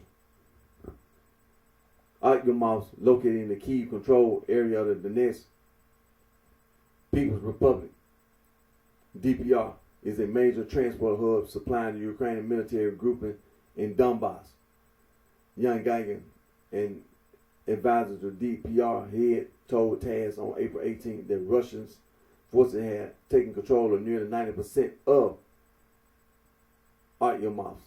Artyomov, located in the Kyiv-controlled area of the Donetsk People's Republic, DPR, is a major transport hub supplying the Ukrainian military grouping in Donbass. Young Gagin, an advisor to DPR head, told TASS on April 18th that Russians forces had taken control of nearly 90% of Artyomov.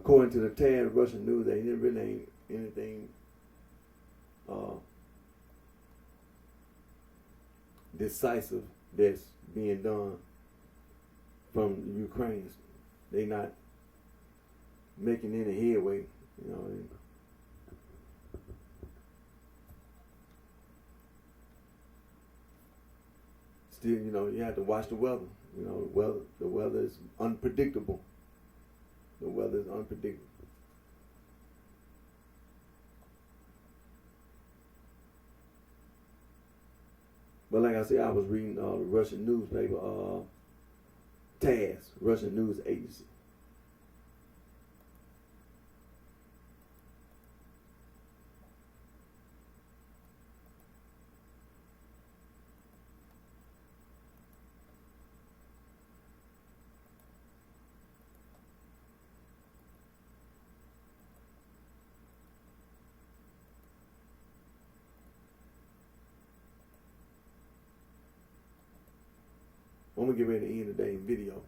according to the TASS Russian news, they didn't really ain't anything decisive that's being done from the Ukrainians. They not making any headway, you know. Still, you know, you have to watch the weather. You know, the weather is unpredictable. The weather is unpredictable. But like I said, I was reading the Russian newspaper, TASS, Russian news agency. I'm gonna get ready to end today's video.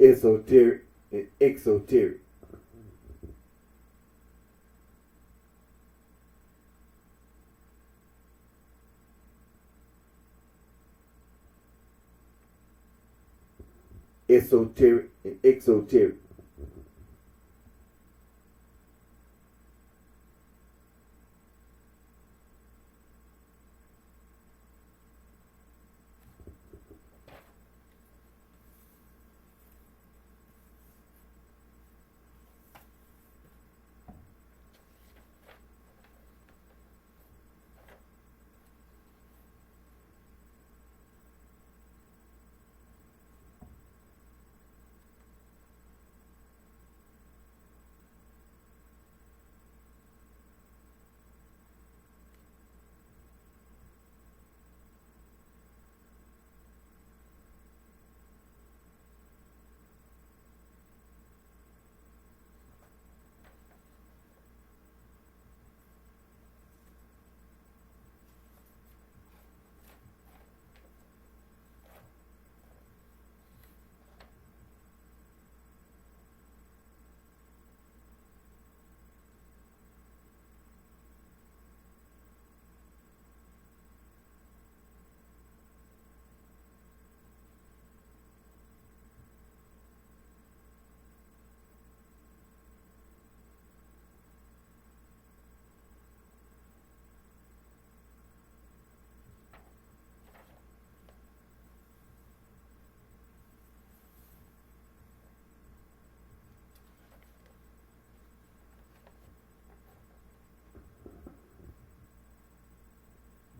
Esoteric and exoteric. Esoteric and exoteric.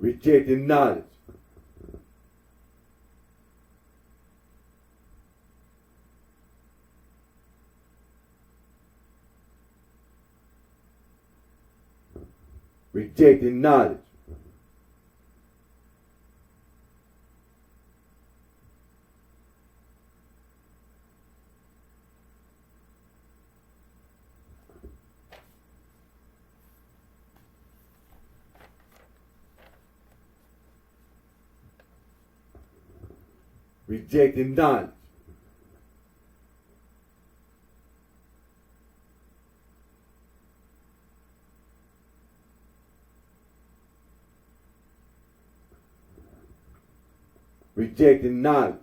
Rejecting knowledge. Rejecting knowledge. Rejecting knowledge. Rejecting knowledge.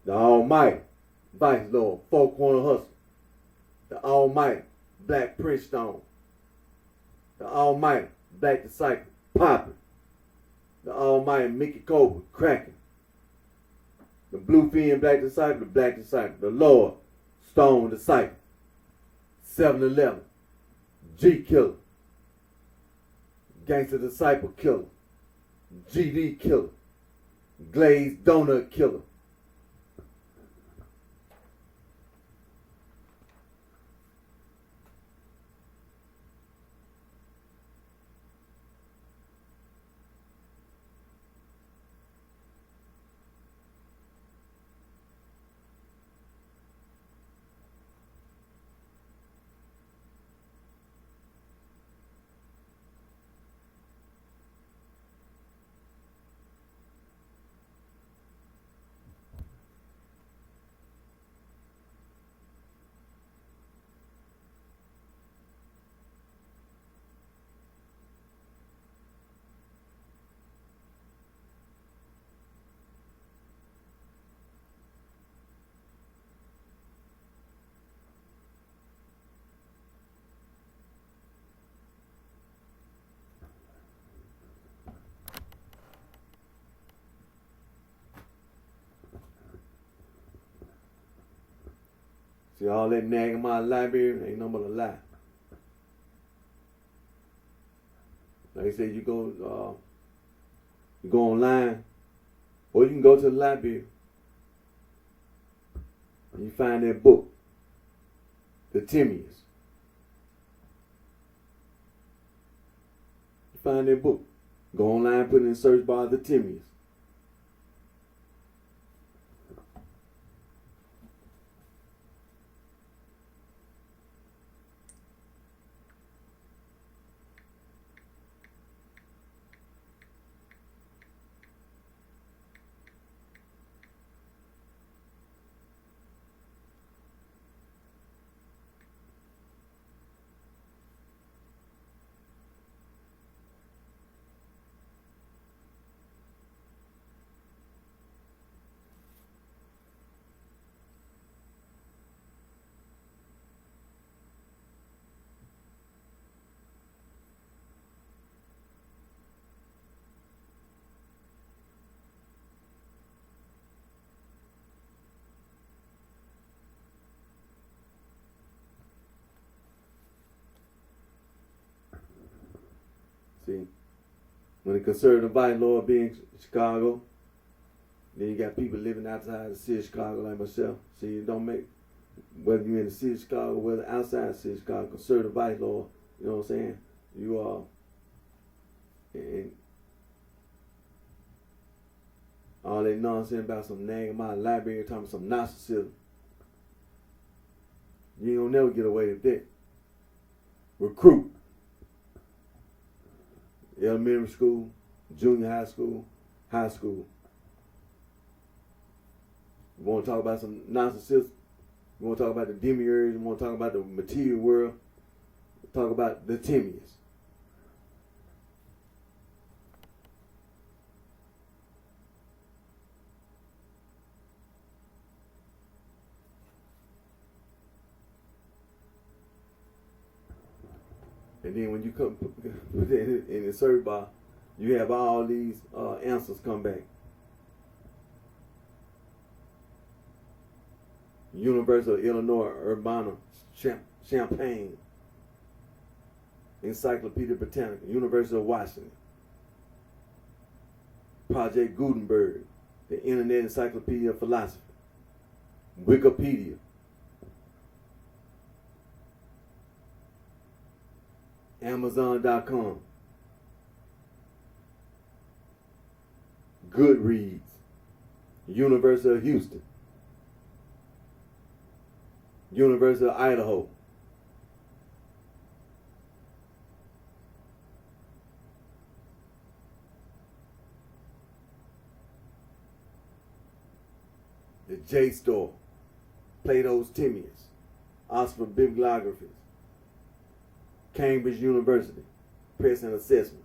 The Almighty, Vice Lord, Four Corner Hustle. The Almighty, Black Prince Stone. The Almighty, Black Disciple, Poppin'. The Almighty, Mickey Cobra, Cracking. The Bluefin Black Disciple, the Black Disciple. The Lord, Stone Disciple. 7-Eleven, G Killer. Gangster Disciple Killer. GD Killer. Glazed Donut Killer. See, all that nagging my library ain't no but a lie. Like I said, you go online, or you can go to the library and you find that book, The Timmians. You find that book. Go online, put it in the search bar, The Timmians. See, when the conservative vice lord be in Chicago, then you got people living outside the city of Chicago like myself. See, it don't make, whether you're in the city of Chicago, whether outside the city of Chicago, conservative vice lord, you know what I'm saying? And all that nonsense about some nagging my library, talking about some narcissism. You ain't gonna never get away with that. Recruit. Elementary school, junior high school, high school. You want to talk about some narcissism? You want to talk about the demiurge? You want to talk about the material world? Talk about the Timmy's. And then when you come in the search bar, you have all these answers come back. University of Illinois Urbana-Champaign, Encyclopedia Britannica, University of Washington, Project Gutenberg, the Internet Encyclopedia of Philosophy, Wikipedia, Amazon.com, Goodreads, University of Houston, University of Idaho, the JSTOR, Plato's Timaeus, Oxford Bibliographies, Cambridge University, Press and Assessment,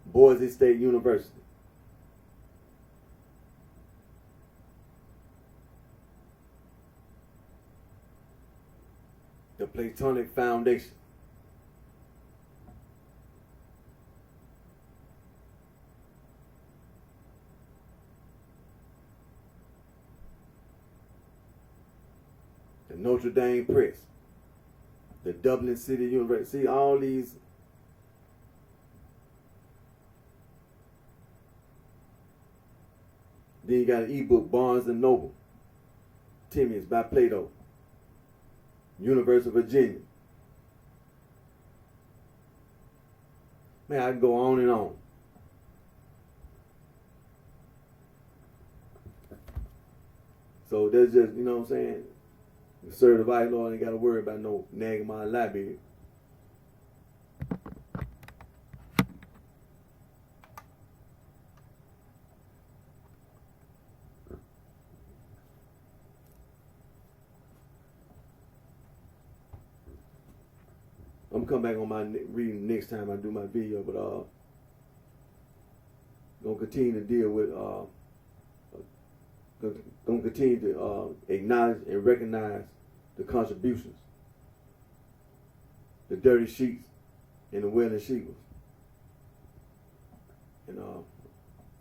Boise State University, the Platonic Foundation, the Notre Dame Press, the Dublin City University. See all these. Then you got an ebook, Barnes and Noble, Timmy's by Plato, University of Virginia. Man, I can go on and on. So there's just, you know what I'm saying? The certified law ain't got to worry about no nagging my library. I'm gonna come back on my reading next time I do my video, but gonna continue to deal with gonna continue to acknowledge and recognize the contributions, the dirty sheets and the willing sheep. And I'm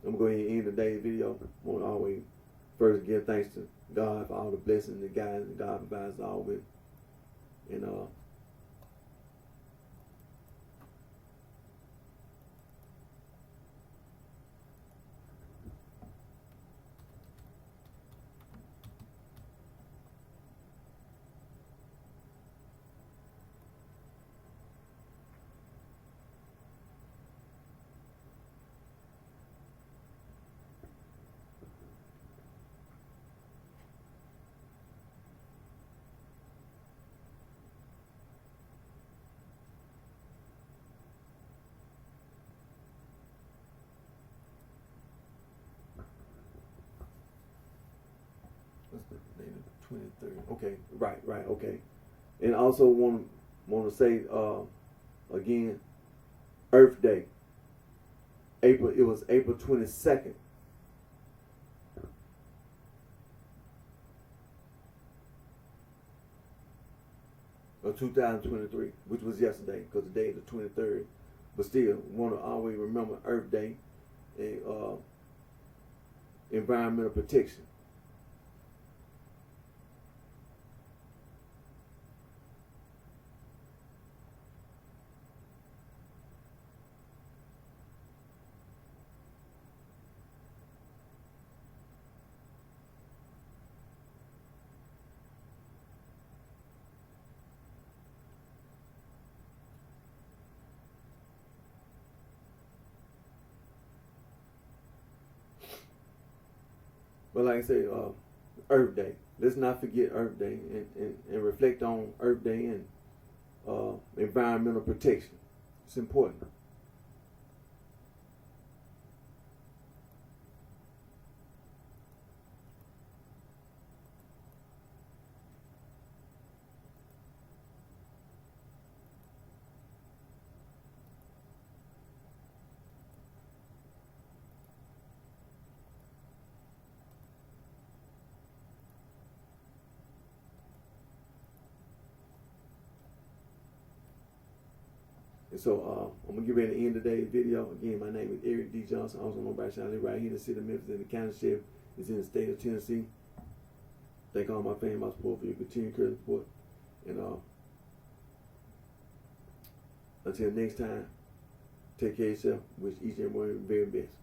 gonna go ahead and end today's video. I want to always first give thanks to God for all the blessings and guidance that God provides all with. And what's the date of the 23rd? Okay, right, okay. And also want to say again, Earth Day. It was April 22nd. Of 2023, which was yesterday, because the day is the 23rd. But still, want to always remember Earth Day and environmental protection. But like I say, Earth Day. Let's not forget Earth Day and reflect on Earth Day and environmental protection. It's important. And so I'm going to get ready to end today's video. Again, my name is Eric D. Johnson. I also know BrightShine. I live right here in the city of Memphis, and the county sheriff is in the state of Tennessee. Thank all my family, my support for your continued encouragement support. And until next time, take care of yourself. Wish each and every one the very best.